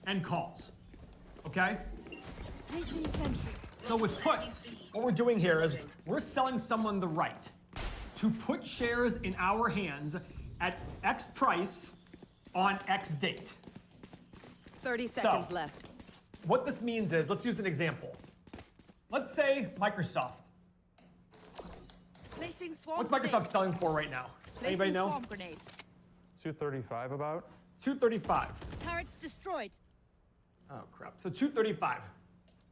and calls. Okay? So with puts, what we're doing here is we're selling someone the right to put shares in our hands at X price on X date. 30 seconds left. What this means is, let's use an example. Let's say Microsoft. What's Microsoft selling for right now? Anybody know? 235 about. 235. Turrets destroyed. Oh crap. So 235.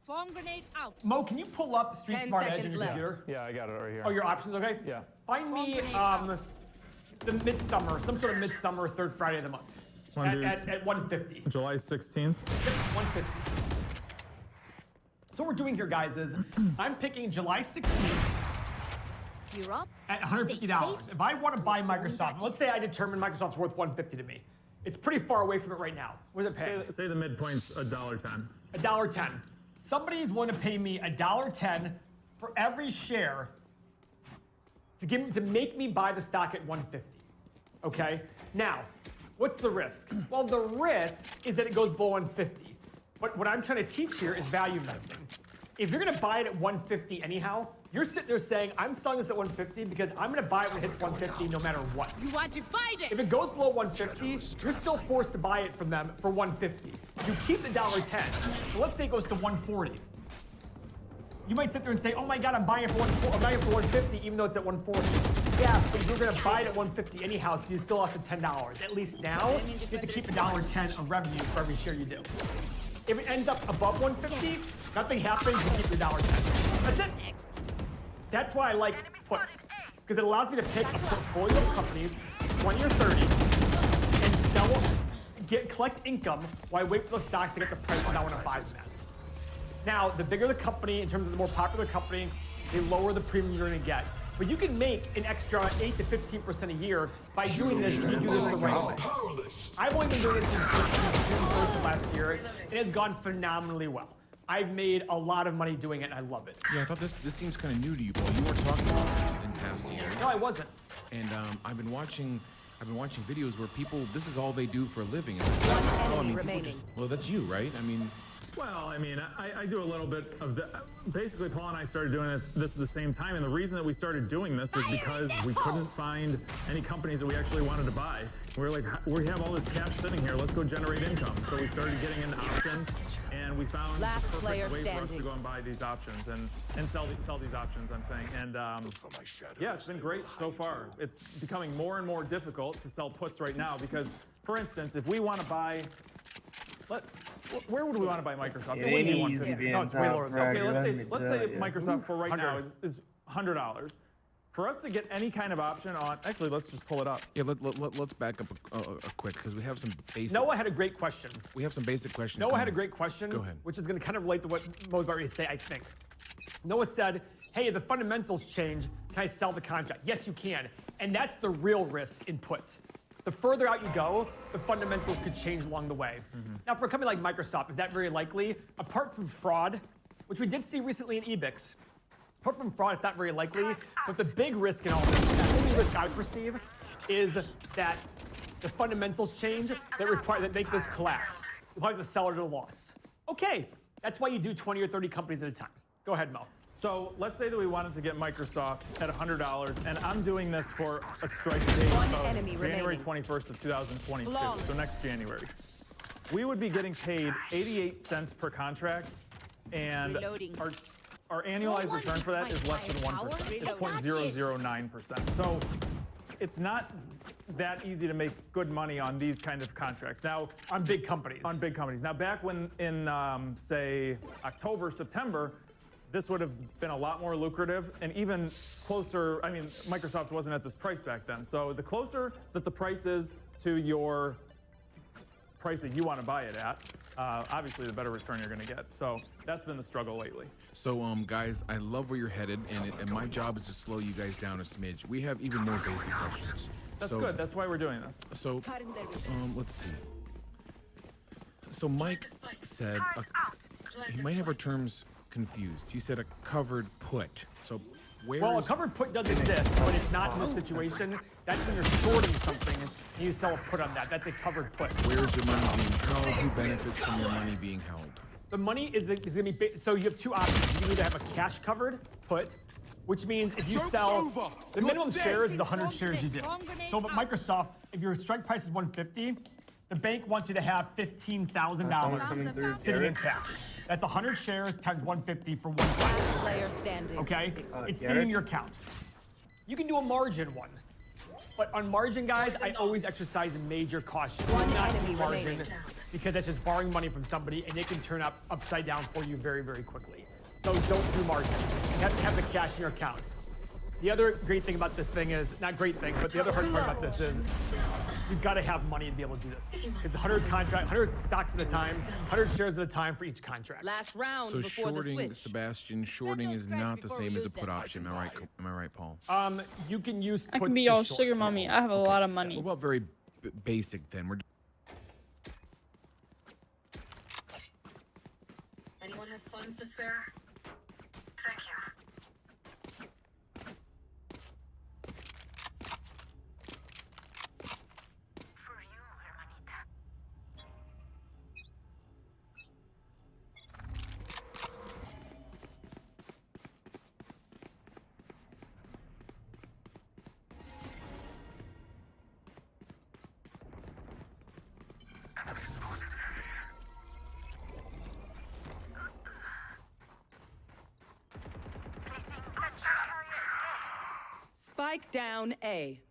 Swarm grenade out. Mo, can you pull up Street Smart Edge on your computer? Yeah, I got it right here. Oh, your options, okay? Yeah. Find me the midsummer, some sort of midsummer third Friday of the month. At 150. July 16th. Yep, 150. So what we're doing here, guys, is I'm picking July 16th. You're up. At $150. If I want to buy Microsoft, let's say I determine Microsoft's worth $150 to me. It's pretty far away from it right now. What is it paying? Say the midpoint's $1.10. $1.10. Somebody's willing to pay me $1.10 for every share to make me buy the stock at 150. Okay? Now, what's the risk? Well, the risk is that it goes below 150. But what I'm trying to teach here is value investing. If you're gonna buy it at 150 anyhow, you're sitting there saying, I'm selling this at 150 because I'm gonna buy it when it hits 150 no matter what. You want to fight it? If it goes below 150, you're still forced to buy it from them for 150. You keep the $1.10. So let's say it goes to 140. You might sit there and say, oh my God, I'm buying it for 150 even though it's at 140. Yeah, but you're gonna buy it at 150 anyhow, so you still lost the $10. At least now, you get to keep $1.10 of revenue for every share you do. If it ends up above 150, nothing happens, you keep your $1.10. That's it. That's why I like puts, because it allows me to pick a portfolio of companies, 20 or 30, and sell, collect income while I wait for those stocks to get the price that I want to buy them at. Now, the bigger the company, in terms of the more popular company, the lower the premium you're going to get. But you can make an extra 8 to 15% a year by doing this if you do this the right way. I've only been doing this since June 1st of last year, and it's gone phenomenally well. I've made a lot of money doing it, and I love it. Yeah, I thought this seems kind of new to you, Paul. You weren't talking about this in past years. No, I wasn't. And I've been watching videos where people, this is all they do for a living. It's like, One enemy remaining. well, that's you, right? I mean. Well, I mean, I do a little bit of the. Basically, Paul and I started doing this at the same time, and the reason that we started doing this was because we couldn't find any companies that we actually wanted to buy. We were like, we have all this cash sitting here, let's go generate income. So we started getting into options, and we found Last the player perfect way for us to standing. go and buy these options and sell these options. I'm saying, and yeah, it's been great so far. It's becoming more and more difficult to sell puts right now because, for instance, if we want to buy. Where would we want to buy Microsoft? It wouldn't be 150. No, it's way lower. Okay, let's say Microsoft for right now is $100. For us to get any kind of option on, actually, let's just pull it up. Yeah, let's back up a quick because we have some basic. Noah had a great question. We have some basic questions. Noah had a great question. Go ahead. Which is going to kind of relate to what Mo's about to say, I think. Noah said, hey, if the fundamentals change, can I sell the contract? Yes, you can. And that's the real risk in puts. The further out you go, the fundamentals could change along the way. Now, for a company like Microsoft, is that very likely? Apart from fraud, which we did see recently in EBIX, apart from fraud, it's not very likely. But the big risk in all this, the only risk I perceive, is that the fundamentals change that make this collapse. You'll probably have to sell it at a loss. Okay, that's why you do 20 or 30 companies at a time. Go ahead, Mo. So let's say that we wanted to get Microsoft at $100, and I'm doing this for a strike date of January 21st of 2022, so next January. We would be getting paid 88 cents per contract, and our annualized return for that is less than 1%. It's 0.009%. So it's not that easy to make good money on these kind of contracts. Now, on big companies. On big companies. Now, back when in, say, October, September, this would have been a lot more lucrative and even closer. I mean, Microsoft wasn't at this price back then. So the closer that the price is to your price that you want to buy it at, obviously the better return you're going to get. So that's been the struggle lately. So, guys, I love where you're headed, and my job is to slow you guys down a smidge. We have even more basic questions. That's good. That's why we're doing this. So, let's see. So Mike said he might have our terms confused. He said a covered put. So where? Well, a covered put does exist, but it's not in this situation. That's when you're shorting something and you sell a put on that. That's a covered put. Where's your money being held? Who benefits from your money being held? The money is going to be, so you have two options. You can either have a cash covered put, which means if you sell, the minimum shares is 100 shares you do. So but Microsoft, if your strike price is 150, the bank wants you to have $15,000 sitting in cash. That's 100 shares times 150 for one price. Player standing. Okay? It's sitting in your account. You can do a margin one. But on margin, guys, I always exercise major caution. Do not do margin because that's just borrowing money from somebody and it can turn up upside down for you very, very quickly. So don't do margin. You have to have the cash in your account. The other great thing about this thing is, not great thing, but the other hard part about this is you've got to have money to be able to do this. It's 100 stocks at a time, 100 shares at a time for each contract. Last round So before the shorting, switch. Sebastian, shorting is not the same as a put option. Am I right, Paul? You can use puts I can be to all short. sugar mommy. I have a lot of money. What about very basic then? Anyone have funds to spare? Thank you. For you, hermanita. Spike down A.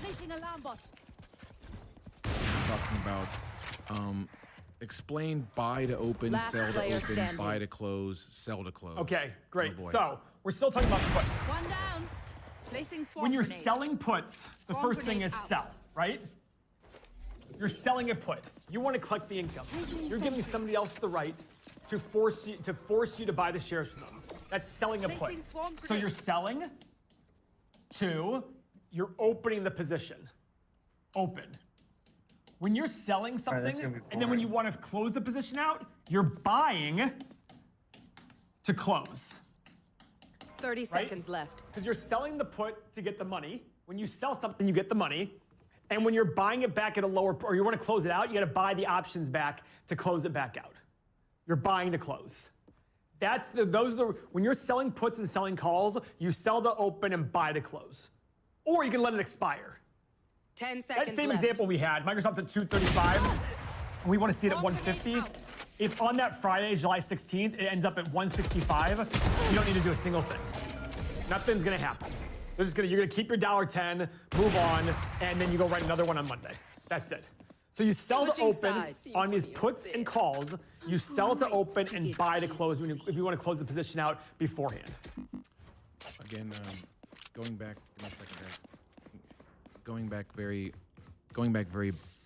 Placing alarm bot. Talking about explain buy to open, Last sell to player open, standing. buy to close, sell to close. Okay, great. Oh boy. So we're still talking about puts. One down. Placing swarm When you're grenade. selling puts, the Swarm first thing grenade is out. sell, right? You're selling a put. You want to collect the income. You're giving somebody else the right to force you to buy the shares from them. That's selling a put. Placing swarm So grenade. you're selling to, you're opening the position. Open. When you're selling that's something, gonna be and then when boring. you want to close the position out, you're buying to close. 30 Right? seconds left. Because you're selling the put to get the money. When you sell something, you get the money. And when you're buying it back at a lower, or you want to close it out, you got to buy the options back to close it back out. You're buying to close. When you're selling puts and selling calls, you sell to open and buy to close. Or you can let it expire. 10 seconds That same left. example we had, Microsoft's at 235, and we want to see it at 150. If on that Friday, July 16th, it ends up at 165, you don't need to do a single thing. Nothing's gonna happen. You're gonna keep your $1.10, move on, and then you go write another one on Monday. That's it. So you sell to Switching open sides. on these puts and calls. You sell to open and buy to close if you want to close the position out beforehand. Again, going back in a second, guys. Going back very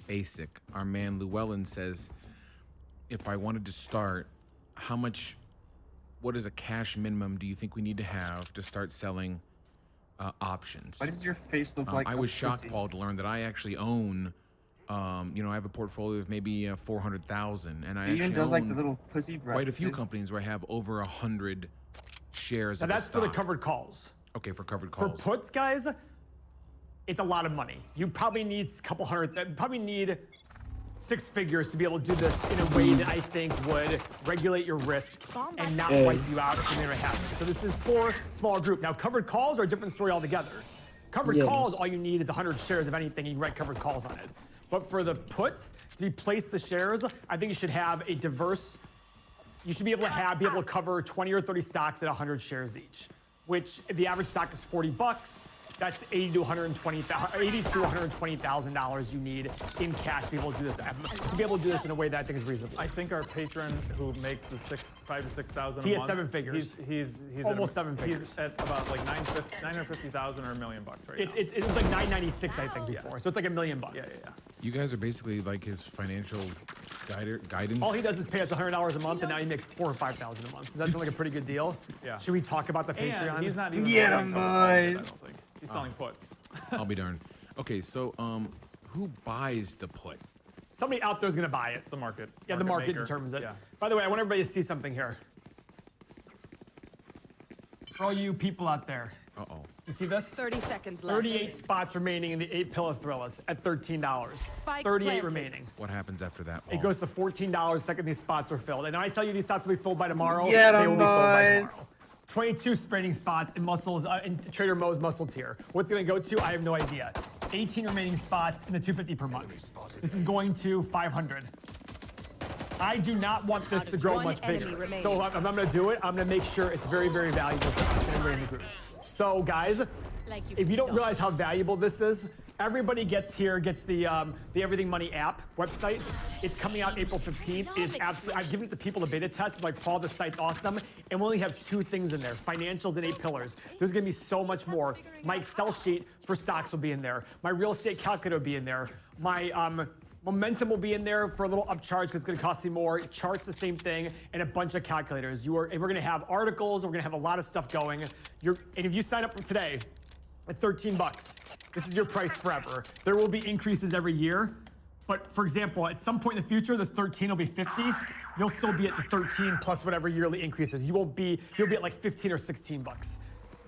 basic. Our man Llewellyn says, if I wanted to start, what is a cash minimum do you think we need to have to start selling options? Why does your face look like I a was shocked, pussy? Paul, to learn that I actually own, I have a portfolio of maybe 400,000, and I He even actually does like the own little pussy breath. quite a few thing. companies where I have over 100 shares Now of a that's for the stock. covered calls. Okay, for covered For calls. puts, guys, it's a lot of money. You probably need a couple hundred, probably need 6 figures to be able to do this in a way that I think would regulate your risk and not wipe you out if something ever happens. So this is for a smaller group. Now, covered calls are a different story altogether. Covered Yes. calls, all you need is 100 shares of anything, you can write covered calls on it. But for the puts, to place the shares, I think you should have a diverse, you should be able to cover 20 or 30 stocks at 100 shares each, which if the average stock is $40, that's $80 to $120,000 you need in cash to be able to do this. To be able to do this in a way that I think is reasonable. I think our patron who makes the $5,000 to $6,000 a He has month, 7 figures. He's Almost 7 figures. He's at about like 950,000 or $1 million right now. It was like $996, I think, before. So it's like $1 million. Yeah. You guys are basically like his financial guidance. All he does is pay us $100 a month, and now he makes $4,000 or $5,000 a month. Does that sound like a pretty good deal? Yeah. Should we talk about the And Patreon? he's not even Get running him, covered calls, I boys. don't think. He's selling puts. I'll be darned. Okay, so who buys the put? Somebody out there is going to buy it. It's the market. Yeah, the market maker. determines it. Yeah. By the way, I want everybody to see something here. For all you people out there. Uh-oh. You see this? 30 seconds left. 38 spots remaining in the 8-pillar Thrillers at $13. Spike 38 planted. remaining. What happens after that, Paul? It goes to $14 the second these spots are filled. And I tell you these spots will be filled by tomorrow. Get 'em, they will be filled by boys. tomorrow. 22 sprinting spots in muscles in Trader Moe's muscle tier. What's it going to go to? I have no idea. 18 remaining spots in the 250 per month. This is going to 500. I do not want this to grow much bigger. So if I'm going to do it, I'm going to make sure it's very, very valuable to everybody in the group. So guys, if you don't realize how valuable this is, everybody gets the Everything Money app website. It's coming out April 15th. It's absolutely, I've given it to people to beta test. Like, Paul, the site's awesome. And we only have 2 things in there, financials and 8 pillars. There's gonna be so much more. My Excel sheet for stocks will be in there. My real estate calculator will be in there. My momentum will be in there for a little upcharge because it's gonna cost me more. Charts, the same thing, and a bunch of calculators. And we're gonna have articles, we're gonna have a lot of stuff going. And if you sign up for today, at 13 bucks. This is your price forever. There will be increases every year. But for example, at some point in the future, this 13 will be 50. You'll still be at the 13 plus whatever yearly increases. You'll be at like 15 or 16 bucks.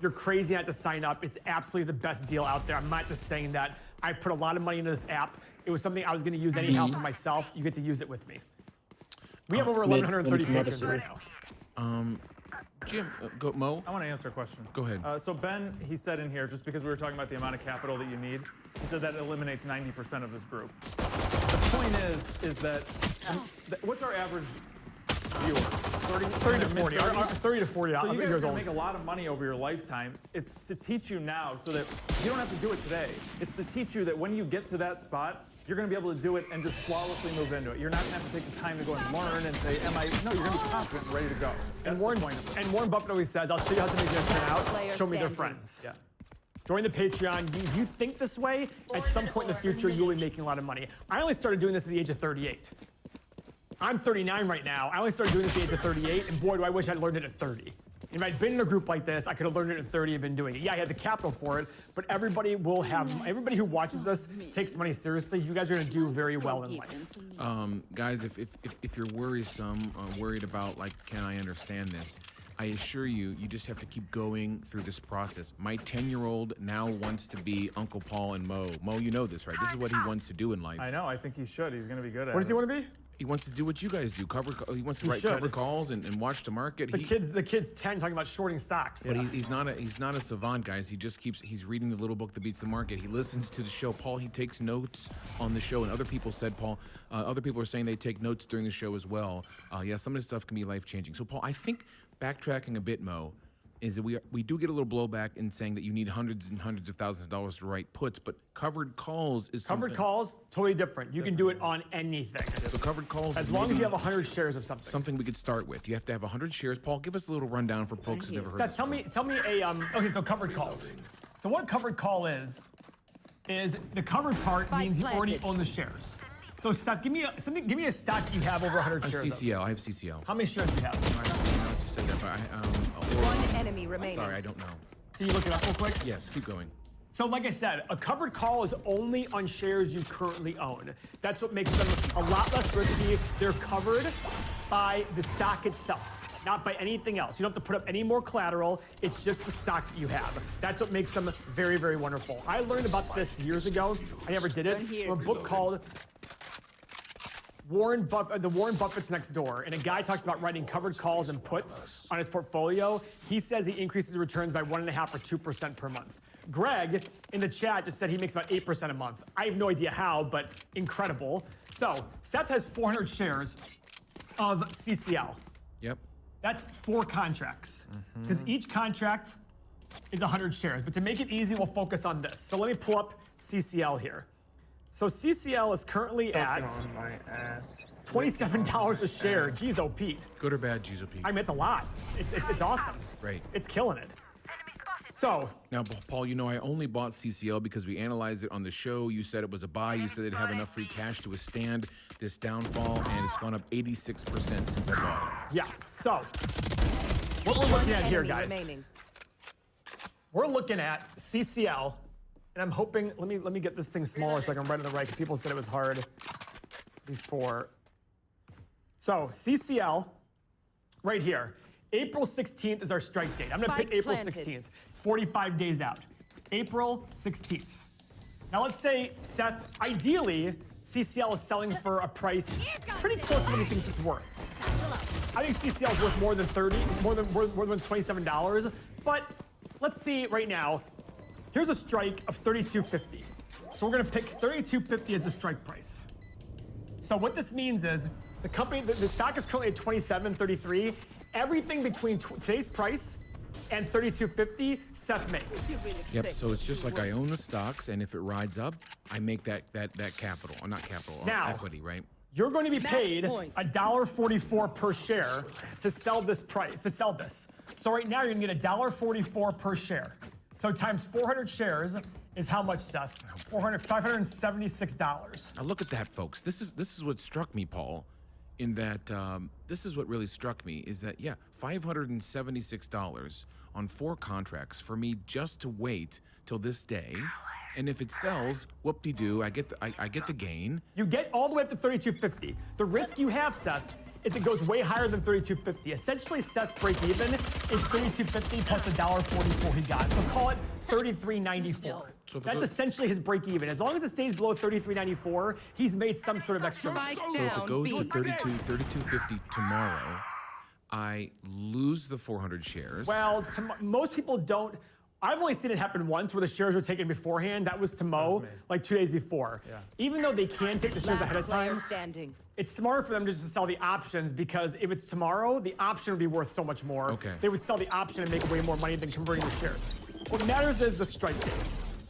You're crazy not to sign up. It's absolutely the best deal out there. I'm not just saying that. I put a lot of money into this app. It was something I was gonna use anyhow for myself. You get to use it with me. We have over 1,130 patrons right now. Jim, go Mo. I want to answer a question. Go ahead. So Ben, he said in here, just because we were talking about the amount of capital that you need, he said that eliminates 90% of this group. The point is that, what's our average viewer? 30 to 40. 30 to 40 So you guys years are gonna old. make a lot of money over your lifetime. It's to teach you now so that you don't have to do it today. It's to teach you that when you get to that spot, you're going to be able to do it and just flawlessly move into it. You're not going to have to take the time to go and learn and say, no, you're going to be confident and ready to go. And Warren Buffett always says, I'll show you how somebody's going to turn out. Show me their friends. Yeah. Join the Patreon. You think this way, at some point in the future, you'll be making a lot of money. I only started doing this at the age of 38. I'm 39 right now. I only started doing this at the age of 38, and boy, do I wish I'd learned it at 30. If I'd been in a group like this, I could have learned it at 30 and been doing it. Yeah, I had the capital for it, but everybody who watches this takes money seriously. You guys are going to do very well in life. Guys, if you're worried about, like, can I understand this? I assure you, you just have to keep going through this process. My 10-year-old now wants to be Uncle Paul and Mo. Mo, you know this, right? This is what he wants to do in life. I know. I think he should. He's going to be good at it. What does he want to be? He wants to do what you guys do. He wants to write cover calls and watch the market. The kid's 10 talking about shorting stocks. But he's not a savant, guys. He's reading the little book that beats the market. He listens to the show. Paul, he takes notes on the show, and other people said, Paul, other people are saying they take notes during the show as well. Yeah, some of this stuff can be life-changing. So, Paul, I think backtracking a bit, Mo, is that we do get a little blowback in saying that you need hundreds and hundreds of thousands of dollars to write puts, but covered calls is covered calls, totally different. You can do it on anything. So covered calls, as long as you have 100 shares of something. Something we could start with. You have to have 100 shares. Paul, give us a little rundown for folks who've never heard. Tell me okay, so covered calls. So what covered call is the covered part means you already own the shares. So Seth, give me a stock you have over 100 shares. CCL. I have CCL. How many shares do you have? I don't know what you said that, but one enemy remaining. Sorry, I don't know. Can you look it up real quick? Yes, keep going. So like I said, a covered call is only on shares you currently own. That's what makes them a lot less risky. They're covered by the stock itself, not by anything else. You don't have to put up any more collateral. It's just the stock that you have. That's what makes them very, very wonderful. I learned about this years ago. I never did it. From a book called The Warren Buffett's Next Door, and a guy talks about writing covered calls and puts on his portfolio. He says he increases returns by 1.5 or 2% per month. Greg in the chat just said he makes about 8% a month. I have no idea how, but incredible. So Seth has 400 shares of CCL. Yep. That's 4 contracts, because each contract is 100 shares. But to make it easy, we'll focus on this. So let me pull up CCL here. So CCL is currently at $27 a share. Jeez, oh Pete. Good or bad, jeez, oh Pete? I mean, it's a lot. It's awesome. Right. It's killing it. So now, Paul, you know I only bought CCL because we analyzed it on the show. You said it was a buy. You said it'd have enough free cash to withstand this downfall, and it's gone up 86% since I bought it. Yeah. So what we're looking at here, guys. we're looking at CCL, and I'm hoping, let me get this thing smaller so I can write on the right, because people said it was hard before. So CCL, right here. April 16th is our strike date. I'm gonna pick April 16th. It's 45 days out. April 16th. Now let's say, Seth, ideally, CCL is selling for a price pretty close to what he thinks it's worth. I think CCL is worth more than more than $27, but let's see right now. Here's a strike of $32.50. So we're gonna pick $32.50 as a strike price. So what this means is the company, the stock is currently at $27.33. Everything between today's price and $32.50, Seth makes. Yep. So it's just like I own the stocks, and if it rides up, I make that capital, or not capital, Now, equity, right? You're going to be paid $1.44 per share to sell this price, to sell this. So right now you're gonna get $1.44 per share. So times 400 shares is how much, Seth? $576. Now look at that, folks. This is what struck me, Paul, in that this is what really struck me is that, yeah, $576 on 4 contracts for me just to wait till this day. And if it sells, whoop-de-doo, I get the gain. You get all the way up to $32.50. The risk you have, Seth, is it goes way higher than $32.50. Essentially, Seth's break even is $32.50 plus $1.44 he got. So call it $33.94. So that's essentially his break even. As long as it stays below $33.94, he's made some sort of extra money. So if it goes to $32.50 tomorrow, I lose the 400 shares. Well, most people don't. I've only seen it happen once where the shares were taken beforehand. That was to Mo, like 2 days before. Yeah. Even though they can take the shares ahead of time, it's smarter for them just to sell the options, because if it's tomorrow, the option would be worth so much more. Okay. They would sell the option and make way more money than converting the shares. What matters is the strike date.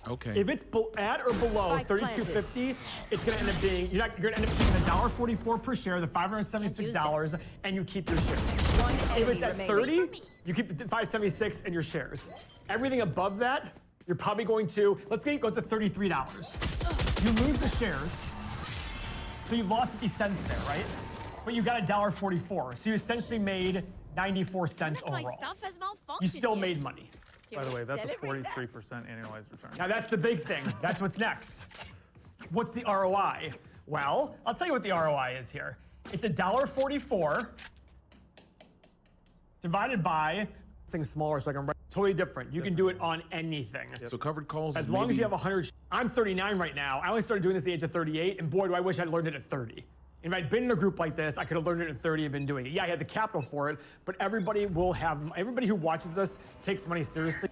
Okay. If it's at or below $32.50, it's going to end up being, you're gonna end up keeping $1.44 per share, the $576, and you keep your shares. If it's at 30, you keep the $576 and your shares. Everything above that, you're probably going to, let's say it goes to $33. You lose the shares, so you lost 50 cents there, right? But you got $1.44, so you essentially made 94 cents overall. You still made money. By the way, that's a 43% annualized return. Now that's the big thing. That's what's next. What's the ROI? Well, I'll tell you what the ROI is here. It's $1.44 divided by things smaller, so I can write totally different. You can do it on anything. So covered calls. As long as you have 100. I'm 39 right now. I only started doing this at the age of 38, and boy, do I wish I'd learned it at 30. If I'd been in a group like this, I could have learned it at 30 and been doing it. Yeah, I had the capital for it, but everybody who watches us takes money seriously.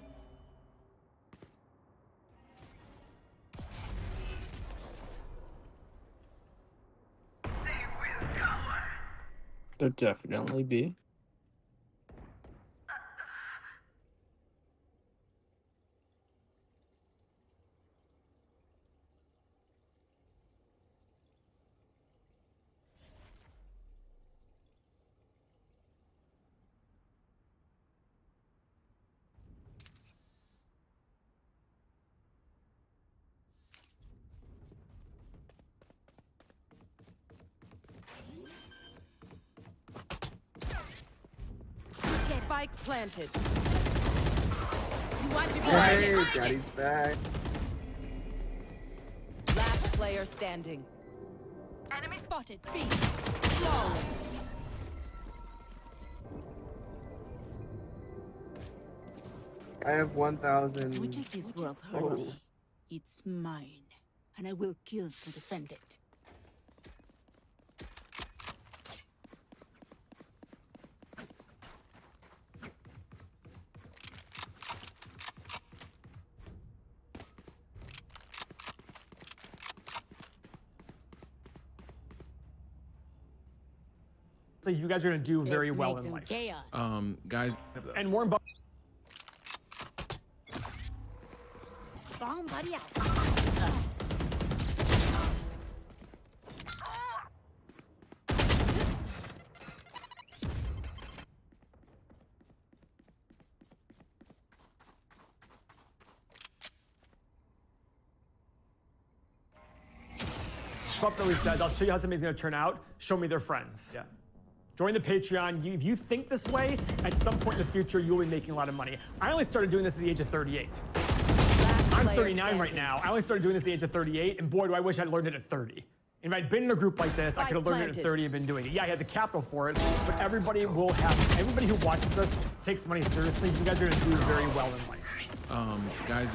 There'll definitely be. Spike planted. You want to be Hey, Daddy's back. Last player standing. Enemy spotted. B. Flawless. I have 1,000. As much as this world hurt me, it's mine, and I will kill to defend it. So you guys are going to do very well in life. Guys. And Warren Buffett. Somebody out. Buffett always says, I'll show you how somebody's going to turn out. Show me their friends. Yeah. Join the Patreon. If you think this way, at some point in the future, you'll be making a lot of money. I only started doing this at the age of 38. I'm 39 right now. I only started doing this at the age of 38, and boy, do I wish I'd learned it at 30. If I'd been in a group like this, I could have learned it at 30 and been doing it. Yeah, I had the capital for it, but everybody who watches this takes money seriously. You guys are gonna do very well in life. Guys,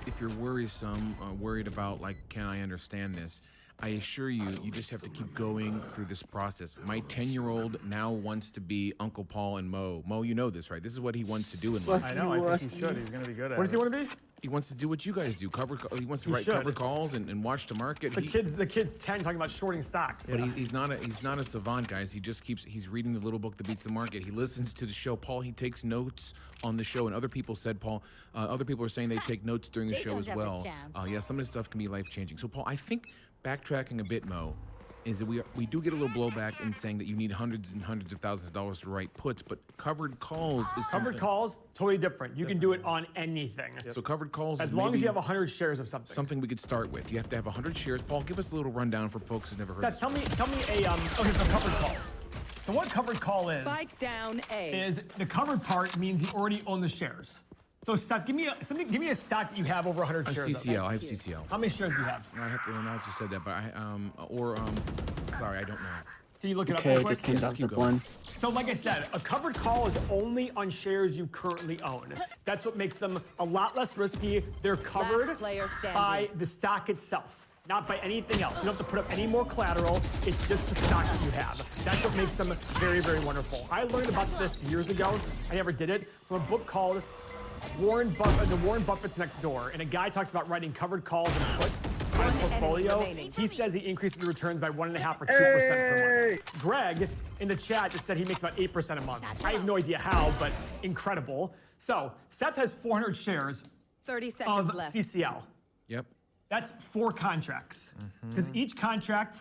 if you're worried about, like, can I understand this? I assure you, you just have to keep going through this process. My 10-year-old now wants to be Uncle Paul and Mo. Mo, you know this, right? This is what he wants to do in life. I know, I think he should. He's gonna be good at it. What does he want to be? He wants to do what you guys do. He wants to write cover calls and watch the market. The kid's 10 talking about shorting stocks. But he's not a savant, guys. He just he's reading the little book that beats the market. He listens to the show. Paul, he takes notes on the show. And other people said, Paul, other people are saying they take notes during the show as well. Yeah, some of this stuff can be life-changing. So, Paul, I think backtracking a bit, Mo, is that we do get a little blowback in saying that you need hundreds and hundreds of thousands of dollars to write puts, but covered calls is something. Covered calls, totally different. You can do it on anything. So covered calls as long as you have 100 shares of something. Something we could start with. You have to have 100 shares. Paul, give us a little rundown for folks who've never heard of this. Tell me okay, so covered calls. So what covered call is? Spike down A. Is the covered part means you already own the shares. So, Steph, give me a stock that you have over 100 shares. CCL. I have CCL. How many shares do you have? I have to. Now that you said that, but sorry, I don't know. Can you look it up? Okay, just came down to one. So, like I said, a covered call is only on shares you currently own. That's what makes them a lot less risky. They're covered by the stock itself, not by anything else. You don't have to put up any more collateral. It's just the stock that you have. That's what makes them very, very wonderful. I learned about this years ago. I never did it from a book called The Warren Buffett's Next Door, and a guy talks about writing covered calls and puts on his portfolio. He says he increases the returns by 1.5 or 2% per month. Greg in the chat just said he makes about 8% a month. I have no idea how, but incredible. So Seth has 400 shares 30 seconds of left. CCL. Yep. That's 4 contracts, because each contract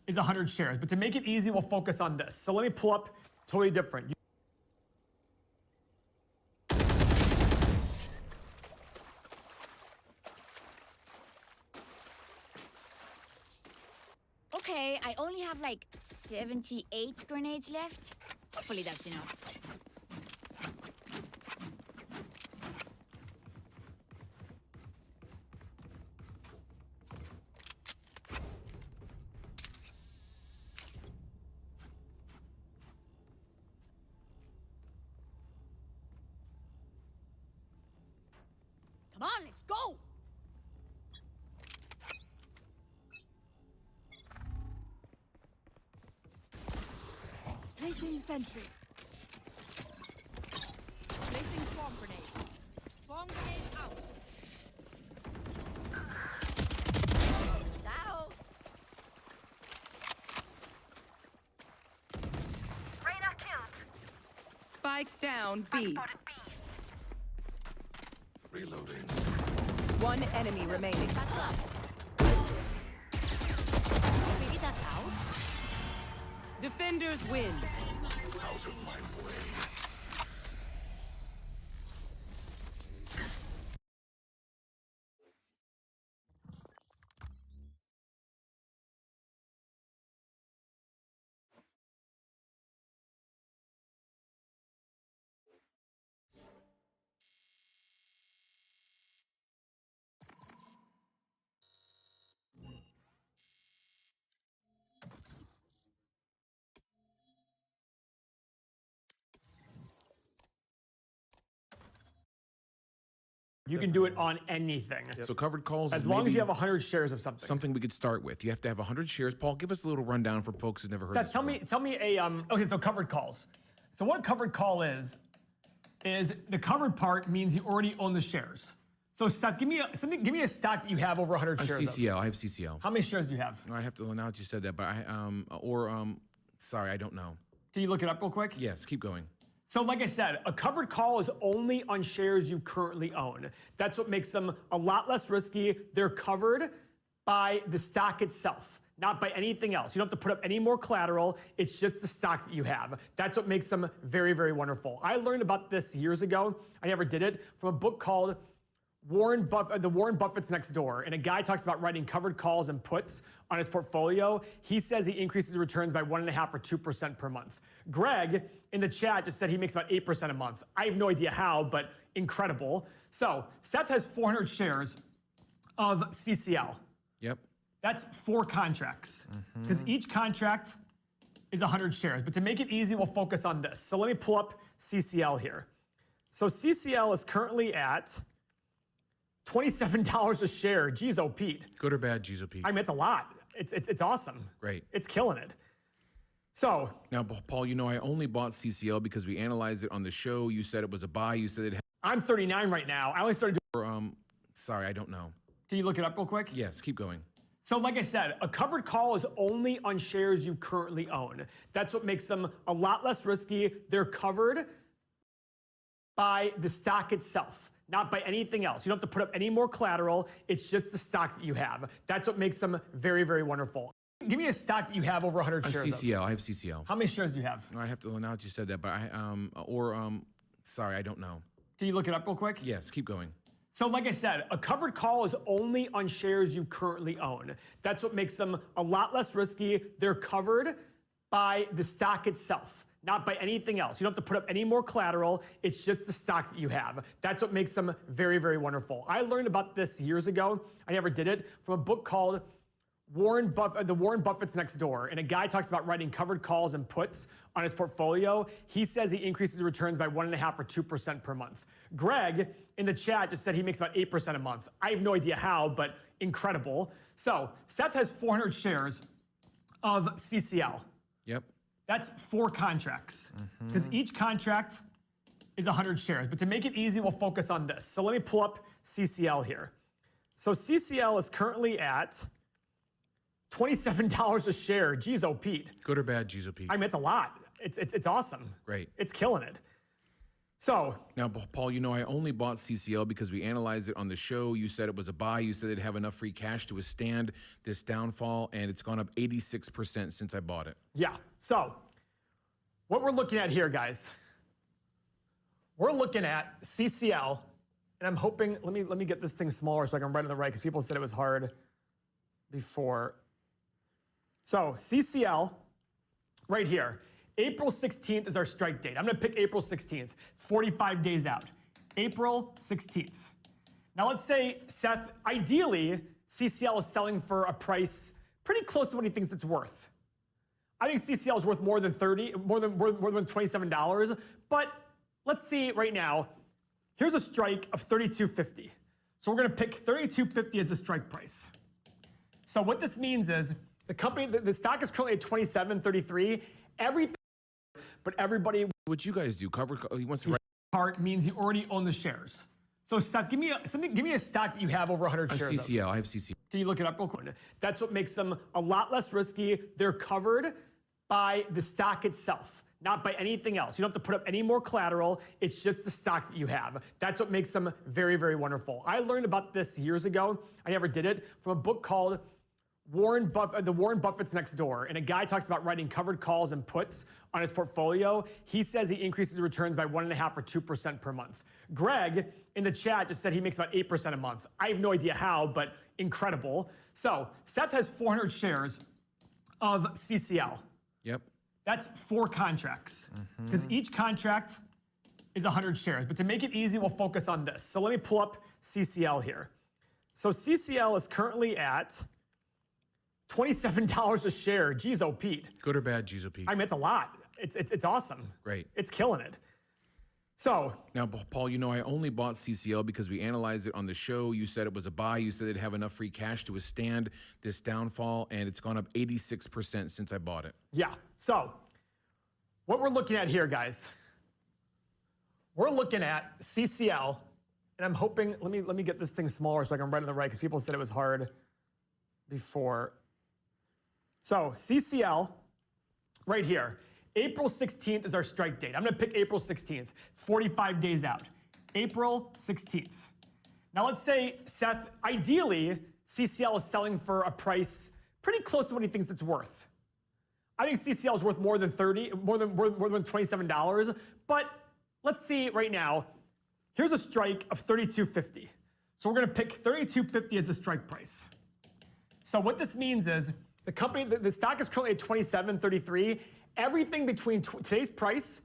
is 100 shares. But to make it easy, we'll focus on this. So let me pull up totally different. Okay, I only have like 78 grenades left. Hopefully that's enough. Come on, let's go! Placing sentry. Placing swarm grenade. Swarm grenade out. Ciao. Reyna killed. Spike down B. Reloading. One enemy remaining. Maybe that's out. Defenders win. Out of my way. You can do it on anything. So covered calls as long as you have 100 shares of something. Something we could start with. You have to have 100 shares. Paul, give us a little rundown for folks who've never heard of this. Tell me okay, so covered calls. So what covered call is the covered part means you already own the shares. So Seth, give me a stock that you have over 100 shares CCL. I have CCL. How many shares do you have? I have to, now that you said that, but sorry, I don't know. Can you look it up real quick? Yes, keep going. So like I said, a covered call is only on shares you currently own. That's what makes them a lot less risky. They're covered by the stock itself, not by anything else. You don't have to put up any more collateral. It's just the stock that you have. That's what makes them very, very wonderful. I learned about this years ago. I never did it from a book called the Warren Buffett's next door, and a guy talks about writing covered calls and puts on his portfolio. He says he increases returns by 1.5 or 2% per month. Greg in the chat just said he makes about 8% a month. I have no idea how, but incredible. So Seth has 400 shares of CCL. Yep. That's 4 contracts, because each contract is 100 shares. But to make it easy, we'll focus on this. So let me pull up CCL here. So CCL is currently at $27 a share. Geez, oh Pete. Good or bad, geez, oh Pete? I mean, it's a lot. It's awesome. Great. It's killing it. So now, Paul, you know I only bought CCL because we analyzed it on the show. You said it was a buy. You said it. I'm 39 right now. I only started doing. Sorry, I don't know. Can you look it up real quick? Yes, keep going. So like I said, a covered call is only on shares you currently own. That's what makes them a lot less risky. They're covered by the stock itself, not by anything else. You don't have to put up any more collateral. It's just the stock that you have. That's what makes them very, very wonderful. Give me a stock that you have over 100 shares CCL. I have CCL. How many shares do you have? I have to, well, now that you said that, but sorry, I don't know. Can you look it up real quick? Yes, keep going. So like I said, a covered call is only on shares you currently own. That's what makes them a lot less risky. They're covered by the stock itself, not by anything else. You don't have to put up any more collateral. It's just the stock that you have. That's what makes them very, very wonderful. I learned about this years ago. I never did it, from a book called the Warren Buffett's Next Door, and a guy talks about writing covered calls and puts on his portfolio. He says he increases returns by 1.5 or 2% per month. Greg in the chat just said he makes about 8% a month. I have no idea how, but incredible. So Seth has 400 shares of CCL. Yep. That's 4 contracts, because each contract is 100 shares. But to make it easy, we'll focus on this. So let me pull up CCL here. So CCL is currently at $27 a share. Geez, oh Pete. Good or bad, geez, oh Pete? I mean, it's a lot. It's awesome. Great. It's killing it. So now, Paul, you know I only bought CCL because we analyzed it on the show. You said it was a buy. You said it'd have enough free cash to withstand this downfall, and it's gone up 86% since I bought it. Yeah. So what we're looking at here, guys, we're looking at CCL, and I'm hoping, let me get this thing smaller so I can write on the right, because people said it was hard before. So CCL, right here, April 16th is our strike date. I'm gonna pick April 16th. It's 45 days out. April 16th. Now let's say, Seth, ideally, CCL is selling for a price pretty close to what he thinks it's worth. I think CCL is worth more than $27, but let's see right now. Here's a strike of $32.50. So we're gonna pick $32.50 as a strike price. So what this means is the company, the stock is currently at $27.33. Everything, but everybody. What you guys do? He wants to write. Part means you already own the shares. So Seth, give me a stock that you have over 100 shares. CCL. I have CCL. Can you look it up real quick? That's what makes them a lot less risky. They're covered by the stock itself, not by anything else. You don't have to put up any more collateral. It's just the stock that you have. That's what makes them very, very wonderful. I learned about this years ago. I never did it, from a book called the Warren Buffett's Next Door, and a guy talks about writing covered calls and puts on his portfolio. He says he increases returns by 1.5 or 2% per month. Greg in the chat just said he makes about 8% a month. I have no idea how, but incredible. So Seth has 400 shares of CCL. Yep. That's 4 contracts, because each contract is 100 shares. But to make it easy, we'll focus on this. So let me pull up CCL here. So CCL is currently at $27 a share. Geez, oh Pete. Good or bad, geez, oh Pete? I mean, it's a lot. It's awesome. Great. It's killing it. So now, Paul, you know I only bought CCL because we analyzed it on the show. You said it was a buy. You said it'd have enough free cash to withstand this downfall, and it's gone up 86% since I bought it. Yeah. So what we're looking at here, guys, we're looking at CCL, and I'm hoping, let me get this thing smaller so I can write on the right, because people said it was hard before. So CCL, right here, April 16th is our strike date. I'm gonna pick April 16th. It's 45 days out. April 16th. Now let's say, Seth, ideally, CCL is selling for a price pretty close to what he thinks it's worth. I think CCL is worth more than $27, but let's see right now. Here's a strike of $32.50. So we're gonna pick $32.50 as the strike price. So what this means is the company, the stock is currently at $27.33. Everything between today's price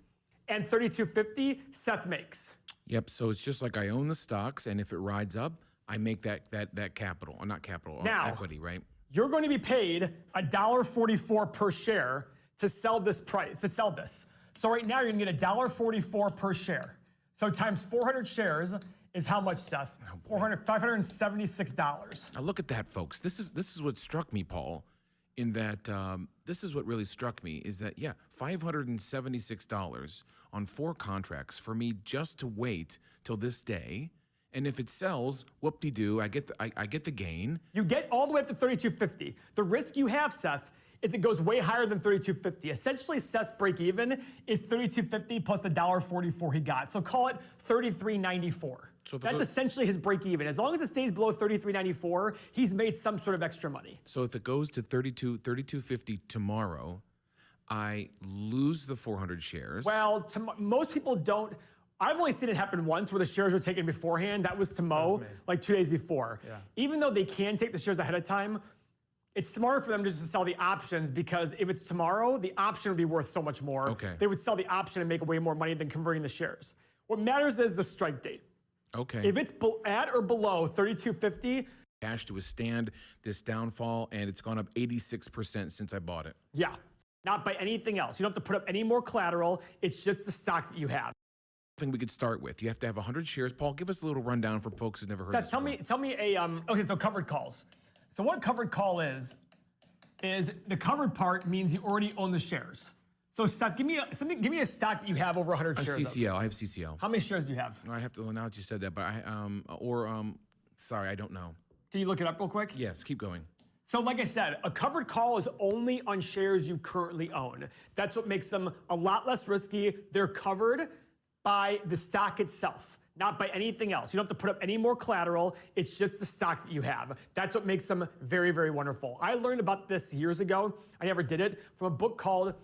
and $32.50, Seth makes. Yep. So it's just like I own the stocks, and if it rides up, I make that capital, or not capital, Now, equity, right? You're going to be paid $1.44 per share to sell this price, to sell this. So right now you're gonna get $1.44 per share. So times 400 shares is how much, Seth? $576. Now look at that, folks. This is what struck me, Paul, in that this is what really struck me is that, yeah, $576 on 4 contracts for me just to wait till this day. And if it sells, whoop-de-doo, I get the gain. You get all the way up to $32.50. The risk you have, Seth, is it goes way higher than $32.50. Essentially, Seth's break even is $32.50 plus the $1.44 he got. So call it $33.94. So that's essentially his break even. As long as it stays below $33.94, he's made some sort of extra money. So if it goes to $32.50 tomorrow, I lose the 400 shares. Well, most people don't. I've only seen it happen once where the shares were taken beforehand. That was to Mo, like 2 days before. Yeah. Even though they can take the shares ahead of time, it's smarter for them just to sell the options, because if it's tomorrow, the option would be worth so much more. Okay. They would sell the option and make way more money than converting the shares. What matters is the strike date. Okay. If it's at or below $32.50, cash to withstand this downfall, and it's gone up 86% since I bought it. Yeah, not by anything else. You don't have to put up any more collateral. It's just the stock that you have. Thing we could start with. You have to have 100 shares. Paul, give us a little rundown for folks who've never heard of this. Tell me okay, so covered calls. So what covered call is the covered part means you already own the shares. So Seth, give me a stock that you have over 100 shares CCL. I have CCL. How many shares do you have? I have to, well, now that you said that, but sorry, I don't know. Can you look it up real quick? Yes, keep going. So like I said, a covered call is only on shares you currently own. That's what makes them a lot less risky. They're covered by the stock itself, not by anything else. You don't have to put up any more collateral. It's just the stock that you have. That's what makes them very, very wonderful. I learned about this years ago. I never did it, from a book called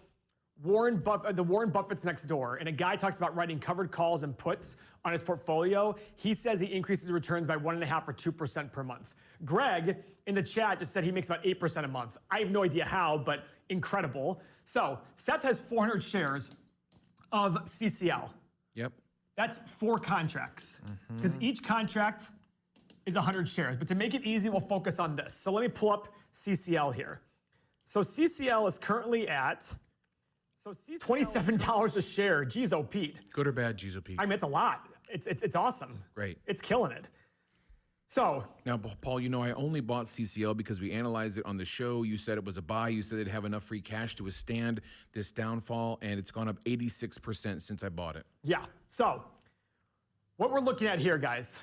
The Warren Buffett's Next Door. And a guy talks about writing covered calls and puts on his portfolio. He says he increases returns by 1.5 or 2% per month. Greg in the chat just said he makes about 8% a month. I have no idea how, but incredible. So Seth has 400 shares of CCL. Yep. That's 4 contracts, because each contract is 100 shares. But to make it easy, we'll focus on this. So let me pull up CCL here. So CCL is currently at $27 a share. Geez, oh Pete. Good or bad, geez, oh Pete? I mean, it's a lot. It's awesome. Great. It's killing it. So now, Paul, you know, I only bought CCL because we analyzed it on the show. You said it was a buy. You said it'd have enough free cash to withstand this downfall, and it's gone up 86% since I bought it. Yeah. So what we're looking at here, guys,